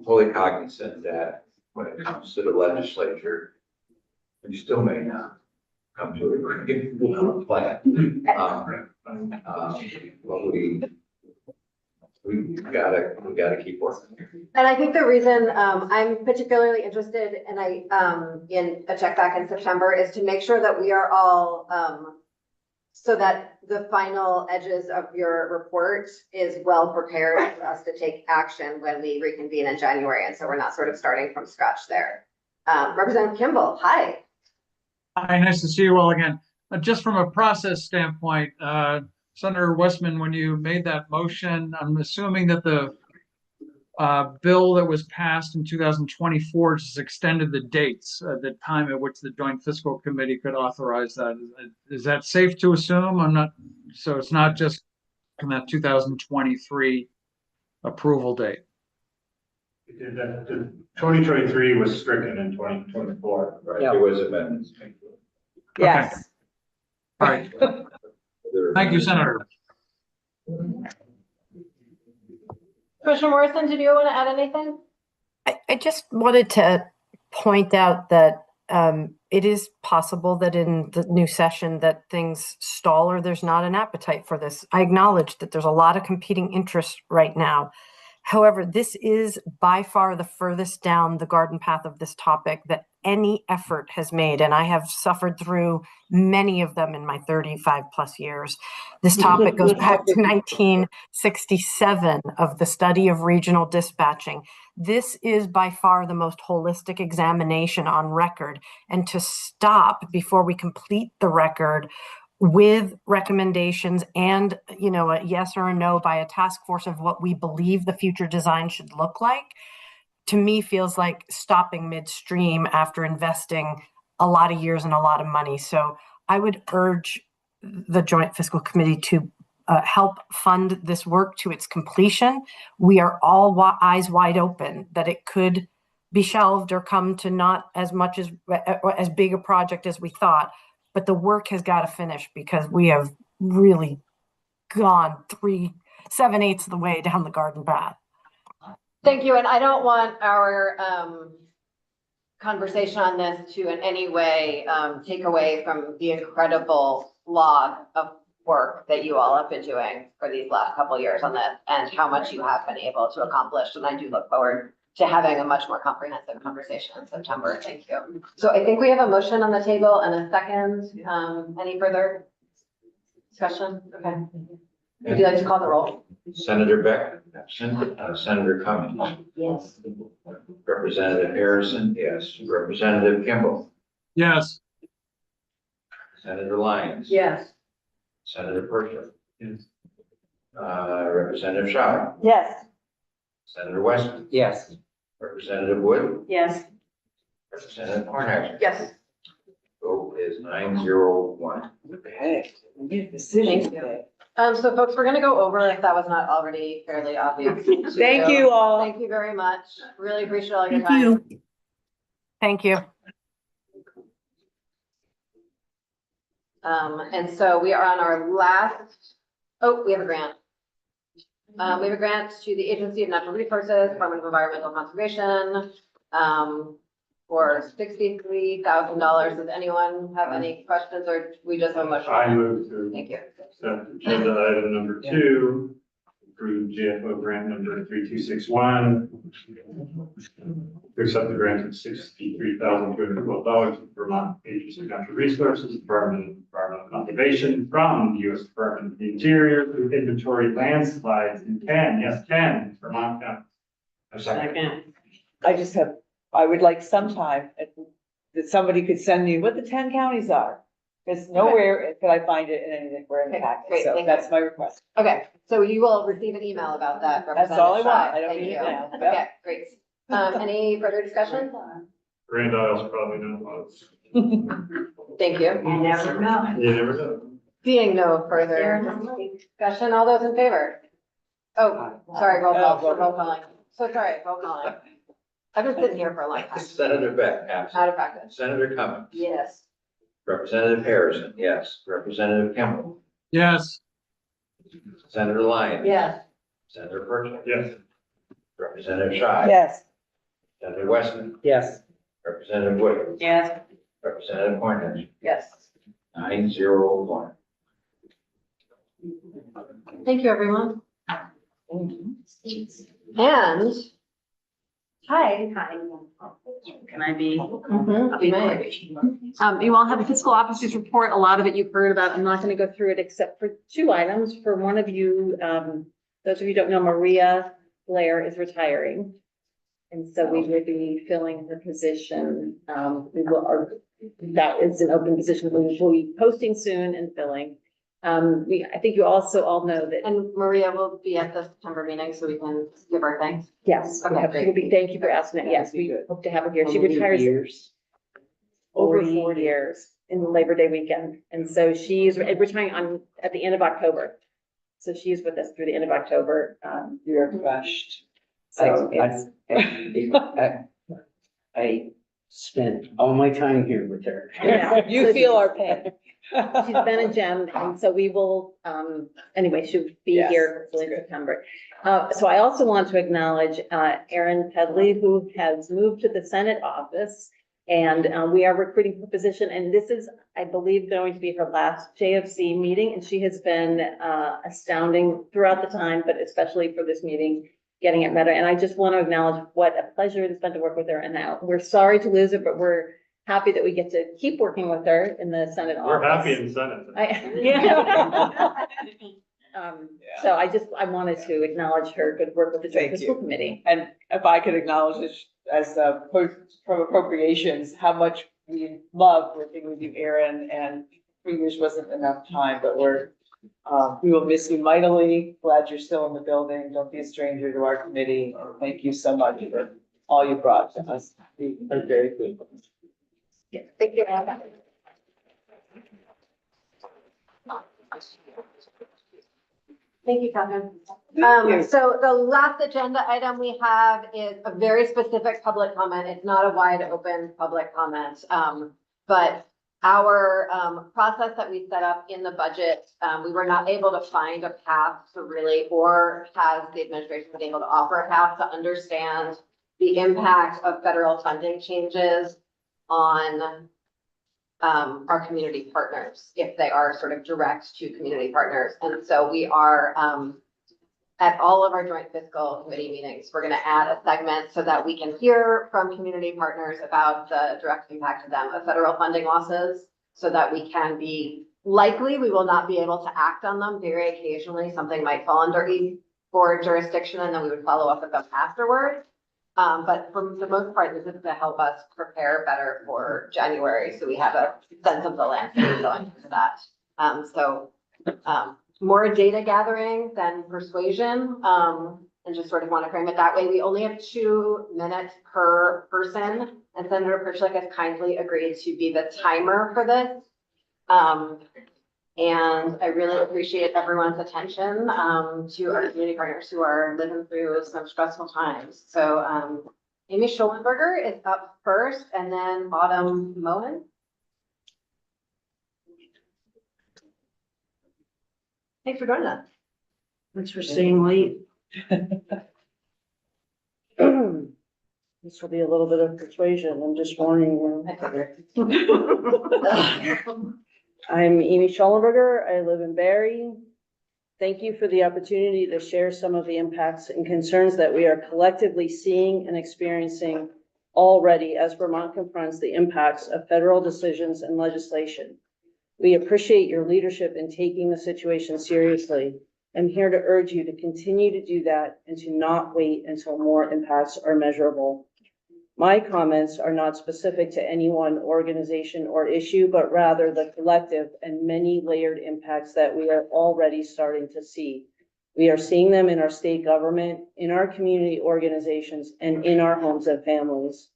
fully cognizant that when it comes to the legislature, you still may not come to a agreement plan. But we gotta keep working. And I think the reason I'm particularly interested in in a check back in September is to make sure that we are all so that the final edges of your report is well prepared for us to take action when we reconvene in January. And so we're not sort of starting from scratch there. Representative Kimball, hi. Hi, nice to see you all again. Just from a process standpoint, Senator Westman, when you made that motion, I'm assuming that the bill that was passed in 2024 just extended the dates, the time at which the Joint Fiscal Committee could authorize that. Is that safe to assume? I'm not, so it's not just in that 2023 approval date. The 2023 was stricken in 2024. Right, Yeah. there was amendments. Yes. All right. Thank you, Senator. Commissioner Morrison, did you want to add anything? I just wanted to point out that it is possible that in the new session that things stall or there's not an appetite for this. I acknowledge that there's a lot of competing interests right now. However, this is by far the furthest down the garden path of this topic that any effort has made, and I have suffered through many of them in my 35 plus years. This topic goes back to 1967 of the study of regional dispatching. This is by far the most holistic examination on record, and to stop before we complete the record with recommendations and, you know, a yes or a no by a task force of what we believe the future design should look like, to me feels like stopping midstream after investing a lot of years and a lot of money. So I would urge the Joint Fiscal Committee to help fund this work to its completion. We are all eyes wide open that it could be shelved or come to not as much as big a project as we thought. But the work has got to finish because we have really gone 7/8 of the way down the garden path. Thank you. And I don't want our conversation on this to in any way take away from the incredible log of work that you all have been doing for these last couple of years on this and how much you have been able to accomplish. And I do look forward to having a much more comprehensive conversation in September. Thank you. So I think we have a motion on the table and a second. Any further discussion? Okay. Would you like to call the roll? Senator Beck, absent. Senator Cummings. Yes. Representative Harrison, yes. Representative Kimball. Yes. Senator Lyons. Yes. Senator Purcell. Yes. Representative Shaw. Yes. Senator Westman. Yes. Representative Wood. Yes. Representative Cornhusker. Yes. Vote is 901. Okay. We need a decision Thank you. today. So folks, we're going to go over if that was not already fairly obvious. Thank you all. Thank you very much. Really appreciate all your Thank time. you. Thank you. And so we are on our last, we have a grant. We have a grant to the Agency of Natural Resources, Department of Environmental Conservation, for $63,000. Does anyone have any questions or we just have a motion? I move to Thank you. accept agenda item number 2, approve GFO grant number 3261. To accept the grant of $63,212 from Vermont Agency of Natural Resources, Department of Environmental Conservation from the U.S. Department of the Interior to inventory landslides in 10, Vermont County. A second. I would like some time that somebody could send me what the 10 counties are. Because nowhere could I find it in anything we're in the Okay, packet, great, so thank that's you. my request. Okay, so you will receive an email about that. That's all I Representative want. Scheid. I don't Thank need it you. now. Yep. Okay, great. Any further discussion? Grand Isle's probably not close. Thank you. You never know. You never know. Seeing no further discussion, all those in favor? Oh, sorry, roll call, roll calling. So sorry, roll calling. I've been sitting here for a long time. Senator Beck, absent. Out of practice. Senator Cummings. Yes. Representative Harrison, yes. Representative Kimball. Yes. Senator Lyons. Yes. Senator Purcell. Yes. Representative Scheid. Yes. Senator Westman. Yes. Representative Wood. Yes. Representative Cornelius. Yes. 901. Thank you, everyone. And. Hi. Can I be? You may. You all have a fiscal officer's report. A lot of it you've heard about. I'm not going to go through it except for 2 items. For one of you, those of you who don't know, Maria Blair is retiring. And so we will be filling her position. That is an open position we will be posting soon and filling. I think you also all know that. And Maria will be at the September meeting, so we can give her thanks. Yes, Okay, great. thank you for asking that. Yes, we hope to have her here. She retires over 4 years in the Labor Day weekend. And so she's retiring at the end of October. So she's with us through the end of October. You're crushed. So I spent all my time here with her. Yeah. You feel our pain. She's been a gem, and so we will, anyway, she'll be Yes, here hopefully in September. So I also want to acknowledge, Erin Pedley, who has moved to the Senate office. And, we are recruiting for position, and this is, I believe, going to be her last JFC meeting, and she has been, astounding throughout the time, but especially for this meeting, getting it better. And I just want to acknowledge what a pleasure it has been to work with her. And now we're sorry to lose her, but we're happy that we get to keep working with her in the Senate office. We're happy in the Senate. So I wanted to acknowledge her good work with the Joint Thank Fiscal you. Committee. And if I could acknowledge it as from appropriations, how much we love working with you, Erin, and 3 years wasn't enough time, but we will miss you mightily. Glad you're still in the building. Don't be a stranger to our committee. Thank you so much for all you brought to us. We're very grateful. Yes, thank you. Thank you, Catherine. So the last agenda item we have is a very specific public comment. It's not a wide open public comment. But our process that we set up in the budget, we were not able to find a path to really, or has the administration been able to offer a path to understand the impact of federal funding changes on our community partners, if they are sort of direct to community partners. And so we are at all of our joint fiscal committee meetings, we're going to add a segment so that we can hear from community partners about the direct impact to them of federal funding losses, so that we can be likely, we will not be able to act on them. Very occasionally, something might fall under E4 jurisdiction, and then we would follow up with them afterwards. But for the most part, this is to help us prepare better for January, so we have a sense of the landscape going into that. More data gathering than persuasion, and just sort of want to frame it that way. We only have 2 minutes per person, and Senator Perchlik has kindly agreed to be the timer for this. And I really appreciate everyone's attention to our community partners who are living through some stressful times. So Amy Schollenberger is up first, and then Autumn Moen. Thanks for joining us. Thanks for staying late. This will be a little bit of persuasion. I'm just warning you. I'm Amy Schollenberger. I live in Barrie. Thank you for the opportunity to share some of the impacts and concerns that we are collectively seeing and experiencing already as Vermont confronts the impacts of federal decisions and legislation. We appreciate your leadership in taking the situation seriously. I'm here to urge you to continue to do that and to not wait until more impacts are measurable. My comments are not specific to any one organization or issue, but rather the collective and many layered impacts that we are already starting to see. We are seeing them in our state government, in our community organizations, and in our homes and families.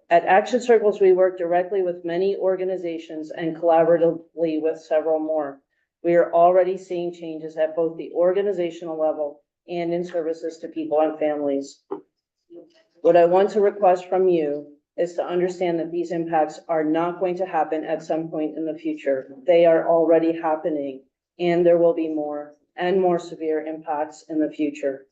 At Action Circles, we work directly with many organizations and collaboratively with several more. We are already seeing changes at both the organizational level and in services to people and families. What I want to request from you is to understand that these impacts are not going to happen at some point in the future. They are already happening, and there will be more and more severe impacts in the future.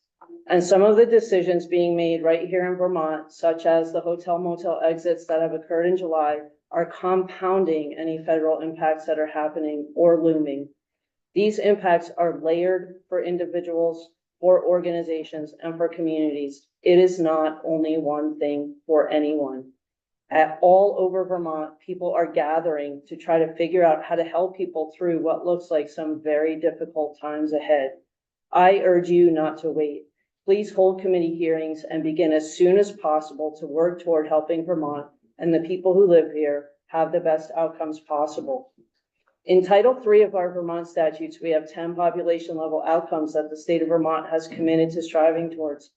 And some of the decisions being made right here in Vermont, such as the hotel motel exits that have occurred in July, are compounding any federal impacts that are happening or looming. These impacts are layered for individuals, for organizations, and for communities. It is not only one thing for anyone. All over Vermont, people are gathering to try to figure out how to help people through what looks like some very difficult times ahead. I urge you not to wait. Please hold committee hearings and begin as soon as possible to work toward helping Vermont and the people who live here have the best outcomes possible. In Title III of our Vermont statutes, we have 10 population level outcomes that the state of Vermont has committed to striving towards.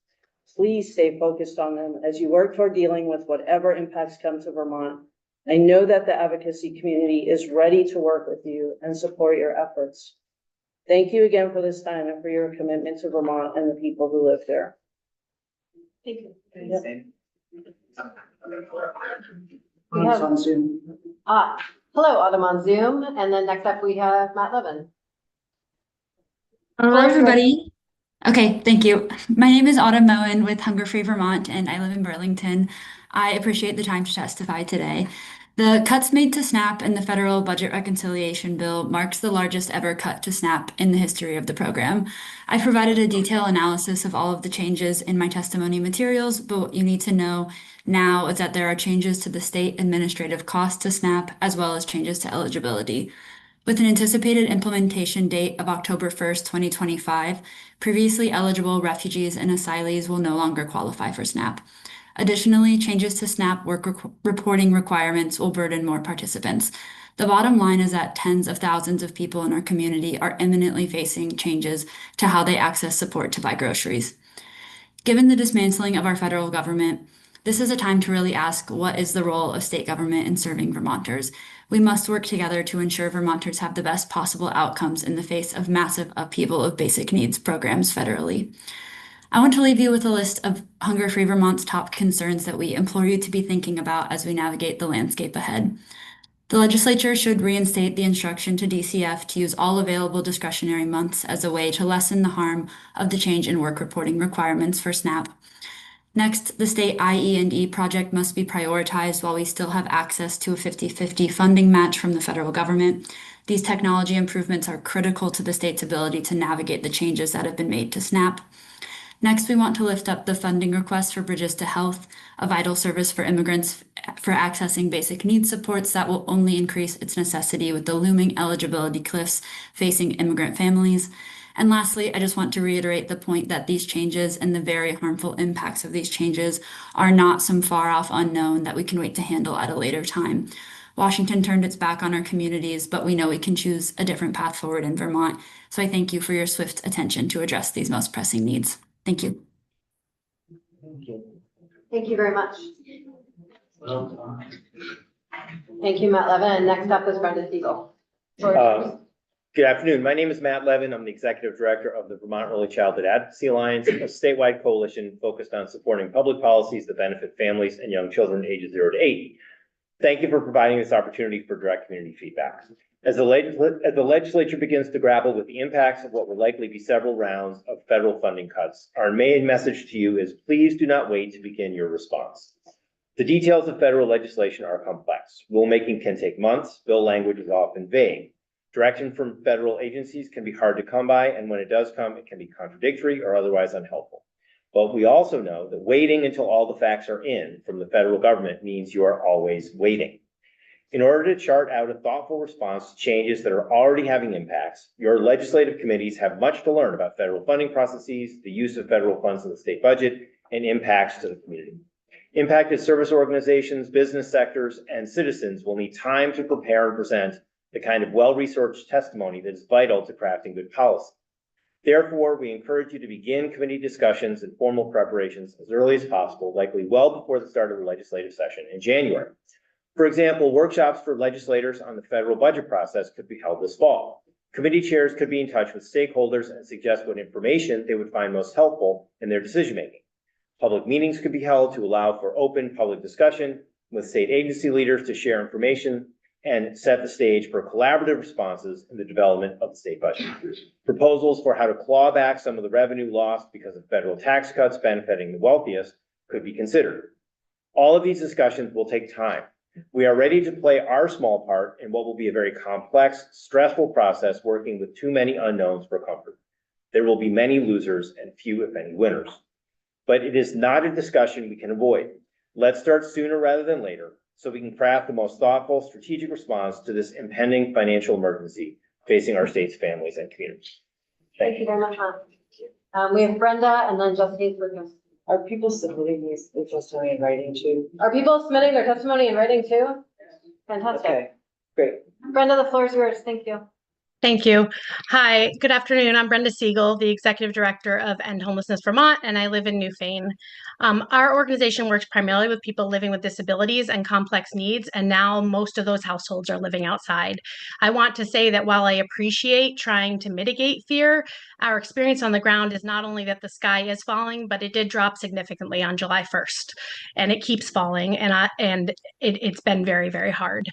Please stay focused on them as you work toward dealing with whatever impacts come to Vermont. I know that the advocacy community is ready to work with you and support your efforts. Thank you again for this time and for your commitment to Vermont and the people who live there. Thank you. On Zoom. Hello, Autumn on Zoom, and then next up we have Matt Levin. Hello, everybody. Okay, thank you. My name is Autumn Moen with Hunger Free Vermont, and I live in Burlington. I appreciate the time to testify today. The cuts made to SNAP in the federal budget reconciliation bill marks the largest ever cut to SNAP in the history of the program. I provided a detailed analysis of all of the changes in my testimony materials, but what you need to know now is that there are changes to the state administrative cost to SNAP, as well as changes to eligibility. With an anticipated implementation date of October 1st, 2025, previously eligible refugees and asylees will no longer qualify for SNAP. Additionally, changes to SNAP work reporting requirements will burden more participants. The bottom line is that tens of thousands of people in our community are imminently facing changes to how they access support to buy groceries. Given the dismantling of our federal government, this is a time to really ask, what is the role of state government in serving Vermonters? We must work together to ensure Vermonters have the best possible outcomes in the face of massive upheaval of basic needs programs federally. I want to leave you with a list of Hunger Free Vermont's top concerns that we implore you to be thinking about as we navigate the landscape ahead. The legislature should reinstate the instruction to DCF to use all available discretionary months as a way to lessen the harm of the change in work reporting requirements for SNAP. Next, the state IE&E project must be prioritized while we still have access to a 50-50 funding match from the federal government. These technology improvements are critical to the state's ability to navigate the changes that have been made to SNAP. Next, we want to lift up the funding request for Bridges to Health, a vital service for immigrants for accessing basic needs supports that will only increase its necessity with the looming eligibility cliffs facing immigrant families. And lastly, I just want to reiterate the point that these changes and the very harmful impacts of these changes are not some far off unknown that we can wait to handle at a later time. Washington turned its back on our communities, but we know we can choose a different path forward in Vermont. So I thank you for your swift attention to address these most pressing needs. Thank you. Thank you very much. Thank you, Matt Levin. And next up is Brenda Siegel. Good afternoon. My name is Matt Levin. I'm the Executive Director of the Vermont Early Childhood Advocacy Alliance, a statewide coalition focused on supporting public policies that benefit families and young children ages 0 to 8. Thank you for providing this opportunity for direct community feedback. As the legislature begins to grapple with the impacts of what will likely be several rounds of federal funding cuts, our main message to you is please do not wait to begin your response. The details of federal legislation are complex. Rulemaking can take months. Bill language is often vague. Direction from federal agencies can be hard to come by, and when it does come, it can be contradictory or otherwise unhelpful. But we also know that waiting until all the facts are in from the federal government means you are always waiting. In order to chart out a thoughtful response to changes that are already having impacts, your legislative committees have much to learn about federal funding processes, the use of federal funds in the state budget, and impacts to the community. Impacted service organizations, business sectors, and citizens will need time to prepare and present the kind of well-researched testimony that is vital to crafting good policy. Therefore, we encourage you to begin committee discussions and formal preparations as early as possible, likely well before the start of the legislative session in January. For example, workshops for legislators on the federal budget process could be held this fall. Committee chairs could be in touch with stakeholders and suggest what information they would find most helpful in their decision-making. Public meetings could be held to allow for open public discussion with state agency leaders to share information and set the stage for collaborative responses in the development of the state budget. Proposals for how to claw back some of the revenue lost because of federal tax cuts benefiting the wealthiest could be considered. All of these discussions will take time. We are ready to play our small part in what will be a very complex, stressful process working with too many unknowns for comfort. There will be many losers and few, if any, winners. But it is not a discussion we can avoid. Let's start sooner rather than later, so we can craft the most thoughtful, strategic response to this impending financial emergency facing our state's families and communities. Thank you very much, Ron. We have Brenda and then Justine Lucas. Are people submitting these testimony in writing too? Are people submitting their testimony in writing too? Fantastic. Okay, great. Brenda, the floor is yours. Thank you. Thank you. Hi, good afternoon. I'm Brenda Siegel, the Executive Director of End Homelessness Vermont, and I live in Newfane. Our organization works primarily with people living with disabilities and complex needs, and now most of those households are living outside. I want to say that while I appreciate trying to mitigate fear, our experience on the ground is not only that the sky is falling, but it did drop significantly on July 1st, and it keeps falling, and it's been very, very hard.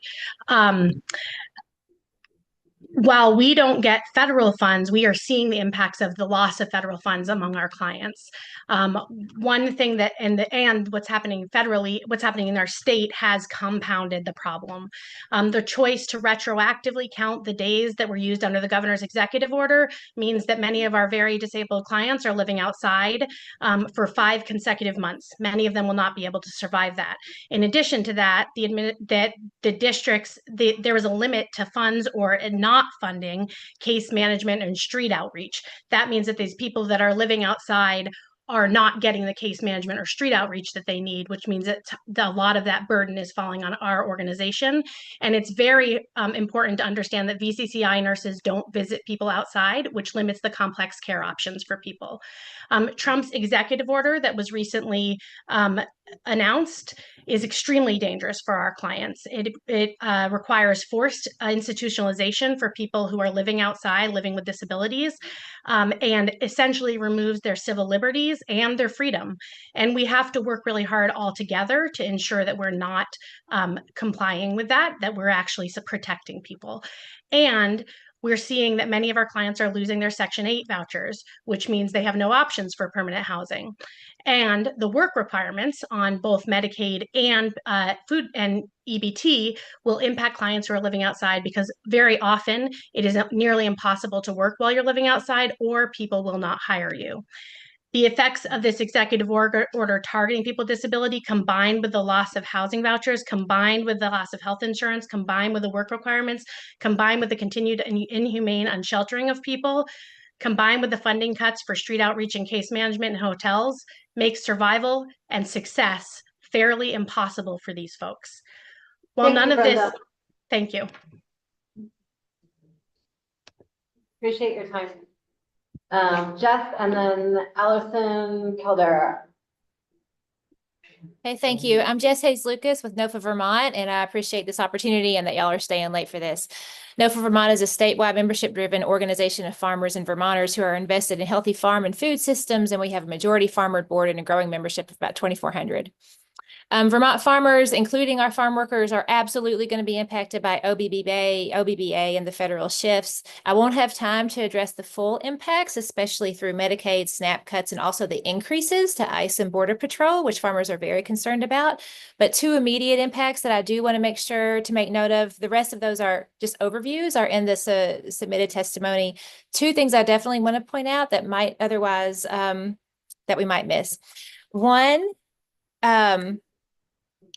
While we don't get federal funds, we are seeing the impacts of the loss of federal funds among our clients. One thing that, and what's happening federally, what's happening in our state has compounded the problem. The choice to retroactively count the days that were used under the governor's executive order means that many of our very disabled clients are living outside for 5 consecutive months. Many of them will not be able to survive that. In addition to that, the districts, there was a limit to funds or not funding case management and street outreach. That means that these people that are living outside are not getting the case management or street outreach that they need, which means that a lot of that burden is falling on our organization. And it's very important to understand that VCCI nurses don't visit people outside, which limits the complex care options for people. Trump's executive order that was recently announced is extremely dangerous for our clients. It requires forced institutionalization for people who are living outside, living with disabilities, and essentially removes their civil liberties and their freedom. And we have to work really hard all together to ensure that we're not complying with that we're actually protecting people. And we're seeing that many of our clients are losing their Section 8 vouchers, which means they have no options for permanent housing. And the work requirements on both Medicaid and food and EBT will impact clients who are living outside, because very often it is nearly impossible to work while you're living outside, or people will not hire you. The effects of this executive order targeting people with disability, combined with the loss of housing vouchers, combined with the loss of health insurance, combined with the work requirements, combined with the continued inhumane unsheltering of people, combined with the funding cuts for street outreach and case management in hotels, makes survival and success fairly impossible for these folks. While none of this, thank you. Appreciate your time. Jess and then Allison Caldera. Hey, thank you. I'm Jess Hayes Lucas with NOFA Vermont, and I appreciate this opportunity and that y'all are staying late for this. NOFA Vermont is a statewide membership-driven organization of farmers and Vermonters who are invested in healthy farm and food systems, and we have a majority farmer board and a growing membership of about 2,400. Vermont farmers, including our farm workers, are absolutely going to be impacted by OBBA, and the federal shifts. I won't have time to address the full impacts, especially through Medicaid, SNAP cuts, and also the increases to ICE and Border Patrol, which farmers are very concerned about. But 2 immediate impacts that I do want to make sure to make note of, the rest of those are just overviews, are in this submitted testimony. 2 things I definitely want to point out that might otherwise, that we might miss. One,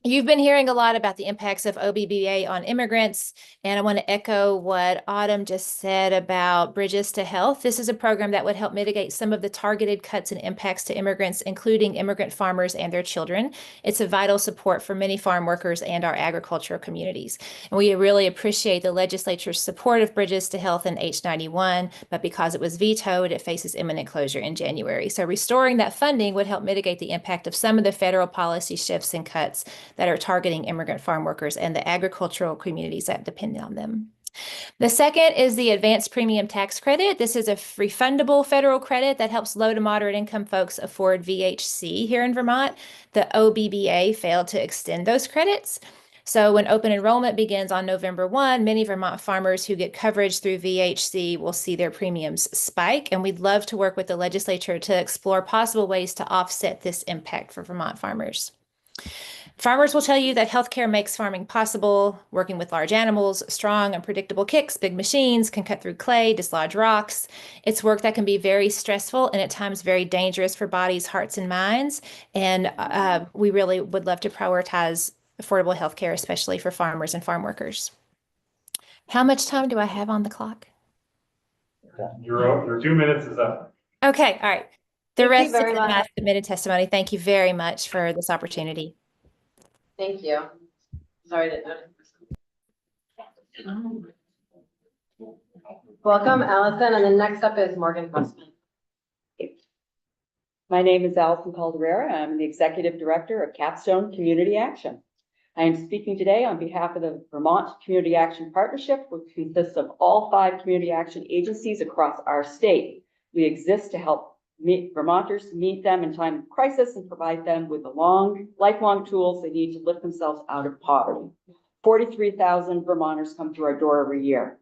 You've been hearing a lot about the impacts of OBBA on immigrants, and I want to echo what Autumn just said about Bridges to Health. This is a program that would help mitigate some of the targeted cuts and impacts to immigrants, including immigrant farmers and their children. It's a vital support for many farm workers and our agricultural communities. And we really appreciate the legislature's support of Bridges to Health in H91, but because it was vetoed, it faces imminent closure in January. So restoring that funding would help mitigate the impact of some of the federal policy shifts and cuts that are targeting immigrant farm workers and the agricultural communities that depend on them. The second is the advanced premium tax credit. This is a refundable federal credit that helps low to moderate income folks afford VHC here in Vermont. The OBBA failed to extend those credits. So when open enrollment begins on November 1, many Vermont farmers who get coverage through VHC will see their premiums spike. And we'd love to work with the legislature to explore possible ways to offset this impact for Vermont farmers. Farmers will tell you that healthcare makes farming possible. Working with large animals, strong and predictable kicks, big machines can cut through clay, dislodge rocks. It's work that can be very stressful and at times very dangerous for bodies, hearts, and minds. And we really would love to prioritize affordable healthcare, especially for farmers and farm workers. How much time do I have on the clock? Your 2 minutes is up. Okay, all right. The Thank you rest is very my much. submitted testimony. Thank you very much for this opportunity. Thank you. Sorry to notice. Welcome, Allison, and then next up is Morgan Pressman. My name is Allison Calderera. I'm the Executive Director of Capstone Community Action. I am speaking today on behalf of the Vermont Community Action Partnership, which consists of all 5 community action agencies across our state. We exist to help Vermonters meet them in time of crisis and provide them with the lifelong tools they need to lift themselves out of poverty. 43,000 Vermonters come through our door every year.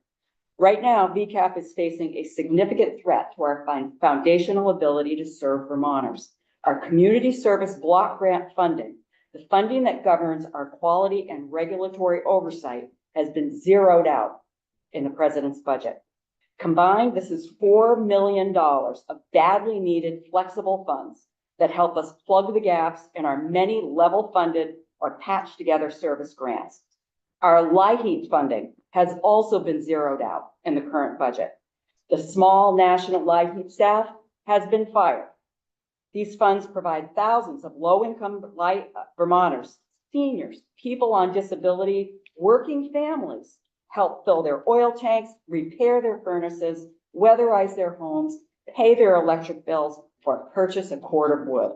Right now, VCAP is facing a significant threat to our foundational ability to serve Vermonters. Our community service block grant funding, the funding that governs our quality and regulatory oversight, has been zeroed out in the president's budget. Combined, this is $4 million of badly needed flexible funds that help us plug the gaps in our many level funded or patched together service grants. Our LIHEAP funding has also been zeroed out in the current budget. The small national LIHEAP staff has been fired. These funds provide thousands of low-income Vermonters, seniors, people on disability, working families, help fill their oil tanks, repair their furnaces, weatherize their homes, pay their electric bills, or purchase a cord of wood.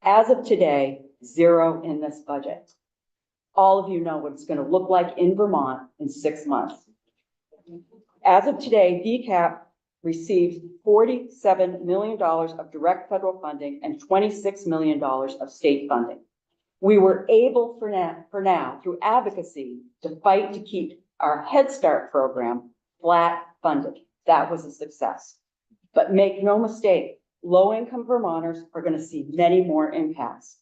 As of today, 0 in this budget. All of you know what it's going to look like in Vermont in 6 months. As of today, VCAP received $47 million of direct federal funding and $26 million of state funding. We were able for now, through advocacy, to fight to keep our Head Start program flat funded. That was a success. But make no mistake, low-income Vermonters are going to see many more impacts.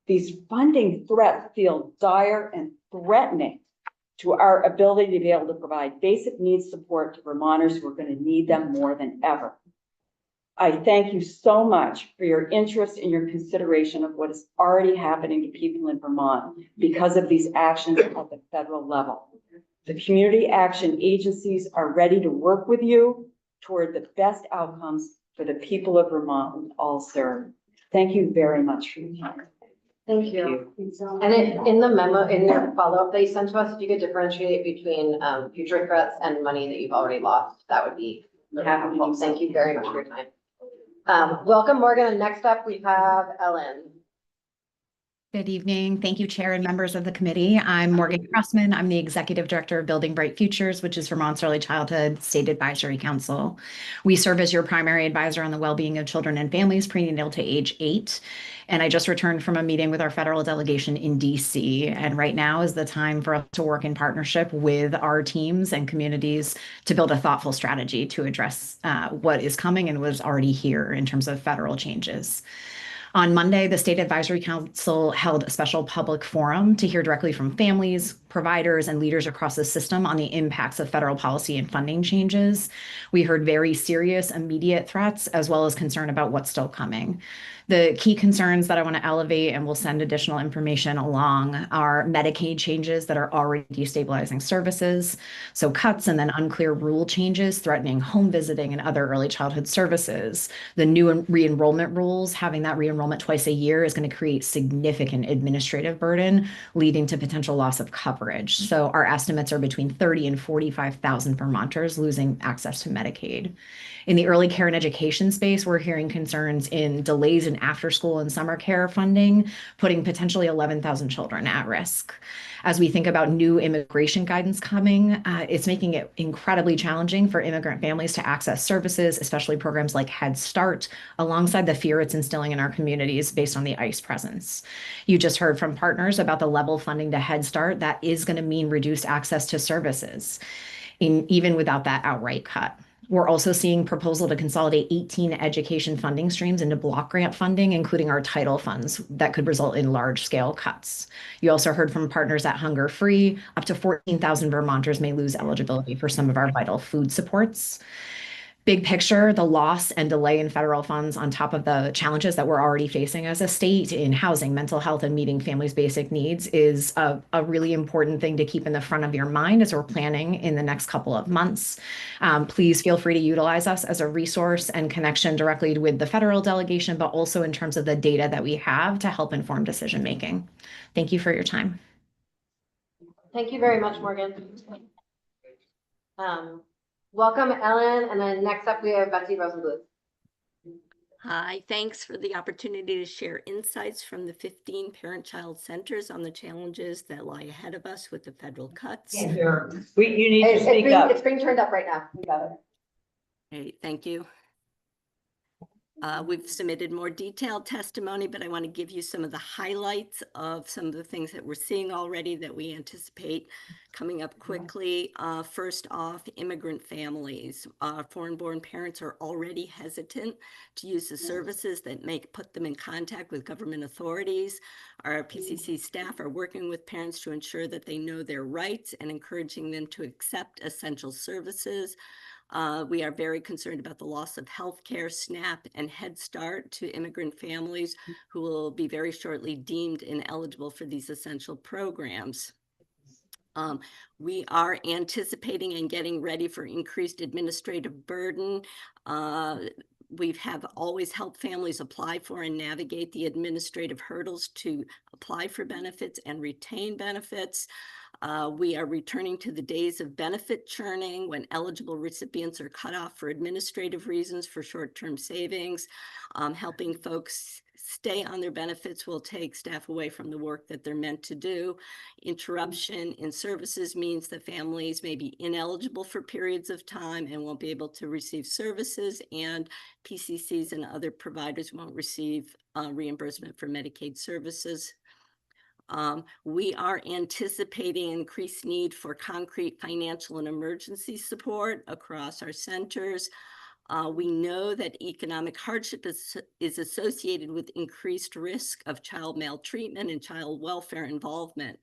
These funding threats feel dire and threatening to our ability to be able to provide basic needs support to Vermonters who are going to need them more than ever. I thank you so much for your interest and your consideration of what is already happening to people in Vermont because of these actions at the federal level. The community action agencies are ready to work with you toward the best outcomes for the people of Vermont we all serve. Thank you very much for your time. Thank you. And in the memo, in their follow-up they sent to us, if you could differentiate between future threats and money that you've already lost, that would be helpful. Thank you very much for your time. Welcome, Morgan. And next up, we have Ellen. Good evening. Thank you, Chair and members of the committee. I'm Morgan Crossman. I'm the Executive Director of Building Bright Futures, which is Vermont's Early Childhood State Advisory Council. We serve as your primary advisor on the well-being of children and families prenatal to age 8. And I just returned from a meeting with our federal delegation in DC. And right now is the time for us to work in partnership with our teams and communities to build a thoughtful strategy to address what is coming and was already here in terms of federal changes. On Monday, the State Advisory Council held a special public forum to hear directly from families, providers, and leaders across the system on the impacts of federal policy and funding changes. We heard very serious, immediate threats, as well as concern about what's still coming. The key concerns that I want to elevate, and we'll send additional information along, are Medicaid changes that are already destabilizing services. So cuts and then unclear rule changes threatening home visiting and other early childhood services. The new re-enrollment rules, having that re-enrollment twice a year, is going to create significant administrative burden, leading to potential loss of coverage. So our estimates are between 30 and 45,000 Vermonters losing access to Medicaid. In the early care and education space, we're hearing concerns in delays in after school and summer care funding, putting potentially 11,000 children at risk. As we think about new immigration guidance coming, it's making it incredibly challenging for immigrant families to access services, especially programs like Head Start, alongside the fear it's instilling in our communities based on the ICE presence. You just heard from partners about the level funding to Head Start. That is going to mean reduced access to services, even without that outright cut. We're also seeing proposal to consolidate 18 education funding streams into block grant funding, including our title funds, that could result in large-scale cuts. You also heard from partners at Hunger Free, up to 14,000 Vermonters may lose eligibility for some of our vital food supports. Big picture, the loss and delay in federal funds on top of the challenges that we're already facing as a state in housing, mental health, and meeting families' basic needs is a really important thing to keep in the front of your mind as we're planning in the next couple of months. Please feel free to utilize us as a resource and connection directly with the federal delegation, but also in terms of the data that we have to help inform decision-making. Thank you for your time. Thank you very much, Morgan. Welcome, Ellen, and then next up we have Betsy Rosenbluth. Hi, thanks for the opportunity to share insights from the 15 parent-child centers on the challenges that lie ahead of us with the federal cuts. You need to speak up. It's being turned up right now. We got it. Great, thank you. We've submitted more detailed testimony, but I want to give you some of the highlights of some of the things that we're seeing already that we anticipate coming up quickly. First off, immigrant families. Foreign-born parents are already hesitant to use the services that put them in contact with government authorities. Our PCC staff are working with parents to ensure that they know their rights and encouraging them to accept essential services. We are very concerned about the loss of health care, SNAP, and Head Start to immigrant families who will be very shortly deemed ineligible for these essential programs. We are anticipating and getting ready for increased administrative burden. We have always helped families apply for and navigate the administrative hurdles to apply for benefits and retain benefits. We are returning to the days of benefit churning when eligible recipients are cut off for administrative reasons for short-term savings. Helping folks stay on their benefits will take staff away from the work that they're meant to do. Interruption in services means that families may be ineligible for periods of time and won't be able to receive services, and PCCs and other providers won't receive reimbursement for Medicaid services. We are anticipating increased need for concrete financial and emergency support across our centers. We know that economic hardship is associated with increased risk of child maltreatment and child welfare involvement.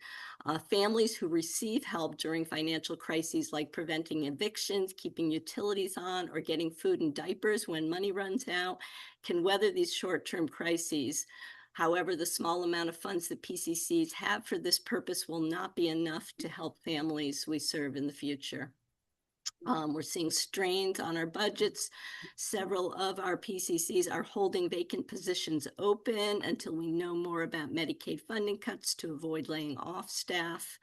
Families who receive help during financial crises like preventing evictions, keeping utilities on, or getting food and diapers when money runs out can weather these short-term crises. However, the small amount of funds that PCCs have for this purpose will not be enough to help families we serve in the future. We're seeing strains on our budgets. Several of our PCCs are holding vacant positions open until we know more about Medicaid funding cuts to avoid laying off staff.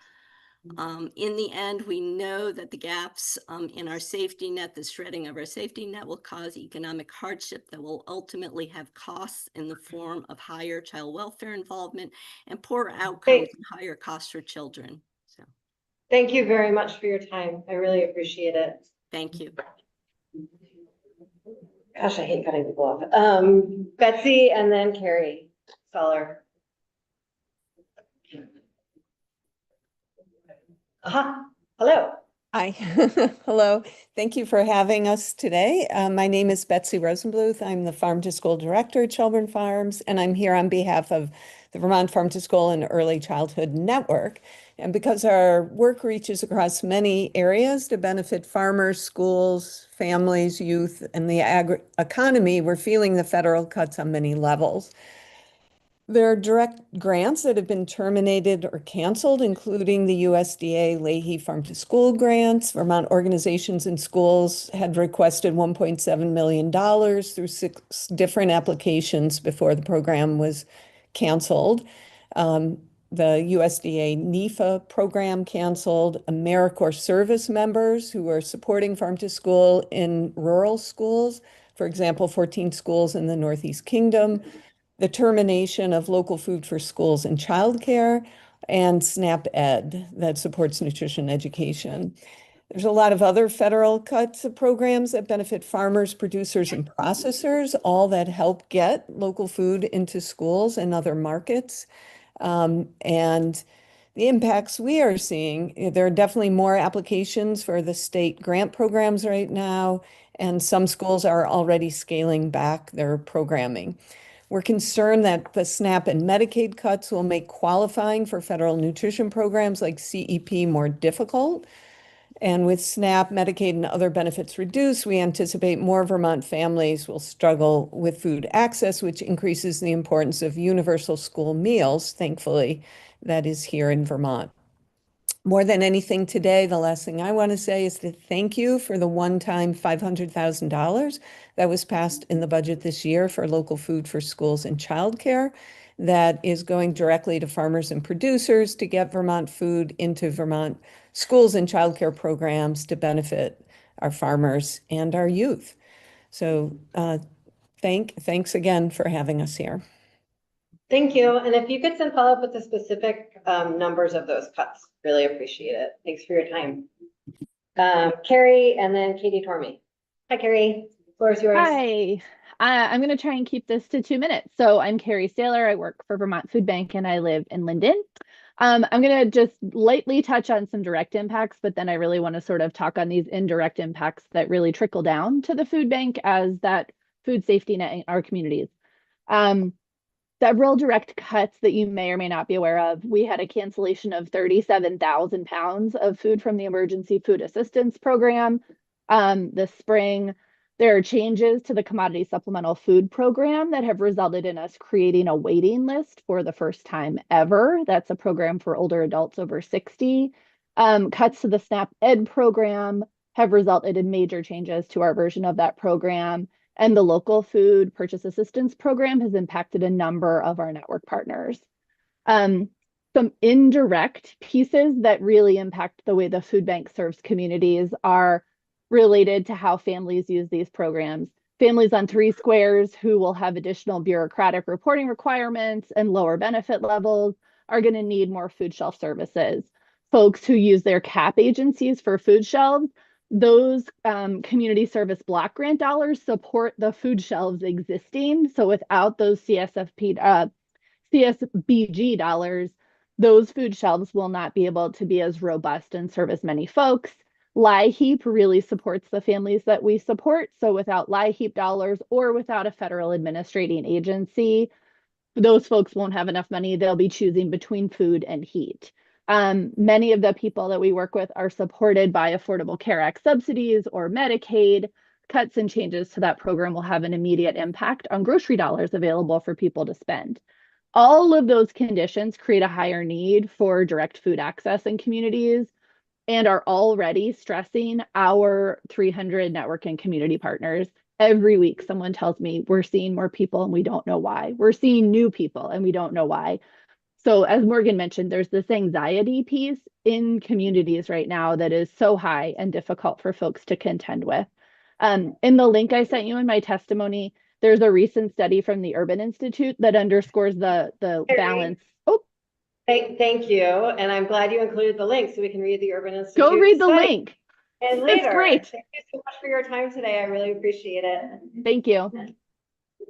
In the end, we know that the gaps in our safety net, the shredding of our safety net, will cause economic hardship that will ultimately have costs in the form of higher child welfare involvement and poorer outcomes and higher costs for children. So, thank you very much for your time. I really appreciate it. thank you. Gosh, I hate cutting people off. Betsy and then Carrie Stoller. Hello. Hi, hello. Thank you for having us today. My name is Betsy Rosenbluth. I'm the Farm to School Director at Shelburne Farms, and I'm here on behalf of the Vermont Farm to School and Early Childhood Network. And because our work reaches across many areas to benefit farmers, schools, families, youth, and the economy, we're feeling the federal cuts on many levels. There are direct grants that have been terminated or canceled, including the USDA Leahy Farm to School grants. Vermont organizations and schools had requested $1.7 million through 6 different applications before the program was canceled. The USDA NEFA program canceled. AmeriCorps service members who are supporting Farm to School in rural schools, for example, 14 schools in the Northeast Kingdom, the termination of local food for schools and childcare, and SNAP Ed that supports nutrition education. There's a lot of other federal cuts of programs that benefit farmers, producers, and processors, all that help get local food into schools and other markets. And the impacts we are seeing, there are definitely more applications for the state grant programs right now, and some schools are already scaling back their programming. We're concerned that the SNAP and Medicaid cuts will make qualifying for federal nutrition programs like CEP more difficult. And with SNAP, Medicaid, and other benefits reduced, we anticipate more Vermont families will struggle with food access, which increases the importance of universal school meals. Thankfully, that is here in Vermont. More than anything today, the last thing I want to say is to thank you for the one-time $500,000 that was passed in the budget this year for local food for schools and childcare. That is going directly to farmers and producers to get Vermont food into Vermont schools and childcare programs to benefit our farmers and our youth. So thanks again for having us here. Thank you. And if you could send follow-up with the specific numbers of those cuts, really appreciate it. Thanks for your time. Carrie and then Katie Tormey. Hi, Carrie. Floor is yours. Hi. I'm going to try and keep this to 2 minutes. So I'm Carrie Saylor. I work for Vermont Food Bank and I live in Linden. I'm going to just lightly touch on some direct impacts, but then I really want to sort of talk on these indirect impacts that really trickle down to the food bank as that food safety net in our communities. Several direct cuts that you may or may not be aware of. We had a cancellation of 37,000 pounds of food from the Emergency Food Assistance Program this spring. There are changes to the Commodity Supplemental Food Program that have resulted in us creating a waiting list for the first time ever. That's a program for older adults over 60. Cuts to the SNAP Ed program have resulted in major changes to our version of that program. And the local food purchase assistance program has impacted a number of our network partners. Some indirect pieces that really impact the way the food bank serves communities are related to how families use these programs. Families on 3 squares who will have additional bureaucratic reporting requirements and lower benefit levels are going to need more food shelf services. Folks who use their CAP agencies for food shelves, those community service block grant dollars support the food shelves existing. So without those CSBG dollars, those food shelves will not be able to be as robust and serve as many folks. LIHEAP really supports the families that we support. So without LIHEAP dollars or without a federal administrating agency, those folks won't have enough money. They'll be choosing between food and heat. Many of the people that we work with are supported by Affordable Care Act subsidies or Medicaid. Cuts and changes to that program will have an immediate impact on grocery dollars available for people to spend. All of those conditions create a higher need for direct food access in communities and are already stressing our 300 network and community partners. Every week, someone tells me we're seeing more people and we don't know why. We're seeing new people and we don't know why. So as Morgan mentioned, there's this anxiety piece in communities right now that is so high and difficult for folks to contend with. In the link I sent you in my testimony, there's a recent study from the Urban Institute that underscores the balance. Oh, thank you. And I'm glad you included the link so we can read the Urban Institute. Go read the site. link. And later. That's great. Thank you so much for your time today. I really appreciate it. Thank you.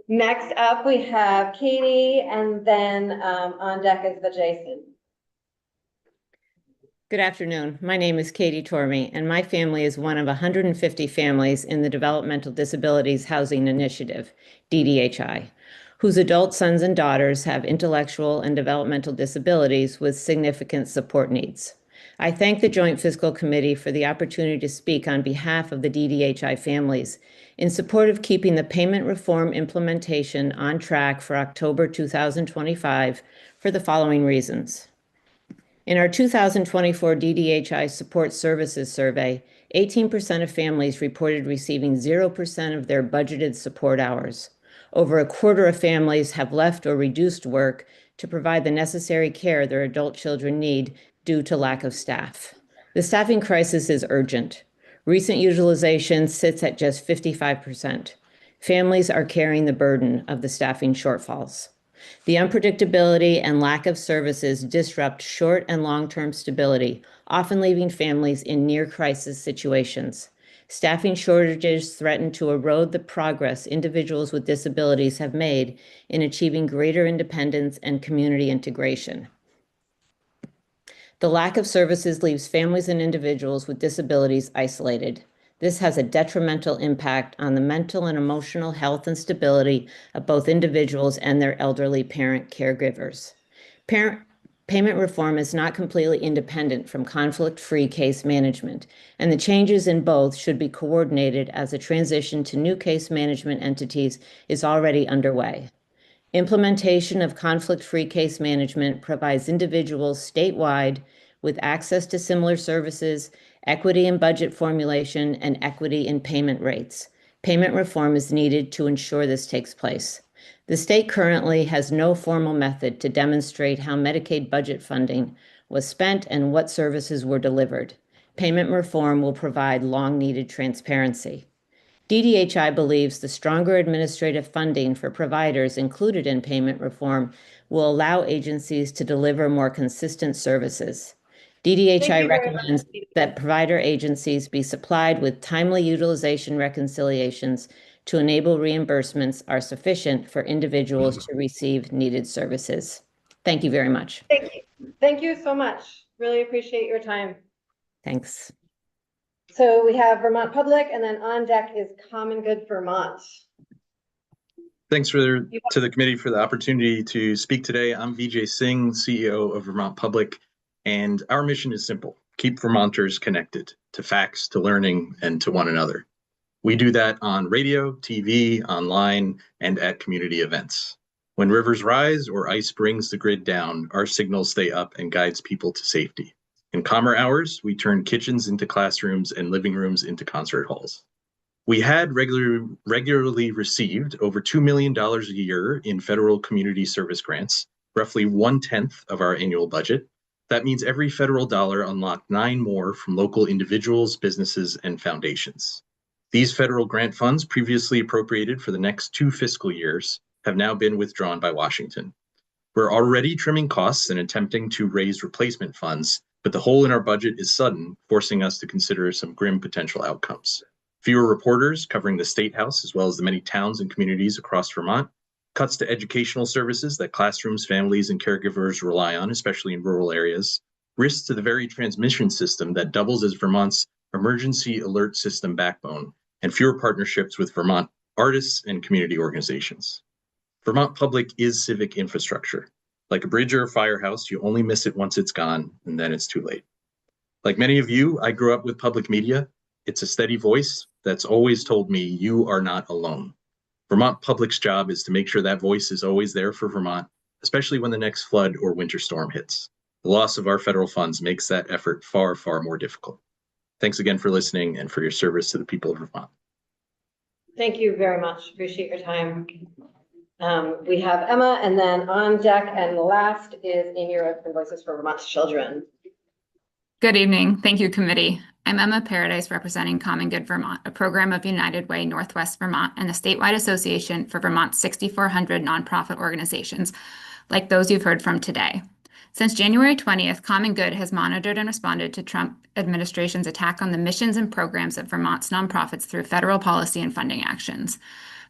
Next up, we have Katie, and then on deck is the Jason. Good afternoon. My name is Katie Tormey, and my family is one of 150 families in the Developmental Disabilities Housing Initiative, DDHI, whose adult sons and daughters have intellectual and developmental disabilities with significant support needs. I thank the Joint Fiscal Committee for the opportunity to speak on behalf of the DDHI families in support of keeping the payment reform implementation on track for October 2025 for the following reasons. In our 2024 DDHI Support Services Survey, 18% of families reported receiving 0% of their budgeted support hours. Over a quarter of families have left or reduced work to provide the necessary care their adult children need due to lack of staff. The staffing crisis is urgent. Recent utilization sits at just 55%. Families are carrying the burden of the staffing shortfalls. The unpredictability and lack of services disrupt short and long-term stability, often leaving families in near-crisis situations. Staffing shortages threaten to erode the progress individuals with disabilities have made in achieving greater independence and community integration. The lack of services leaves families and individuals with disabilities isolated. This has a detrimental impact on the mental and emotional health and stability of both individuals and their elderly parent caregivers. Payment reform is not completely independent from conflict-free case management, and the changes in both should be coordinated as a transition to new case management entities is already underway. Implementation of conflict-free case management provides individuals statewide with access to similar services, equity in budget formulation, and equity in payment rates. Payment reform is needed to ensure this takes place. The state currently has no formal method to demonstrate how Medicaid budget funding was spent and what services were delivered. Payment reform will provide long-needed transparency. DDHI believes the stronger administrative funding for providers included in payment reform will allow agencies to deliver more consistent services. DDHI recommends that provider agencies be supplied with timely utilization reconciliations to enable reimbursements are sufficient for individuals to receive needed services. Thank you very much. Thank you. Thank you so much. Really appreciate your time. Thanks. So we have Vermont Public, and then on deck is Common Good Vermont. Thanks to the committee for the opportunity to speak today. I'm Vijay Singh, CEO of Vermont Public, and our mission is simple: keep Vermonters connected to facts, to learning, and to one another. We do that on radio, TV, online, and at community events. When rivers rise or ice brings the grid down, our signals stay up and guides people to safety. In calmer hours, we turn kitchens into classrooms and living rooms into concert halls. We had regularly received over $2 million a year in federal community service grants, roughly 1/10 of our annual budget. That means every federal dollar unlocked 9 more from local individuals, businesses, and foundations. These federal grant funds, previously appropriated for the next 2 fiscal years, have now been withdrawn by Washington. We're already trimming costs and attempting to raise replacement funds, but the hole in our budget is sudden, forcing us to consider some grim potential outcomes. Fewer reporters covering the State House, as well as the many towns and communities across Vermont, cuts to educational services that classrooms, families, and caregivers rely on, especially in rural areas, risks to the very transmission system that doubles as Vermont's emergency alert system backbone, and fewer partnerships with Vermont artists and community organizations. Vermont Public is civic infrastructure. Like a bridge or a firehouse, you only miss it once it's gone, and then it's too late. Like many of you, I grew up with public media. It's a steady voice that's always told me you are not alone. Vermont Public's job is to make sure that voice is always there for Vermont, especially when the next flood or winter storm hits. The loss of our federal funds makes that effort far, far more difficult. Thanks again for listening and for your service to the people of Vermont. Thank you very much. Appreciate your time. We have Emma, and then on deck and last is Amy from Voices for Vermont's Children. Good evening. Thank you, committee. I'm Emma Paradise, representing Common Good Vermont, a program of United Way Northwest Vermont and the statewide association for Vermont's 6,400 nonprofit organizations, like those you've heard from today. Since January 20th, Common Good has monitored and responded to Trump administration's attack on the missions and programs of Vermont's nonprofits through federal policy and funding actions.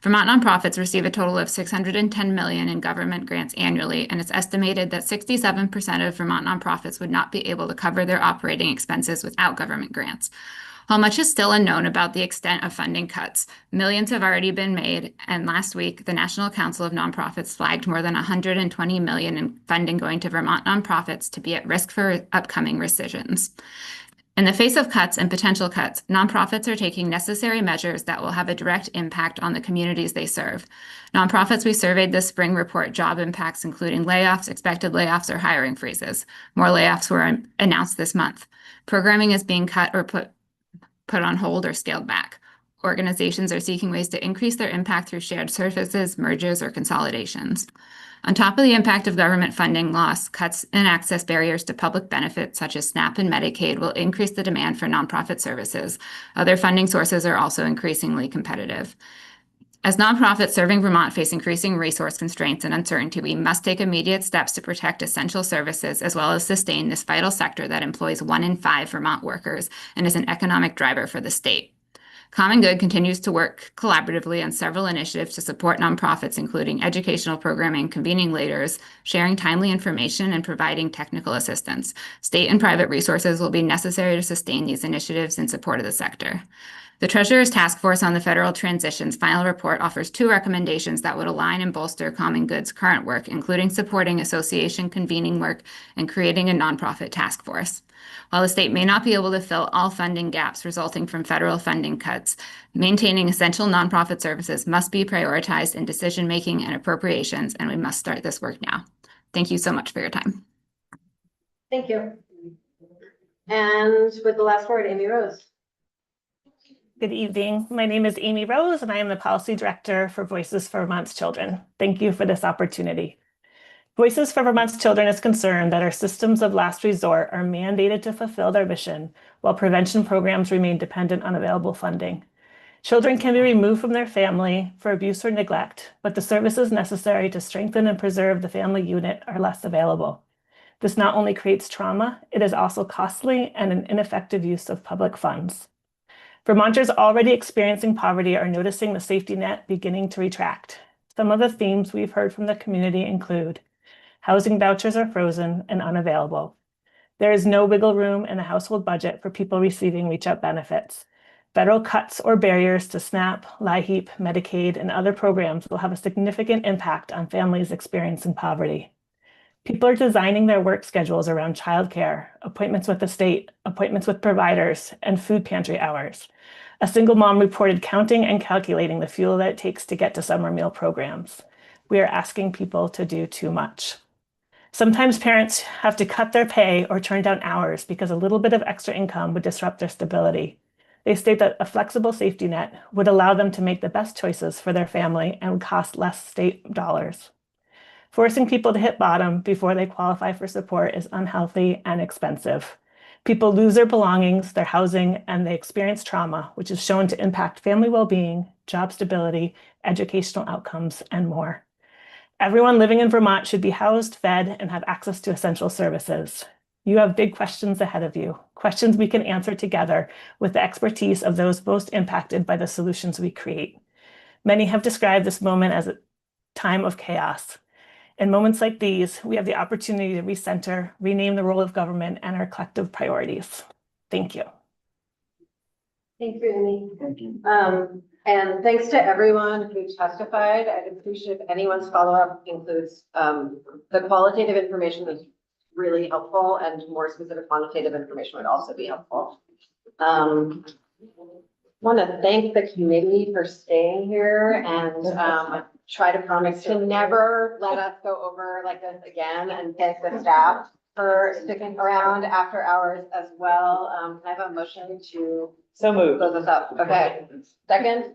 Vermont nonprofits receive a total of $610 million in government grants annually, and it's estimated that 67% of Vermont nonprofits would not be able to cover their operating expenses without government grants. While much is still unknown about the extent of funding cuts, millions have already been made, and last week, the National Council of Nonprofits flagged more than $120 million in funding going to Vermont nonprofits to be at risk for upcoming rescissions. In the face of cuts and potential cuts, nonprofits are taking necessary measures that will have a direct impact on the communities they serve. Nonprofits we surveyed this spring report job impacts, including layoffs, expected layoffs, or hiring freezes. More layoffs were announced this month. Programming is being cut or put on hold or scaled back. Organizations are seeking ways to increase their impact through shared services, mergers, or consolidations. On top of the impact of government funding loss, cuts and access barriers to public benefits such as SNAP and Medicaid will increase the demand for nonprofit services. Other funding sources are also increasingly competitive. As nonprofits serving Vermont face increasing resource constraints and uncertainty, we must take immediate steps to protect essential services as well as sustain this vital sector that employs 1 in 5 Vermont workers and is an economic driver for the state. Common Good continues to work collaboratively on several initiatives to support nonprofits, including educational programming, convening leaders, sharing timely information, and providing technical assistance. State and private resources will be necessary to sustain these initiatives in support of the sector. The Treasurer's Task Force on the Federal Transition's final report offers 2 recommendations that would align and bolster Common Good's current work, including supporting association convening work and creating a nonprofit task force. While the state may not be able to fill all funding gaps resulting from federal funding cuts, maintaining essential nonprofit services must be prioritized in decision-making and appropriations, and we must start this work now. Thank you so much for your time. Thank you. And with the last word, Amy Rose. Good evening. My name is Amy Rose, and I am the Policy Director for Voices for Vermont's Children. Thank you for this opportunity. Voices for Vermont's Children is concerned that our systems of last resort are mandated to fulfill their mission, while prevention programs remain dependent on available funding. Children can be removed from their family for abuse or neglect, but the services necessary to strengthen and preserve the family unit are less available. This not only creates trauma, it is also costly and an ineffective use of public funds. Vermonters already experiencing poverty are noticing the safety net beginning to retract. Some of the themes we've heard from the community include housing vouchers are frozen and unavailable. There is no wiggle room in the household budget for people receiving reach-out benefits. Federal cuts or barriers to SNAP, LIHEAP, Medicaid, and other programs will have a significant impact on families experiencing poverty. People are designing their work schedules around childcare, appointments with the state, appointments with providers, and food pantry hours. A single mom reported counting and calculating the fuel that it takes to get to summer meal programs. We are asking people to do too much. Sometimes parents have to cut their pay or turn down hours because a little bit of extra income would disrupt their stability. They state that a flexible safety net would allow them to make the best choices for their family and would cost less state dollars. Forcing people to hit bottom before they qualify for support is unhealthy and expensive. People lose their belongings, their housing, and they experience trauma, which is shown to impact family well-being, job stability, educational outcomes, and more. Everyone living in Vermont should be housed, fed, and have access to essential services. You have big questions ahead of you, questions we can answer together with the expertise of those most impacted by the solutions we create. Many have described this moment as a time of chaos. In moments like these, we have the opportunity to recenter, rename the role of government and our collective priorities. Thank you. Thank you, Amy. And thanks to everyone who testified. I'd appreciate if anyone's follow-up includes the qualitative information is really helpful, and more specific quantitative information would also be helpful. Want to thank the committee for staying here and try to promise to never let us go over like this again, and thank the staff for sticking around after hours as well. I have a motion to so move. close this up. Okay. Second.